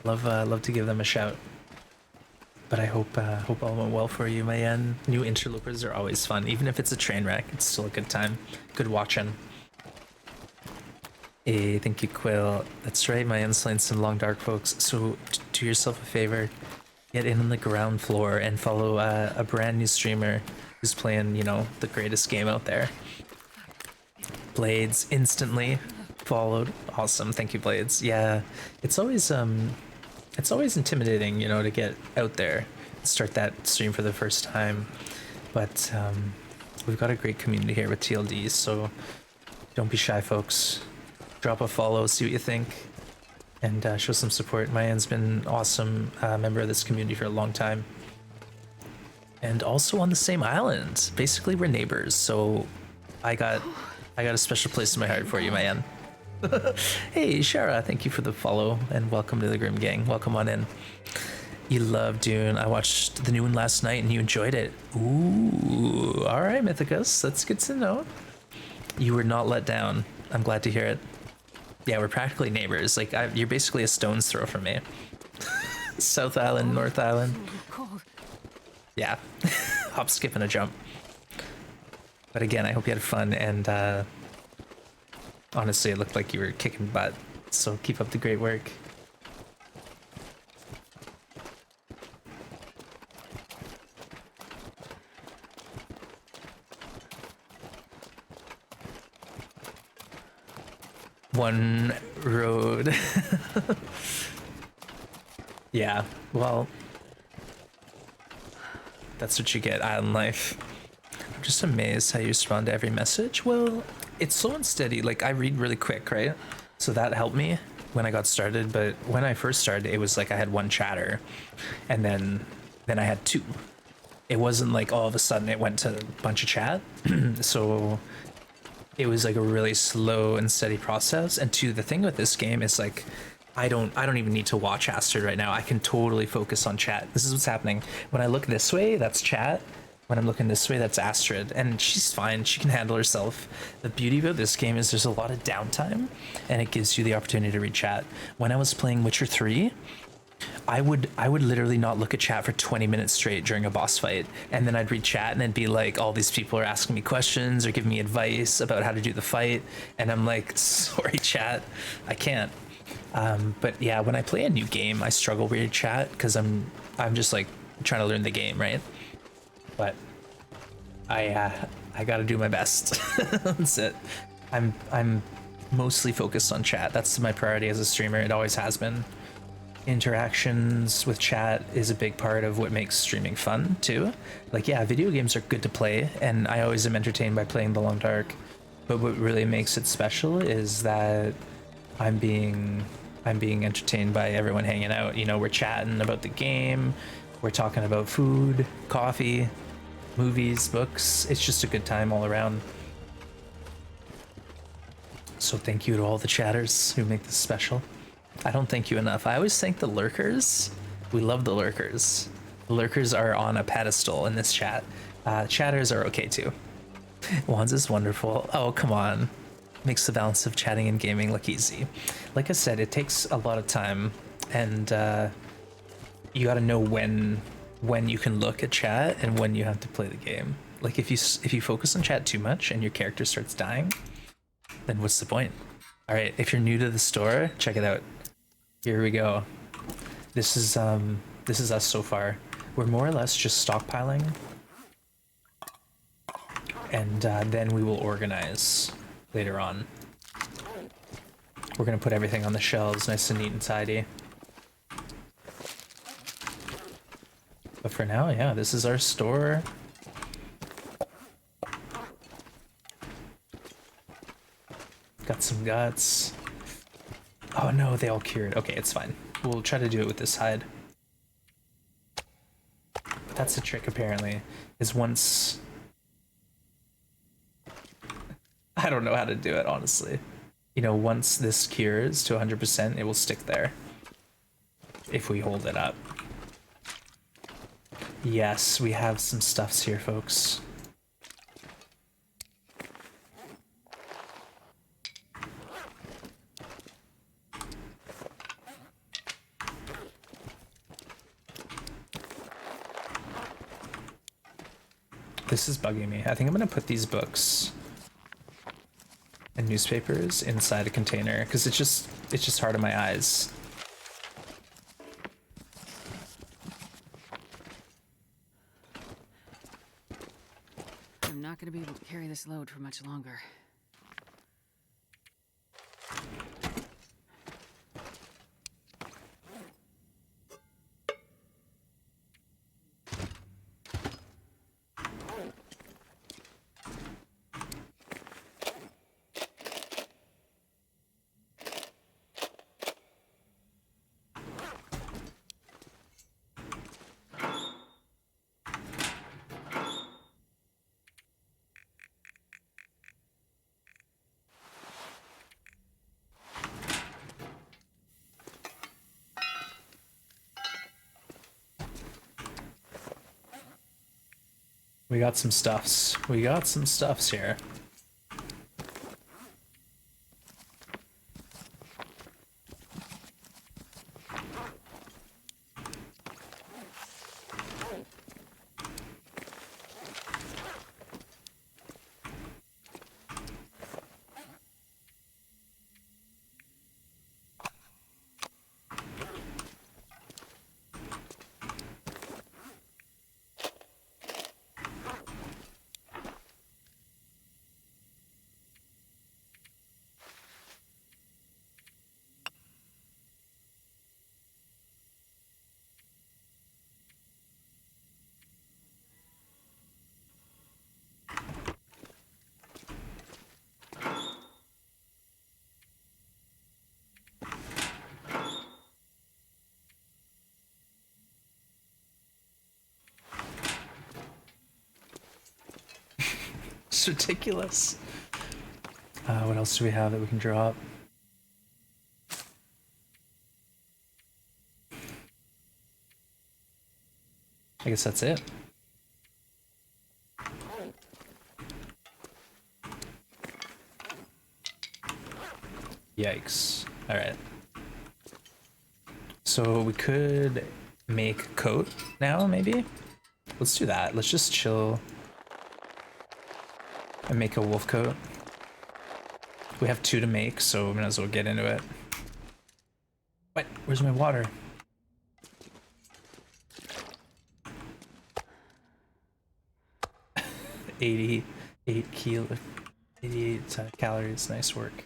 Love to give them a shout. But I hope all went well for you, Mayen. New interlopers are always fun, even if it's a train wreck. It's still a good time. Good watching. Hey, thank you, Quill. That's right, my insolence and long dark folks. So do yourself a favor, get in on the ground floor and follow a brand new streamer who's playing, you know, the greatest game out there. Blades instantly followed. Awesome, thank you, Blades. Yeah, it's always intimidating, you know, to get out there, start that stream for the first time. But we've got a great community here with TLD, so don't be shy, folks. Drop a follow, see what you think, and show some support. Mayan's been an awesome member of this community for a long time. And also on the same island. Basically, we're neighbors, so I got a special place in my heart for you, Mayan. Hey, Shara, thank you for the follow, and welcome to the Grim Gang. Welcome on in. You love Dune. I watched the new one last night, and you enjoyed it. Ooh, all right, Mythicus. That's good to know. You were not let down. I'm glad to hear it. Yeah, we're practically neighbors. Like, you're basically a stone's throw from me. South Island, North Island. Yeah, hop, skip, and a jump. But again, I hope you had fun, and honestly, it looked like you were kicking butt. So keep up the great work. One road. Yeah, well, that's what you get out in life. I'm just amazed how you respond to every message. Well, it's slow and steady. Like, I read really quick, right? So that helped me when I got started. But when I first started, it was like I had one chatter, and then I had two. It wasn't like all of a sudden it went to a bunch of chat. So it was like a really slow and steady process. And two, the thing with this game is like I don't even need to watch Astrid right now. I can totally focus on chat. This is what's happening. When I look this way, that's chat. When I'm looking this way, that's Astrid. And she's fine. She can handle herself. The beauty about this game is there's a lot of downtime and it gives you the opportunity to read chat. When I was playing Witcher 3, I would literally not look at chat for 20 minutes straight during a boss fight, and then I'd read chat and it'd be like all these people are asking me questions or giving me advice about how to do the fight, and I'm like, sorry chat, I can't. But yeah, when I play a new game, I struggle with chat because I'm just like trying to learn the game, right? But I got to do my best. That's it. I'm mostly focused on chat. That's my priority as a streamer. It always has been. Interactions with chat is a big part of what makes streaming fun too. Like, yeah, video games are good to play, and I always am entertained by playing The Long Dark. But what really makes it special is that I'm being entertained by everyone hanging out. You know, we're chatting about the game, we're talking about food, coffee, movies, books. It's just a good time all around. So thank you to all the chatters who make this special. I don't thank you enough. I always thank the lurkers. We love the lurkers. The lurkers are on a pedestal in this chat. Chatters are okay too. Wands is wonderful. Oh, come on. Makes the balance of chatting and gaming look easy. Like I said, it takes a lot of time, and you got to know when you can look at chat and when you have to play the game. Like if you focus on chat too much and your character starts dying, then what's the point? All right, if you're new to the store, check it out. Here we go. This is us so far. We're more or less just stockpiling, and then we will organize later on. We're gonna put everything on the shelves nice and neat and tidy. But for now, yeah, this is our store. Got some guts. Oh no, they all cured. Okay, it's fine. We'll try to do it with this hide. But that's the trick, apparently, is once... I don't know how to do it, honestly. You know, once this cures to 100%, it will stick there. If we hold it up. Yes, we have some stuffs here, folks. This is bugging me. I think I'm gonna put these books and newspapers inside a container because it's just hard on my eyes.
I'm not gonna be able to carry this load for much longer.
We got some stuffs. We got some stuffs here. It's ridiculous. What else do we have that we can drop? I guess that's it. Yikes. Alright. So we could make coat now, maybe? Let's do that. Let's just chill and make a wolf coat. We have 2 to make, so we might as well get into it. What? Where's my water? $88 calories. Nice work.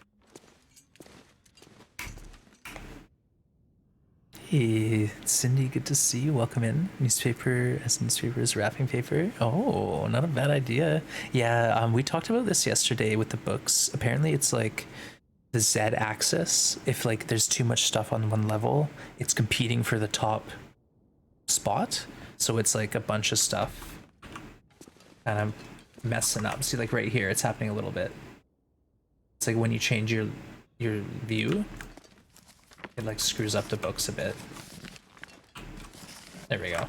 Hey, Cindy, good to see you. Welcome in. Newspaper is wrapping paper. Oh, not a bad idea. Yeah, we talked about this yesterday with the books. Apparently, it's like the Z axis. If like there's too much stuff on one level, it's competing for the top spot. So it's like a bunch of stuff kind of messing up. See, like right here, it's happening a little bit. It's like when you change your view, it like screws up the books a bit. There we go.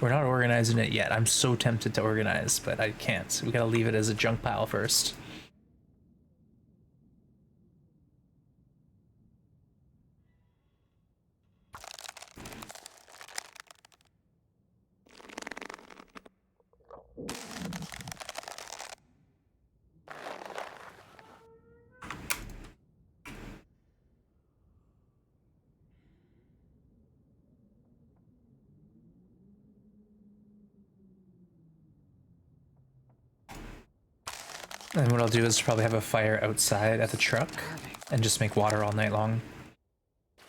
We're not organizing it yet. I'm so tempted to organize, but I can't. We gotta leave it as a junk pile first. And what I'll do is probably have a fire outside at the truck and just make water all night long.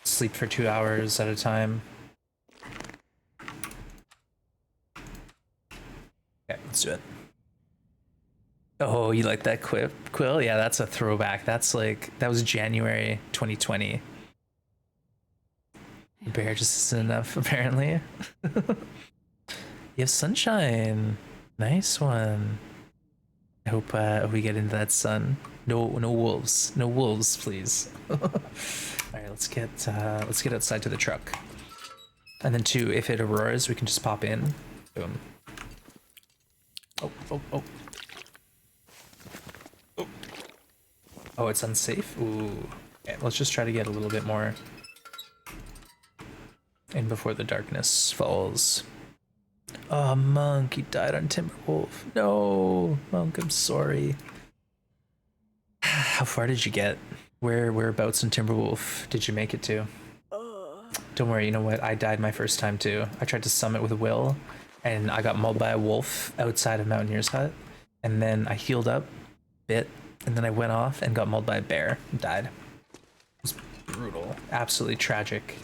Sleep for 2 hours at a time. Okay, let's do it. Oh, you like that quip, Quill? Yeah, that's a throwback. That's like, that was January 2020. The bear just isn't enough, apparently. You have sunshine. Nice one. I hope we get into that sun. No wolves. No wolves, please. All right, let's get outside to the truck. And then 2, if it auroras, we can just pop in. Boom. Oh. Oh, it's unsafe? Ooh. Okay, let's just try to get a little bit more in before the darkness falls. Oh, Monk, he died on Timberwolf. No, Monk, I'm sorry. How far did you get? Whereabouts in Timberwolf did you make it to? Don't worry, you know what? I died my first time too. I tried to summit with Will, and I got mauled by a wolf outside of Mountaineer's Hut, and then I healed up, bit, and then I went off and got mauled by a bear and died. It was brutal. Absolutely tragic.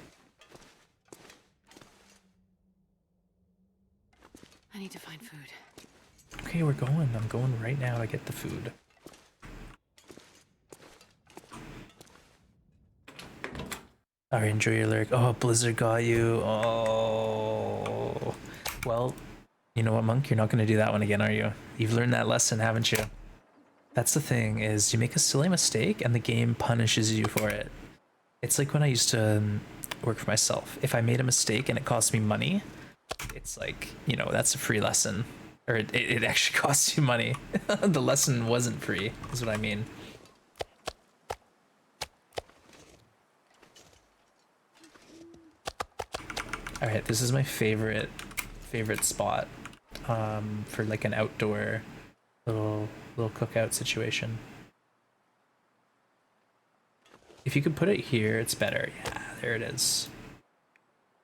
I need to find food.
Okay, we're going. I'm going right now to get the food. Alright, enjoy your lyric. Oh, Blizzard got you. Oh. Well, you know what, Monk? You're not going to do that one again, are you? You've learned that lesson, haven't you? That's the thing, is you make a silly mistake and the game punishes you for it. It's like when I used to work for myself. If I made a mistake and it cost me money, it's like, you know, that's a free lesson. Or it actually costs you money. The lesson wasn't free, is what I mean. Alright, this is my favorite spot for like an outdoor little cookout situation. If you could put it here, it's better. Yeah, there it is.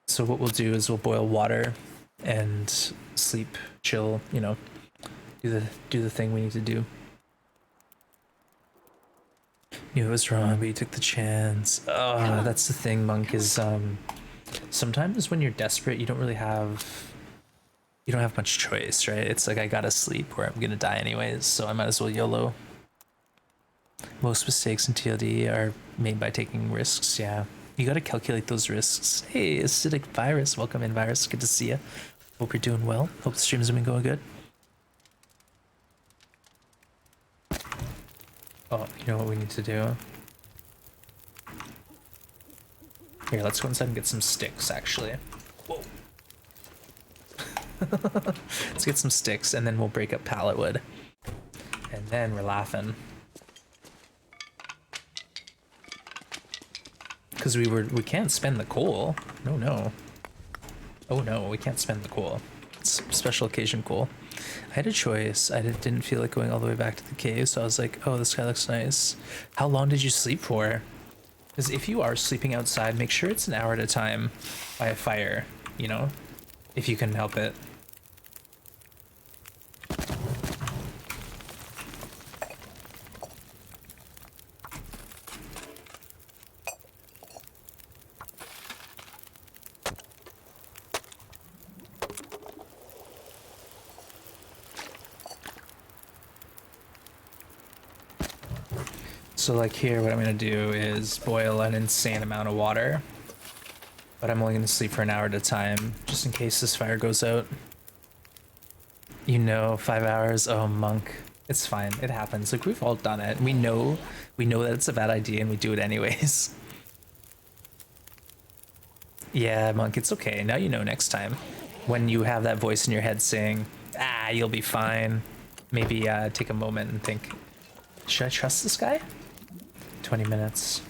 So what we'll do is we'll boil water and sleep, chill, you know, do the thing we need to do. Knew it was wrong, but you took the chance. Oh, that's the thing, Monk, is sometimes when you're desperate, you don't have much choice, right? It's like I gotta sleep or I'm gonna die anyways, so I might as well YOLO. Most mistakes in TLD are made by taking risks, yeah. You gotta calculate those risks. Hey, Acidic Virus, welcome in, Virus. Good to see you. Hope you're doing well. Hope the streams have been going good. Oh, you know what we need to do? Here, let's go inside and get some sticks, actually. Whoa. Let's get some sticks, and then we'll break up pallet wood. And then we're laughing. Because we can't spend the coal. No. Oh no, we can't spend the coal. It's special occasion coal. I had a choice. I didn't feel like going all the way back to the cave, so I was like, oh, this guy looks nice. How long did you sleep for? Because if you are sleeping outside, make sure it's an hour at a time by a fire, you know? If you can help it. So like here, what I'm gonna do is boil an insane amount of water, but I'm only gonna sleep for an hour at a time, just in case this fire goes out. You know, 5 hours, oh monk, it's fine, it happens. Like we've all done it. We know that it's a bad idea and we do it anyways. Yeah, monk, it's okay. Now you know next time. When you have that voice in your head saying, ah, you'll be fine, maybe take a moment and think, should I trust this guy? 20 minutes.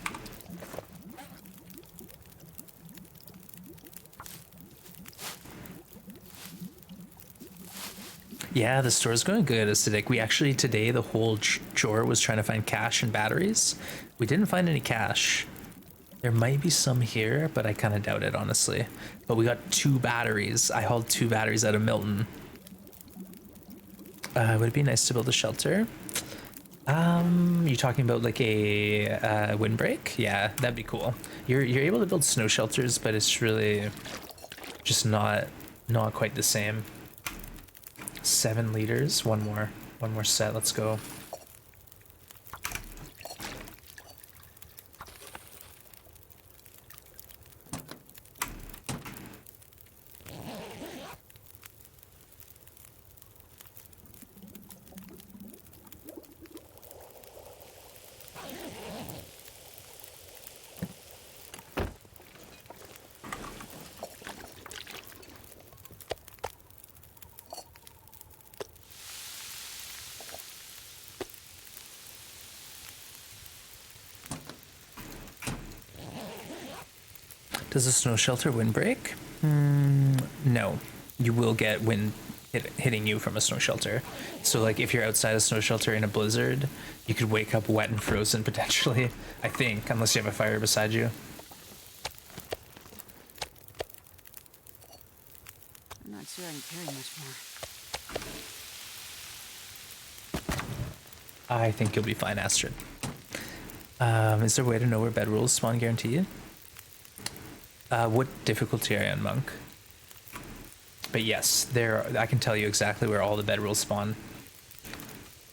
Yeah, the store's going good, Acidic. We actually, today, the whole chore was trying to find cash and batteries. We didn't find any cash. There might be some here, but I kind of doubt it, honestly. But we got 2 batteries. I hauled 2 batteries out of Milton. Would it be nice to build a shelter? You talking about like a windbreak? Yeah, that'd be cool. You're able to build snow shelters, but it's really just not quite the same. 7 liters, one more set. Let's go. Does a snow shelter windbreak? No. You will get wind hitting you from a snow shelter. So like if you're outside a snow shelter in a blizzard, you could wake up wet and frozen potentially, I think, unless you have a fire beside you.
I'm not sure I can carry much more.
I think you'll be fine, Astrid. Is there a way to know where bed rules spawn guaranteed? What difficulty are you on, Monk? But yes, I can tell you exactly where all the bed rules spawn.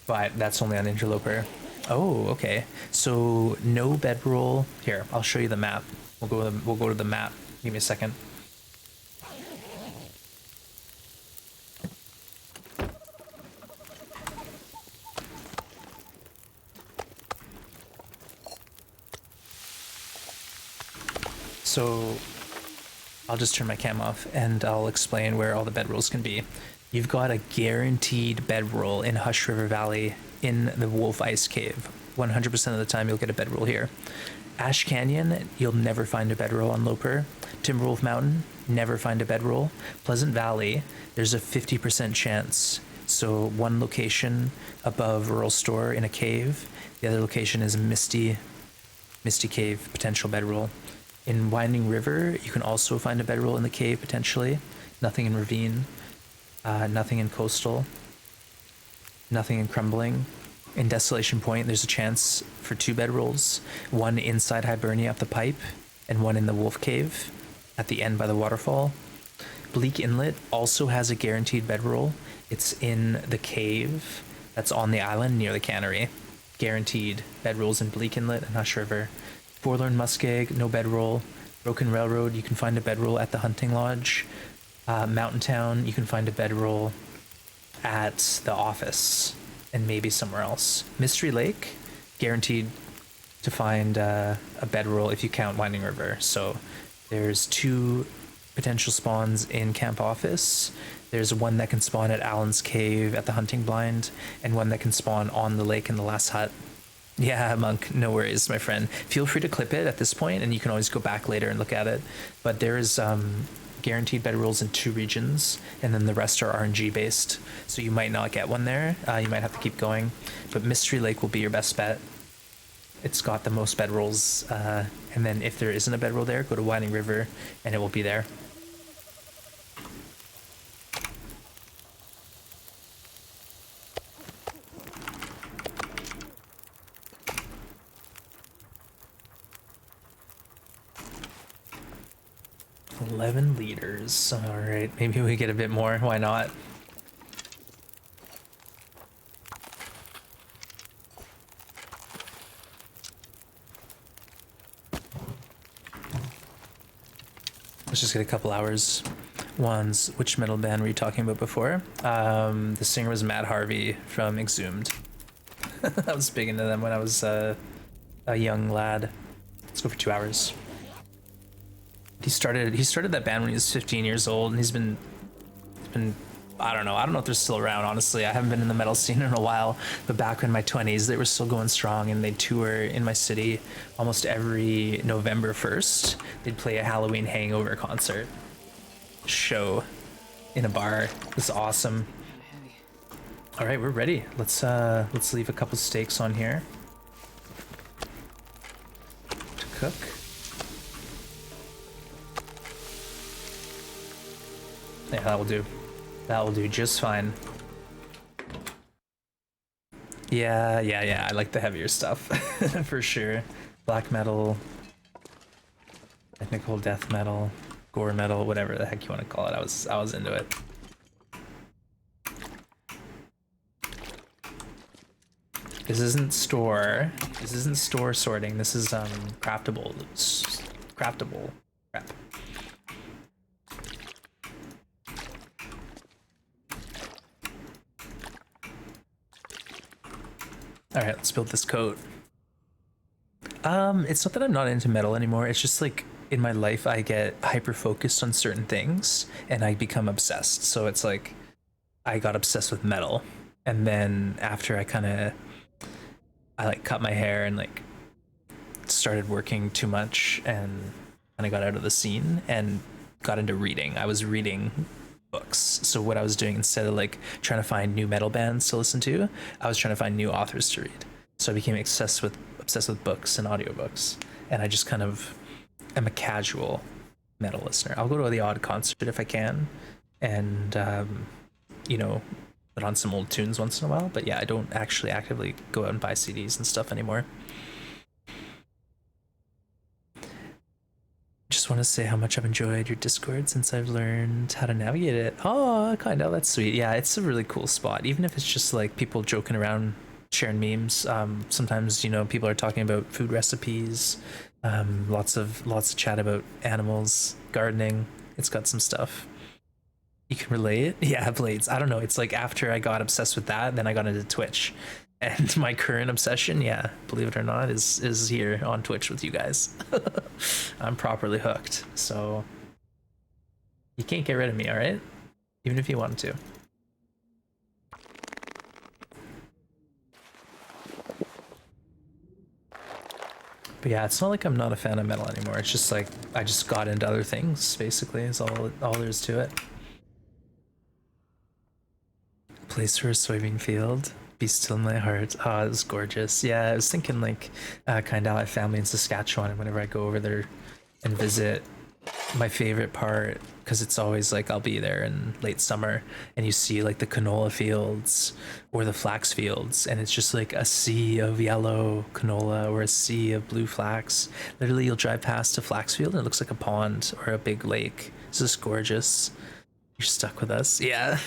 But that's only on Interloper. Oh, okay. So no bedroll. Here, I'll show you the map. We'll go to the map. Give me a second. So I'll just turn my cam off and I'll explain where all the bedrolls can be. You've got a guaranteed bedroll in Hush River Valley in the Wolf Ice Cave. 100% of the time you'll get a bedroll here. Ash Canyon, you'll never find a bedroll on Loper. Timberwolf Mountain, never find a bedroll. Pleasant Valley, there's a 50% chance. So one location above Rural Store in a cave. The other location is Misty Cave, potential bedroll. In Winding River, you can also find a bedroll in the cave, potentially. Nothing in Ravine. Nothing in Coastal. Nothing in Crumbling. In Desolation Point, there's a chance for 2 bedrolls. One inside Hibernia up the pipe, and one in the Wolf Cave at the end by the waterfall. Bleak Inlet also has a guaranteed bedroll. It's in the cave that's on the island near the cannery. Guaranteed bedrolls in Bleak Inlet and Hush River. Forlorn Muskeg, no bedroll. Broken Railroad, you can find a bedroll at the hunting lodge. Mountain Town, you can find a bedroll at the office and maybe somewhere else. Mystery Lake, guaranteed to find a bedroll if you count Winding River. So there's 2 potential spawns in Camp Office. There's one that can spawn at Alan's Cave at the Hunting Blind, and one that can spawn on the lake in the last hut. Yeah, Monk, no worries, my friend. Feel free to clip it at this point, and you can always go back later and look at it. But there is guaranteed bedrolls in 2 regions, and then the rest are RNG based. So you might not get one there. You might have to keep going. But Mystery Lake will be your best bet. It's got the most bedrolls, and then if there isn't a bedroll there, go to Winding River, and it will be there. $11 liters. All right, maybe we get a bit more. Why not? Let's just get a couple hours. Ones, which metal band were you talking about before? The singer was Matt Harvey from Exhumed. I was big into them when I was a young lad. Let's go for 2 hours. He started that band when he was 15 years old, and he's been I don't know if they're still around, honestly. I haven't been in the metal scene in a while, but back in my 20s they were still going strong, and they'd tour in my city almost every November 1st. They'd play a Halloween hangover concert show in a bar. It was awesome. All right, we're ready. Let's leave a couple steaks on here to cook. Yeah, that will do. That will do just fine. Yeah. I like the heavier stuff for sure. Black metal, technical death metal, gore metal, whatever the heck you want to call it. I was into it. This isn't store sorting. This is craftable. Craftable crap. All right, let's build this coat. It's not that I'm not into metal anymore. It's just like in my life, I get hyper focused on certain things and I become obsessed. So it's like I got obsessed with metal, and then after I like cut my hair and like started working too much and kind of got out of the scene and got into reading. I was reading books. So what I was doing, instead of like trying to find new metal bands to listen to, I was trying to find new authors to read. So I became obsessed with books and audiobooks, and I just kind of am a casual metal listener. I'll go to the odd concert if I can, and put on some old tunes once in a while. But yeah, I don't actually actively go out and buy CDs and stuff anymore. Just want to say how much I've enjoyed your Discord since I've learned how to navigate it. Oh, kind of. That's sweet. Yeah, it's a really cool spot. Even if it's just like people joking around, sharing memes. Sometimes people are talking about food recipes. Lots of chat about animals, gardening. It's got some stuff. You can relate. Yeah, Blades. I don't know. It's like after I got obsessed with that, then I got into Twitch. And my current obsession, yeah, believe it or not, is here on Twitch with you guys. I'm properly hooked, so you can't get rid of me, all right? Even if you wanted to. But yeah, it's not like I'm not a fan of metal anymore. It's just like I just got into other things, basically, is all there is to it. Place for a soybean field. Be still in my heart. Oh, it was gorgeous. Yeah, I was thinking like kind of I have family in Saskatchewan, and whenever I go over there and visit, my favorite part, because it's always like I'll be there in late summer and you see like the canola fields or the flax fields, and it's just like a sea of yellow canola or a sea of blue flax. Literally, you'll drive past a flax field and it looks like a pond or a big lake. It's just gorgeous. You're stuck with us. Yeah.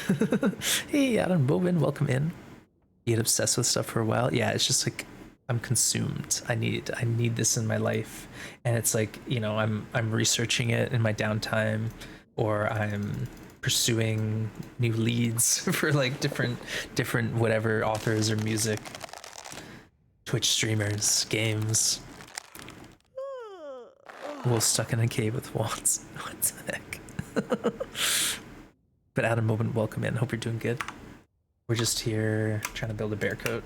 Hey, Adam Bobin, welcome in. You get obsessed with stuff for a while. Yeah, it's just like I'm consumed. I need this in my life, and it's like I'm researching it in my downtime, or I'm pursuing new leads for like different whatever authors or music. Twitch streamers, games. Wolf stuck in a cave with wands. What the heck? But Adam Moment, welcome in. Hope you're doing good. We're just here trying to build a bear coat.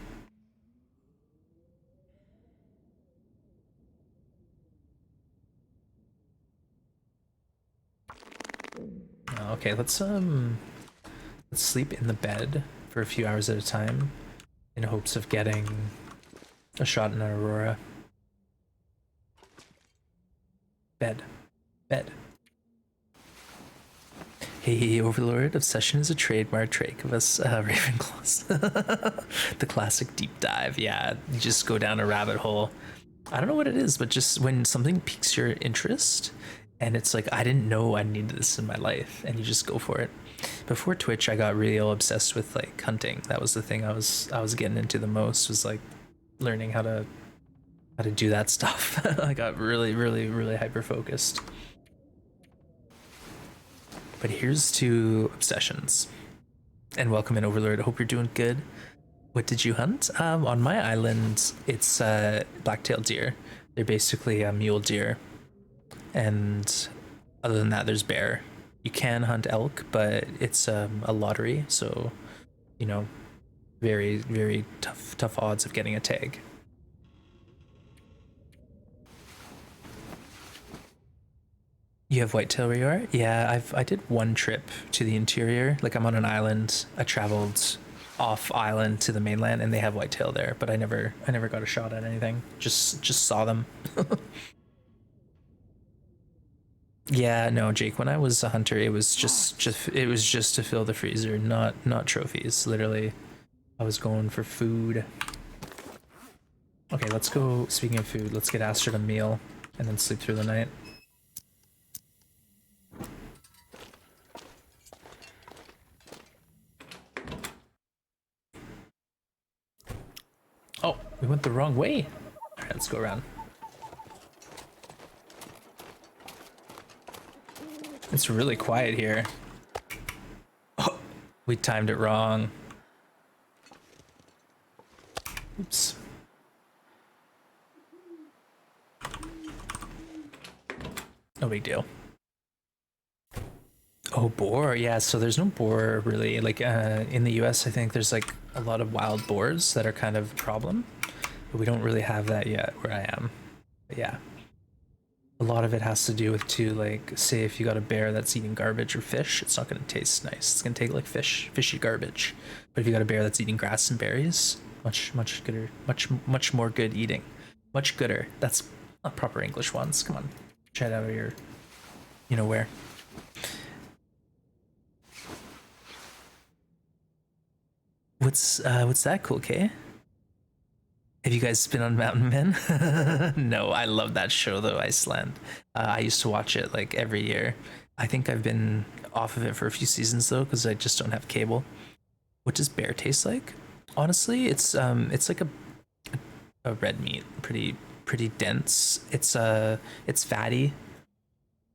Okay, let's sleep in the bed for a few hours at a time in hopes of getting a shot in an aurora. Bed. Hey, Overlord, obsession is a trademark trait of us Ravenclaws. The classic deep dive. Yeah, you just go down a rabbit hole. I don't know what it is, but just when something piques your interest and it's like, I didn't know I needed this in my life, and you just go for it. Before Twitch, I got real obsessed with like hunting. That was the thing I was getting into the most, was like learning how to do that stuff. I got really hyper focused. But here's to obsessions. And welcome in, Overlord. I hope you're doing good. What did you hunt? On my island, it's black-tailed deer. They're basically a mule deer. And other than that, there's bear. You can hunt elk, but it's a lottery, so, you know, very tough odds of getting a tag. You have whitetail where you are? Yeah, I did one trip to the interior. Like, I'm on an island. I traveled off island to the mainland, and they have whitetail there, but I never got a shot at anything. Just saw them. Yeah, no, Jake, when I was a hunter, it was just to fill the freezer, not trophies. Literally, I was going for food. Okay, let's go. Speaking of food, let's get Astrid a meal and then sleep through the night. Oh, we went the wrong way. All right, let's go around. It's really quiet here. Oh, we timed it wrong. Oops. No big deal. Oh, boar. Yeah, so there's no boar really. Like in the US, I think there's like a lot of wild boars that are kind of a problem, but we don't really have that yet where I am. But yeah. A lot of it has to do with too, like, say if you got a bear that's eating garbage or fish, it's not going to taste nice. It's going to take like fishy garbage. But if you got a bear that's eating grass and berries, much gooder, much more good eating. Much gooder. That's not proper English ones. Come on, try it out of your, you know where. What's that, Cool K? Have you guys been on Mountain Men? No, I love that show though, Iceland. I used to watch it like every year. I think I've been off of it for a few seasons though, because I just don't have cable. What does bear taste like? Honestly, it's like a red meat, pretty dense. It's fatty,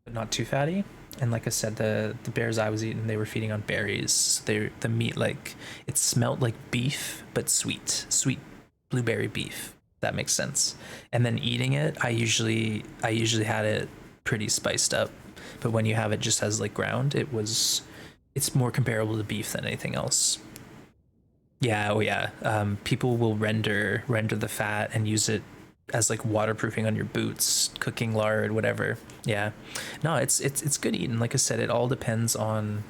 but not too fatty. And like I said, the bears I was eating, they were feeding on berries. The meat, like, it smelled like beef, but sweet blueberry beef. That makes sense. And then eating it, I usually had it pretty spiced up, but when you have it just as like ground, it's more comparable to beef than anything else. Yeah, oh yeah. People will render the fat and use it as like waterproofing on your boots, cooking lard, whatever. Yeah, no, it's good eating. Like I said, it all depends on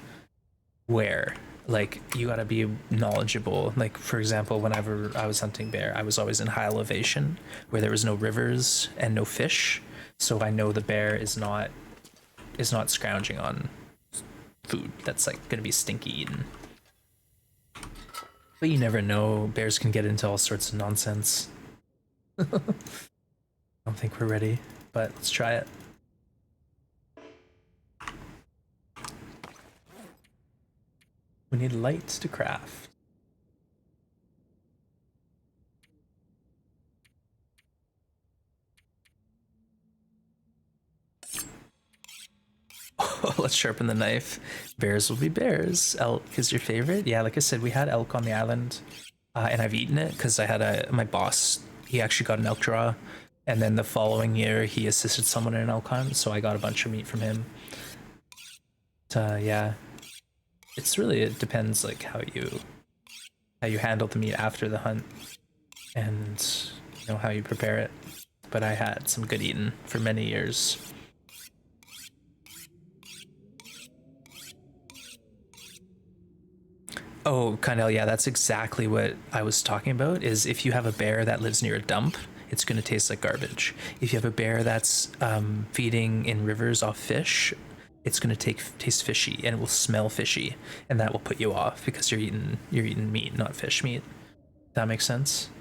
where. Like, you gotta be knowledgeable. Like, for example, whenever I was hunting bear, I was always in high elevation where there was no rivers and no fish, so I know the bear is not scrounging on food that's like gonna be stinky eaten. But you never know, bears can get into all sorts of nonsense. I don't think we're ready, but let's try it. We need lights to craft. Oh, let's sharpen the knife. Bears will be bears. Elk is your favorite? Yeah, like I said, we had elk on the island, and I've eaten it because I had my boss he actually got an elk draw, and then the following year he assisted someone in an elk hunt, so I got a bunch of meat from him. But, yeah, it depends like how you handle the meat after the hunt, and you know how you prepare it. But I had some good eating for many years. Oh, Kindle, yeah, that's exactly what I was talking about, is if you have a bear that lives near a dump, it's going to taste like garbage. If you have a bear that's feeding in rivers off fish, it's going to taste fishy, and it will smell fishy, and that will put you off because you're eating meat, not fish meat. That makes sense?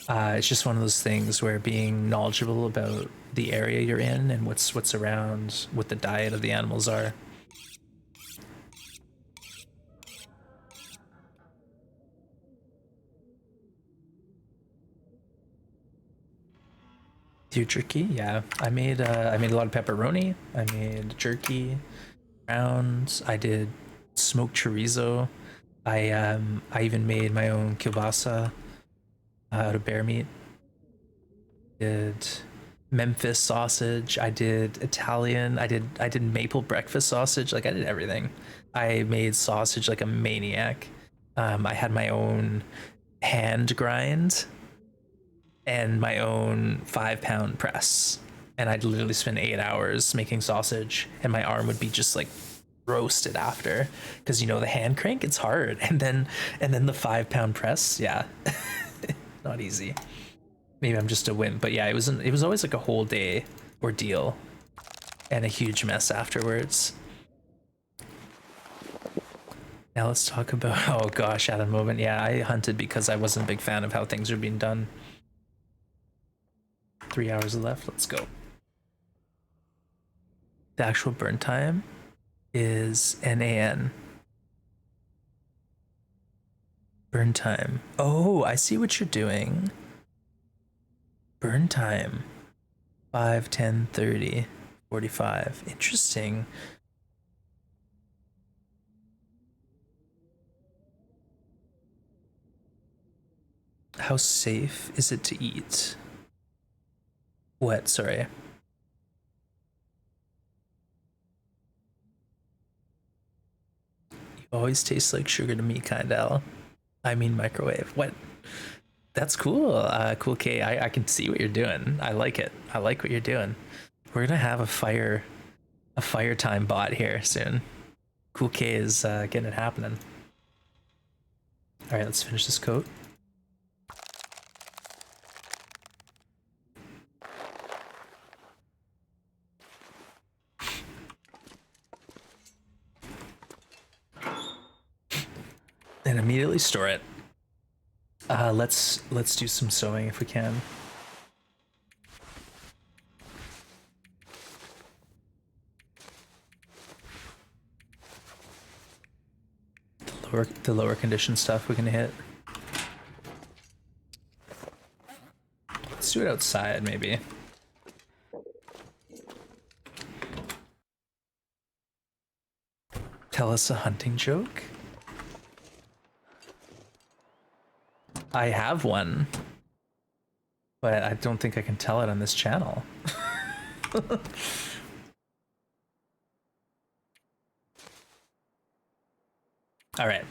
It's just one of those things where being knowledgeable about the area you're in and what's around, what the diet of the animals are. Do jerky? Yeah, I made a lot of pepperoni. I made jerky, rounds. I did smoked chorizo. I even made my own kielbasa out of bear meat. Did Memphis sausage. I did Italian. I did maple breakfast sausage. Like I did everything. I made sausage like a maniac. I had my own hand grind and my own 5-pound press, and I'd literally spend 8 hours making sausage, and my arm would be just like roasted after, because you know the hand crank, it's hard, and then the 5-pound press, yeah. Not easy. Maybe I'm just a wimp, but yeah, it was always like a whole day ordeal and a huge mess afterwards. Now let's talk about, oh gosh, at a moment, yeah, I hunted because I wasn't a big fan of how things were being done. 3 hours left, let's go. The actual burn time is NAN. Burn time. Oh, I see what you're doing. Burn time. 5, 10, 30, 45. Interesting. How safe is it to eat? What? Sorry. You always taste like sugar to me, Kindle. I mean microwave. What? That's cool. Cool K. I can see what you're doing. I like it. I like what you're doing. We're gonna have a fire time bot here soon. Cool K is getting it happening. All right, let's finish this coat. And immediately store it. Let's do some sewing if we can. The lower condition stuff we can hit. Let's do it outside maybe. Tell us a hunting joke. I have one, but I don't think I can tell it on this channel. All right.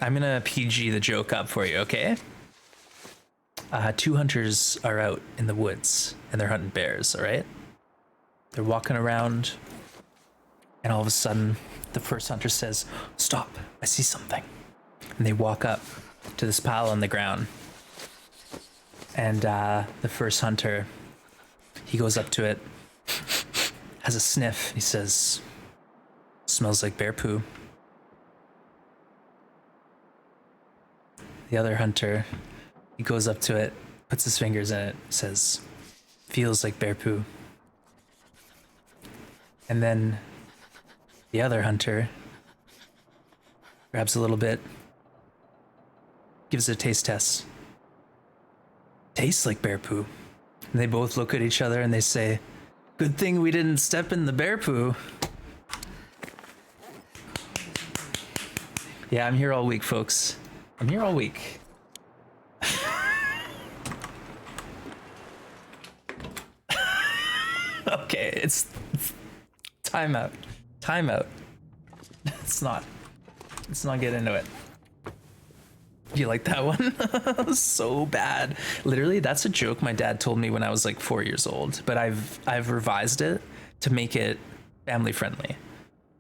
I'm gonna PG the joke up for you, okay? 2 hunters are out in the woods and they're hunting bears, all right? They're walking around and all of a sudden the first hunter says, "Stop, I see something." And they walk up to this pile on the ground, and the first hunter, he goes up to it, has a sniff, he says, "Smells like bear poo." The other hunter, he goes up to it, puts his fingers in it, says, "Feels like bear poo." And then the other hunter grabs a little bit, gives it a taste test. Tastes like bear poo. And they both look at each other and they say, "Good thing we didn't step in the bear poo." Yeah, I'm here all week, folks. I'm here all week. It's timeout. Timeout. It's not. Let's not get into it. You like that one? So bad. Literally, that's a joke my dad told me when I was like 4 years old, but I've revised it to make it family friendly.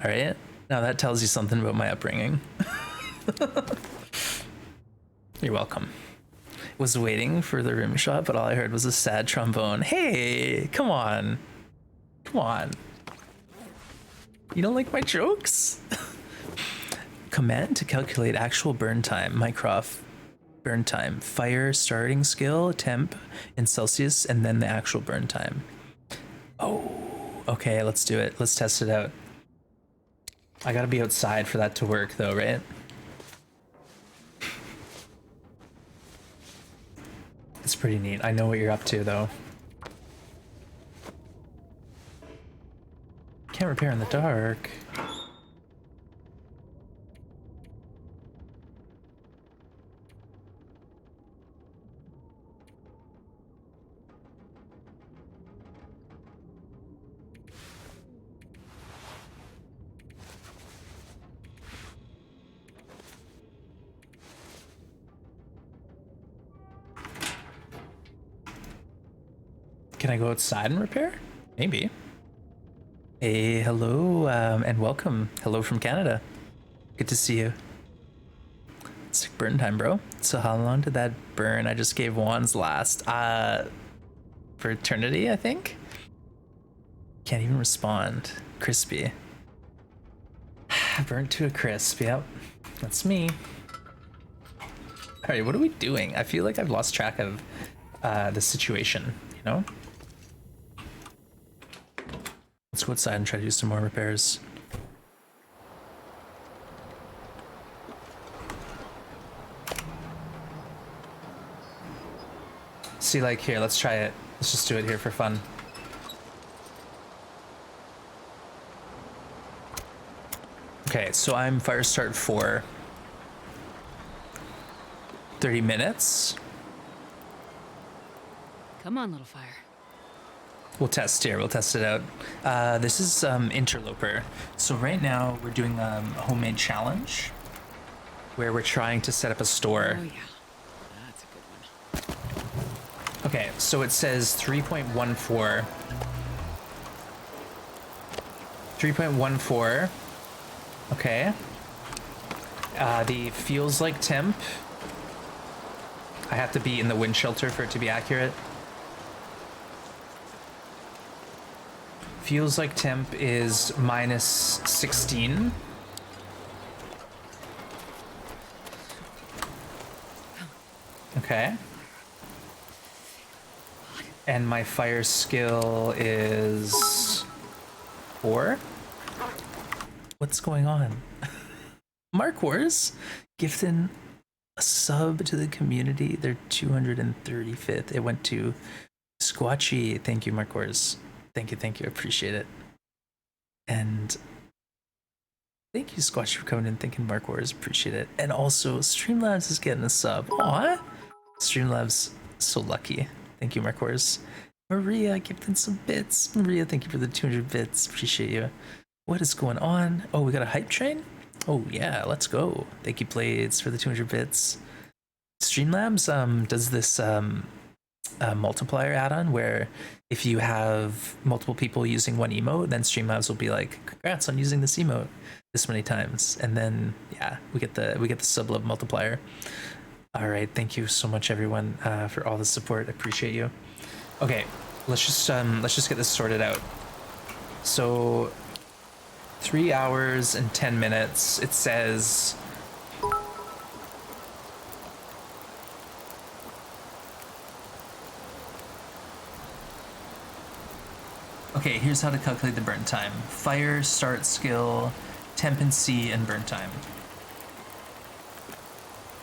All right? Now that tells you something about my upbringing. You're welcome. Was waiting for the rim shot, but all I heard was a sad trombone. Hey, come on. Come on. You don't like my jokes? Command to calculate actual burn time. Mycroft burn time. Fire starting skill, temp in Celsius, and then the actual burn time. Oh, okay, let's do it. Let's test it out. I gotta be outside for that to work though, right? It's pretty neat. I know what you're up to though. Can't repair in the dark. Can I go outside and repair? Maybe. Hey, hello, and welcome. Hello from Canada. Good to see you. Sick burn time, bro. So how long did that burn? I just gave Juan's last. For eternity, I think? Can't even respond. Crispy. Burnt to a crisp, yep. That's me. Alright, what are we doing? I feel like I've lost track of the situation, you know? Let's go outside and try to do some more repairs. See, like, here, let's try it. Let's just do it here for fun. Okay, so I'm fire start for 30 minutes.
Come on, little fire.
We'll test here. We'll test it out. This is Interloper. So right now we're doing a homemade challenge where we're trying to set up a store.
Oh yeah, that's a good one.
Okay, so it says 3.14. 3.14. Okay. The feels like temp. I have to be in the wind shelter for it to be accurate. Feels like temp is -16. Okay. And my fire skill is 4. What's going on? Mark Wars gifting a sub to the community. They're 235th. It went to Squatchy. Thank you, Mark Wars. Thank you, appreciate it. And thank you, Squatch, for coming in, thinking Mark Wars, appreciate it. And also, Streamlabs is getting a sub. Aw, Streamlabs, so lucky. Thank you, Mark Wars. Maria, gifting some bits. Maria, thank you for the 200 bits, appreciate you. What is going on? Oh, we got a hype train? Oh yeah, let's go. Thank you, Blades, for the 200 bits. Streamlabs does this multiplier add-on where if you have multiple people using one emote, then Streamlabs will be like, congrats on using this emote this many times, and then yeah, we get the sub love multiplier. All right, thank you so much, everyone, for all the support. I appreciate you. Okay, let's just get this sorted out. So 3 hours and 10 minutes. It says okay, here's how to calculate the burn time. Fire, start skill, temp and C, and burn time.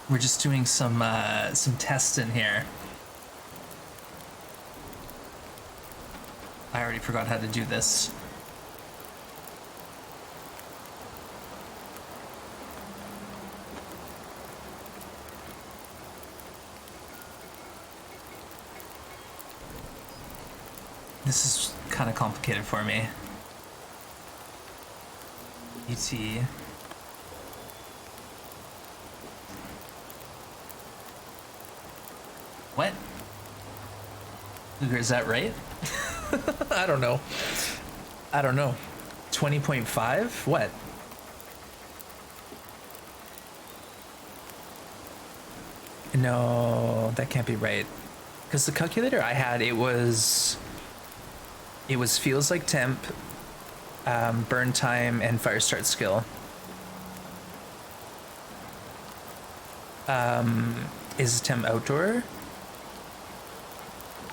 We're just doing some testing here. I already forgot how to do this. This is kind of complicated for me. UT. What? Luger, is that right? I don't know. I don't know. 20.5? What? No, that can't be right. Because the calculator I had, it was feels like temp, burn time, and fire start skill. Is temp outdoor?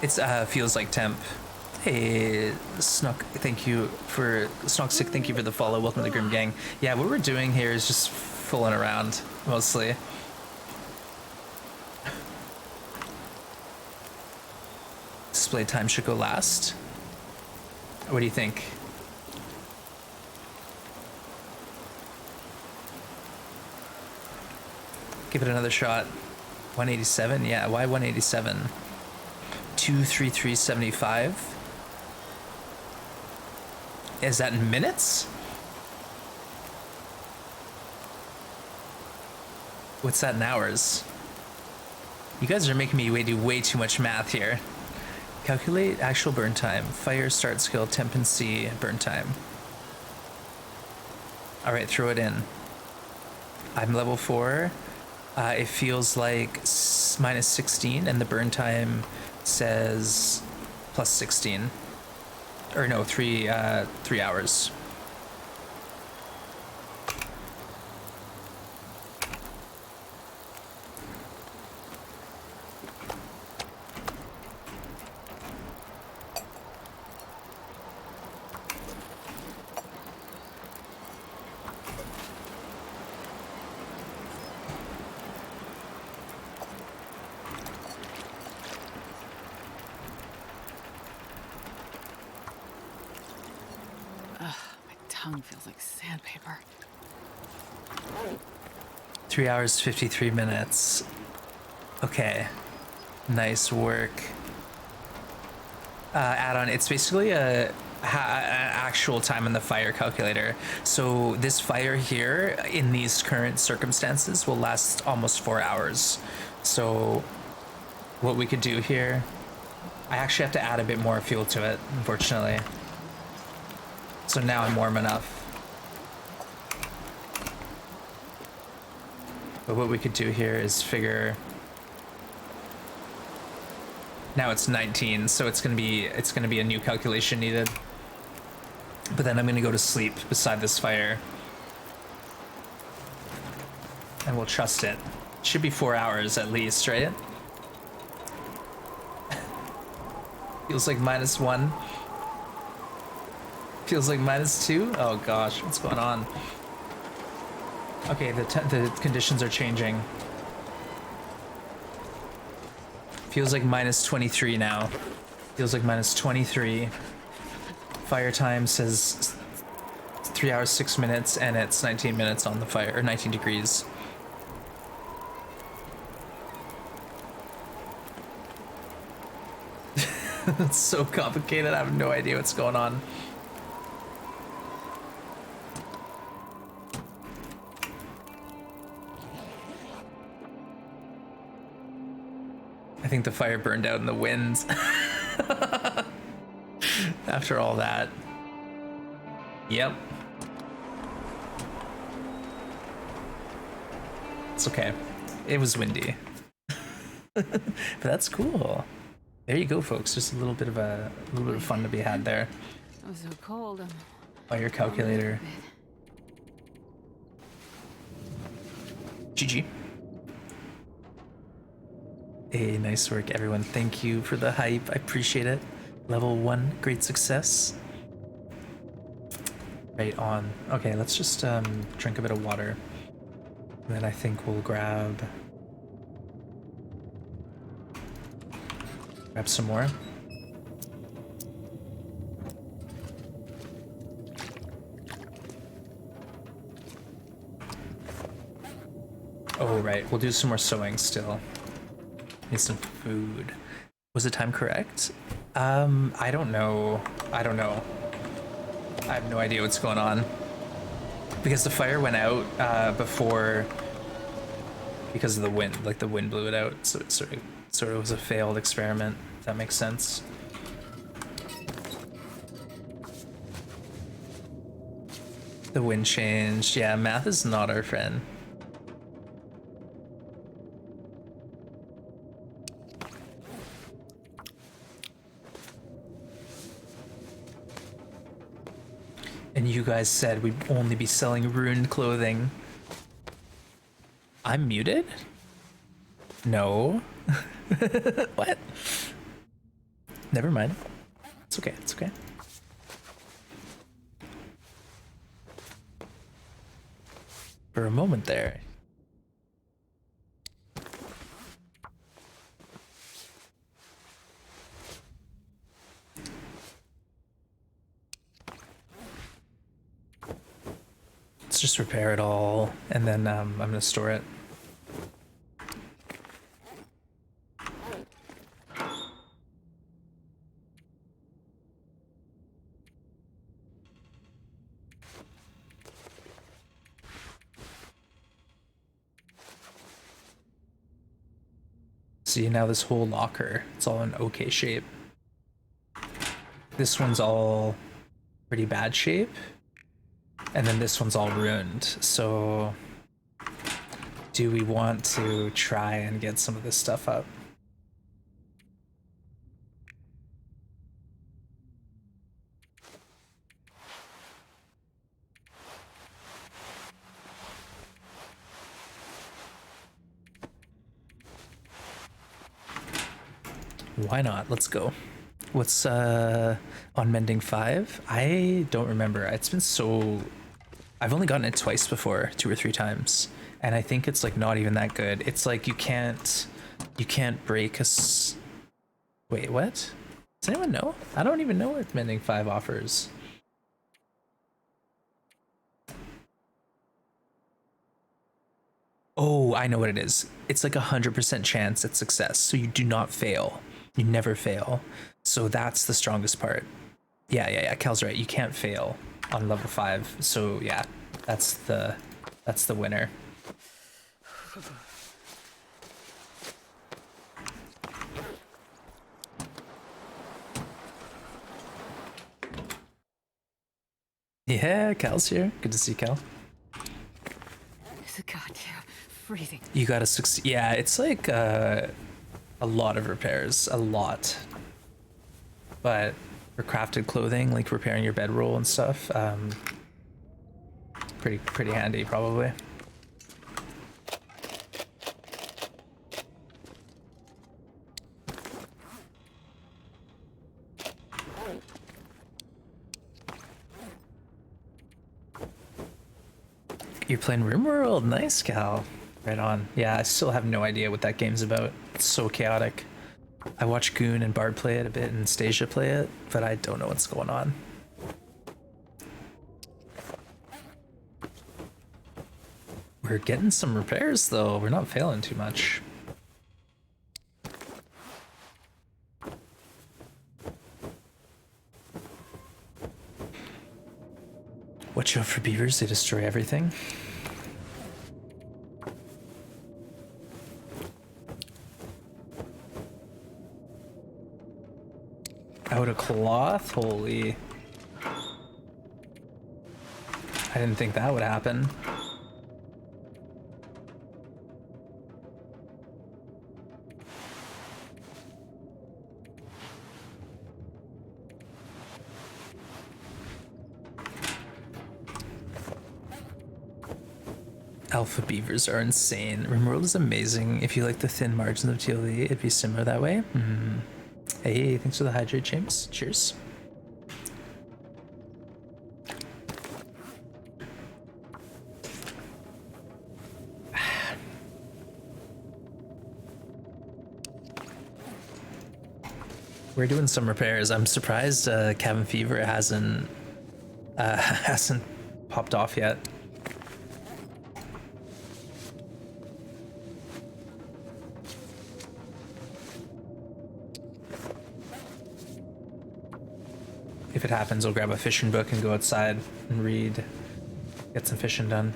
It's feels like temp. Hey, Snock, thank you for Snockstick. Thank you for the follow. Welcome to the Grim Gang. Yeah, what we're doing here is just fooling around mostly. Display time should go last. What do you think? Give it another shot. 187? Yeah, why 187? 233.75. Is that in minutes? What's that in hours? You guys are making me do way too much math here. Calculate actual burn time. Fire start skill, temp and C, burn time. All right, throw it in. I'm level 4. It feels like minus 16, and the burn time says plus 16. Or no, 3 hours.
Tongue feels like sandpaper.
3 hours, 53 minutes. Okay. Nice work. Add-on. It's basically an actual time in the fire calculator. So this fire here, in these current circumstances, will last almost 4 hours. So what we could do here, I actually have to add a bit more fuel to it, unfortunately. So now I'm warm enough. But what we could do here is figure. Now it's 19, so it's gonna be a new calculation needed. But then I'm gonna go to sleep beside this fire. And we'll trust it. Should be 4 hours at least, right? Feels like -1. Feels like -2. Oh gosh, what's going on? Okay, the conditions are changing. Feels like -23 now. Feels like -23. Fire time says 3 hours 6 minutes, and it's 19 minutes on the fire, or 19 degrees. It's so complicated. I have no idea what's going on. I think the fire burned out in the wind. After all that. Yep. It's okay. It was windy. But that's cool. There you go, folks. Just a little bit of fun to be had there.
I'm so cold.
Fire calculator. GG. Hey, nice work, everyone. Thank you for the hype. I appreciate it. Level 1, great success. Right on. Okay, let's just drink a bit of water. And then I think we'll grab some more. Oh, right. We'll do some more sewing still. Need some food. Was the time correct? I don't know. I don't know. I have no idea what's going on. Because the fire went out before, because of the wind, like the wind blew it out, so it sort of was a failed experiment, if that makes sense. The wind changed. Yeah, math is not our friend. And you guys said we'd only be selling ruined clothing. I'm muted? No. What? Never mind. It's okay, it's okay. For a moment there. Let's just repair it all, and then I'm gonna store it. See, now this whole locker, it's all in okay shape. This one's all pretty bad shape. And then this one's all ruined. So do we want to try and get some of this stuff up? Why not? Let's go. What's on Mending 5? I don't remember. It's been so... I've only gotten it twice before, 2 or 3 times. And I think it's like not even that good. It's like you can't break a wait, what? Does anyone know? I don't even know what Mending 5 offers. Oh, I know what it is. It's like 100% chance at success. So you do not fail. You never fail. So that's the strongest part. Yeah. Cal's right. You can't fail on level 5. So yeah, that's the winner. Yeah, Cal's here. Good to see Cal.
It's a goddamn freezing.
You gotta succeed. Yeah, it's like a lot of repairs, a lot. But for crafted clothing, like repairing your bedroll and stuff, pretty handy probably. You're playing RimWorld, nice, Cal. Right on. Yeah, I still have no idea what that game's about. It's so chaotic. I watch Goon and Bard play it a bit and Stasia play it, but I don't know what's going on. We're getting some repairs though. We're not failing too much. Watch out for beavers, they destroy everything. Out of cloth? Holy. I didn't think that would happen. Alpha beavers are insane. RimWorld is amazing. If you like the thin margins of TLE, it'd be similar that way. Hey, thanks for the hydrate, James. Cheers. We're doing some repairs. I'm surprised Cabin Fever hasn't popped off yet. if it happens, I'll grab a fishing book and go outside and read, get some fishing done.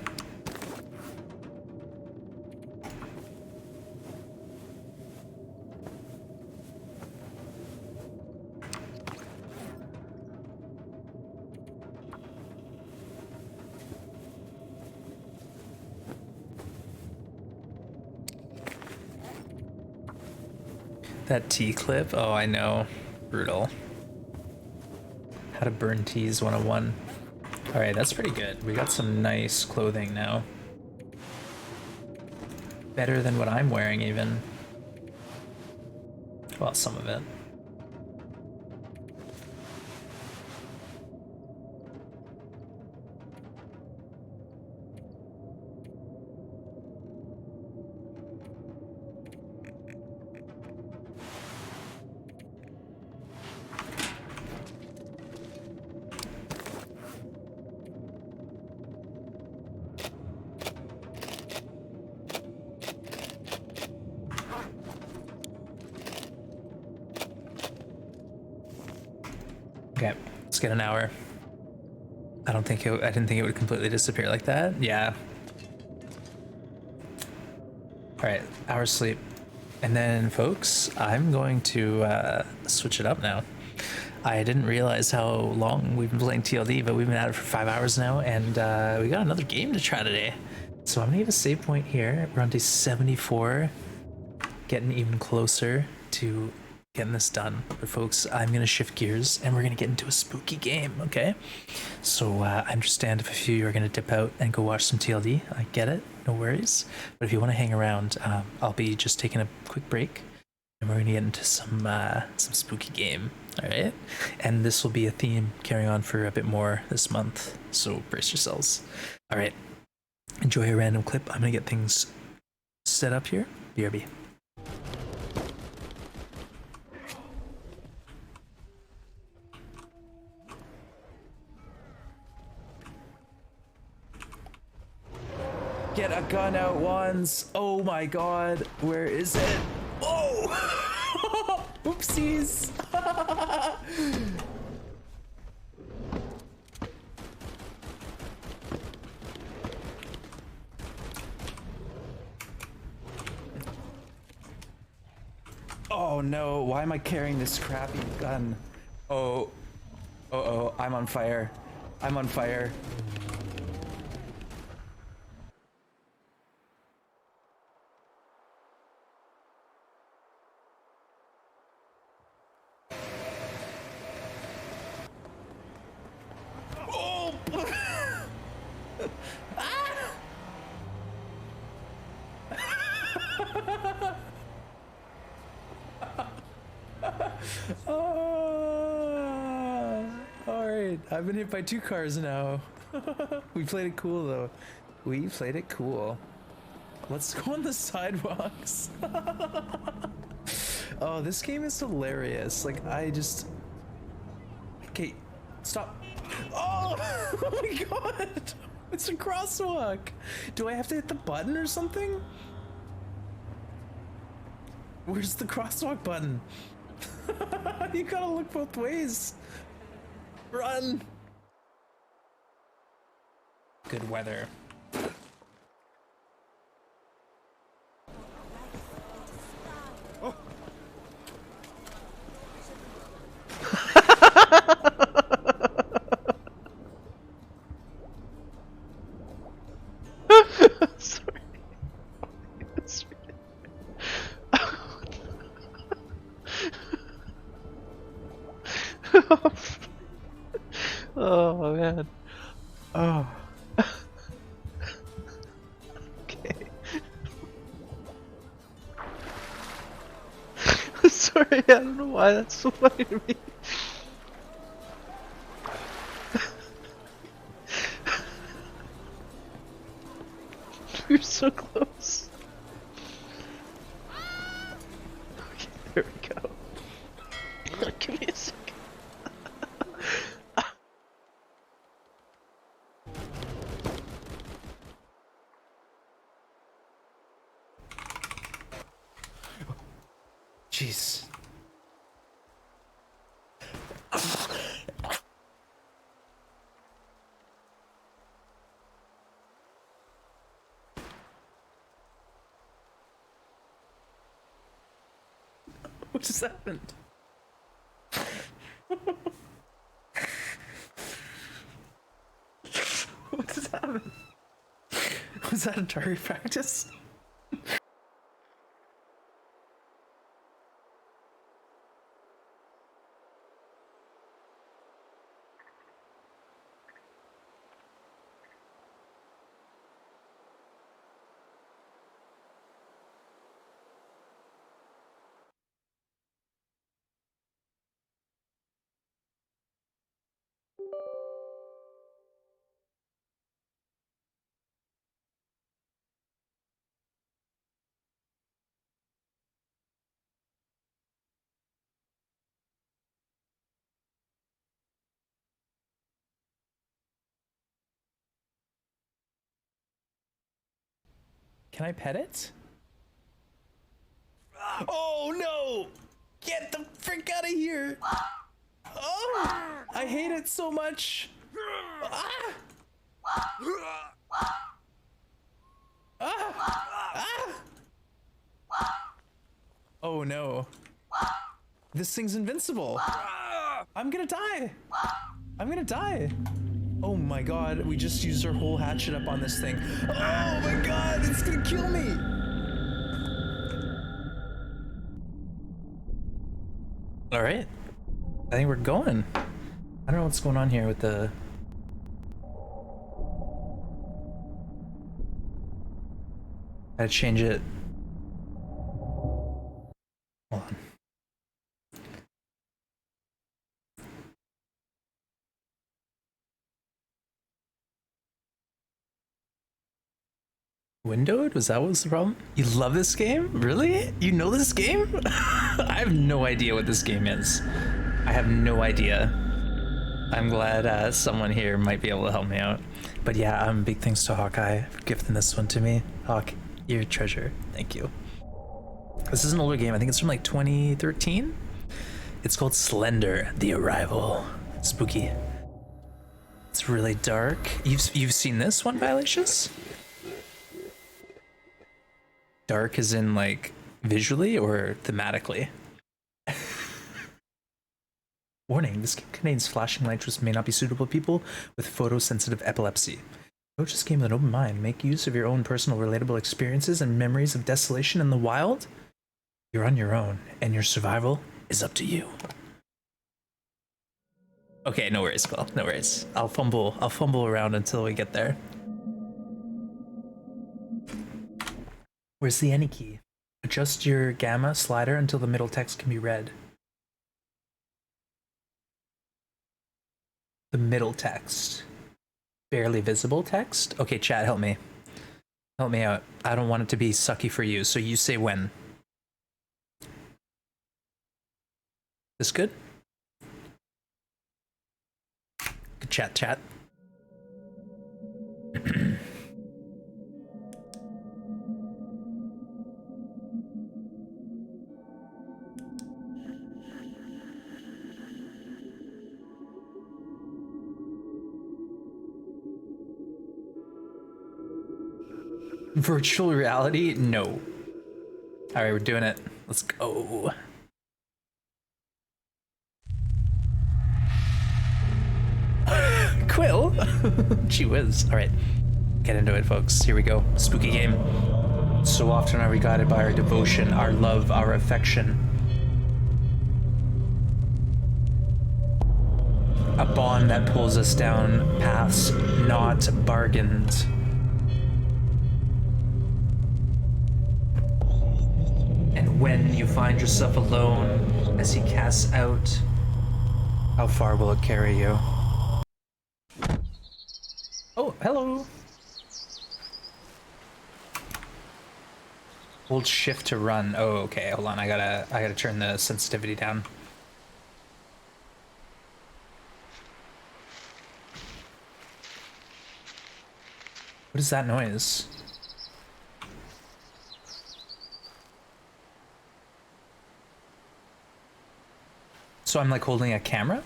That tea clip? Oh, I know. Brutal. How to burn teas 101. Alright, that's pretty good. We got some nice clothing now. Better than what I'm wearing, even. Well, some of it. Okay, let's get an hour. I didn't think it would completely disappear like that. Yeah. All right, hour sleep. And then folks, I'm going to switch it up now. I didn't realize how long we've been playing TLD, but we've been at it for 5 hours now, and we got another game to try today. So I'm gonna give a save point here. We're on day 74, getting even closer to getting this done. But folks, I'm gonna shift gears and we're gonna get into a spooky game, okay? So I understand if a few of you are gonna dip out and go watch some TLD. I get it, no worries. But if you want to hang around, I'll be just taking a quick break and we're gonna get into some spooky game, all right? And this will be a theme carrying on for a bit more this month, so brace yourselves. All right, enjoy a random clip. I'm gonna get things set up here. BRB. Get a gun out, Wands. Oh my god, where is it? Oh! Oopsies! Oh no, why am I carrying this crappy gun? Oh. Uh-oh, I'm on fire. I'm on fire. Alright, I've been hit by 2 cars now. We played it cool though. We played it cool. Let's go on the sidewalks. Oh, this game is hilarious. Like, okay, stop. Oh, oh my god! It's a crosswalk! Do I have to hit the button or something? Where's the crosswalk button? You gotta look both ways. Run! Good weather.
Sorry. Oh man. Oh. Okay. Sorry, I don't know why that's so funny to me. You're so close. Okay, there we go. Give me a second.
Jeez. What just happened? What just happened? Was that a target practice? Can I pet it? Oh no! Get the frick out of here! Oh! I hate it so much! Ah! Ah! Ah! Oh no. This thing's invincible. I'm gonna die. I'm gonna die. Oh my god, we just used our whole hatchet up on this thing. Oh my god, it's gonna kill me. All right. I think we're going. I don't know what's going on here with the... Gotta change it. Hold on. Windowed? Was that what was the problem? You love this game? Really? You know this game? I have no idea what this game is. I have no idea. I'm glad someone here might be able to help me out. But yeah, big thanks to Hawkeye for gifting this one to me. Hawk, you're a treasure. Thank you. This is an older game. I think it's from like 2013. It's called Slender: The Arrival. Spooky. It's really dark. You've seen this one, Violacious? Dark as in like visually or thematically? Warning, this game contains flashing lights which may not be suitable to people with photosensitive epilepsy. Approach this game with an open mind. Make use of your own personal relatable experiences and memories of desolation in the wild. You're on your own, and your survival is up to you. Okay, no worries, Quill. No worries. I'll fumble around until we get there. Where's the any key? Adjust your gamma slider until the middle text can be read. The middle text. Barely visible text? Okay, chat, help me. Help me out. I don't want it to be sucky for you, so you say when. This good? Good chat. Virtual reality? No. All right, we're doing it. Let's go. Quill? Gee whiz. All right, get into it, folks. Here we go. Spooky game. So often are we guided by our devotion, our love, our affection. A bond that pulls us down paths not bargained. And when you find yourself alone as he casts out, how far will it carry you? Oh, hello. Hold shift to run. Oh, okay. Hold on. I gotta turn the sensitivity down. What is that noise? So I'm like holding a camera?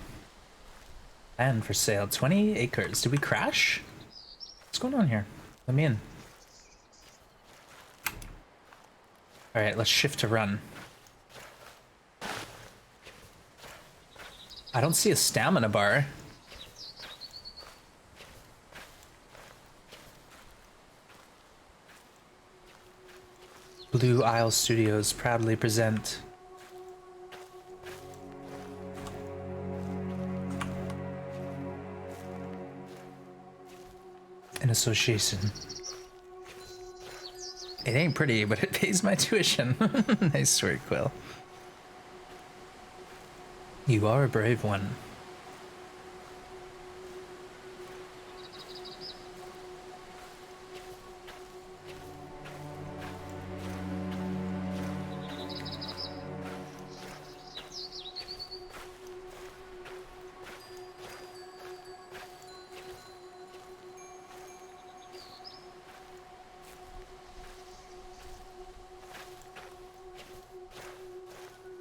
And for sale, 20 acres. Did we crash? What's going on here? Let me in. All right, let's shift to run. I don't see a stamina bar. Blue Isle Studios proudly present an association. It ain't pretty, but it pays my tuition. Nice work, Quill. You are a brave one.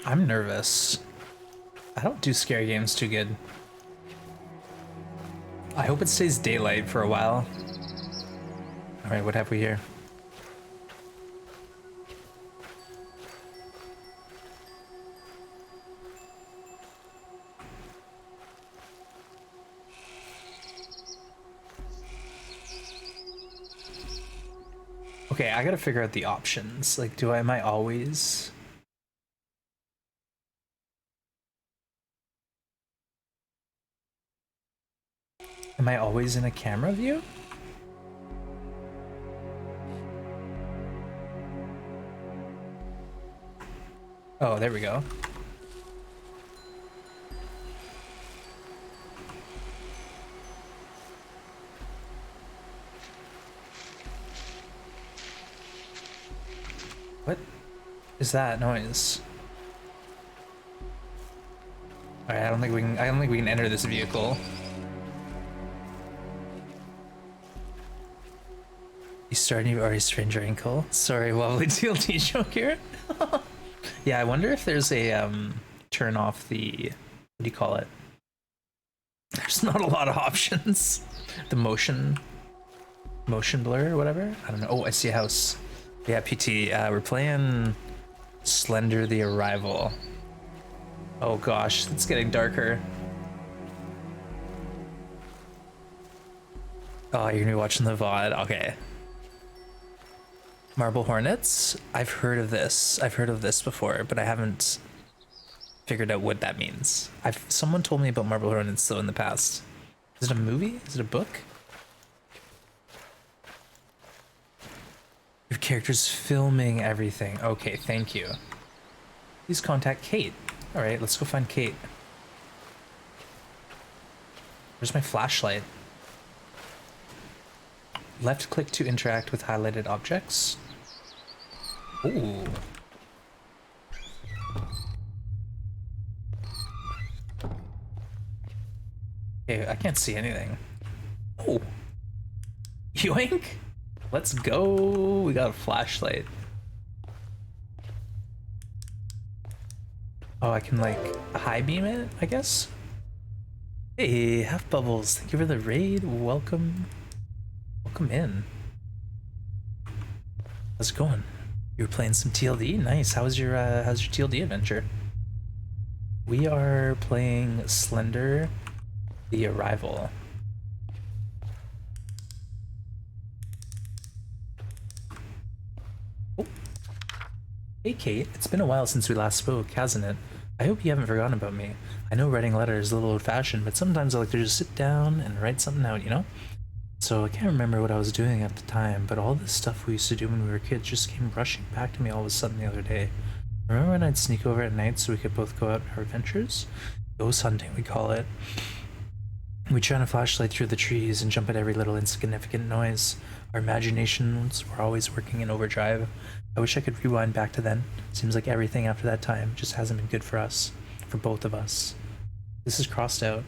I'm nervous. I don't do scary games too good. I hope it stays daylight for a while. Alright, what have we here? Okay, I gotta figure out the options. Like, am I always... Am I always in a camera view? Oh, there we go. What is that noise? Alright, I don't think we can enter this vehicle. You starting to already sprained your ankle? Sorry, wobbly TLT joke here. Yeah, I wonder if there's a turn off the, what do you call it? There's not a lot of options. The motion blur or whatever. I don't know. Oh, I see a house. Yeah, PT. We're playing Slender the Arrival. Oh gosh, it's getting darker. Oh, you're gonna be watching the VOD. Okay. Marble Hornets? I've heard of this. I've heard of this before, but I haven't figured out what that means. Someone told me about Marble Hornets though in the past. Is it a movie? Is it a book? Your character's filming everything. Okay, thank you. Please contact Kate. Alright, let's go find Kate. Where's my flashlight? Left click to interact with highlighted objects. Ooh. Okay, I can't see anything. Oh. Yoink. Let's go. We got a flashlight. Oh, I can like high beam it, I guess. Hey, Half Bubbles, thank you for the raid. Welcome. Welcome in. How's it going? You were playing some TLD? Nice. How's your TLD adventure? We are playing Slender the Arrival. Oh. Hey Kate, it's been a while since we last spoke, hasn't it? I hope you haven't forgotten about me. I know writing letters is a little old-fashioned, but sometimes I like to just sit down and write something out, you know? So I can't remember what I was doing at the time, but all this stuff we used to do when we were kids just came rushing back to me all of a sudden the other day. Remember when I'd sneak over at night so we could both go out on our adventures? Ghost hunting, we call it. We'd shine a flashlight through the trees and jump at every little insignificant noise. Our imaginations were always working in overdrive. I wish I could rewind back to then. Seems like everything after that time just hasn't been good for us. For both of us. This is crossed out.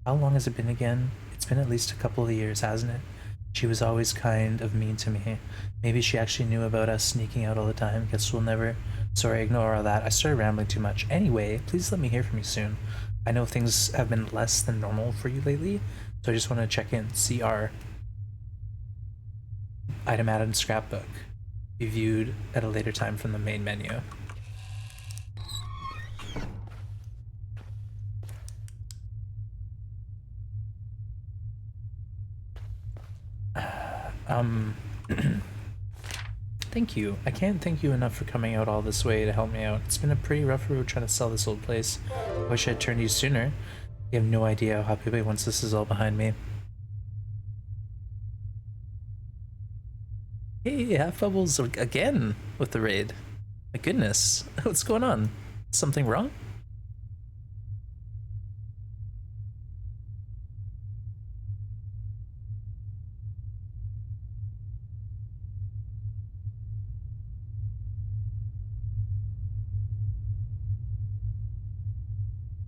How long has it been again? It's been at least a couple of years, hasn't it? She was always kind of mean to me. Maybe she actually knew about us sneaking out all the time. Guess we'll never... Sorry, ignore all that. I started rambling too much. Anyway, please let me hear from you soon. I know things have been less than normal for you lately, so I just want to check in. CR. Item added in scrapbook. Be viewed at a later time from the main menu. Thank you. I can't thank you enough for coming out all this way to help me out. It's been a pretty rough road trying to sell this old place. I wish I'd turned you sooner. You have no idea how happy I'll be once this is all behind me. Hey, Half Bubbles again with the raid. My goodness, what's going on? Something wrong?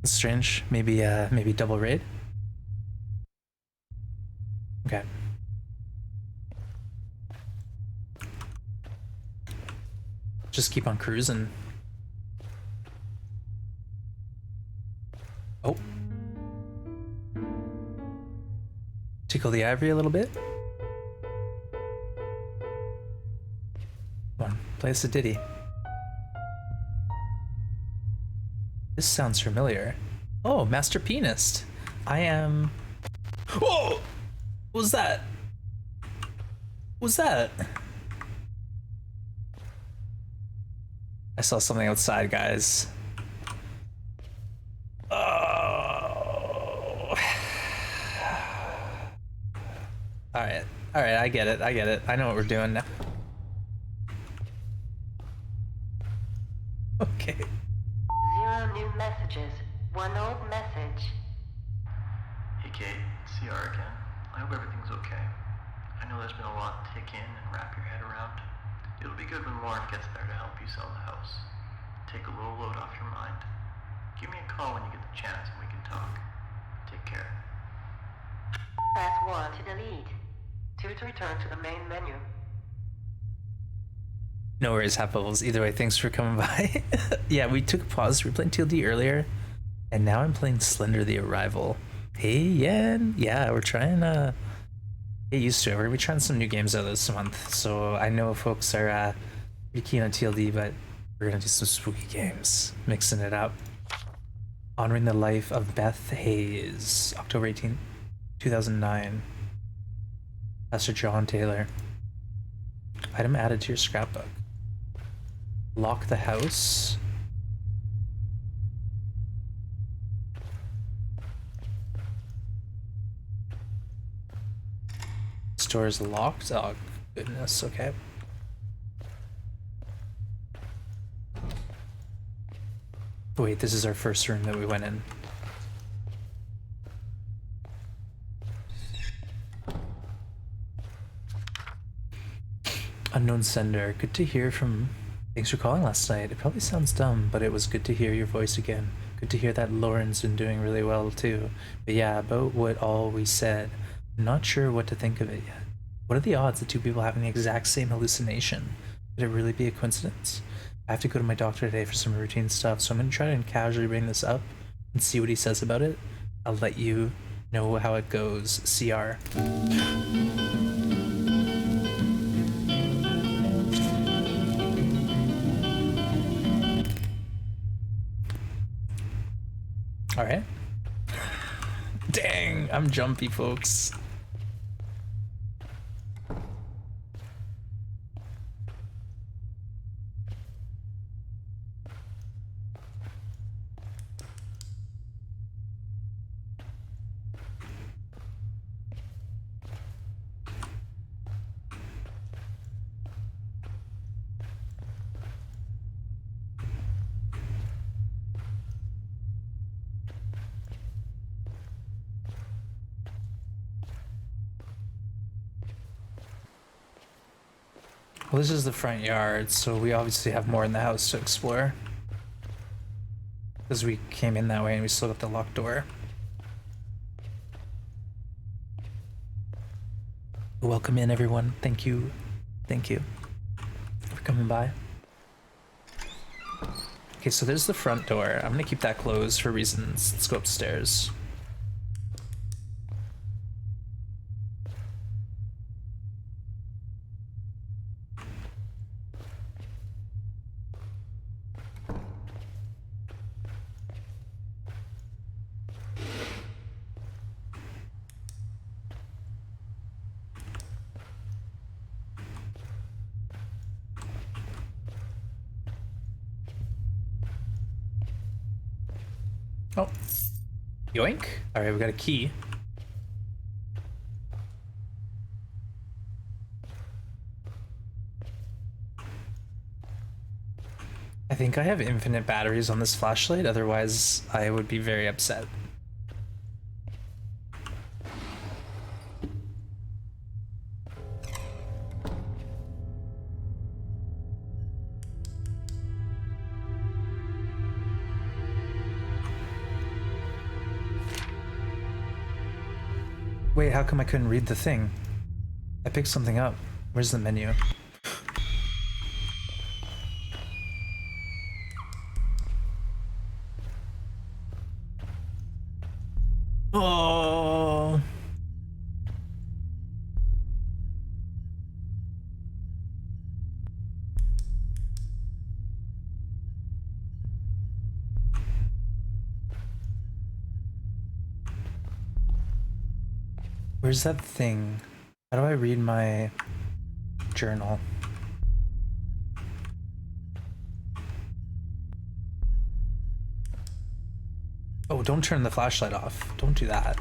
Strange. Maybe double raid. Okay. Just keep on cruising. Oh. Tickle the ivory a little bit. Come on, play us a ditty. This sounds familiar. Oh, Master Pianist. I am... Whoa! What was that? What was that? I saw something outside, guys. Oh. Alright, I get it. I know what we're doing now. Okay.
0 new messages. 1 old message.
Hey Kate, it's CR again. I hope everything's okay. I know there's been a lot to take in and wrap your head around. It'll be good when Lauren gets there to help you sell the house. Take a little load off your mind. Give me a call when you get the chance and we can talk. Take care.
Press 1 to delete. 2 to return to the main menu.
No worries, Half Bubbles. Either way, thanks for coming by. Yeah, we took a pause. We were playing TLD earlier, and now I'm playing Slender the Arrival. Hey, Yen. Yeah, we're trying to get used to it. We're gonna be trying some new games out this month, so I know folks are pretty keen on TLD, but we're gonna do some spooky games, mixing it up. Honoring the Life of Beth Hayes, October 18th, 2009. Pastor John Taylor. Item added to your scrapbook. Lock the house. Store is locked. Oh, goodness. Okay. Wait, this is our first room that we went in. Unknown sender. Good to hear from... Thanks for calling last night. It probably sounds dumb, but it was good to hear your voice again. Good to hear that Lauren's been doing really well too. But yeah, about what all we said, I'm not sure what to think of it yet. What are the odds that 2 people having the exact same hallucination? Could it really be a coincidence? I have to go to my doctor today for some routine stuff, so I'm going to try and casually bring this up and see what he says about it. I'll let you know how it goes. CR. Alright. Dang, I'm jumpy, folks. Well, this is the front yard, so we obviously have more in the house to explore. Because we came in that way and we still got the locked door. Welcome in, everyone. Thank you. Thank you for coming by. Okay, so there's the front door. I'm gonna keep that closed for reasons. Let's go upstairs. Oh. Yoink. Alright, we got a key. I think I have infinite batteries on this flashlight, otherwise I would be very upset. Wait, how come I couldn't read the thing? I picked something up. Where's the menu? Oh. Where's that thing? How do I read my journal? Oh, don't turn the flashlight off. Don't do that.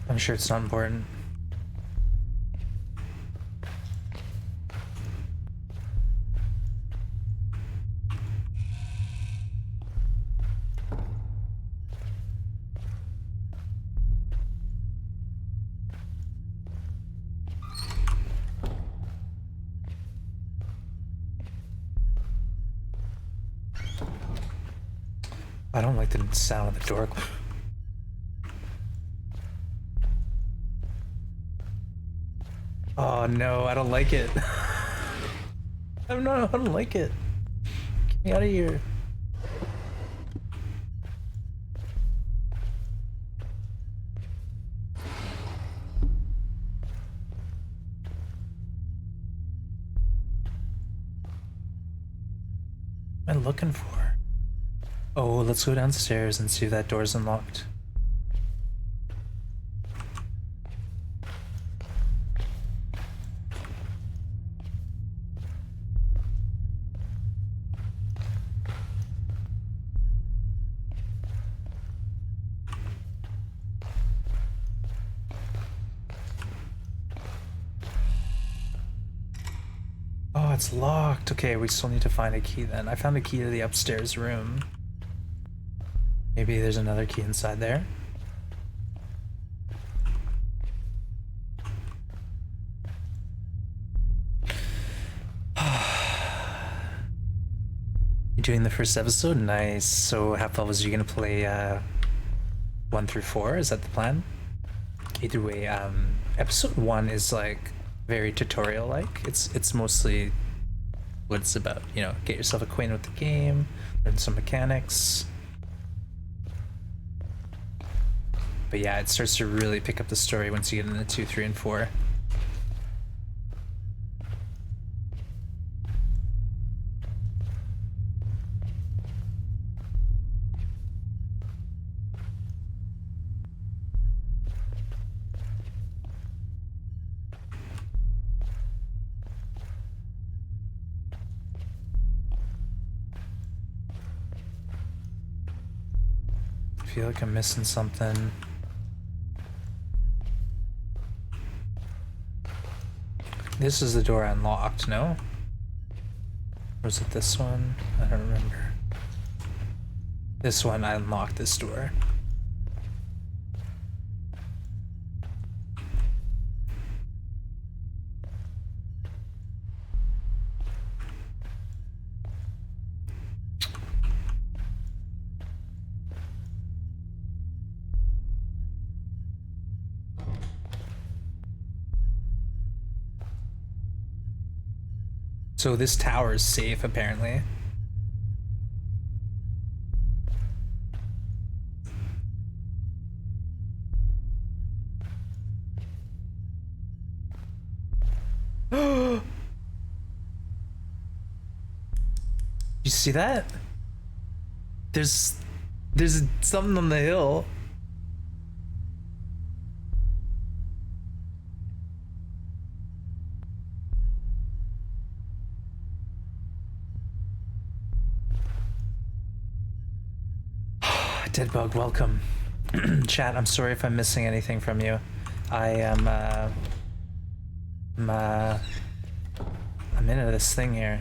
I'm sure it's not important. I don't like the sound of the door. Oh no, I don't like it. I don't like it. Get me out of here. What am I looking for? Oh, let's go downstairs and see if that door's unlocked. Oh, it's locked. Okay, we still need to find a key then. I found a key to the upstairs room. Maybe there's another key inside there. You doing the first episode? Nice. So half levels, are you gonna play 1 through 4? Is that the plan? Either way, episode 1 is like very tutorial like. It's mostly what it's about, you know, get yourself acquainted with the game, learn some mechanics. But yeah, it starts to really pick up the story once you get into 2, 3, and 4. I feel like I'm missing something. This is the door I unlocked, no? Or was it this one? I don't remember. This one, I unlocked this door. So this tower is safe, apparently. You see that? There's something on the hill. Deadbug, welcome. Chat, I'm sorry if I'm missing anything from you. I am, I'm into this thing here.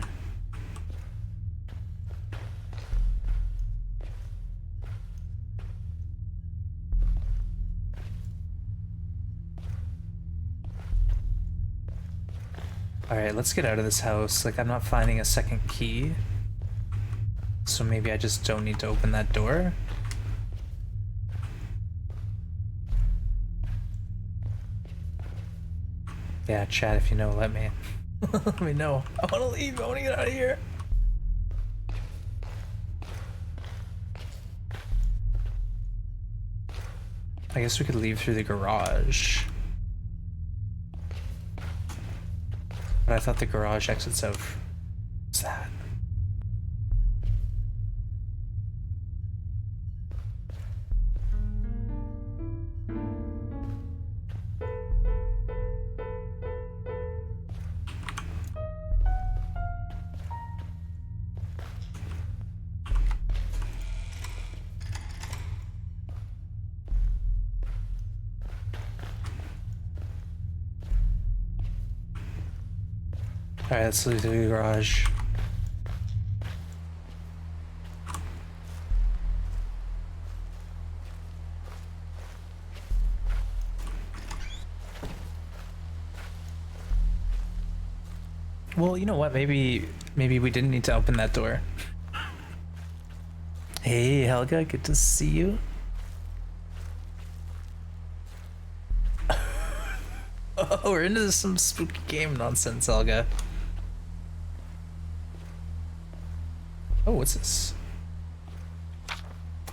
Alright, let's get out of this house. Like, I'm not finding a second key. So maybe I just don't need to open that door. Yeah, chat, if you know, let me. Let me know. I want to leave. I want to get out of here. I guess we could leave through the garage. But I thought the garage exits out. What's that? Alright, let's leave the garage. Well, you know what? Maybe we didn't need to open that door. Hey, Helga, good to see you. Oh, we're into some spooky game nonsense, Helga. Oh, what's this?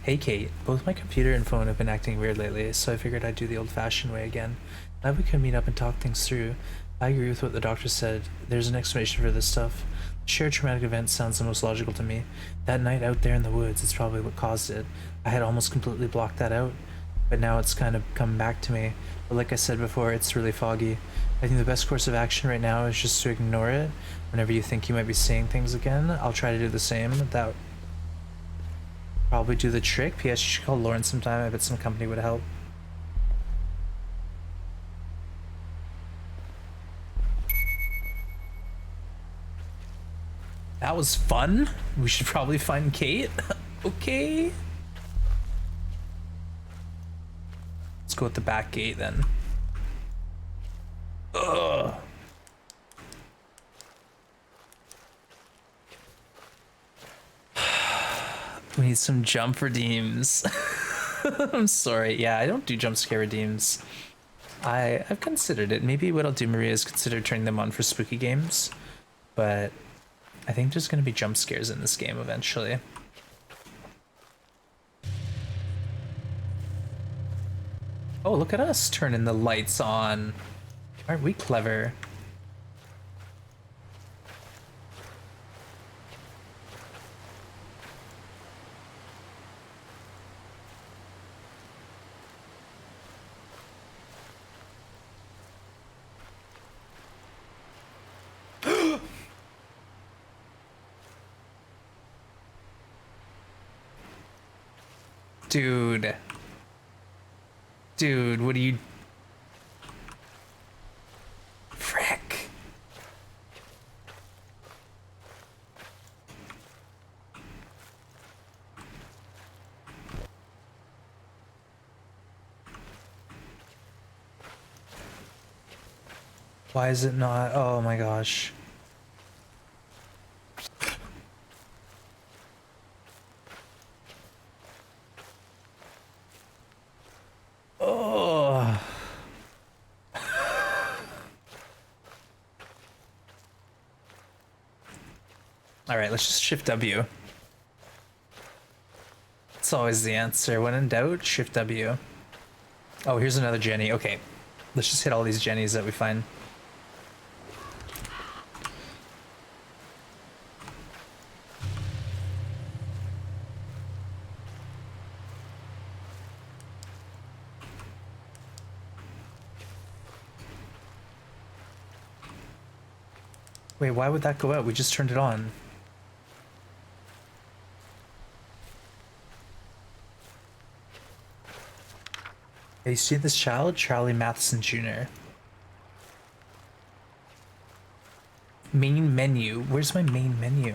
Hey Kate, both my computer and phone have been acting weird lately, so I figured I'd do the old-fashioned way again. Now we can meet up and talk things through. I agree with what the doctor said. There's an explanation for this stuff. Shared traumatic event sounds the most logical to me. That night out there in the woods is probably what caused it. I had almost completely blocked that out, but now it's kind of come back to me. But like I said before, it's really foggy. I think the best course of action right now is just to ignore it. Whenever you think you might be seeing things again, I'll try to do the same. That probably do the trick. P.S. You should call Lauren sometime. I bet some company would help. That was fun. We should probably find Kate. Okay. Let's go with the back gate then. Ugh. We need some jump redeems. I'm sorry. Yeah, I don't do jump scare redeems. I've considered it. Maybe what I'll do, Maria, is consider turning them on for spooky games. But I think there's going to be jump scares in this game eventually. Oh, look at us turning the lights on. Aren't we clever? Dude. Dude, what are you... Frick. Why is it not? Oh my gosh. Oh. All right, let's just shift W. It's always the answer. When in doubt, shift W. Oh, here's another Jenny. Okay, let's just hit all these Jennies that we find. Wait, why would that go out? We just turned it on. Hey, you see this child? Charlie Matheson Jr. Main menu. Where's my main menu?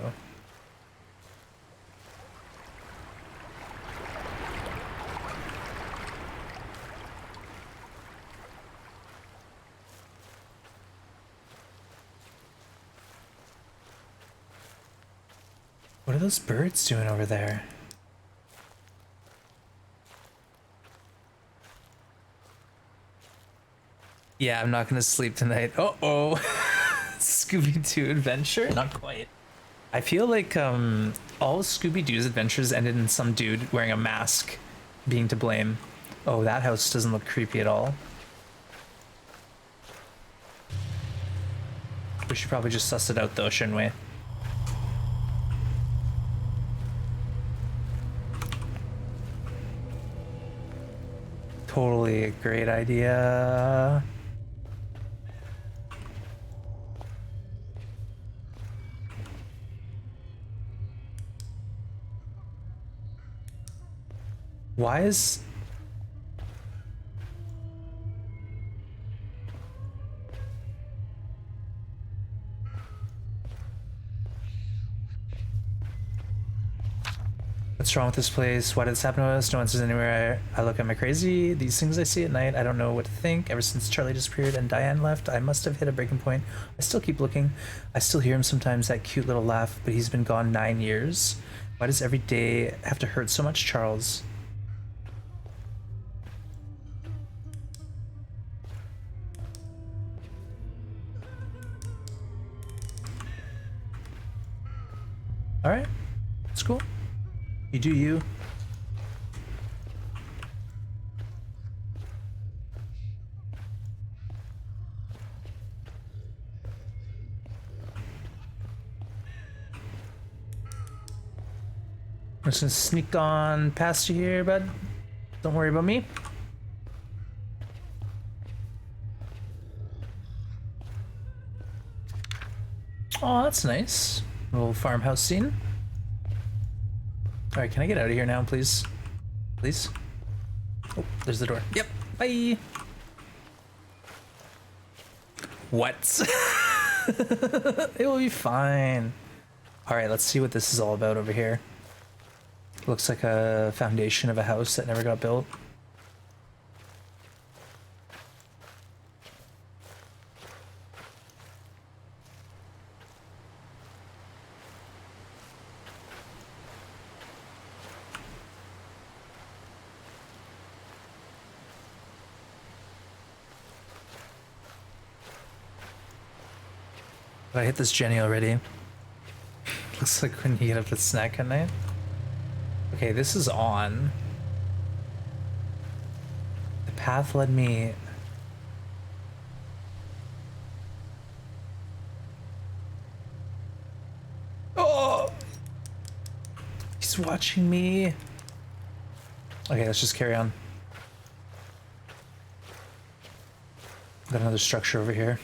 What are those birds doing over there? Yeah, I'm not gonna sleep tonight. Uh-oh. Scooby-Doo adventure? Not quite. I feel like all Scooby-Doo's adventures ended in some dude wearing a mask being to blame. Oh, that house doesn't look creepy at all. We should probably just suss it out though, shouldn't we? Totally a great idea. Why is... What's wrong with this place? Why did this happen to us? No one says anywhere. I look, am I crazy? These things I see at night, I don't know what to think. Ever since Charlie disappeared and Diane left, I must have hit a breaking point. I still keep looking. I still hear him sometimes, that cute little laugh, but he's been gone 9 years. Why does every day have to hurt so much, Charles? Alright, it's cool. You do you. I'm just gonna sneak on past you here, bud. Don't worry about me. Oh, that's nice. Little farmhouse scene. Alright, can I get out of here now, please? Please? Oh, there's the door. Yep. Bye. What? It will be fine. Alright, let's see what this is all about over here. Looks like a foundation of a house that never got built. I hit this Jenny already. Looks like when you get up to snack at night. Okay, this is on. The path led me... Oh! He's watching me. Okay, let's just carry on. Got another structure over here.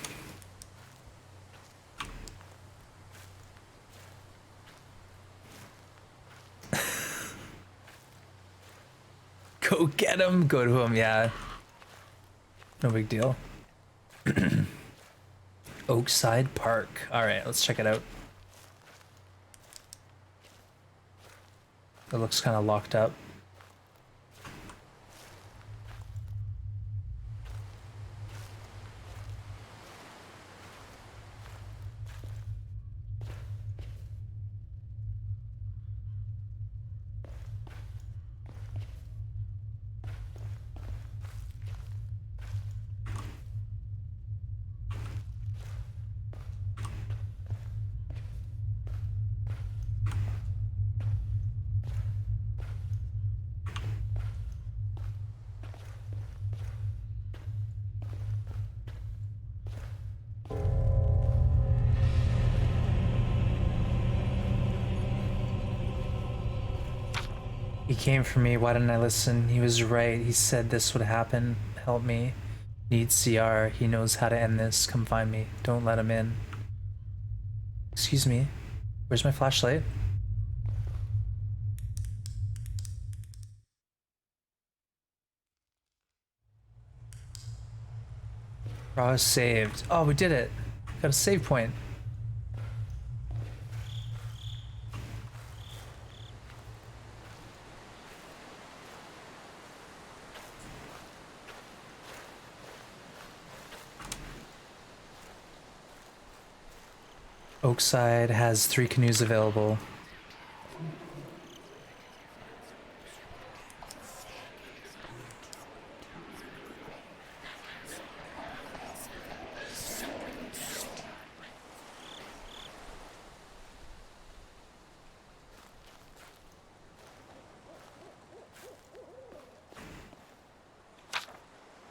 Go get him, go to him, yeah. No big deal. Oakside Park. Alright, let's check it out. It looks kind of locked up. He came for me, why didn't I listen? He was right, he said this would happen. Help me. Need CR, he knows how to end this. Come find me. Don't let him in. Excuse me. Where's my flashlight? Raw is saved. Oh, we did it. Got a save point. Oakside has 3 canoes available.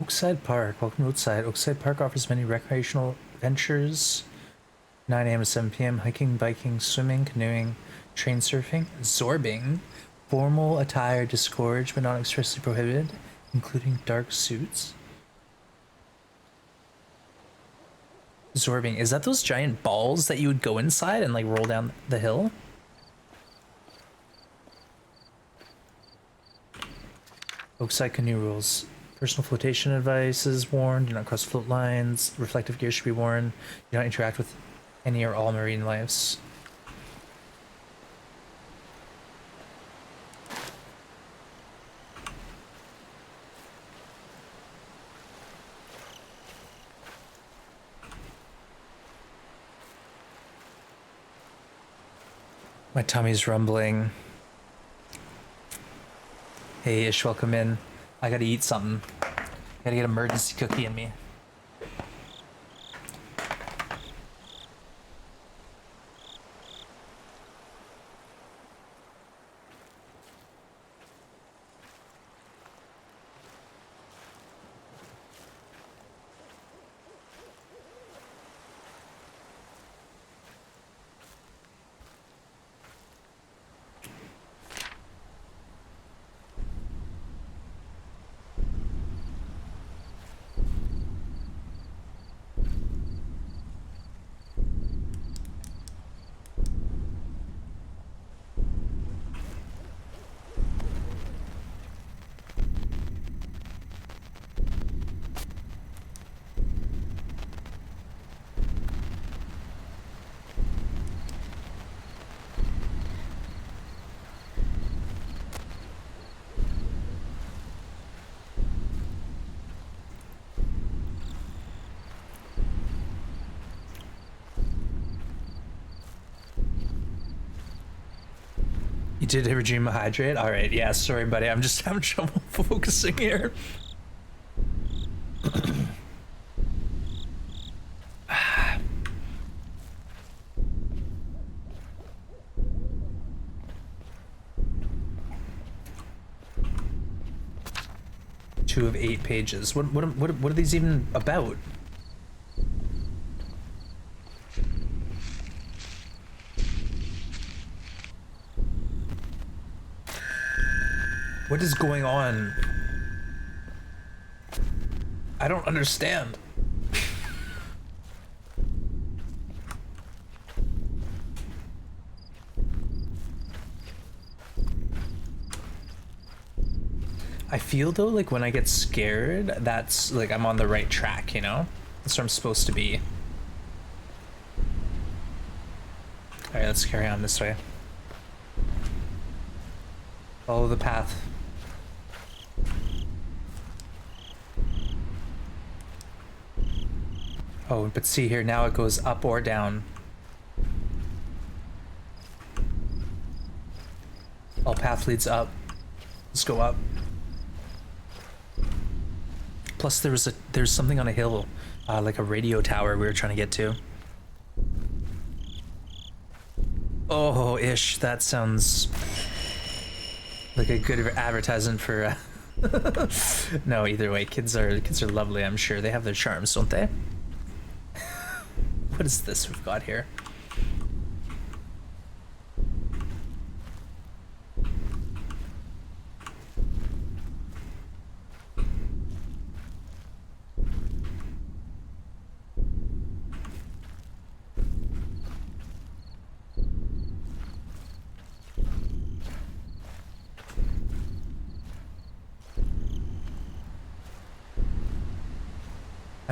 Oakside Park. Welcome to Oakside. Oakside Park offers many recreational ventures. 9 a.m. to 7 p.m. Hiking, biking, swimming, canoeing, train surfing, zorbing. Formal attire discouraged but not expressly prohibited, including dark suits. Zorbing. Is that those giant balls that you would go inside and like roll down the hill? Oakside canoe rules. Personal flotation advice is warned. Do not cross float lines. Reflective gear should be worn. Do not interact with any or all marine lives. My tummy's rumbling. Hey Ish, welcome in. I gotta eat something. Gotta get emergency cookie in me. You did Hibajima hydrate? Alright, yeah, sorry buddy, I'm just having trouble focusing here. Two of 8 pages. What are these even about? What is going on? I don't understand. I feel though like when I get scared, that's like I'm on the right track, you know? That's where I'm supposed to be. Alright, let's carry on this way. Follow the path. Oh, but see here, now it goes up or down. All path leads up. Let's go up. Plus there's something on a hill, like a radio tower we were trying to get to. Oh, Ish, that sounds like a good advertisement for no, either way, kids are lovely, I'm sure. They have their charms, don't they? What is this we've got here?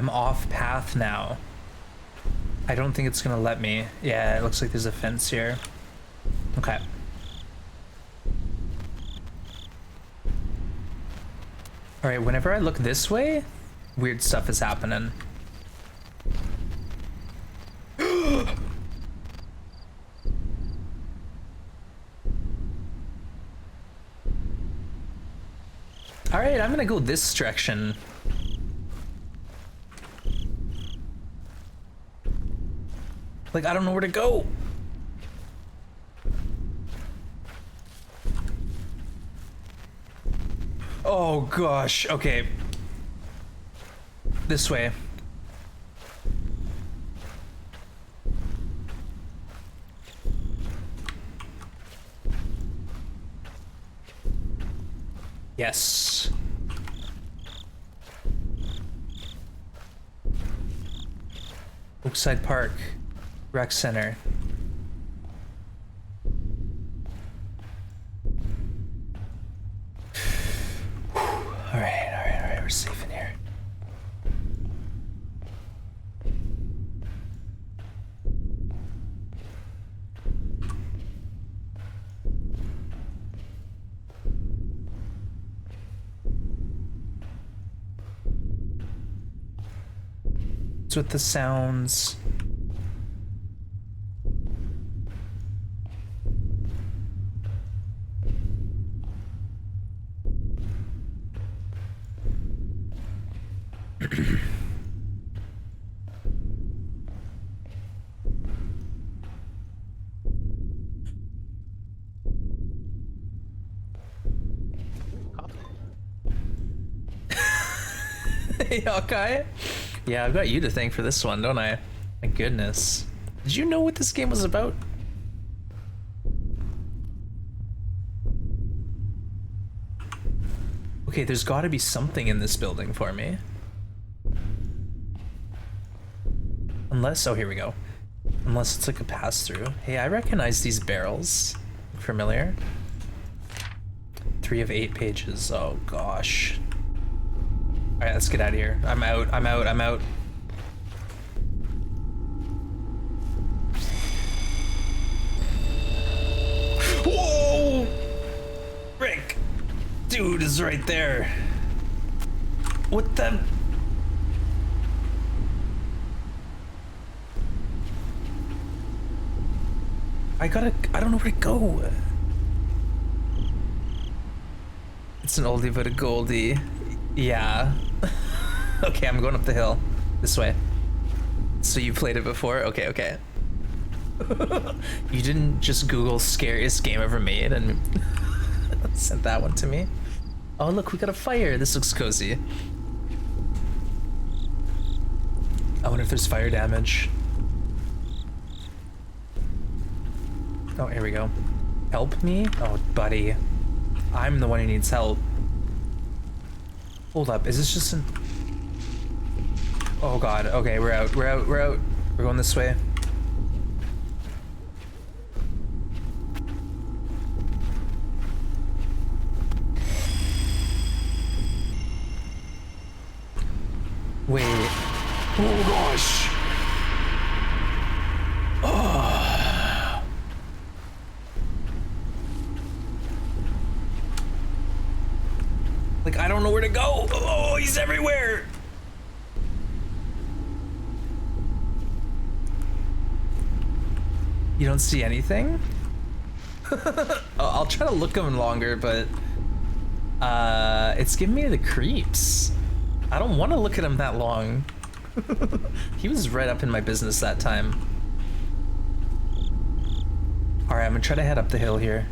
I'm off path now. I don't think it's gonna let me. Yeah, it looks like there's a fence here. Okay. All right, whenever I look this way, weird stuff is happening. All right, I'm gonna go this direction. Like, I don't know where to go. Oh gosh, okay. This way. Yes. Oakside Park, Rec Center. All right, we're safe in here. What's with the sounds? Hey, Hawkeye. Yeah, I've got you to thank for this one, don't I? My goodness. Did you know what this game was about? Okay, there's gotta be something in this building for me. Unless, oh, here we go. Unless it's like a pass-through. Hey, I recognize these barrels. Familiar? 3 of 8 pages, oh gosh. All right, let's get out of here. I'm out. Whoa! Rick! Dude is right there. What the? I don't know where to go. It's an oldie but a goldie. Yeah. Okay, I'm going up the hill. This way. So you played it before? Okay. You didn't just Google scariest game ever made and sent that one to me? Oh look, we got a fire. This looks cozy. I wonder if there's fire damage. Oh, here we go. Help me? Oh, buddy. I'm the one who needs help. Hold up, is this just an... Oh god, okay, we're out. We're going this way. Wait. Oh gosh. Oh. Like, I don't know where to go. Oh, he's everywhere. You don't see anything? I'll try to look him longer, but it's giving me the creeps. I don't want to look at him that long. He was right up in my business that time. All right, I'm gonna try to head up the hill here.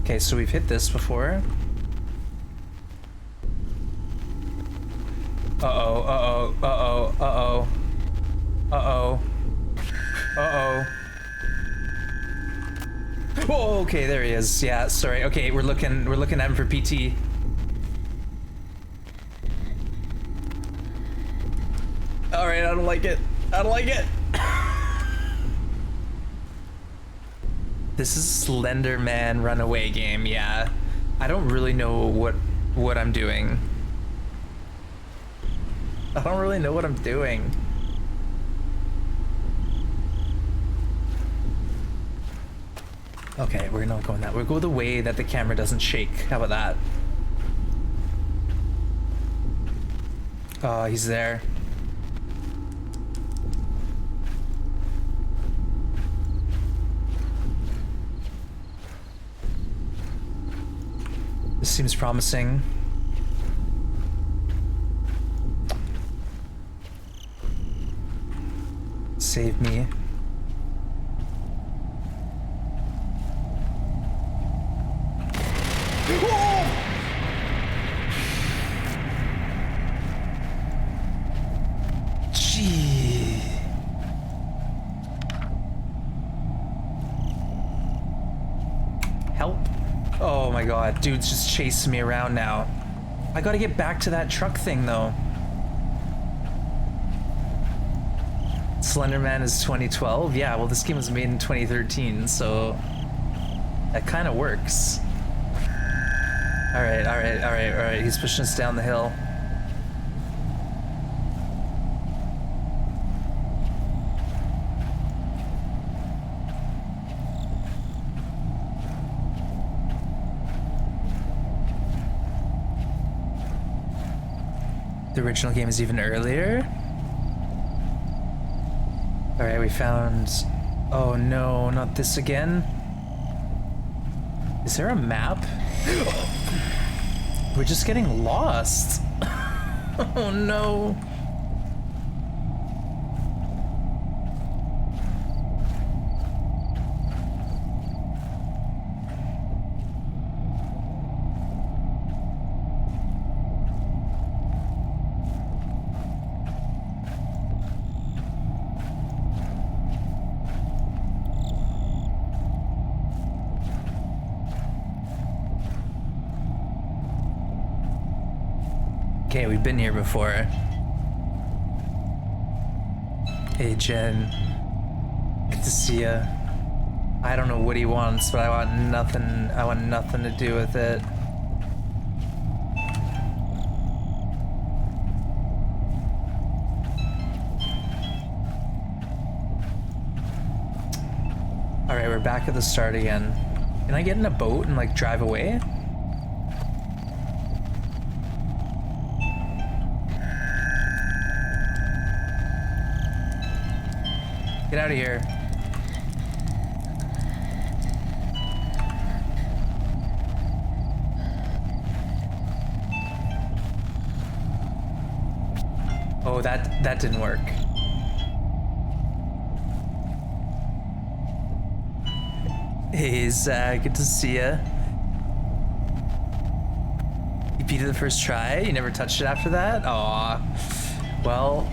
Okay, so we've hit this before. Uh-oh. Oh, okay, there he is. Yeah, sorry. Okay, we're looking at him for PT. All right, I don't like it. This is Slender Man runaway game, yeah. I don't really know what I'm doing. I don't really know what I'm doing. Okay, we're not going that. We'll go the way that the camera doesn't shake. How about that? Oh, he's there. This seems promising. Save me. Gee. Help. Oh my god, dude's just chasing me around now. I gotta get back to that truck thing though. Slenderman is 2012? Yeah, well this game was made in 2013, so that kind of works. Alright, he's pushing us down the hill. The original game is even earlier? Alright, we found... Oh no, not this again. Is there a map? We're just getting lost. Oh no. Okay, we've been here before. Hey, Jen. Good to see ya. I don't know what he wants, but I want nothing to do with it. Alright, we're back at the start again. Can I get in a boat and, like, drive away? Get out of here. Oh, that didn't work. Hey, Zach, good to see ya. You beat it the first try? You never touched it after that? Aw. Well,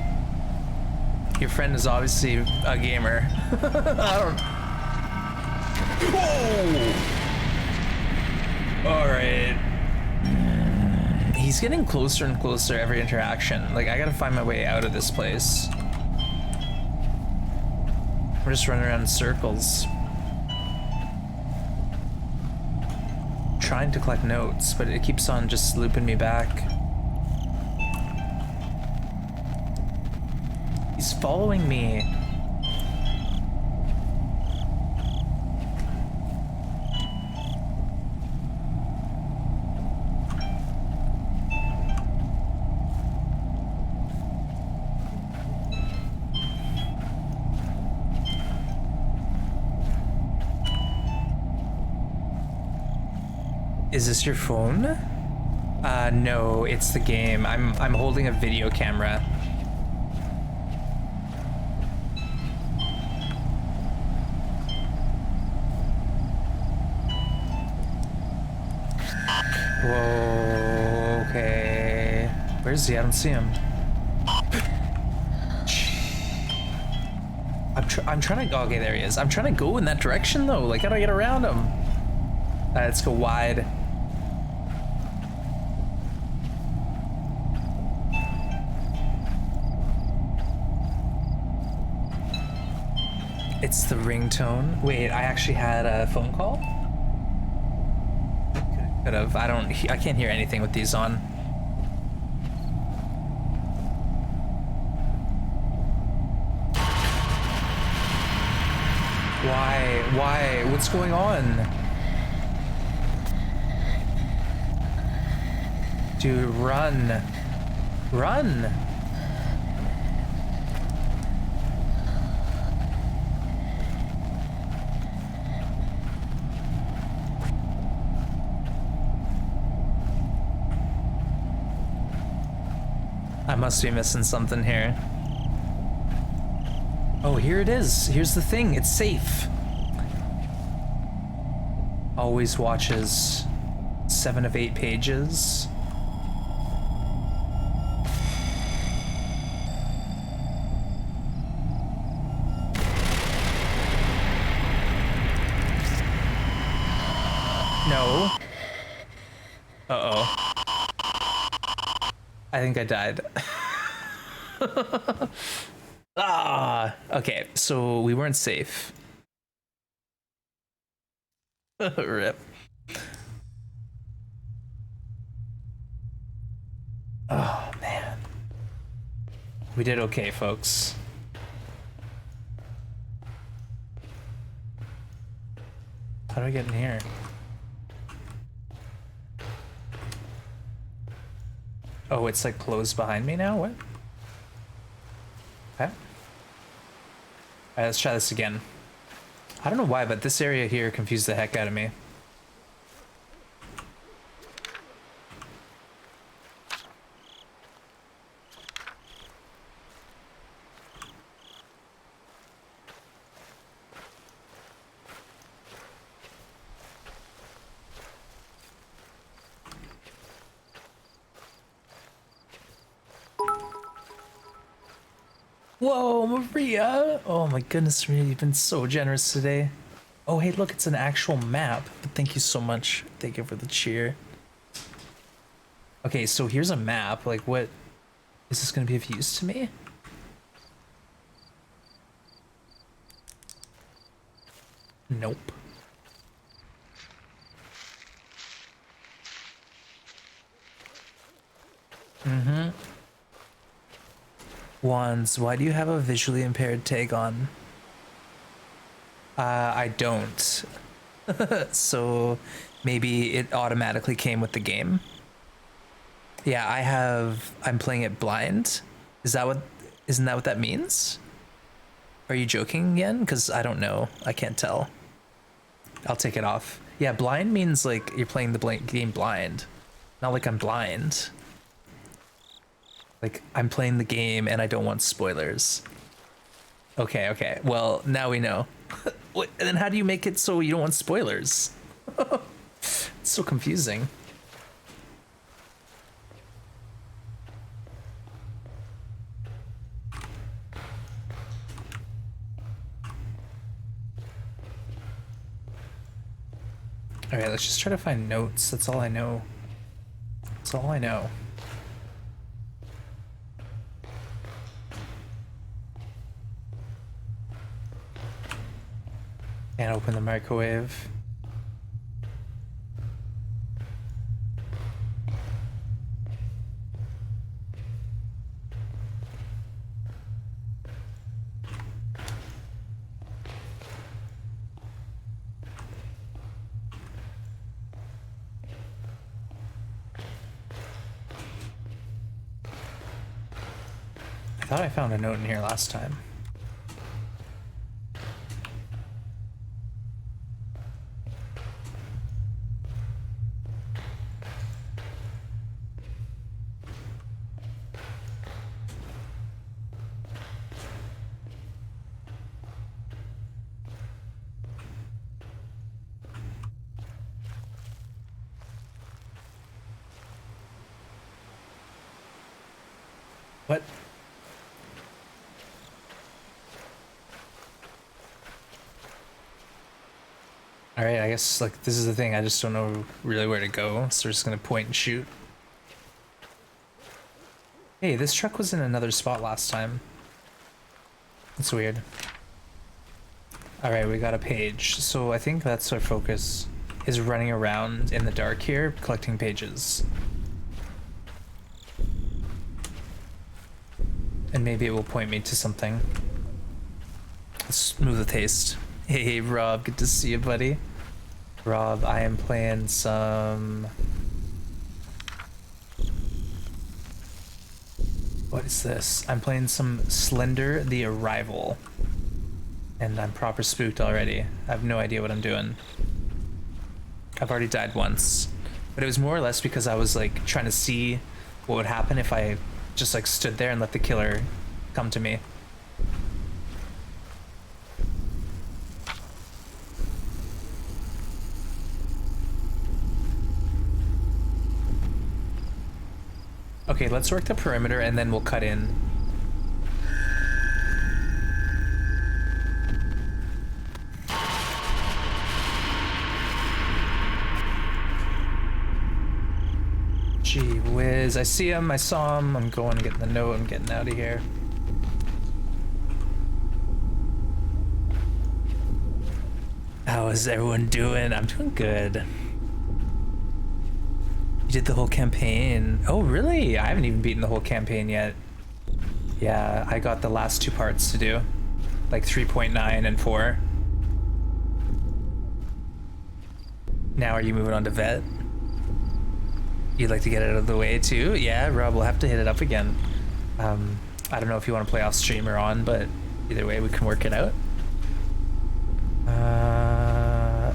your friend is obviously a gamer. I don't... Whoa! Alright. He's getting closer and closer every interaction. Like, I gotta find my way out of this place. We're just running around in circles. Trying to collect notes, but it keeps on just looping me back. He's following me. Is this your phone? No, it's the game. I'm holding a video camera. Whoa, okay. Where is he? I don't see him. I'm trying to... Okay, there he is. I'm trying to go in that direction, though. Like, how do I get around him? Let's go wide. It's the ringtone. Wait, I actually had a phone call? Could have. I can't hear anything with these on. Why? Why? What's going on? Dude, run. Run. I must be missing something here. Oh, here it is. Here's the thing. It's safe. Always watches 7 of 8 pages. No. Uh-oh. I think I died. Ah, okay, so we weren't safe. Rip. Oh, man. We did okay, folks. How do I get in here? Oh, it's like closed behind me now? What? Okay. Alright, let's try this again. I don't know why, but this area here confused the heck out of me. Whoa, Maria! Oh my goodness, Maria, you've been so generous today. Oh, hey, look, it's an actual map. But thank you so much. Thank you for the cheer. Okay, so here's a map. Like, what is this going to be of use to me? Nope. Mm-hmm. Wands, why do you have a visually impaired tag on? I don't. So maybe it automatically came with the game. Yeah, I'm playing it blind. Isn't that what that means? Are you joking again? Because I don't know. I can't tell. I'll take it off. Yeah, blind means like you're playing the game blind. Not like I'm blind. Like, I'm playing the game and I don't want spoilers. Okay, okay. Well, now we know. And then how do you make it so you don't want spoilers? It's so confusing. Alright, let's just try to find notes. That's all I know. That's all I know. Can't open the microwave. I thought I found a note in here last time. What? Alright, I guess like this is the thing, I just don't know really where to go, so we're just gonna point and shoot. Hey, this truck was in another spot last time. That's weird. Alright, we got a page, so I think that's our focus. is running around in the dark here collecting pages. And maybe it will point me to something. Let's move the haste. Hey Rob, good to see you, buddy. Rob, I am playing some... What is this? I'm playing some Slender the Arrival. And I'm proper spooked already. I have no idea what I'm doing. I've already died once. But it was more or less because I was like trying to see what would happen if I just like stood there and let the killer come to me. Okay, let's work the perimeter and then we'll cut in. Gee whiz, I see him, I saw him, I'm going to get the note, I'm getting out of here. How is everyone doing? I'm doing good. You did the whole campaign. Oh, really? I haven't even beaten the whole campaign yet. Yeah, I got the last 2 parts to do. Like 3.9 and 4. Now are you moving on to Vet? You'd like to get it out of the way too? Yeah, Rob, we'll have to hit it up again. I don't know if you want to play off stream or on, but either way we can work it out.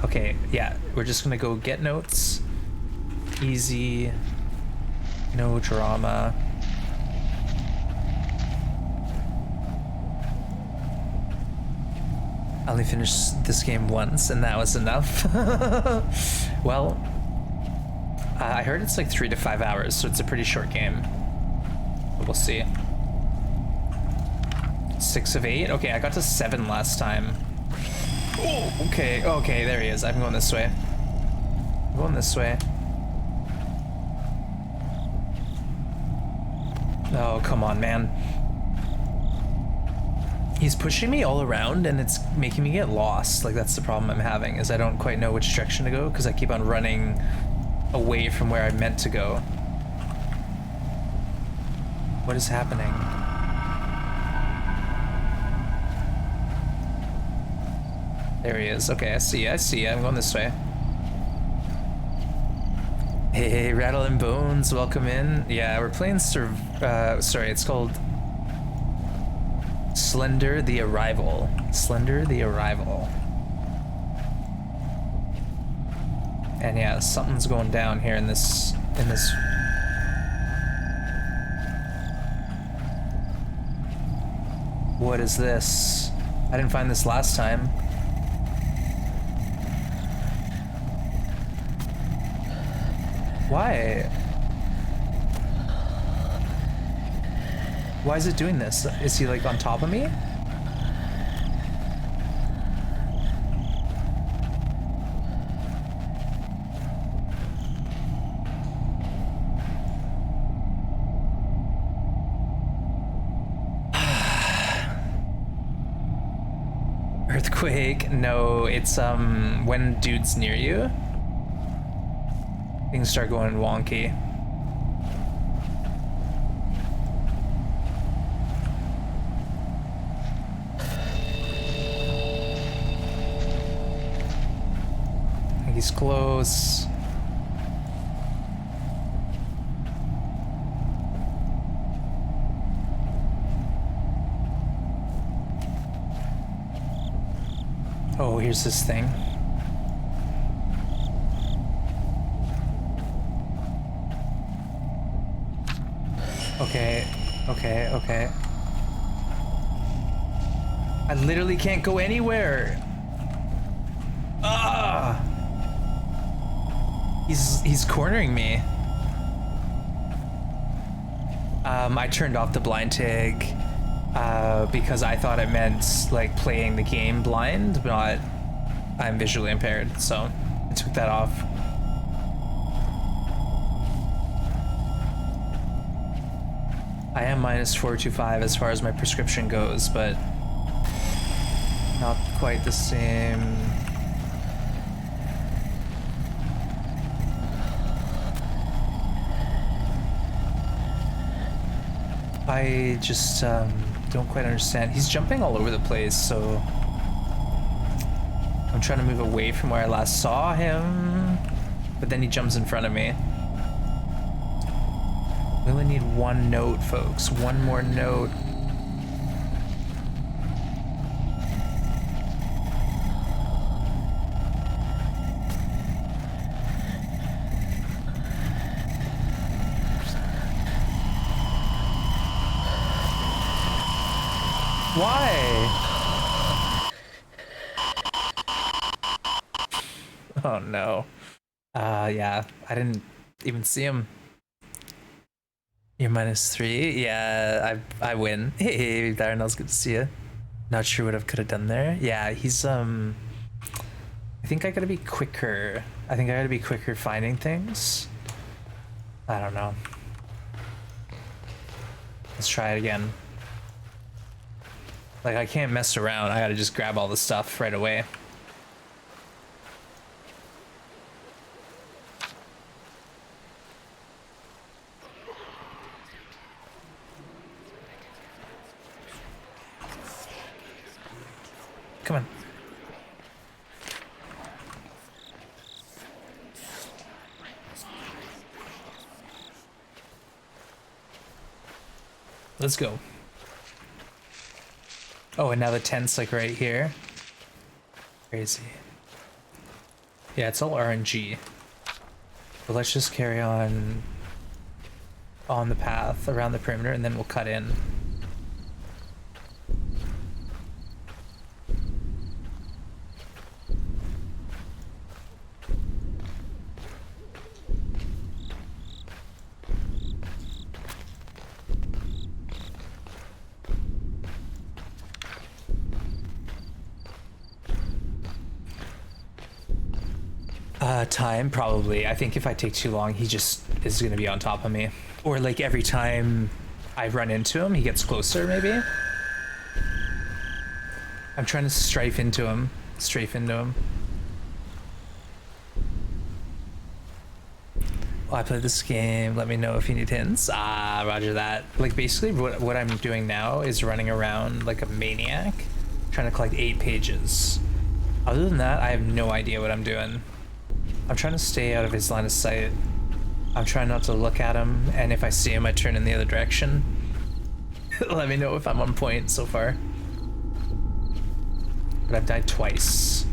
Okay, yeah, we're just gonna go get notes. Easy, no drama. I only finished this game once and that was enough. Well, I heard it's like 3 to 5 hours, so it's a pretty short game. But we'll see. 6 of 8? Okay, I got to 7 last time. Oh, okay, okay, there he is. I'm going this way. I'm going this way. Oh, come on, man. He's pushing me all around and it's making me get lost. Like, that's the problem I'm having, is I don't quite know which direction to go because I keep on running away from where I'm meant to go. What is happening? There he is. Okay, I see you. I'm going this way. Hey, Rattle and Bones, welcome in. Yeah, we're playing sorry, it's called Slender the Arrival. Slender the Arrival. And yeah, something's going down here in this What is this? I didn't find this last time. Why? Why is it doing this? Is he like on top of me? Earthquake? No, it's when dude's near you. Things start going wonky. I think he's close. Oh, here's this thing. Okay. I literally can't go anywhere. Ah! He's cornering me. I turned off the blind tag because I thought it meant like playing the game blind, but I'm visually impaired, so I took that off. I am -425 as far as my prescription goes, but not quite the same. I just don't quite understand. He's jumping all over the place, so I'm trying to move away from where I last saw him, but then he jumps in front of me. We only need one note, folks. One more note. Why? Oh no. Yeah, I didn't even see him. You're -3. Yeah, I win. Hey, Darnell's good to see you. Not sure what I could have done there. Yeah, he's I think I gotta be quicker. I think I gotta be quicker finding things. I don't know. Let's try it again. Like, I can't mess around. I gotta just grab all the stuff right away. Come on. Let's go. Oh, and now the tent's like right here. Crazy. Yeah, it's all RNG. But let's just carry on the path around the perimeter, and then we'll cut in. Time, probably. I think if I take too long, he just is gonna be on top of me. Or like every time I run into him, he gets closer, maybe? I'm trying to strafe into him. Well, I played this game. Let me know if you need hints. Ah, roger that. Like, basically what I'm doing now is running around like a maniac, trying to collect 8 pages. Other than that, I have no idea what I'm doing. I'm trying to stay out of his line of sight. I'm trying not to look at him, and if I see him, I turn in the other direction. Let me know if I'm on point so far. But I've died twice.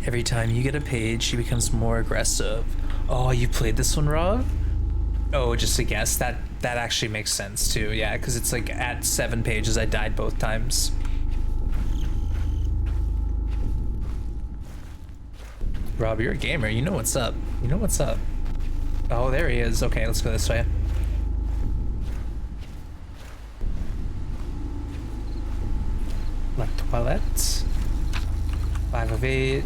Every time you get a page, he becomes more aggressive. Oh, you played this one, Rob? Oh, just a guess. That actually makes sense too. Yeah, because it's like at 7 pages, I died both times. Rob, you're a gamer. You know what's up. You know what's up. Oh, there he is. Okay, let's go this way. Left toilet. 5 of 8.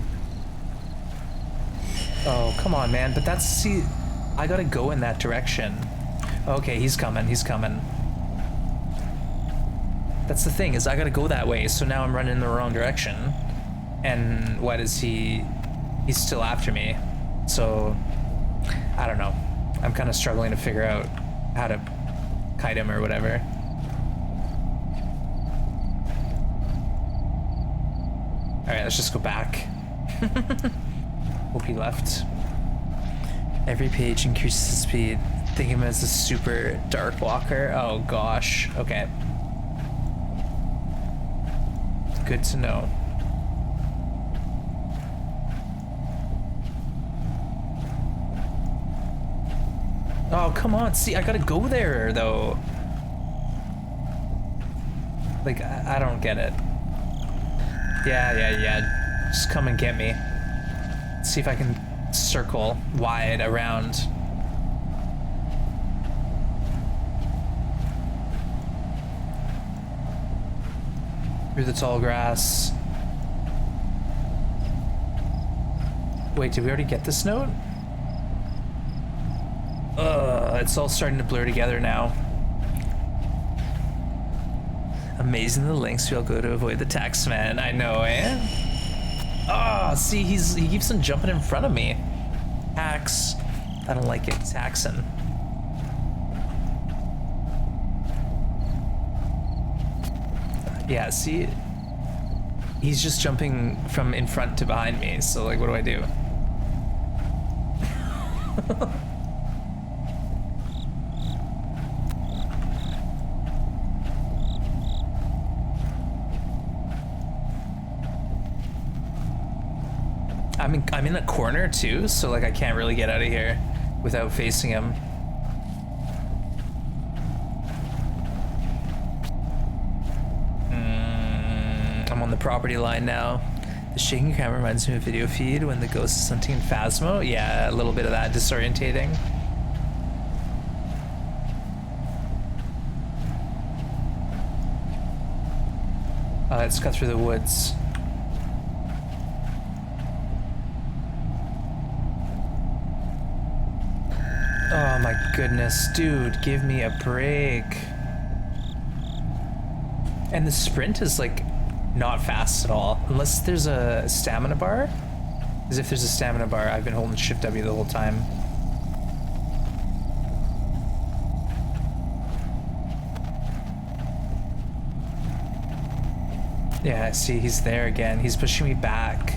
Oh, come on, man. But that's, see, I gotta go in that direction. Okay, he's coming. That's the thing, is I gotta go that way, so now I'm running in the wrong direction. And what is he? He's still after me. So, I don't know. I'm kind of struggling to figure out how to kite him or whatever. Alright, let's just go back. Hope he left. Every page increases the speed. Think of him as a super dark walker. Oh gosh. Okay. Good to know. Oh, come on. See, I gotta go there though. Like, I don't get it. Yeah. Just come and get me. Let's see if I can circle wide around. Through the tall grass. Wait, did we already get this note? It's all starting to blur together now. Amazing the lengths we'll go to avoid the taxman. I know, eh? Oh, see, he keeps on jumping in front of me. Tax. I don't like it. Taxing. Yeah, see? He's just jumping from in front to behind me, so like, what do I do? I'm in a corner too, so like I can't really get out of here without facing him. I'm on the property line now. The shaking camera reminds me of a video feed when the ghost is hunting in Phasmo. Yeah, a little bit of that disorientating. Let's cut through the woods. Oh my goodness, dude, give me a break. And the sprint is like not fast at all, unless there's a stamina bar. As if there's a stamina bar, I've been holding Shift W the whole time. Yeah, see, he's there again. He's pushing me back.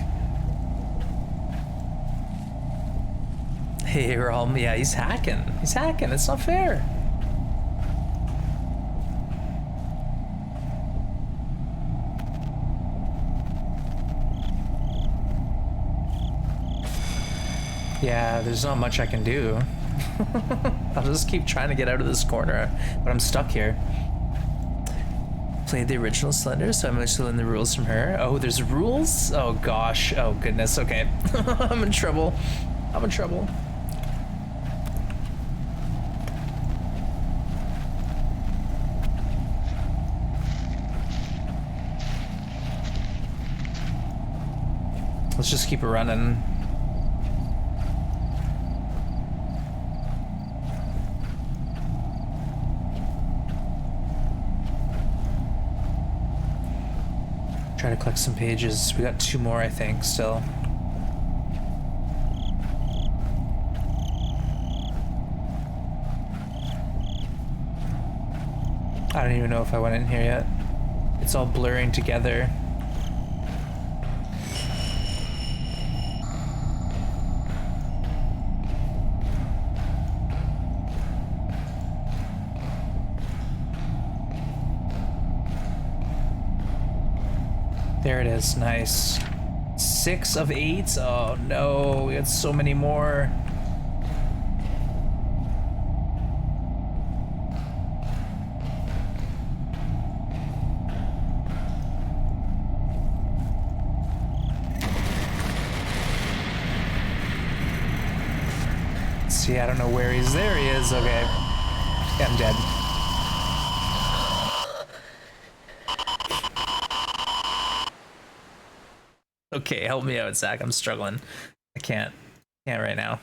Hey, Rom, yeah, he's hacking. He's hacking, it's not fair. Yeah, there's not much I can do. I'll just keep trying to get out of this corner, but I'm stuck here. Played the original Slender, so I'm still in the rules from her. Oh, there's rules? Oh gosh, oh goodness, okay. I'm in trouble. I'm in trouble. Let's just keep it running. Try to collect some pages. We got 2 more, I think, still. I don't even know if I went in here yet. It's all blurring together. There it is, nice. 6 of 8? Oh no, we had so many more. See, I don't know where he's. There he is, okay. Yeah, I'm dead. Okay, help me out, Zach. I'm struggling. I can't right now.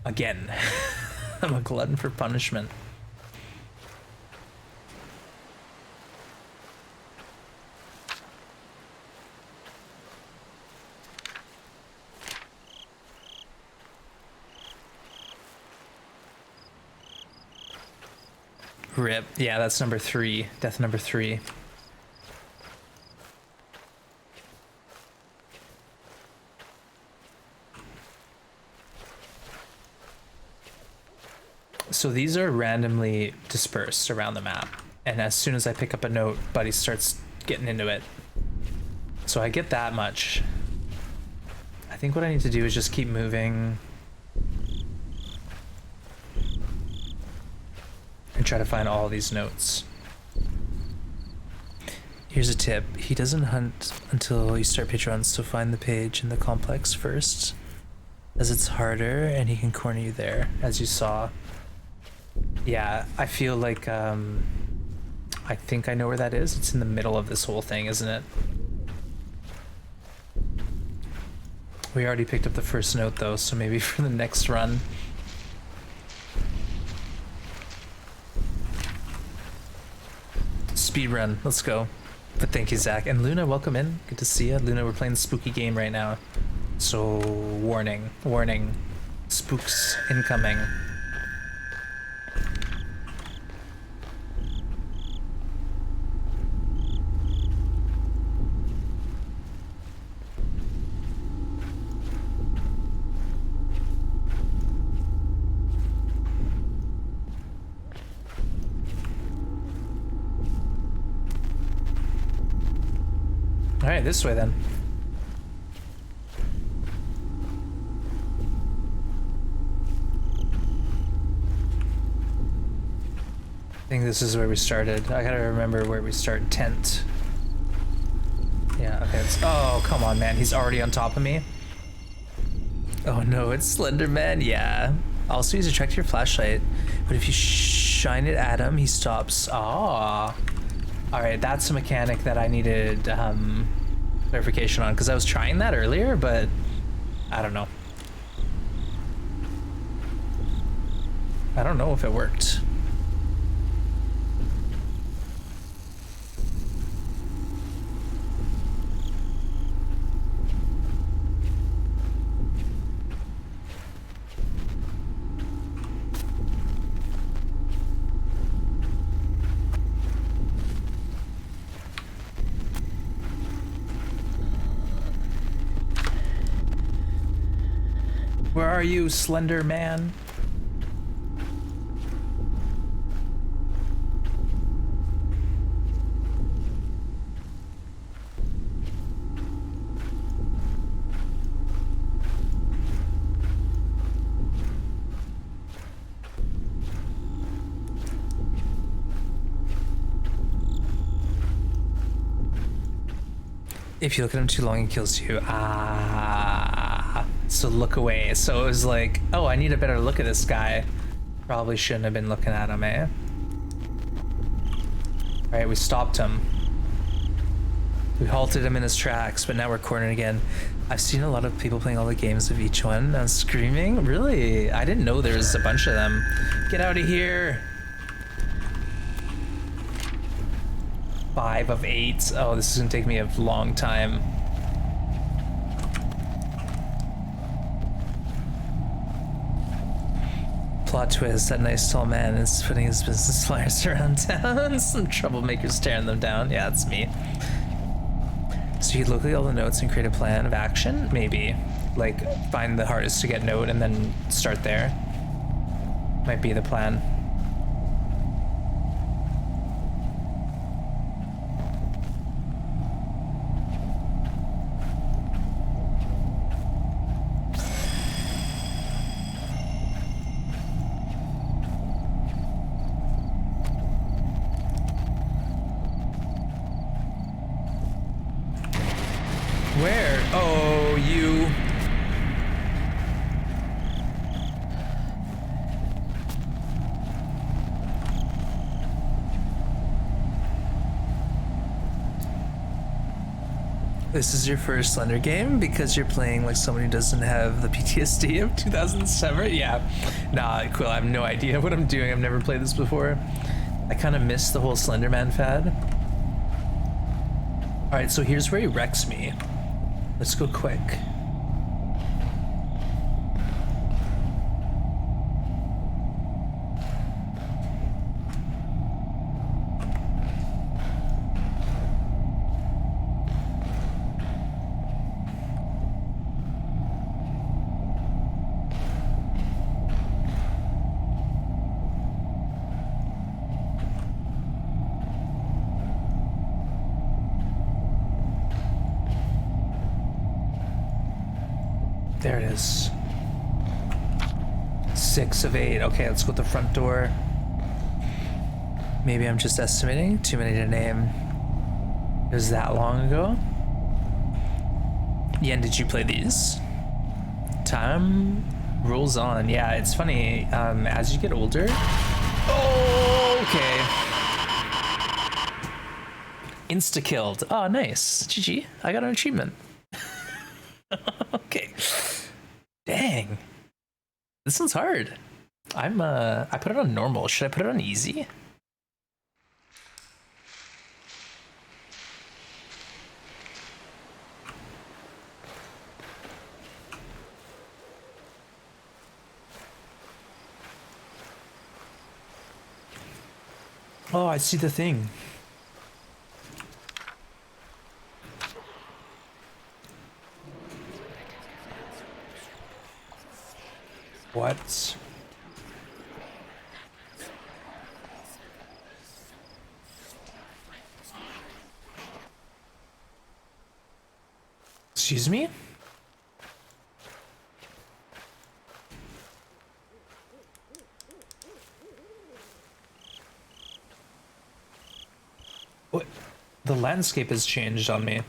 Again. I'm a glutton for punishment. Rip. Yeah, that's number 3. Death number 3. So these are randomly dispersed around the map. And as soon as I pick up a note, Buddy starts getting into it. So I get that much. I think what I need to do is just keep moving. And try to find all these notes. Here's a tip. He doesn't hunt until you start page runs, so find the page in the complex first, as it's harder and he can corner you there, as you saw. Yeah, I feel like, I think I know where that is. It's in the middle of this whole thing, isn't it? We already picked up the first note though, so maybe for the next run. Speed run, let's go. But thank you, Zach. And Luna, welcome in. Good to see you. Luna, we're playing the spooky game right now. So, warning, warning. Spooks incoming. All right, this way then. I think this is where we started. I gotta remember where we start. Tent. Yeah, okay. Oh, come on, man. He's already on top of me. Oh no, it's Slender Man. Yeah. Also, use a your flashlight, but if you shine it at him, he stops. Ah. All right, that's a mechanic that I needed clarification on, because I was trying that earlier, but I don't know. I don't know if it worked. Where are you, Slender Man? If you look at him too long, he kills you. Ah. So look away. So it was like, oh, I need a better look at this guy. Probably shouldn't have been looking at him, eh? Alright, we stopped him. We halted him in his tracks, but now we're cornered again. I've seen a lot of people playing all the games of each one. I'm screaming? Really? I didn't know there was a bunch of them. Get out of here! 5 of 8. Oh, this is gonna take me a long time. Plot twist, that nice tall man is putting his business flyers around town. Some troublemakers tearing them down. Yeah, it's me. So you locate all the notes and create a plan of action? Maybe. Like, find the hardest to get note and then start there. Might be the plan. Where? Oh, you. This is your first Slender game because you're playing like someone who doesn't have the PTSD of 2007? Yeah. Nah, cool. I have no idea what I'm doing. I've never played this before. I kind of missed the whole Slender Man fad. All right, so here's where he wrecks me. Let's go quick. There it is. 6 of 8. Okay, let's go with the front door. Maybe I'm just estimating. Too many to name. It was that long ago. Yen, did you play these? Time rolls on. Yeah, it's funny. As you get older. Oh, okay. Insta killed. Oh, nice. GG. I got an achievement. Okay. Dang. This one's hard. I put it on normal. Should I put it on easy? Oh, I see the thing. What? Excuse me? What? The landscape has changed on me.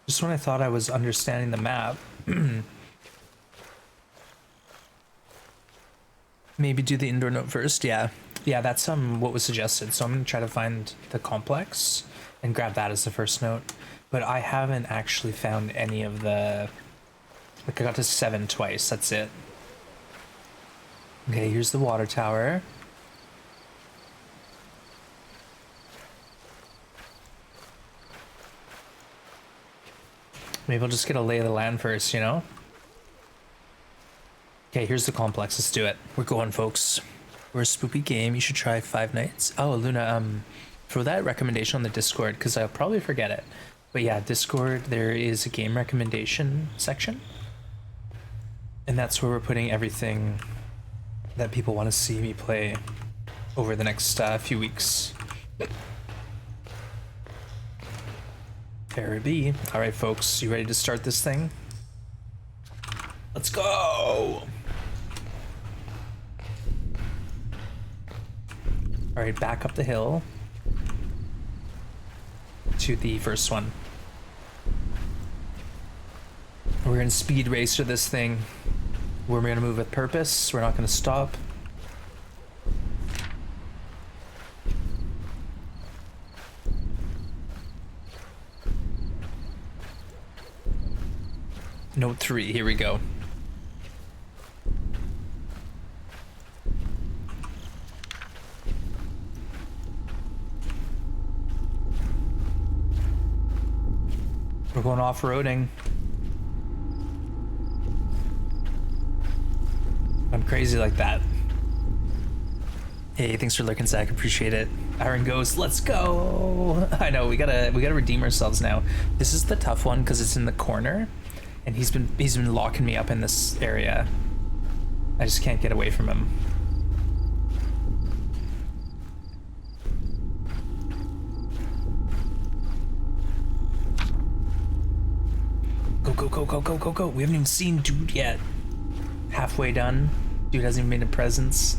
Just when I thought I was understanding the map. Maybe do the indoor note first. Yeah, that's what was suggested. So I'm gonna try to find the complex and grab that as the first note. But I haven't actually found any of the. Like I got to 7 twice. That's it. Okay, here's the water tower. Maybe I'll just get a lay of the land first, you know? Okay, here's the complex. Let's do it. We're going, folks. We're a spoopy game. You should try Five Nights. Oh, Luna, throw that recommendation on the Discord because I'll probably forget it. But yeah, Discord, there is a game recommendation section. And that's where we're putting everything that people want to see me play over the next few weeks. There it be. All right, folks, you ready to start this thing? Let's go! All right, back up the hill to the first one. We're gonna speed race to this thing. We're gonna move with purpose. We're not gonna stop. Note 3, here we go. We're going off-roading. I'm crazy like that. Hey, thanks for lurking, Zach. Appreciate it. Aaron goes, let's go. I know, we gotta redeem ourselves now. This is the tough one because it's in the corner, and he's been locking me up in this area. I just can't get away from him. Go. We haven't even seen dude yet. Halfway done. Dude hasn't even made a presence.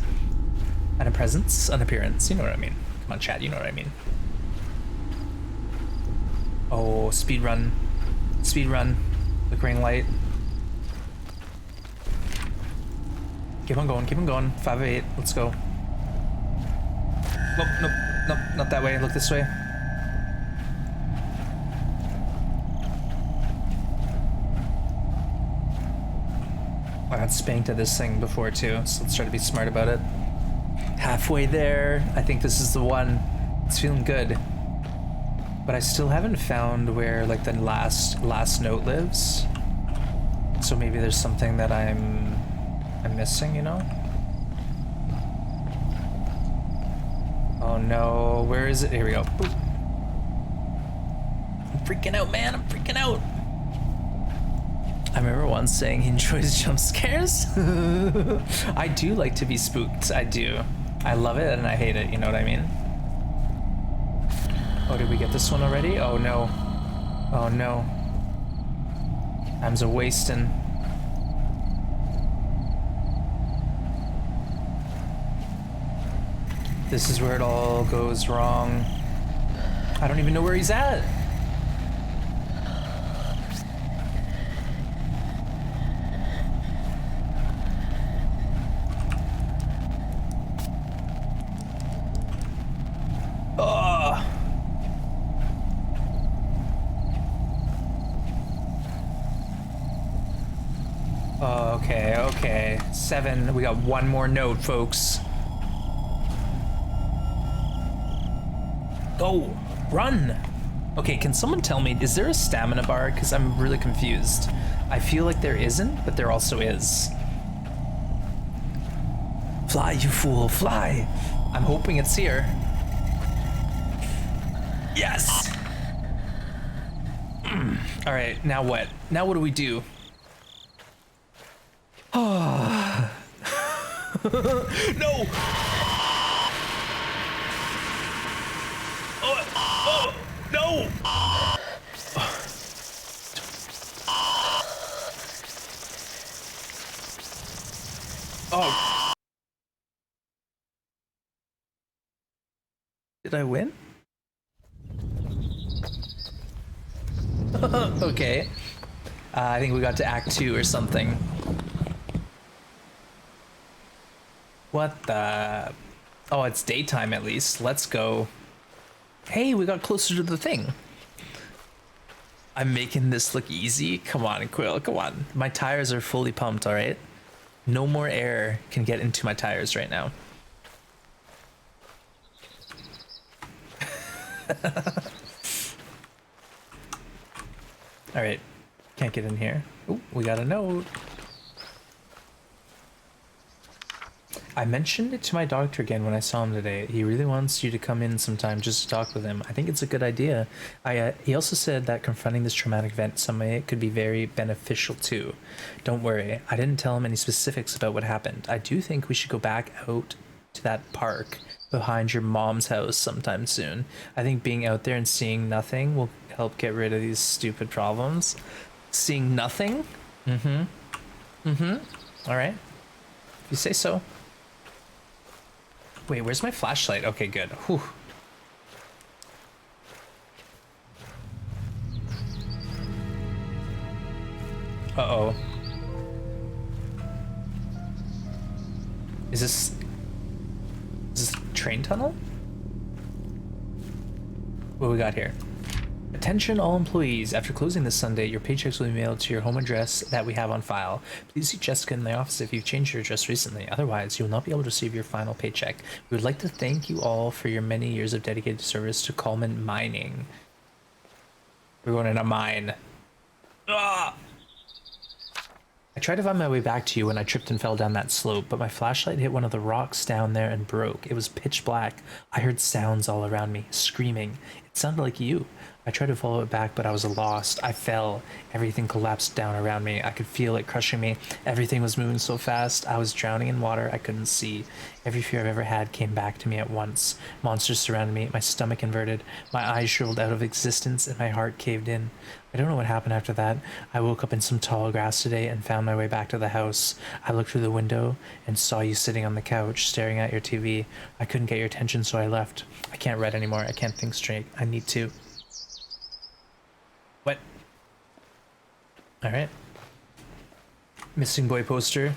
An appearance. You know what I mean. Come on, chat, you know what I mean. Oh, speed run. Flickering light. Keep on going. 5-8, let's go. Nope, not that way. Look this way. I got spanked at this thing before too, so let's try to be smart about it. Halfway there. I think this is the one. It's feeling good. But I still haven't found where like the last note lives. So maybe there's something that I'm missing, you know? Oh no, where is it? Here we go. Boop. I'm freaking out, man. I'm freaking out. I remember once saying he enjoys jump scares. I do like to be spooked. I do. I love it and I hate it. You know what I mean? Oh, did we get this one already? Oh no. Oh no. Time's a wasting. This is where it all goes wrong. I don't even know where he's at. Okay, 7. We got one more note, folks. Go! Run! Okay, can someone tell me, is there a stamina bar? Because I'm really confused. I feel like there isn't, but there also is. Fly, you fool, fly! I'm hoping it's here. Yes! All right, now what? Now what do we do? Oh. No! Oh, no! Oh. Did I win? Okay. I think we got to Act 2 or something. What the? Oh, it's daytime at least. Let's go. Hey, we got closer to the thing. I'm making this look easy. Come on, Quill, come on. My tires are fully pumped, all right? No more air can get into my tires right now. All right, can't get in here. Oh, we got a note. I mentioned it to my doctor again when I saw him today. He really wants you to come in sometime just to talk with him. I think it's a good idea. He also said that confronting this traumatic event someday could be very beneficial too. Don't worry, I didn't tell him any specifics about what happened. I do think we should go back out to that park behind your mom's house sometime soon. I think being out there and seeing nothing will help get rid of these stupid problems. Seeing nothing? All right. If you say so. Wait, where's my flashlight? Okay, good. Whew. Uh-oh. Is this a train tunnel? What we got here? Attention all employees. After closing this Sunday, your paychecks will be mailed to your home address that we have on file. Please see Jessica in the office if you've changed your address recently. Otherwise, you will not be able to receive your final paycheck. We would like to thank you all for your many years of dedicated service to Coleman Mining. We're going in a mine. Ah! I tried to find my way back to you when I tripped and fell down that slope, but my flashlight hit one of the rocks down there and broke. It was pitch black. I heard sounds all around me, screaming. It sounded like you. I tried to follow it back, but I was lost. I fell. Everything collapsed down around me. I could feel it crushing me. Everything was moving so fast. I was drowning in water. I couldn't see. Every fear I've ever had came back to me at once. Monsters surrounded me. My stomach inverted. My eyes shriveled out of existence, and my heart caved in. I don't know what happened after that. I woke up in some tall grass today and found my way back to the house. I looked through the window and saw you sitting on the couch, staring at your TV. I couldn't get your attention, so I left. I can't read anymore. I can't think straight. I need to. What? Alright. Missing boy poster.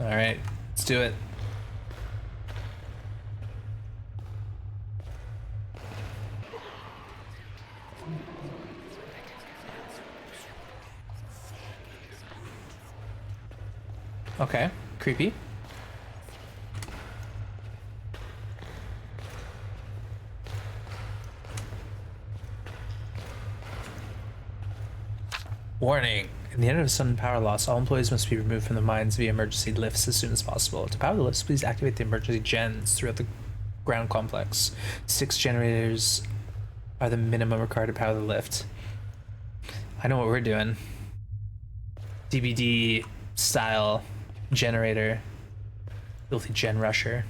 Alright, let's do it. Okay, creepy. Warning. In the event of sudden power loss, all employees must be removed from the mines via emergency lifts as soon as possible. To power the lifts, please activate the emergency gens throughout the ground complex. 6 generators are the minimum required to power the lift. I know what we're doing. DBD style generator. Filthy gen rusher.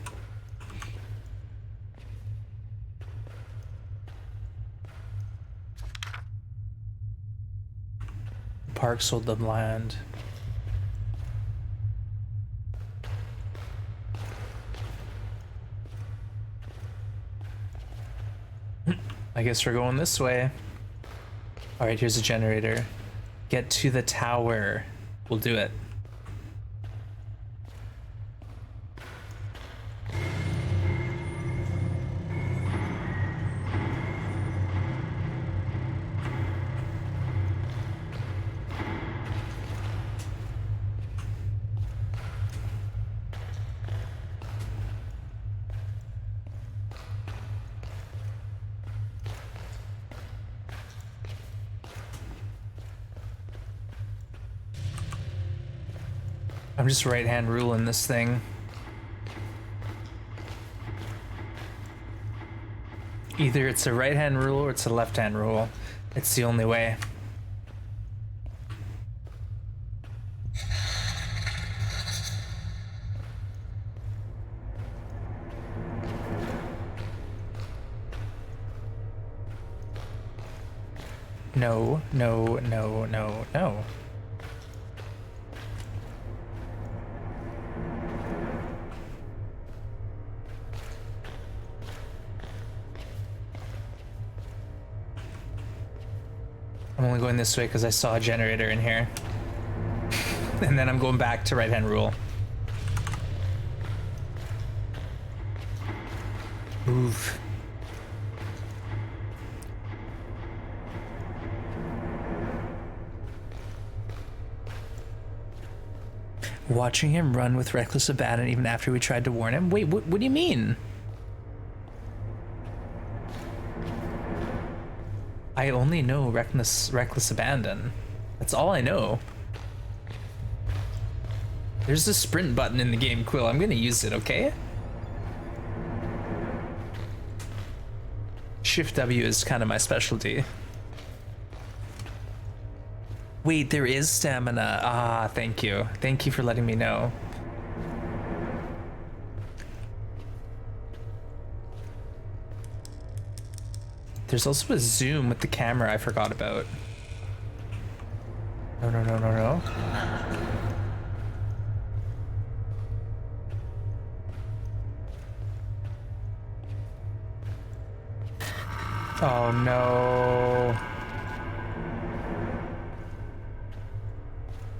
Park sold them land. I guess we're going this way. All right, here's a generator. Get to the tower. We'll do it. I'm just right hand ruling this thing. Either it's a right hand rule or it's a left hand rule. It's the only way. No, no, no, no, no. I'm only going this way because I saw a generator in here. And then I'm going back to right hand rule. Move. Watching him run with reckless abandon even after we tried to warn him? Wait, what do you mean? I only know reckless abandon. That's all I know. There's a sprint button in the game, Quill. I'm gonna use it, okay? Shift W is kind of my specialty. Wait, there is stamina. Ah, thank you. Thank you for letting me know. There's also a zoom with the camera I forgot about. No, no, no, no, no. Oh no.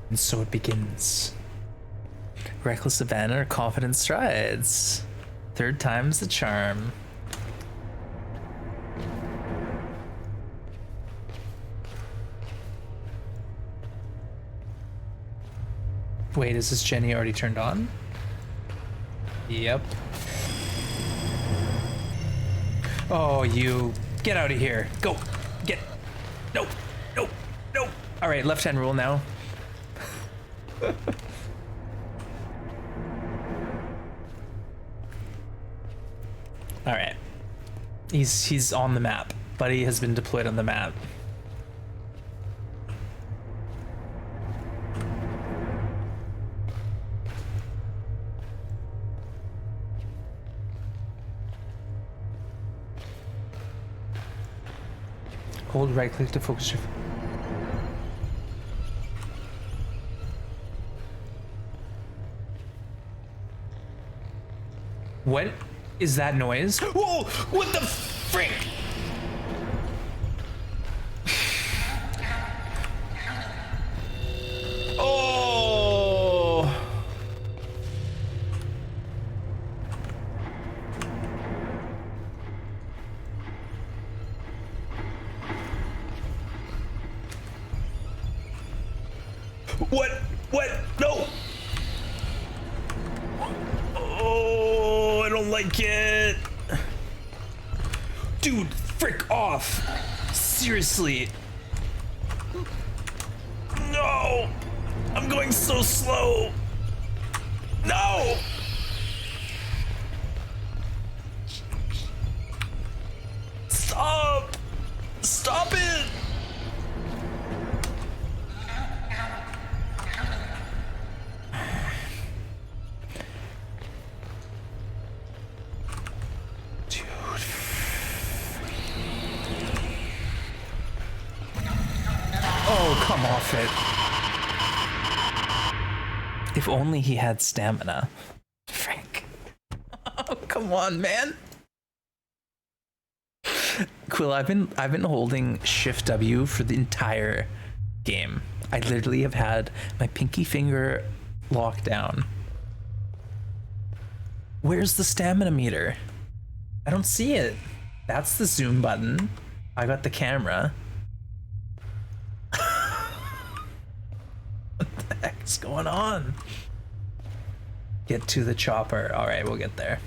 And so it begins. Reckless abandon or confident strides. Third time's the charm. Wait, is this Jenny already turned on? Yep. Oh, you. Get out of here. Go. Get. No. No. No. All right, left hand rule now. All right. He's on the map. Buddy has been deployed on the map. Hold right click to focus your... What is that noise? Whoa! What the frick? Oh! What? What? No! Oh, I don't like it. Dude, frick off. Seriously. No! I'm going so slow. No! Stop! Stop it! Oh, come off it. If only he had stamina. Frank. Oh, come on, man. Quill, I've been holding Shift W for the entire game. I literally have had my pinky finger locked down. Where's the stamina meter? I don't see it. That's the zoom button. I got the camera. What the heck's going on? Get to the chopper. All right, we'll get there.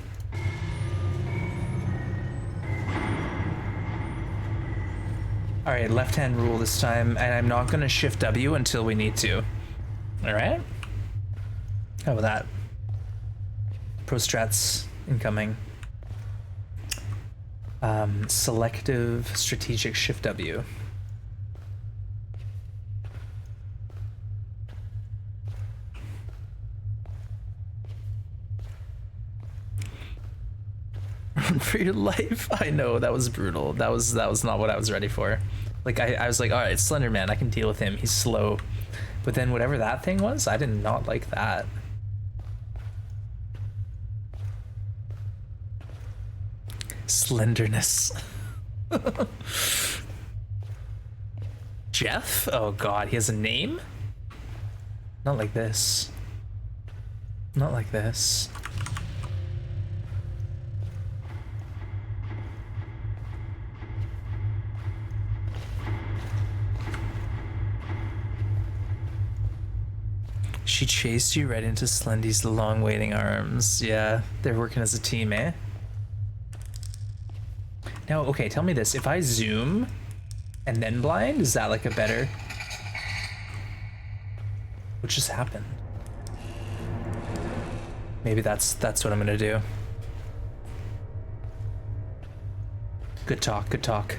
All right, left-hand rule this time, and I'm not gonna shift W until we need to. All right? How about that? Pro strats incoming. Selective strategic shift W. Run for your life. I know, that was brutal. That was not what I was ready for. Like I was like, all right, Slender Man, I can deal with him. He's slow. But then whatever that thing was, I did not like that. Slenderness. Jeff? Oh god, he has a name? Not like this. Not like this. She chased you right into Slendy's long waiting arms. Yeah, they're working as a team, eh? Now, okay, tell me this. If I zoom and then blind, is that like a better... What just happened? Maybe that's what I'm gonna do. Good talk, good talk.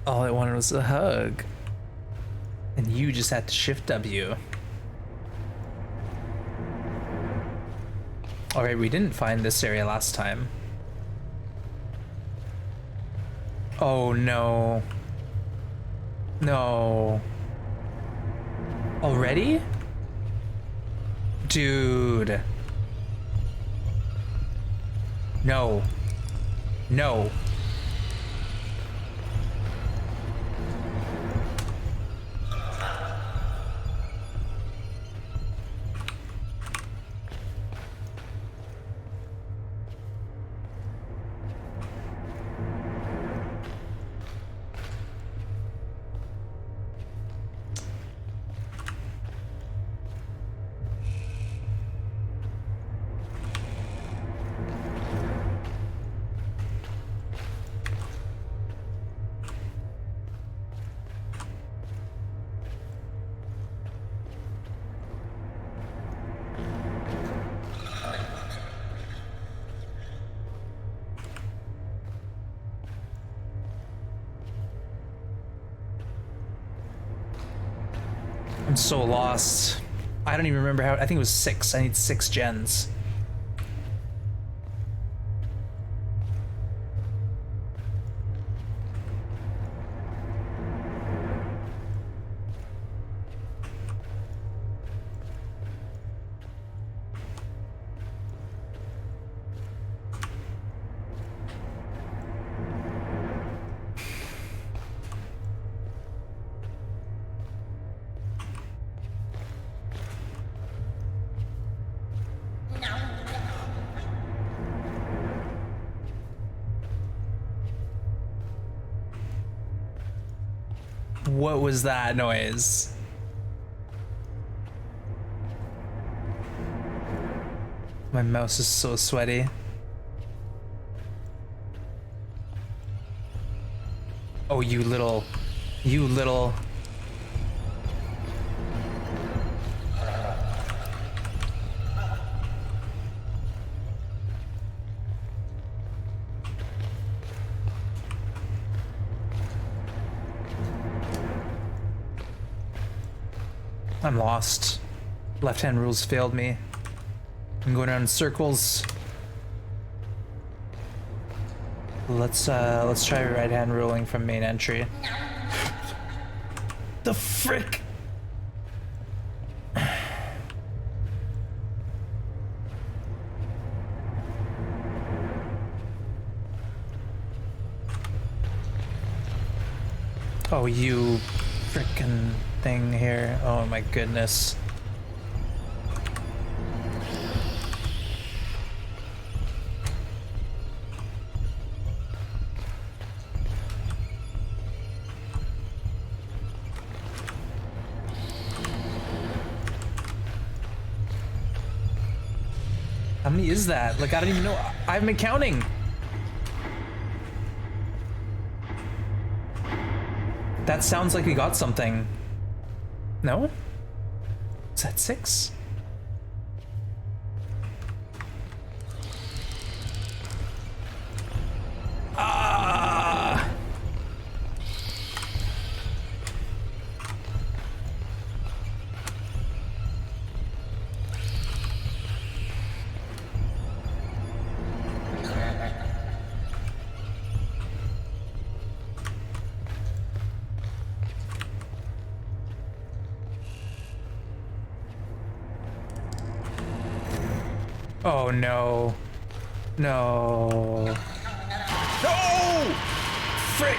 All I wanted was a hug. And you just had to shift W. Alright, we didn't find this area last time. Oh no. No. Already? Dude. No. No. I'm so lost. I don't even remember how. I think it was 6. I need 6 gens. What was that noise? My mouse is so sweaty. Oh, you little... I'm lost. Left-hand rules failed me. I'm going around in circles. Let's try right-hand ruling from main entry. The frick? Oh, you frickin' thing here. Oh my goodness. How many is that? Like, I don't even know. I haven't been counting. That sounds like we got something. No? Is that 6? Ah! Oh no. No. No! Frick!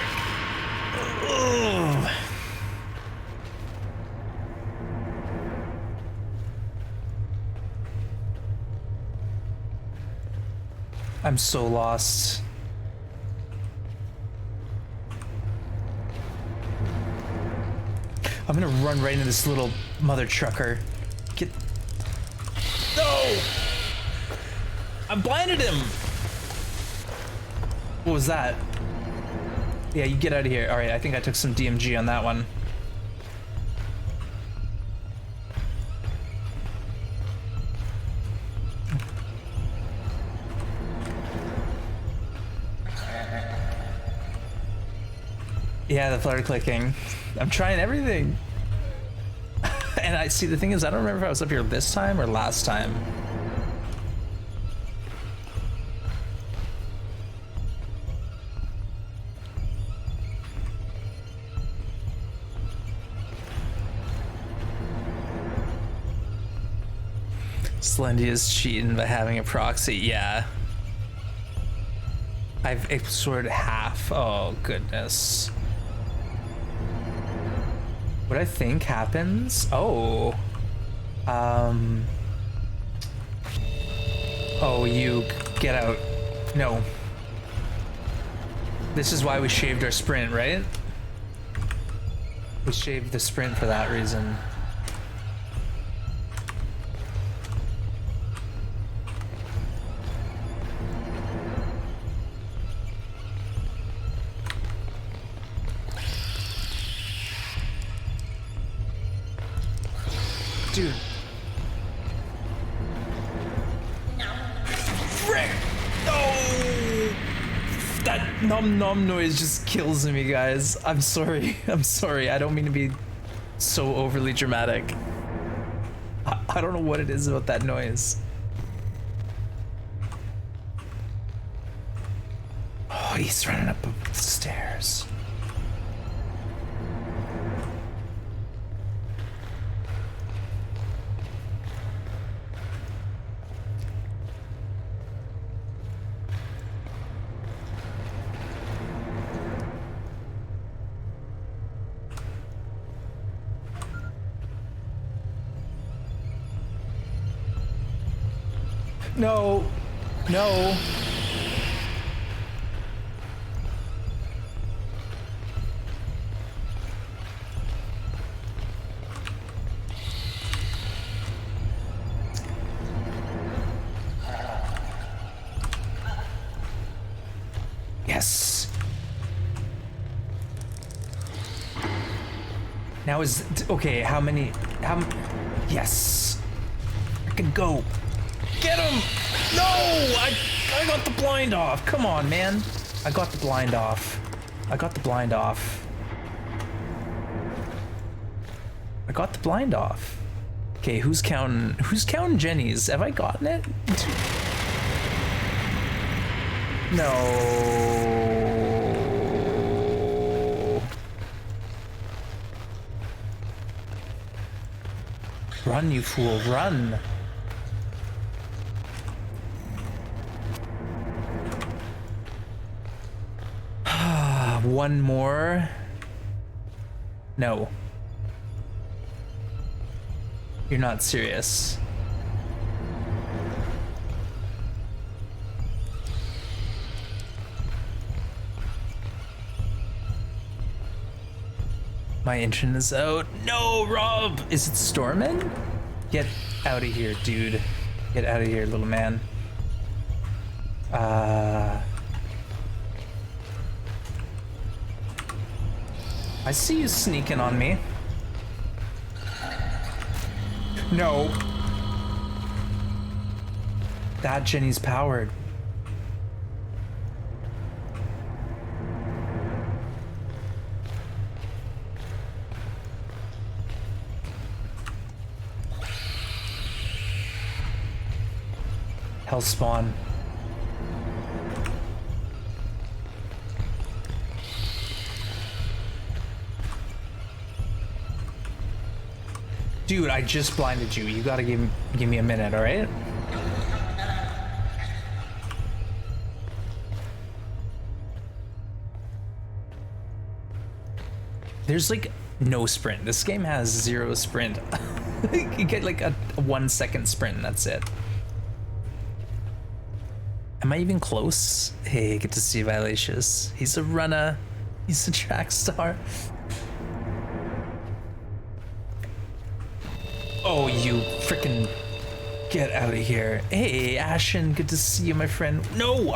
Ugh. I'm so lost. I'm gonna run right into this little mother trucker. Get. No! I blinded him! What was that? Yeah, you get out of here. Alright, I think I took some DMG on that one. Yeah, the flutter clicking. I'm trying everything. And I see, the thing is, I don't remember if I was up here this time or last time. Slendy is cheating by having a proxy, yeah. I've explored half. Oh, goodness. What I think happens? Oh. Oh, you get out. No. This is why we shaved our sprint, right? We shaved the sprint for that reason. Dude. Frick! No! That nom noise just kills me, guys. I'm sorry. I'm sorry. I don't mean to be so overly dramatic. I don't know what it is about that noise. Oh, he's running up the stairs. No, no. Yes. Now is, okay, how many, yes. I can go. Get him! No! I got the blind off. Come on, man. I got the blind off. I got the blind off. I got the blind off. Okay, who's counting Jenny's? Have I gotten it? No. Run, you fool, run. One more. No. You're not serious. My engine is out. No, Rob! Is it storming? Get out of here, dude. Get out of here, little man. I see you sneaking on me. No. That Jenny's powered. Hell spawn. Dude, I just blinded you. You gotta give me a minute, all right? There's like no sprint. This game has 0 sprint. You get like a 1 second sprint and that's it. Am I even close? Hey, good to see you, Violacious. He's a runner. He's a track star. Oh, you freaking get out of here. Hey, Ashen, good to see you, my friend. No,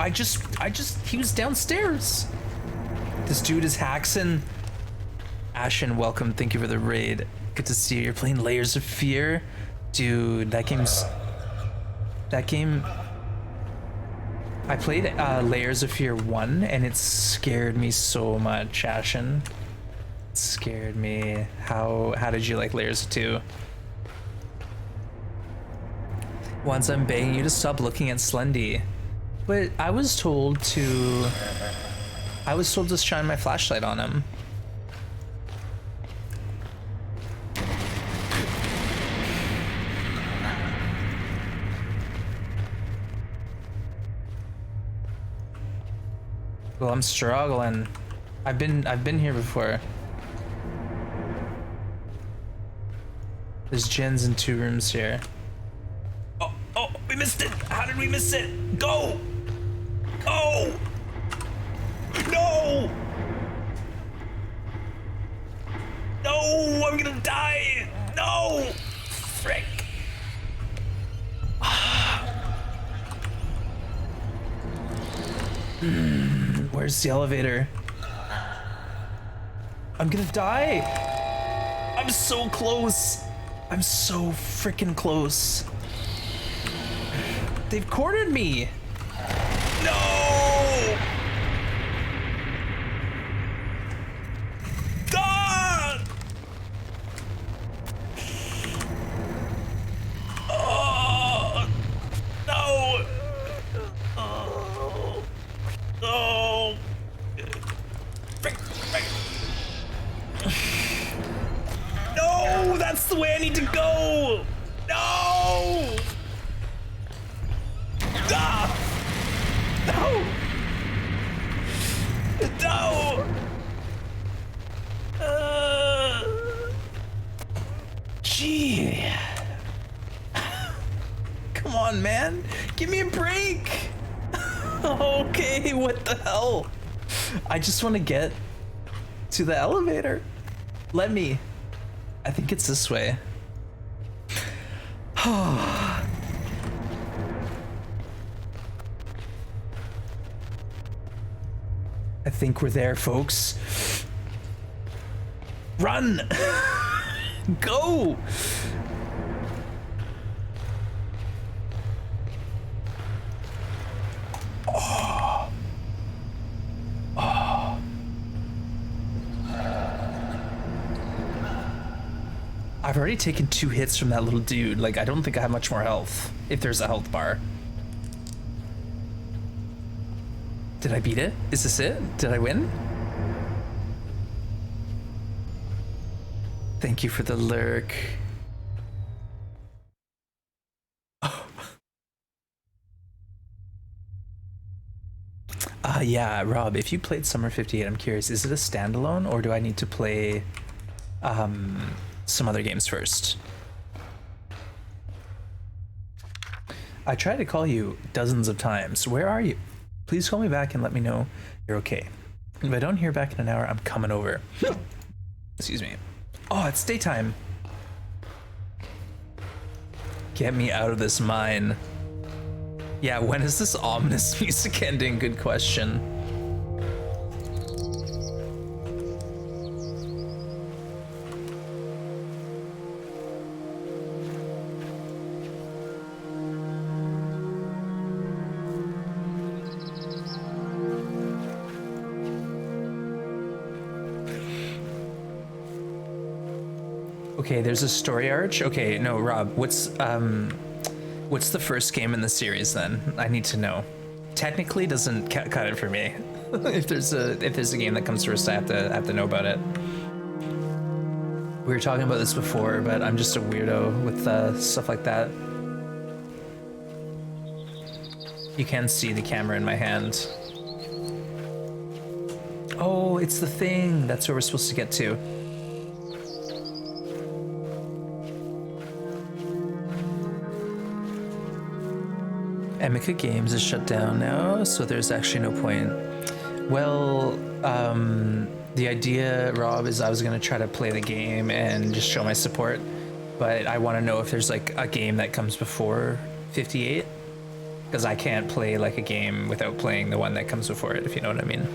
he was downstairs. This dude is Haxon. Ashen, welcome. Thank you for the raid. Good to see you. You're playing Layers of Fear. Dude, that game. I played Layers of Fear 1 and it scared me so much, Ashen. It scared me. How did you like Layers of 2? Once I'm begging you to stop looking at Slendy. But I was told to shine my flashlight on him. Well, I'm struggling. I've been here before. There's gens in 2 rooms here. Oh, we missed it. How did we miss it? Go! Go! No! No, I'm gonna die. No! Frick. Where's the elevator? I'm gonna die. I'm so close. I'm so freaking close. They've cornered me. No! Ah! Oh, no! Oh, no! Frick, frick. No, that's the way I need to go. No! Ah! No! No! Gee. Come on, man. Give me a break. Okay, what the hell? I just want to get to the elevator. Let me. I think it's this way. I think we're there, folks. Run! Go! Oh. Oh. I've already taken 2 hits from that little dude. Like, I don't think I have much more health, if there's a health bar. Did I beat it? Is this it? Did I win? Thank you for the lurk. Yeah, Rob, if you played Summer 58, I'm curious, is it a standalone or do I need to play some other games first? I tried to call you dozens of times. Where are you? Please call me back and let me know you're okay. If I don't hear back in an hour, I'm coming over. Excuse me. Oh, it's daytime. Get me out of this mine. Yeah, when is this ominous music ending? Good question. Okay, there's a story arch. Okay, no, Rob, what's the first game in the series then? I need to know. Technically, doesn't cut it for me. if there's a game that comes first, I have to know about it. We were talking about this before, but I'm just a weirdo with stuff like that. You can see the camera in my hand. Oh, it's the thing. That's where we're supposed to get to. Amica Games is shut down now, so there's actually no point. Well, the idea, Rob, is I was gonna try to play the game and just show my support, but I want to know if there's like a game that comes before 58, because I can't play like a game without playing the one that comes before it, if you know what I mean.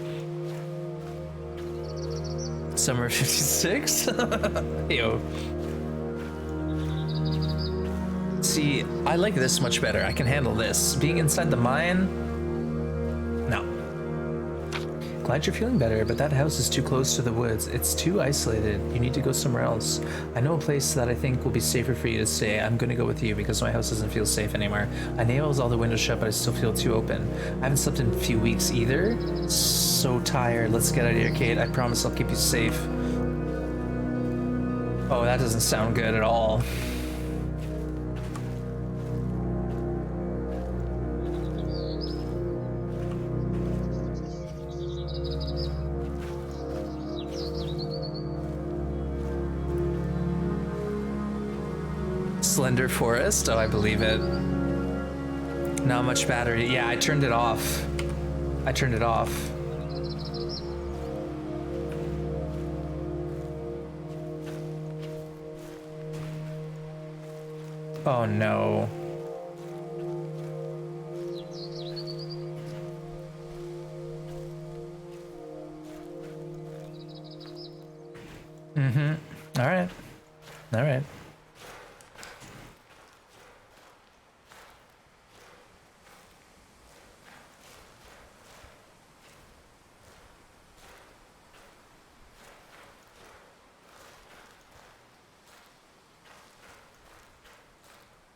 Summer 56? Yo. See, I like this much better. I can handle this. Being inside the mine? No. Glad you're feeling better, but that house is too close to the woods. It's too isolated. You need to go somewhere else. I know a place that I think will be safer for you to stay. I'm gonna go with you because my house doesn't feel safe anymore. I nails all the windows shut, but I still feel too open. I haven't slept in a few weeks either. So tired. Let's get out of here, Kate. I promise I'll keep you safe. Oh, that doesn't sound good at all. Slender Forest? Oh, I believe it. Not much battery. Yeah, I turned it off. I turned it off. Oh no. All right. All right.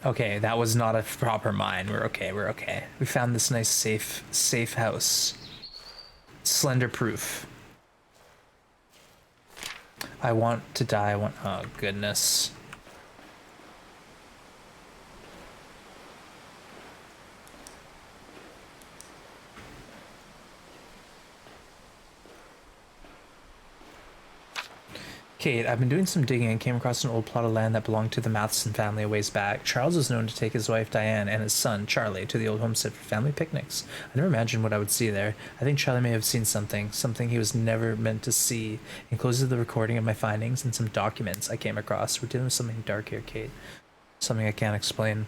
Okay, that was not a proper mine. We're okay, we're okay. We found this nice safe house. Slender proof. I want to die, oh goodness. Kate, I've been doing some digging and came across an old plot of land that belonged to the Matheson family a ways back. Charles was known to take his wife Diane and his son Charlie to the old homestead for family picnics. I never imagined what I would see there. I think Charlie may have seen something he was never meant to see. Enclosed the recording of my findings and some documents I came across. We're dealing with something dark here, Kate. Something I can't explain.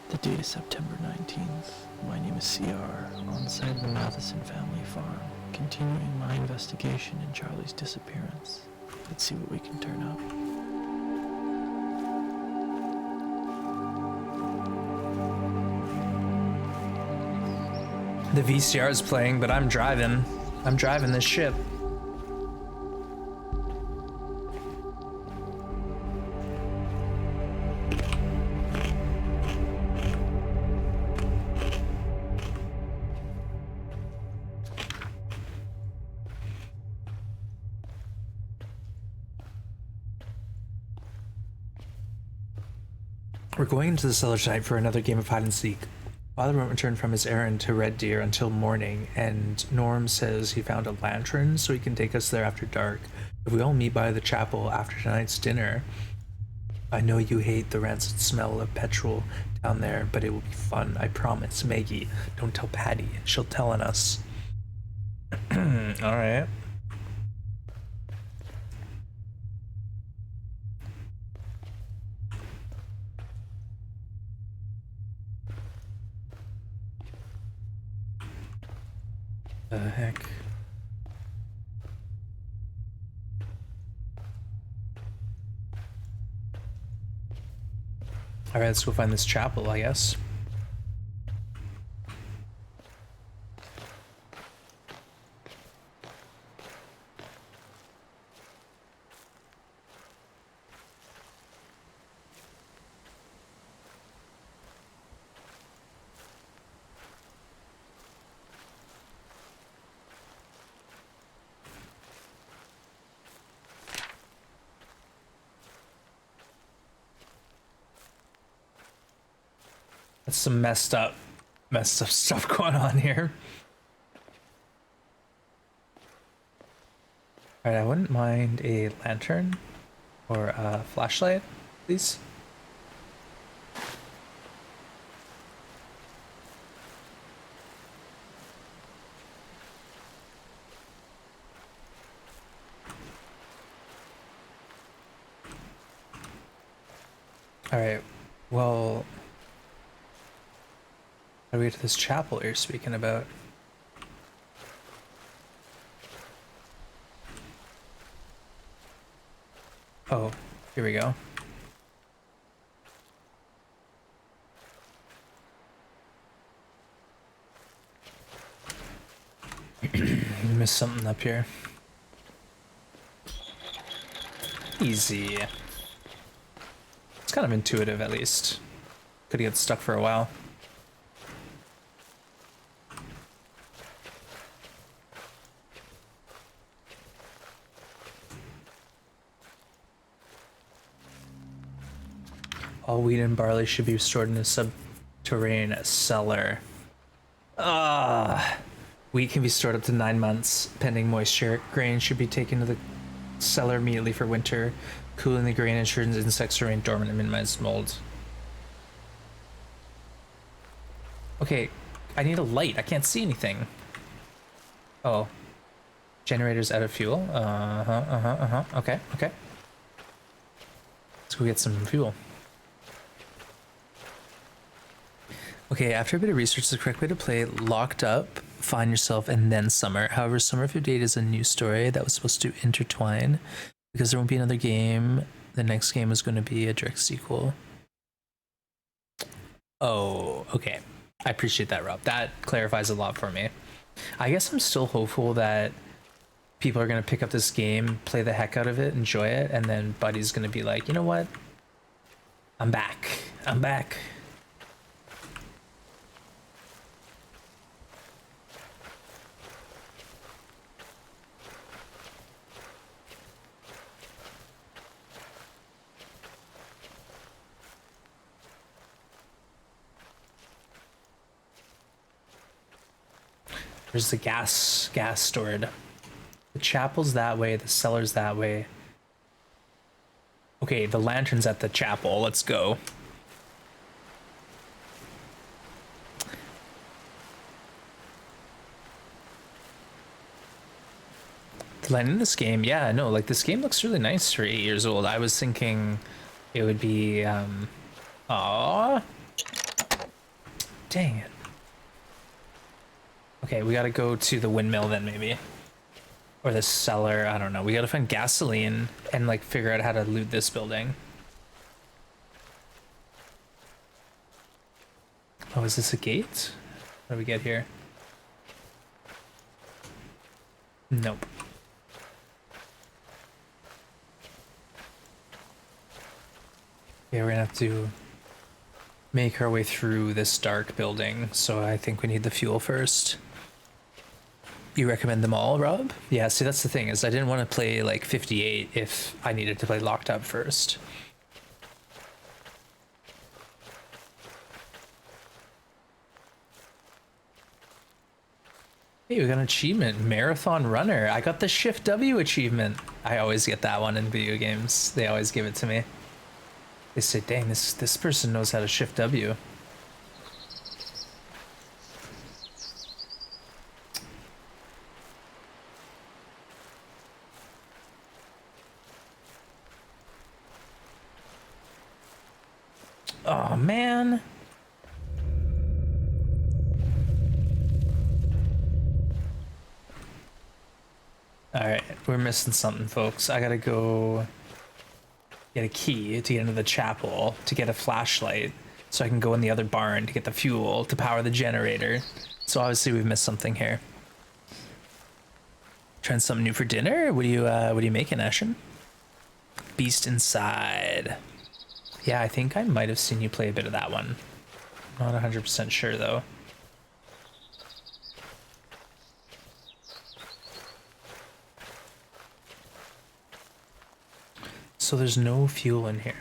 The date is September 19th. My name is CR, on site of the Matheson family farm, continuing my investigation in Charlie's disappearance. Let's see what we can turn up.
The VCR is playing, but I'm driving. I'm driving this ship. We're going into the cellar tonight for another game of hide and seek. Father won't return from his errand to Red Deer until morning, and Norm says he found a lantern so he can take us there after dark. If we all meet by the chapel after tonight's dinner, I know you hate the rancid smell of petrol down there, but it will be fun, I promise. Maggie, don't tell Patty, she'll tell on us. Alright. The heck? All right, let's go find this chapel, I guess. That's some messed up stuff going on here. All right, I wouldn't mind a lantern or a flashlight, please. All right, well, how do we get to this chapel you're speaking about? Oh, here we go. Missed something up here. Easy. It's kind of intuitive, at least. Could get stuck for a while. All wheat and barley should be stored in a subterranean cellar. Wheat can be stored up to 9 months, pending moisture. Grain should be taken to the cellar immediately for winter. Cooling the grain ensures insects remain dormant and minimize mold. Okay, I need a light. I can't see anything. Oh. Generator's out of fuel. Okay, okay. Let's go get some fuel. Okay, after a bit of research, the correct way to play Locked Up, Find Yourself, and then Summer. However, Summer of 58 is a new story that was supposed to intertwine. Because there won't be another game, the next game is going to be a direct sequel. Oh, okay. I appreciate that, Rob. That clarifies a lot for me. I guess I'm still hopeful that people are going to pick up this game, play the heck out of it, enjoy it, and then Buddy's going to be like, you know what? I'm back. I'm back. There's the gas stored. The chapel's that way, the cellar's that way. Okay, the lantern's at the chapel. Let's go. The lighting in this game, yeah, no, like this game looks really nice for 8 years old. I was thinking it would be, aww. Dang it. Okay, we gotta go to the windmill then, maybe. Or the cellar, I don't know. We gotta find gasoline and, like, figure out how to loot this building. Oh, is this a gate? What do we get here? Nope. Yeah, we're gonna have to make our way through this dark building, so I think we need the fuel first. You recommend them all, Rob? Yeah, see, that's the thing, is I didn't want to play like 58 if I needed to play Locked Up first. Hey, we got an achievement, Marathon Runner. I got the Shift W achievement. I always get that one in video games. They always give it to me. They say, dang, this person knows how to Shift W. Oh, man. We're missing something, folks. I gotta go get a key to get into the chapel, to get a flashlight, so I can go in the other barn to get the fuel to power the generator. So obviously we've missed something here. Trying something new for dinner? What are you making, Ashen? Beast Inside. Yeah, I think I might have seen you play a bit of that one. Not 100% sure though. So there's no fuel in here.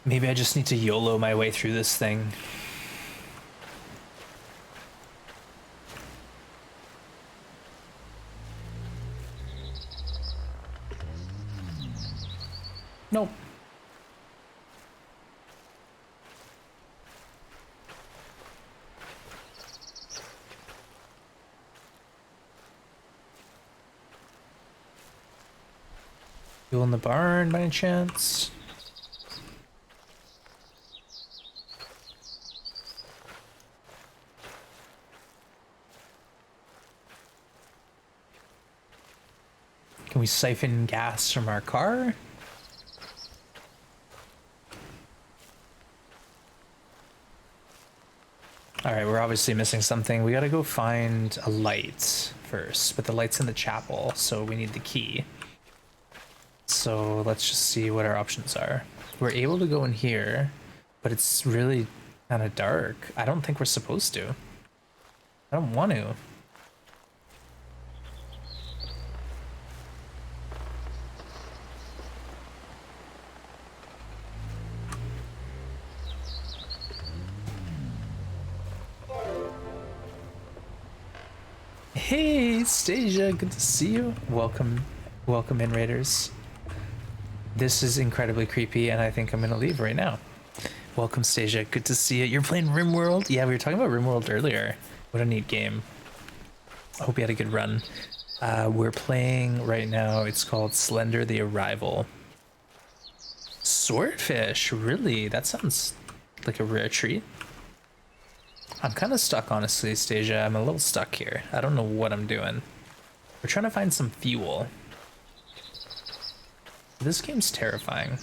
Maybe I just need to YOLO my way through this thing. Nope. Fuel in the barn by any chance? Can we siphon gas from our car? Alright, we're obviously missing something. We gotta go find a light first, but the light's in the chapel, so we need the key. So let's just see what our options are. We're able to go in here, but it's really kind of dark. I don't think we're supposed to. I don't want to. Hey, Stasia, good to see you. Welcome in, Raiders. This is incredibly creepy, and I think I'm gonna leave right now. Welcome, Stasia, good to see you. You're playing RimWorld? Yeah, we were talking about RimWorld earlier. What a neat game. I hope you had a good run. We're playing right now, it's called Slender the Arrival. Swordfish, really? That sounds like a rare treat. I'm kind of stuck, honestly, Stasia. I'm a little stuck here. I don't know what I'm doing. We're trying to find some fuel. This game's terrifying.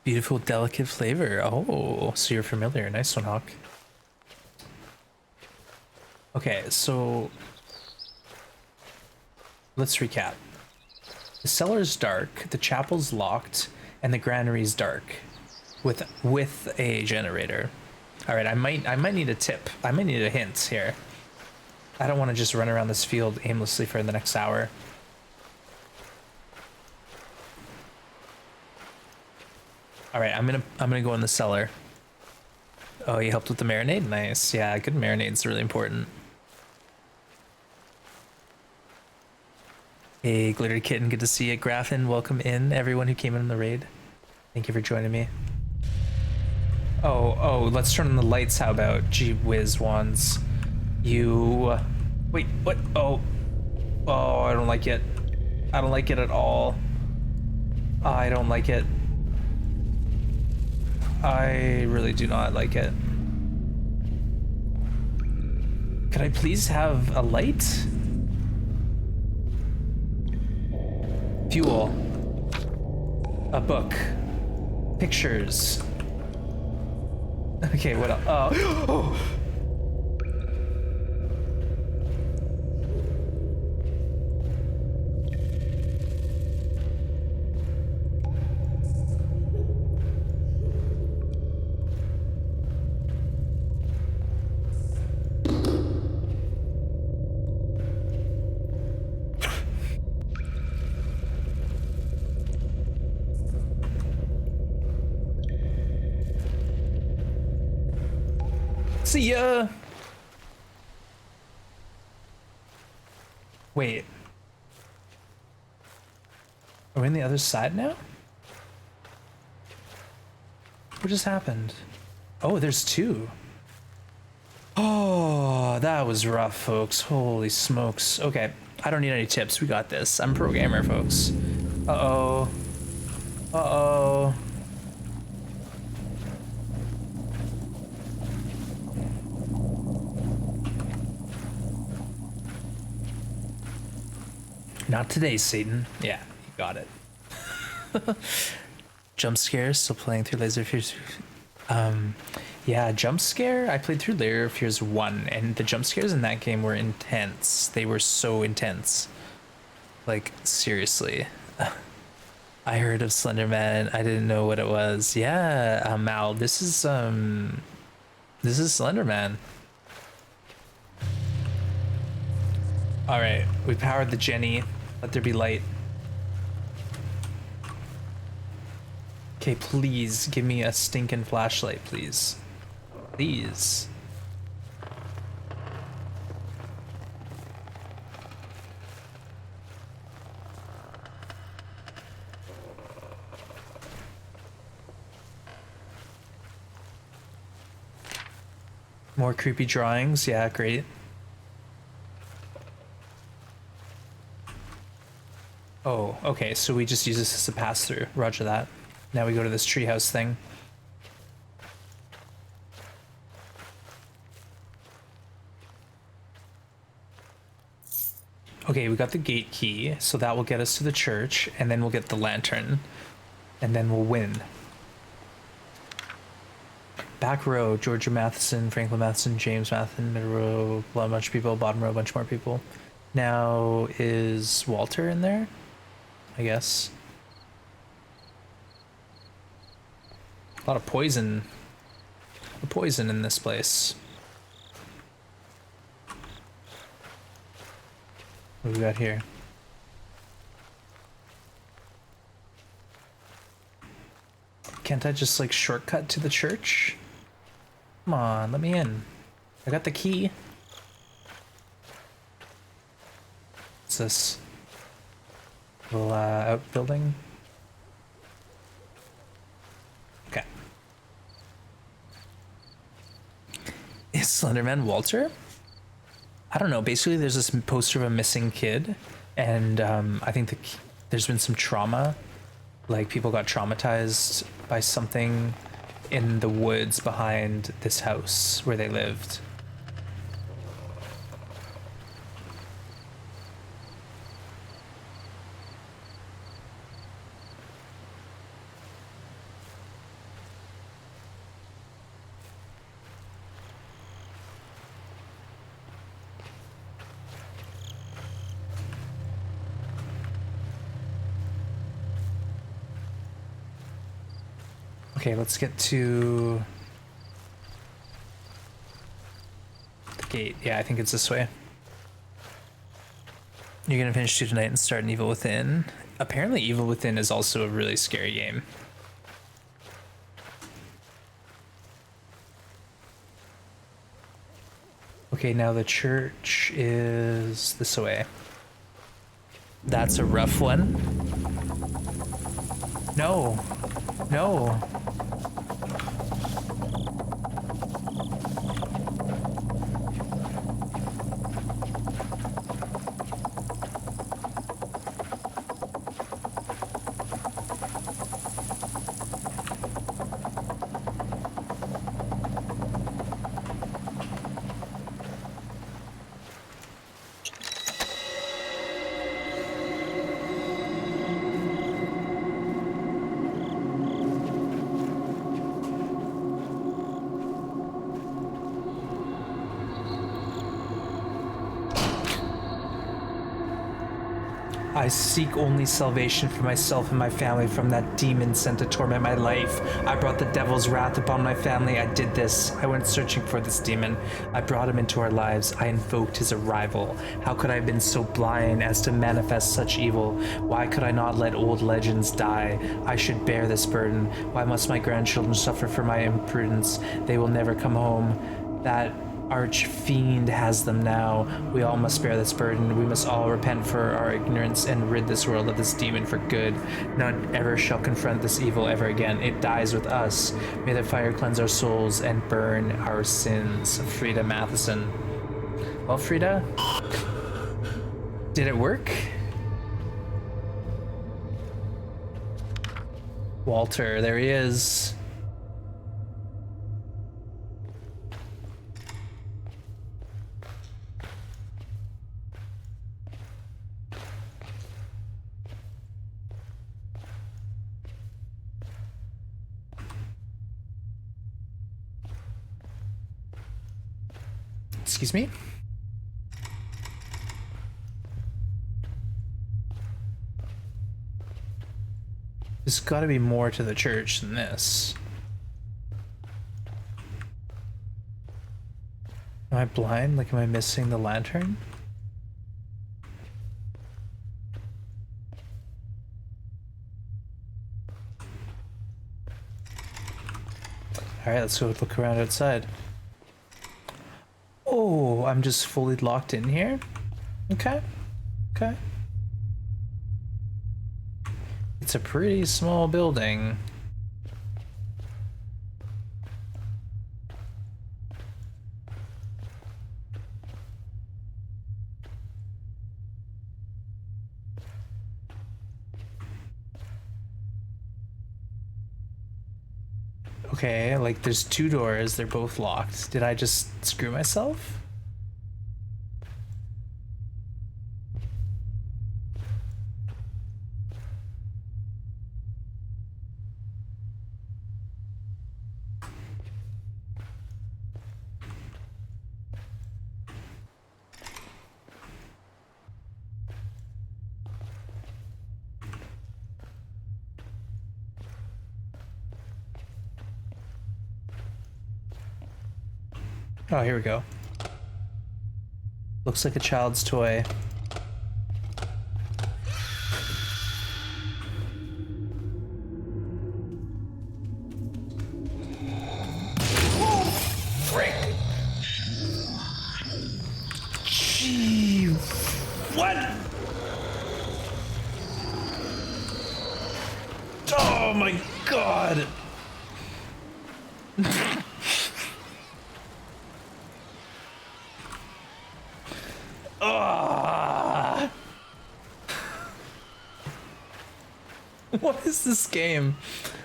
Beautiful, delicate flavor. Oh, so you're familiar. Nice one, Hawk. Okay, so let's recap. The cellar's dark, the chapel's locked, and the granary's dark. With a generator. All right, I might need a tip. I might need a hint here. I don't want to just run around this field aimlessly for the next hour. All right, I'm gonna go in the cellar. Oh, you helped with the marinade? Nice. Yeah, good marinade's really important. Hey, Glittered Kitten, good to see you. Graffin, welcome in. Everyone who came in the raid, thank you for joining me. Oh, let's turn on the lights. How about? Gee whiz wands. You... Wait, what? Oh, I don't like it. I don't like it at all. I don't like it. I really do not like it. Could I please have a light? Fuel. A book. Pictures. Okay, what else? Oh! See ya! Wait. Are we on the other side now? What just happened? Oh, there's two. Oh, that was rough, folks. Holy smokes. Okay, I don't need any tips. We got this. I'm a pro gamer, folks. Uh-oh. Uh-oh. Not today, Satan. Yeah, you got it. Jump scares, still playing through Laser Fears. Yeah, jump scare. I played through Layer of Fears 1, and the jump scares in that game were intense. They were so intense. Like, seriously. I heard of Slenderman. I didn't know what it was. Yeah, Mal, this is Slenderman. All right, we powered the Jenny. Let there be light. Okay, please give me a stinking flashlight, please. Please. More creepy drawings. Yeah, great. Oh, okay, so we just use this as a pass-through. Roger that. Now we go to this treehouse thing. Okay, we got the gate key, so that will get us to the church, and then we'll get the lantern, and then we'll win. Back row, Georgia Matheson, Franklin Matheson, James Matheson, middle row, a bunch of people, bottom row, a bunch more people. Now, is Walter in there? I guess. A lot of poison. Poison in this place. What do we got here? Can't I just like shortcut to the church? Come on, let me in. I got the key. What's this? Little outbuilding. Okay. Is Slenderman Walter? I don't know. Basically, there's this poster of a missing kid, and I think there's been some trauma. Like, people got traumatized by something in the woods behind this house where they lived. Okay, let's get to the gate. Yeah, I think it's this way. You're gonna finish 2 tonight and start an Evil Within. Apparently Evil Within is also a really scary game. Okay, now the church is this way. That's a rough one. No. No. I seek only salvation for myself and my family from that demon sent to torment my life. I brought the devil's wrath upon my family. I did this. I went searching for this demon. I brought him into our lives. I invoked his arrival. How could I have been so blind as to manifest such evil? Why could I not let old legends die? I should bear this burden. Why must my grandchildren suffer for my imprudence? They will never come home. That arch fiend has them now. We all must bear this burden. We must all repent for our ignorance and rid this world of this demon for good. None ever shall confront this evil ever again. It dies with us. May the fire cleanse our souls and burn our sins. Frida Matheson. Well, Frida, did it work? Walter, there he is. Excuse me? There's gotta be more to the church than this. Am I blind? Like, am I missing the lantern? Alright, let's go look around outside. Oh, I'm just fully locked in here? Okay. Okay. It's a pretty small building. Okay, like there's two doors, they're both locked. Did I just screw myself? Oh, here we go. Looks like a child's toy.
Frick! Gee, what? Oh my god!
What is this game?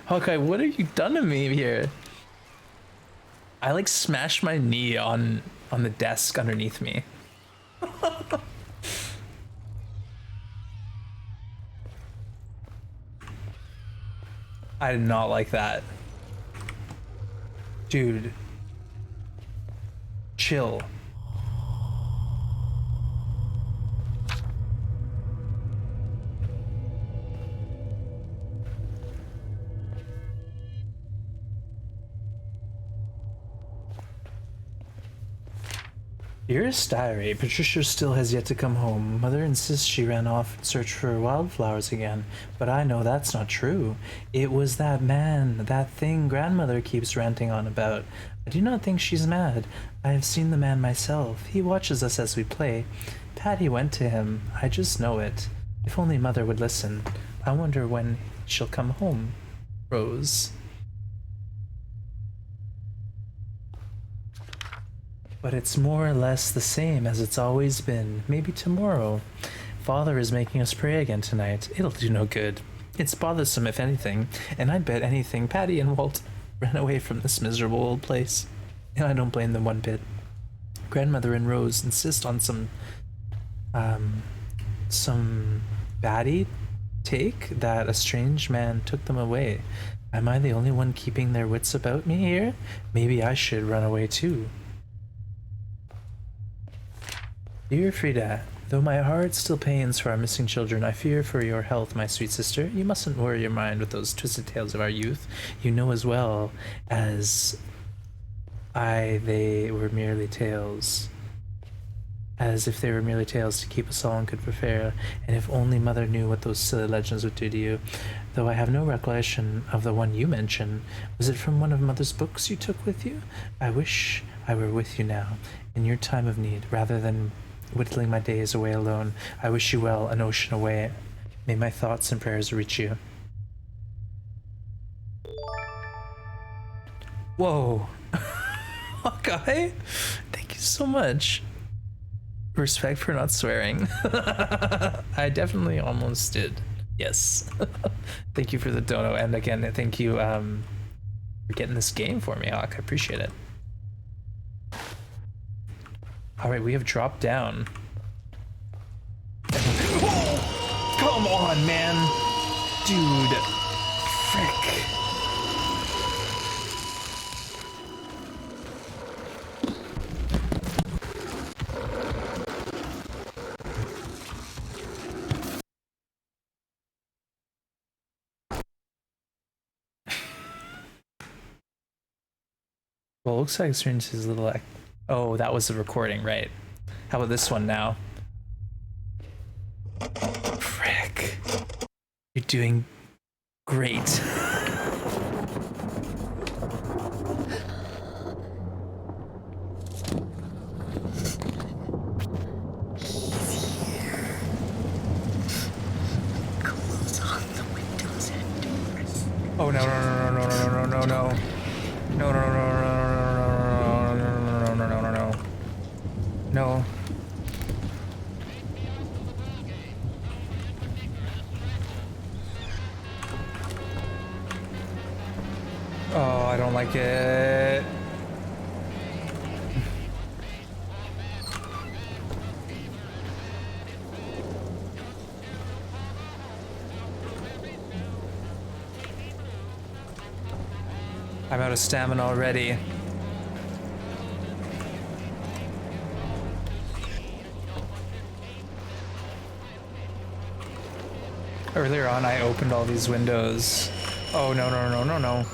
Hawkeye, what have you done to me here? I like smashed my knee on the desk underneath me. I did not like that. Dude. Chill. Dearest diary, Patricia still has yet to come home. Mother insists she ran off in search for wildflowers again, but I know that's not true. It was that man, that thing grandmother keeps ranting on about. I do not think she's mad. I have seen the man myself. He watches us as we play. Patty went to him. I just know it. If only Mother would listen. I wonder when she'll come home. Rose. But it's more or less the same as it's always been. Maybe tomorrow. Father is making us pray again tonight. It'll do no good. It's bothersome if anything, and I'd bet anything Patty and Walt ran away from this miserable old place. And I don't blame them one bit. Grandmother and Rose insist on some baddie take that a strange man took them away. Am I the only one keeping their wits about me here? Maybe I should run away too. Dear Frida, though my heart still pains for our missing children, I fear for your health, my sweet sister. You mustn't worry your mind with those twisted tales of our youth. You know as well as they were merely tales. As if they were merely tales to keep us all in good fair, and if only Mother knew what those silly legends would do to you. Though I have no recollection of the one you mention. Was it from one of Mother's books you took with you? I wish I were with you now, in your time of need, rather than whittling my days away alone. I wish you well, an ocean away. May my thoughts and prayers reach you. Whoa. Hawkeye, thank you so much. Respect for not swearing. I definitely almost did. Yes. Thank you for the dono, and again, thank you for getting this game for me, Hawk. I appreciate it. Alright, we have dropped down. Oh, come on, man! Dude. Frick. Well, looks like experiences a little. Oh, that was the recording, right? How about this one now? Frick. You're doing great. Oh no no no no no no no no no no no no no no no no no no. Oh, I don't like it. I'm out of stamina already. Earlier on, I opened all these windows. Oh, no, no, no, no, no.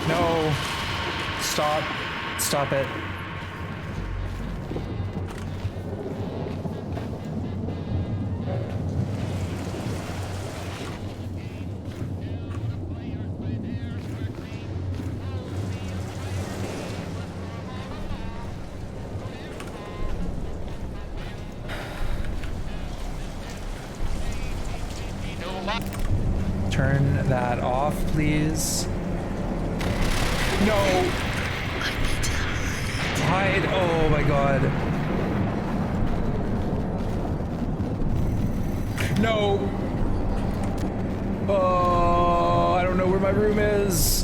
No. Stop. Stop it. Turn that off, please. No! Hide! Oh my god. No! Oh, I don't know where my room is.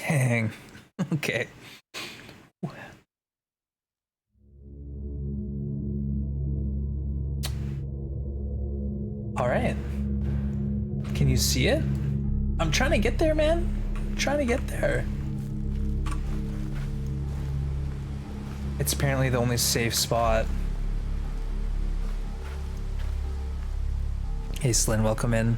Dang. Okay. All right. Can you see it? I'm trying to get there, man. I'm trying to get there. It's apparently the only safe spot. Hey, Slyn, welcome in.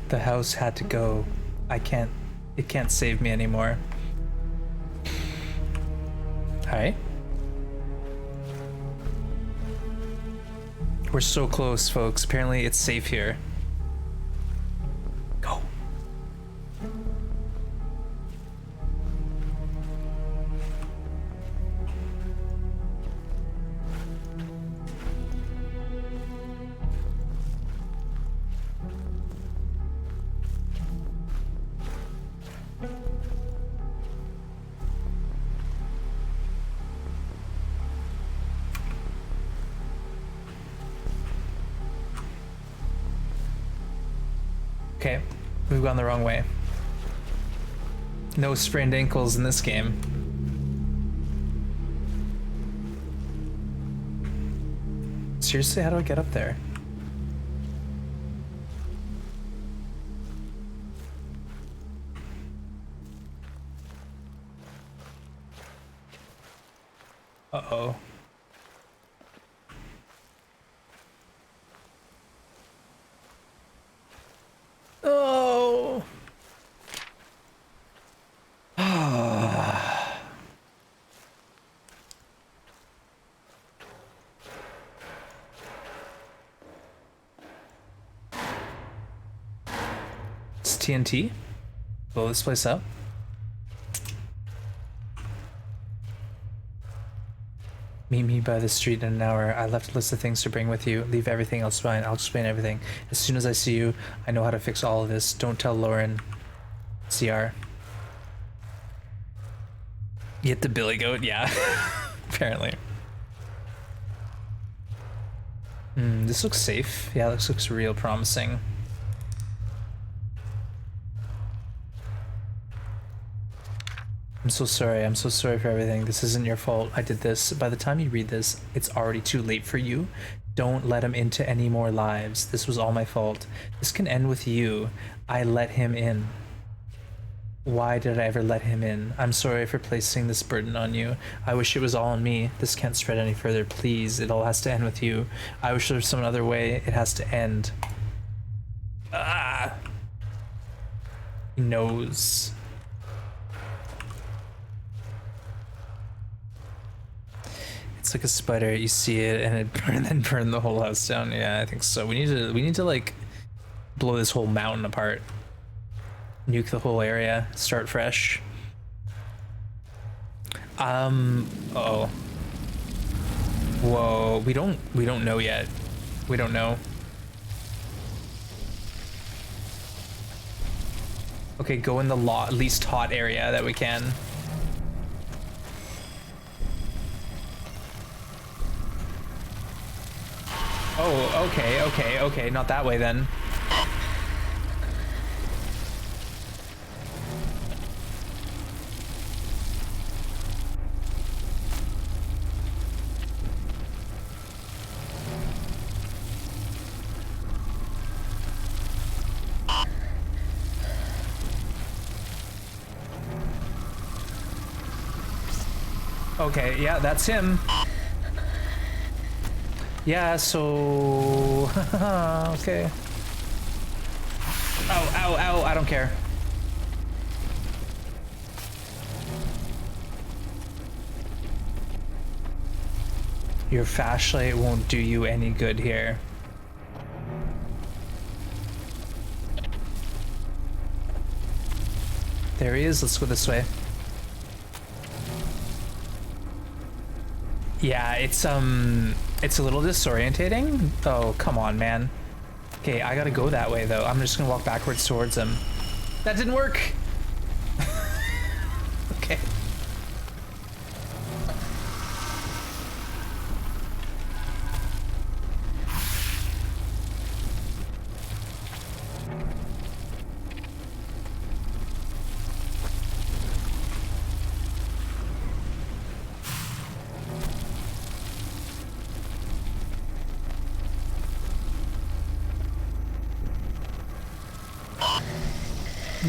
The house had to go. It can't save me anymore. Alright. We're so close, folks. Apparently it's safe here. Go. Okay, we've gone the wrong way. No sprained ankles in this game. Seriously, how do I get up there? Uh-oh. Oh. It's TNT. Blow this place up. Meet me by the street in an hour. I left a list of things to bring with you. Leave everything else behind. I'll explain everything. As soon as I see you, I know how to fix all of this. Don't tell Lauren. CR. You hit the billy goat? Yeah. Apparently. This looks safe. Yeah, this looks real promising. I'm so sorry. I'm so sorry for everything. This isn't your fault. I did this. By the time you read this, it's already too late for you. Don't let him into any more lives. This was all my fault. This can end with you. I let him in. Why did I ever let him in? I'm sorry for placing this burden on you. I wish it was all on me. This can't spread any further. Please, it all has to end with you. I wish there was some other way. It has to end. Ah! He knows. It's like a spider. You see it and it then burn the whole house down. Yeah, I think so. We need to like blow this whole mountain apart. Nuke the whole area. Start fresh. Uh-oh. Whoa. We don't know yet. We don't know. Okay, go in the least hot area that we can. Oh, okay, not that way then. Okay, yeah, that's him. Yeah, so... okay. Ow, ow, ow, I don't care. Your flashlight won't do you any good here. There he is, let's go this way. Yeah, it's a little disorientating. Oh, come on, man. Okay, I gotta go that way, though. I'm just gonna walk backwards towards him. That didn't work! Okay.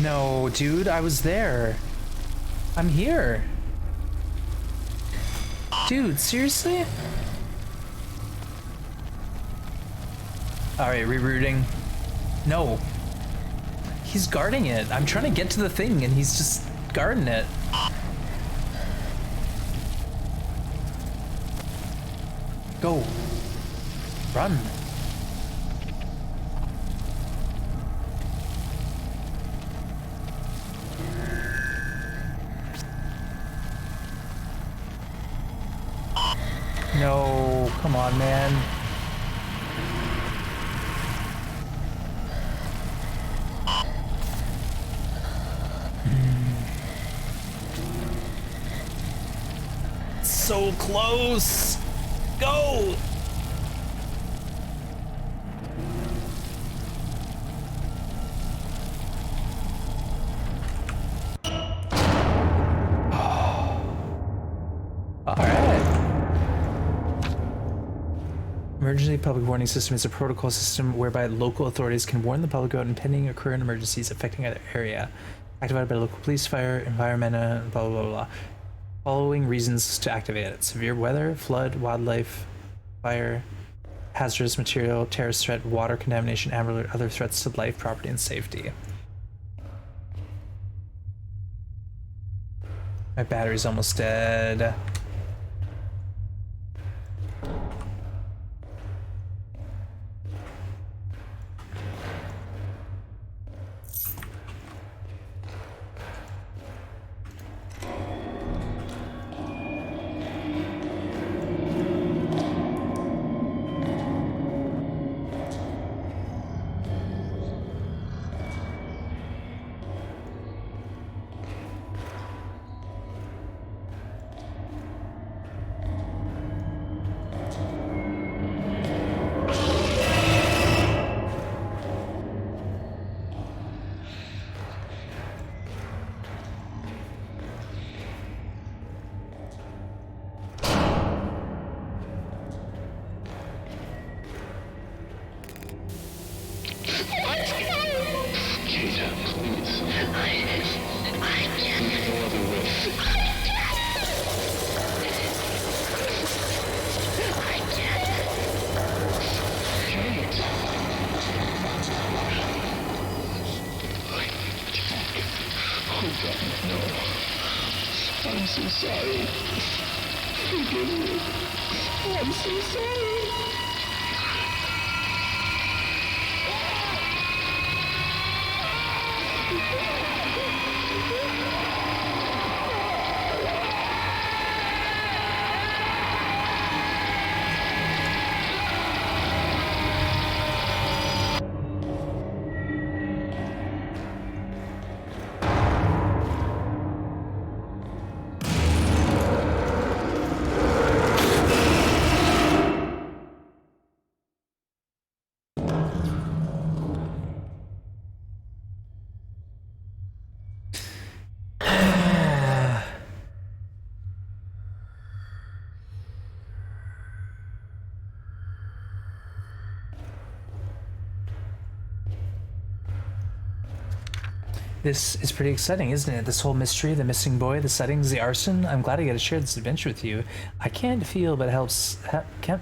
No, dude, I was there. I'm here. Dude, seriously? Alright, rerouting. No. He's guarding it. I'm trying to get to the thing and he's just guarding it. Go. Run. No, come on, man. So close. Go. Emergency public warning system is a protocol system whereby local authorities can warn the public about impending or current emergencies affecting either area. Activated by local police, fire, environment, blah, blah, blah, blah. Following reasons to activate it: severe weather, flood, wildlife, fire, hazardous material, terrorist threat, water contamination, amber alert, other threats to life, property, and safety. My battery's almost dead.
I'm so sorry. Forgive me. I'm so sorry.
This is pretty exciting, isn't it? This whole mystery, the missing boy, the settings, the arson. I'm glad I get to share this adventure with you. I can't feel but help sadden for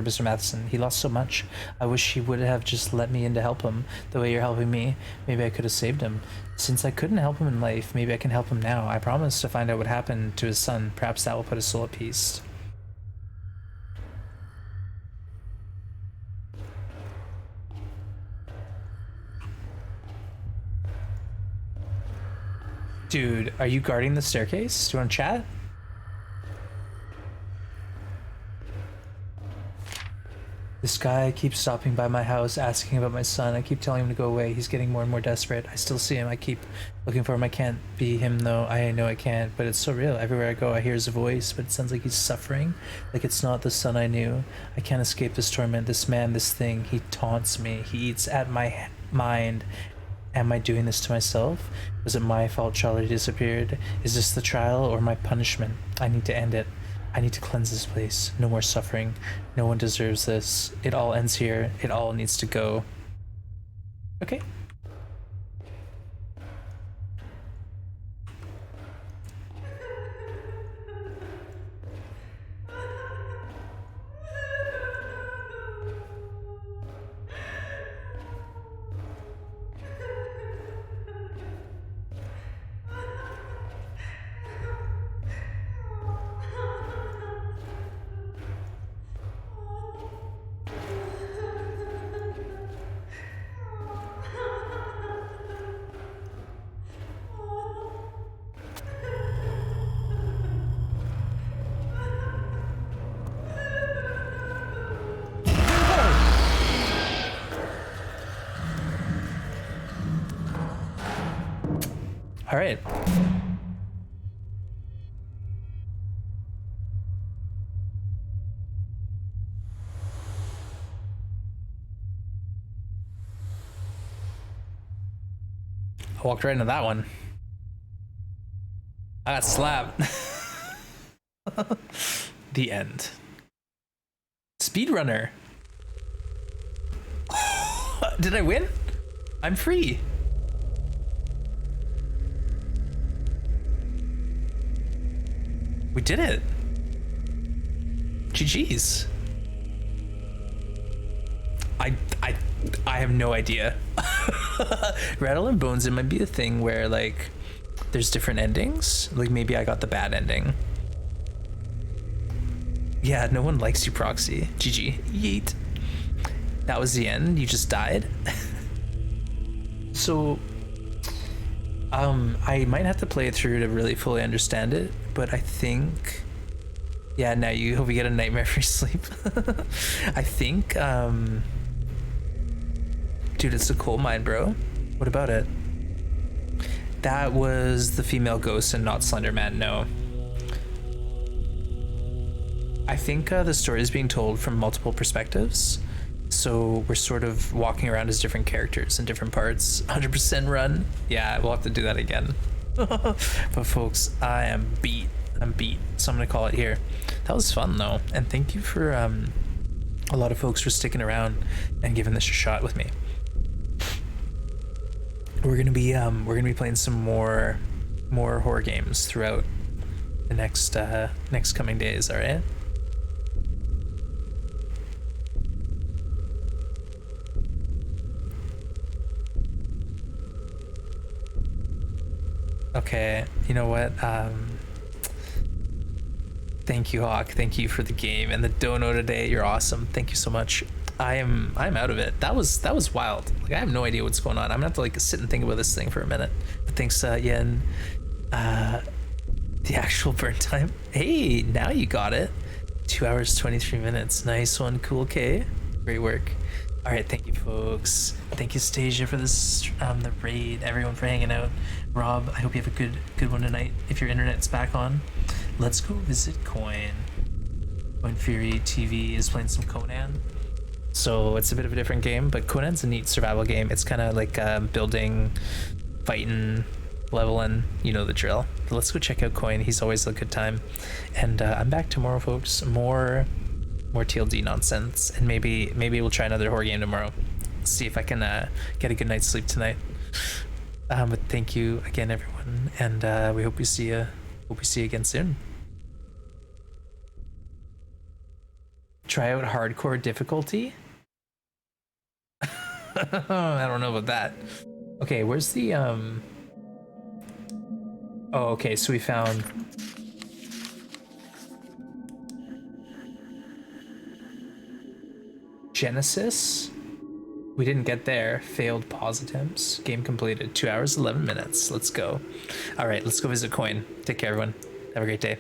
Mr. Matheson. He lost so much. I wish he would have just let me in to help him the way you're helping me. Maybe I could have saved him. Since I couldn't help him in life, maybe I can help him now. I promise to find out what happened to his son. Perhaps that will put his soul at peace. Dude, are you guarding the staircase? Do you want to chat? This guy keeps stopping by my house asking about my son. I keep telling him to go away. He's getting more and more desperate. I still see him. I keep looking for him. I can't be him though. I know I can't, but it's so real. Everywhere I go, I hear his voice, but it sounds like he's suffering. Like it's not the son I knew. I can't escape this torment. This man, this thing, he taunts me. He eats at my mind. Am I doing this to myself? Was it my fault Charlie disappeared? Is this the trial or my punishment? I need to end it. I need to cleanse this place. No more suffering. No one deserves this. It all ends here. It all needs to go. Okay. All right. I walked right into that one. I got slapped. The end. Speedrunner. Did I win? I'm free. We did it. GG's. I have no idea. Rattle and Bones, it might be a thing where like there's different endings. Like maybe I got the bad ending. Yeah, no one likes you, Proxy. GG. Yeet. That was the end. You just died. So I might have to play it through to really fully understand it, but I think, yeah, now you hope you get a nightmare for your sleep. I think, dude, it's a coal mine, bro. What about it? That was the female ghost and not Slender Man, no. I think the story is being told from multiple perspectives. So we're sort of walking around as different characters in different parts. 100% run. Yeah, we'll have to do that again. But folks, I am beat. I'm beat. So I'm gonna call it here. That was fun though. And thank you for a lot of folks for sticking around and giving this a shot with me. we're gonna be playing some more horror games throughout the next coming days. All right. Okay, you know what? Thank you, Hawk. Thank you for the game and the dono today. You're awesome. Thank you so much. I'm out of it. That was wild. Like, I have no idea what's going on. I'm gonna have to like sit and think about this thing for a minute. But thanks, Yen. The actual burn time. Hey, now you got it. 2 hours 23 minutes. Nice one, Cool K. Great work. All right, thank you, folks. Thank you, Stasia, for this the raid. Everyone for hanging out. Rob, I hope you have a good one tonight. If your internet's back on, let's go visit Coin. Coin Fury TV is playing some Conan. So it's a bit of a different game, but Conan's a neat survival game. It's kind of like building, fighting, leveling, you know the drill. But let's go check out Coin. He's always a good time. And I'm back tomorrow, folks. More TLD nonsense, and maybe we'll try another horror game tomorrow. See if I can get a good night's sleep tonight. But thank you again, everyone, and we hope we see you again soon. Try out hardcore difficulty. I don't know about that. Okay, where's the Oh, okay, so we found Genesis. We didn't get there. Failed pause attempts. Game completed. 2 hours 11 minutes. Let's go. All right, let's go visit Coin. Take care, everyone. Have a great day.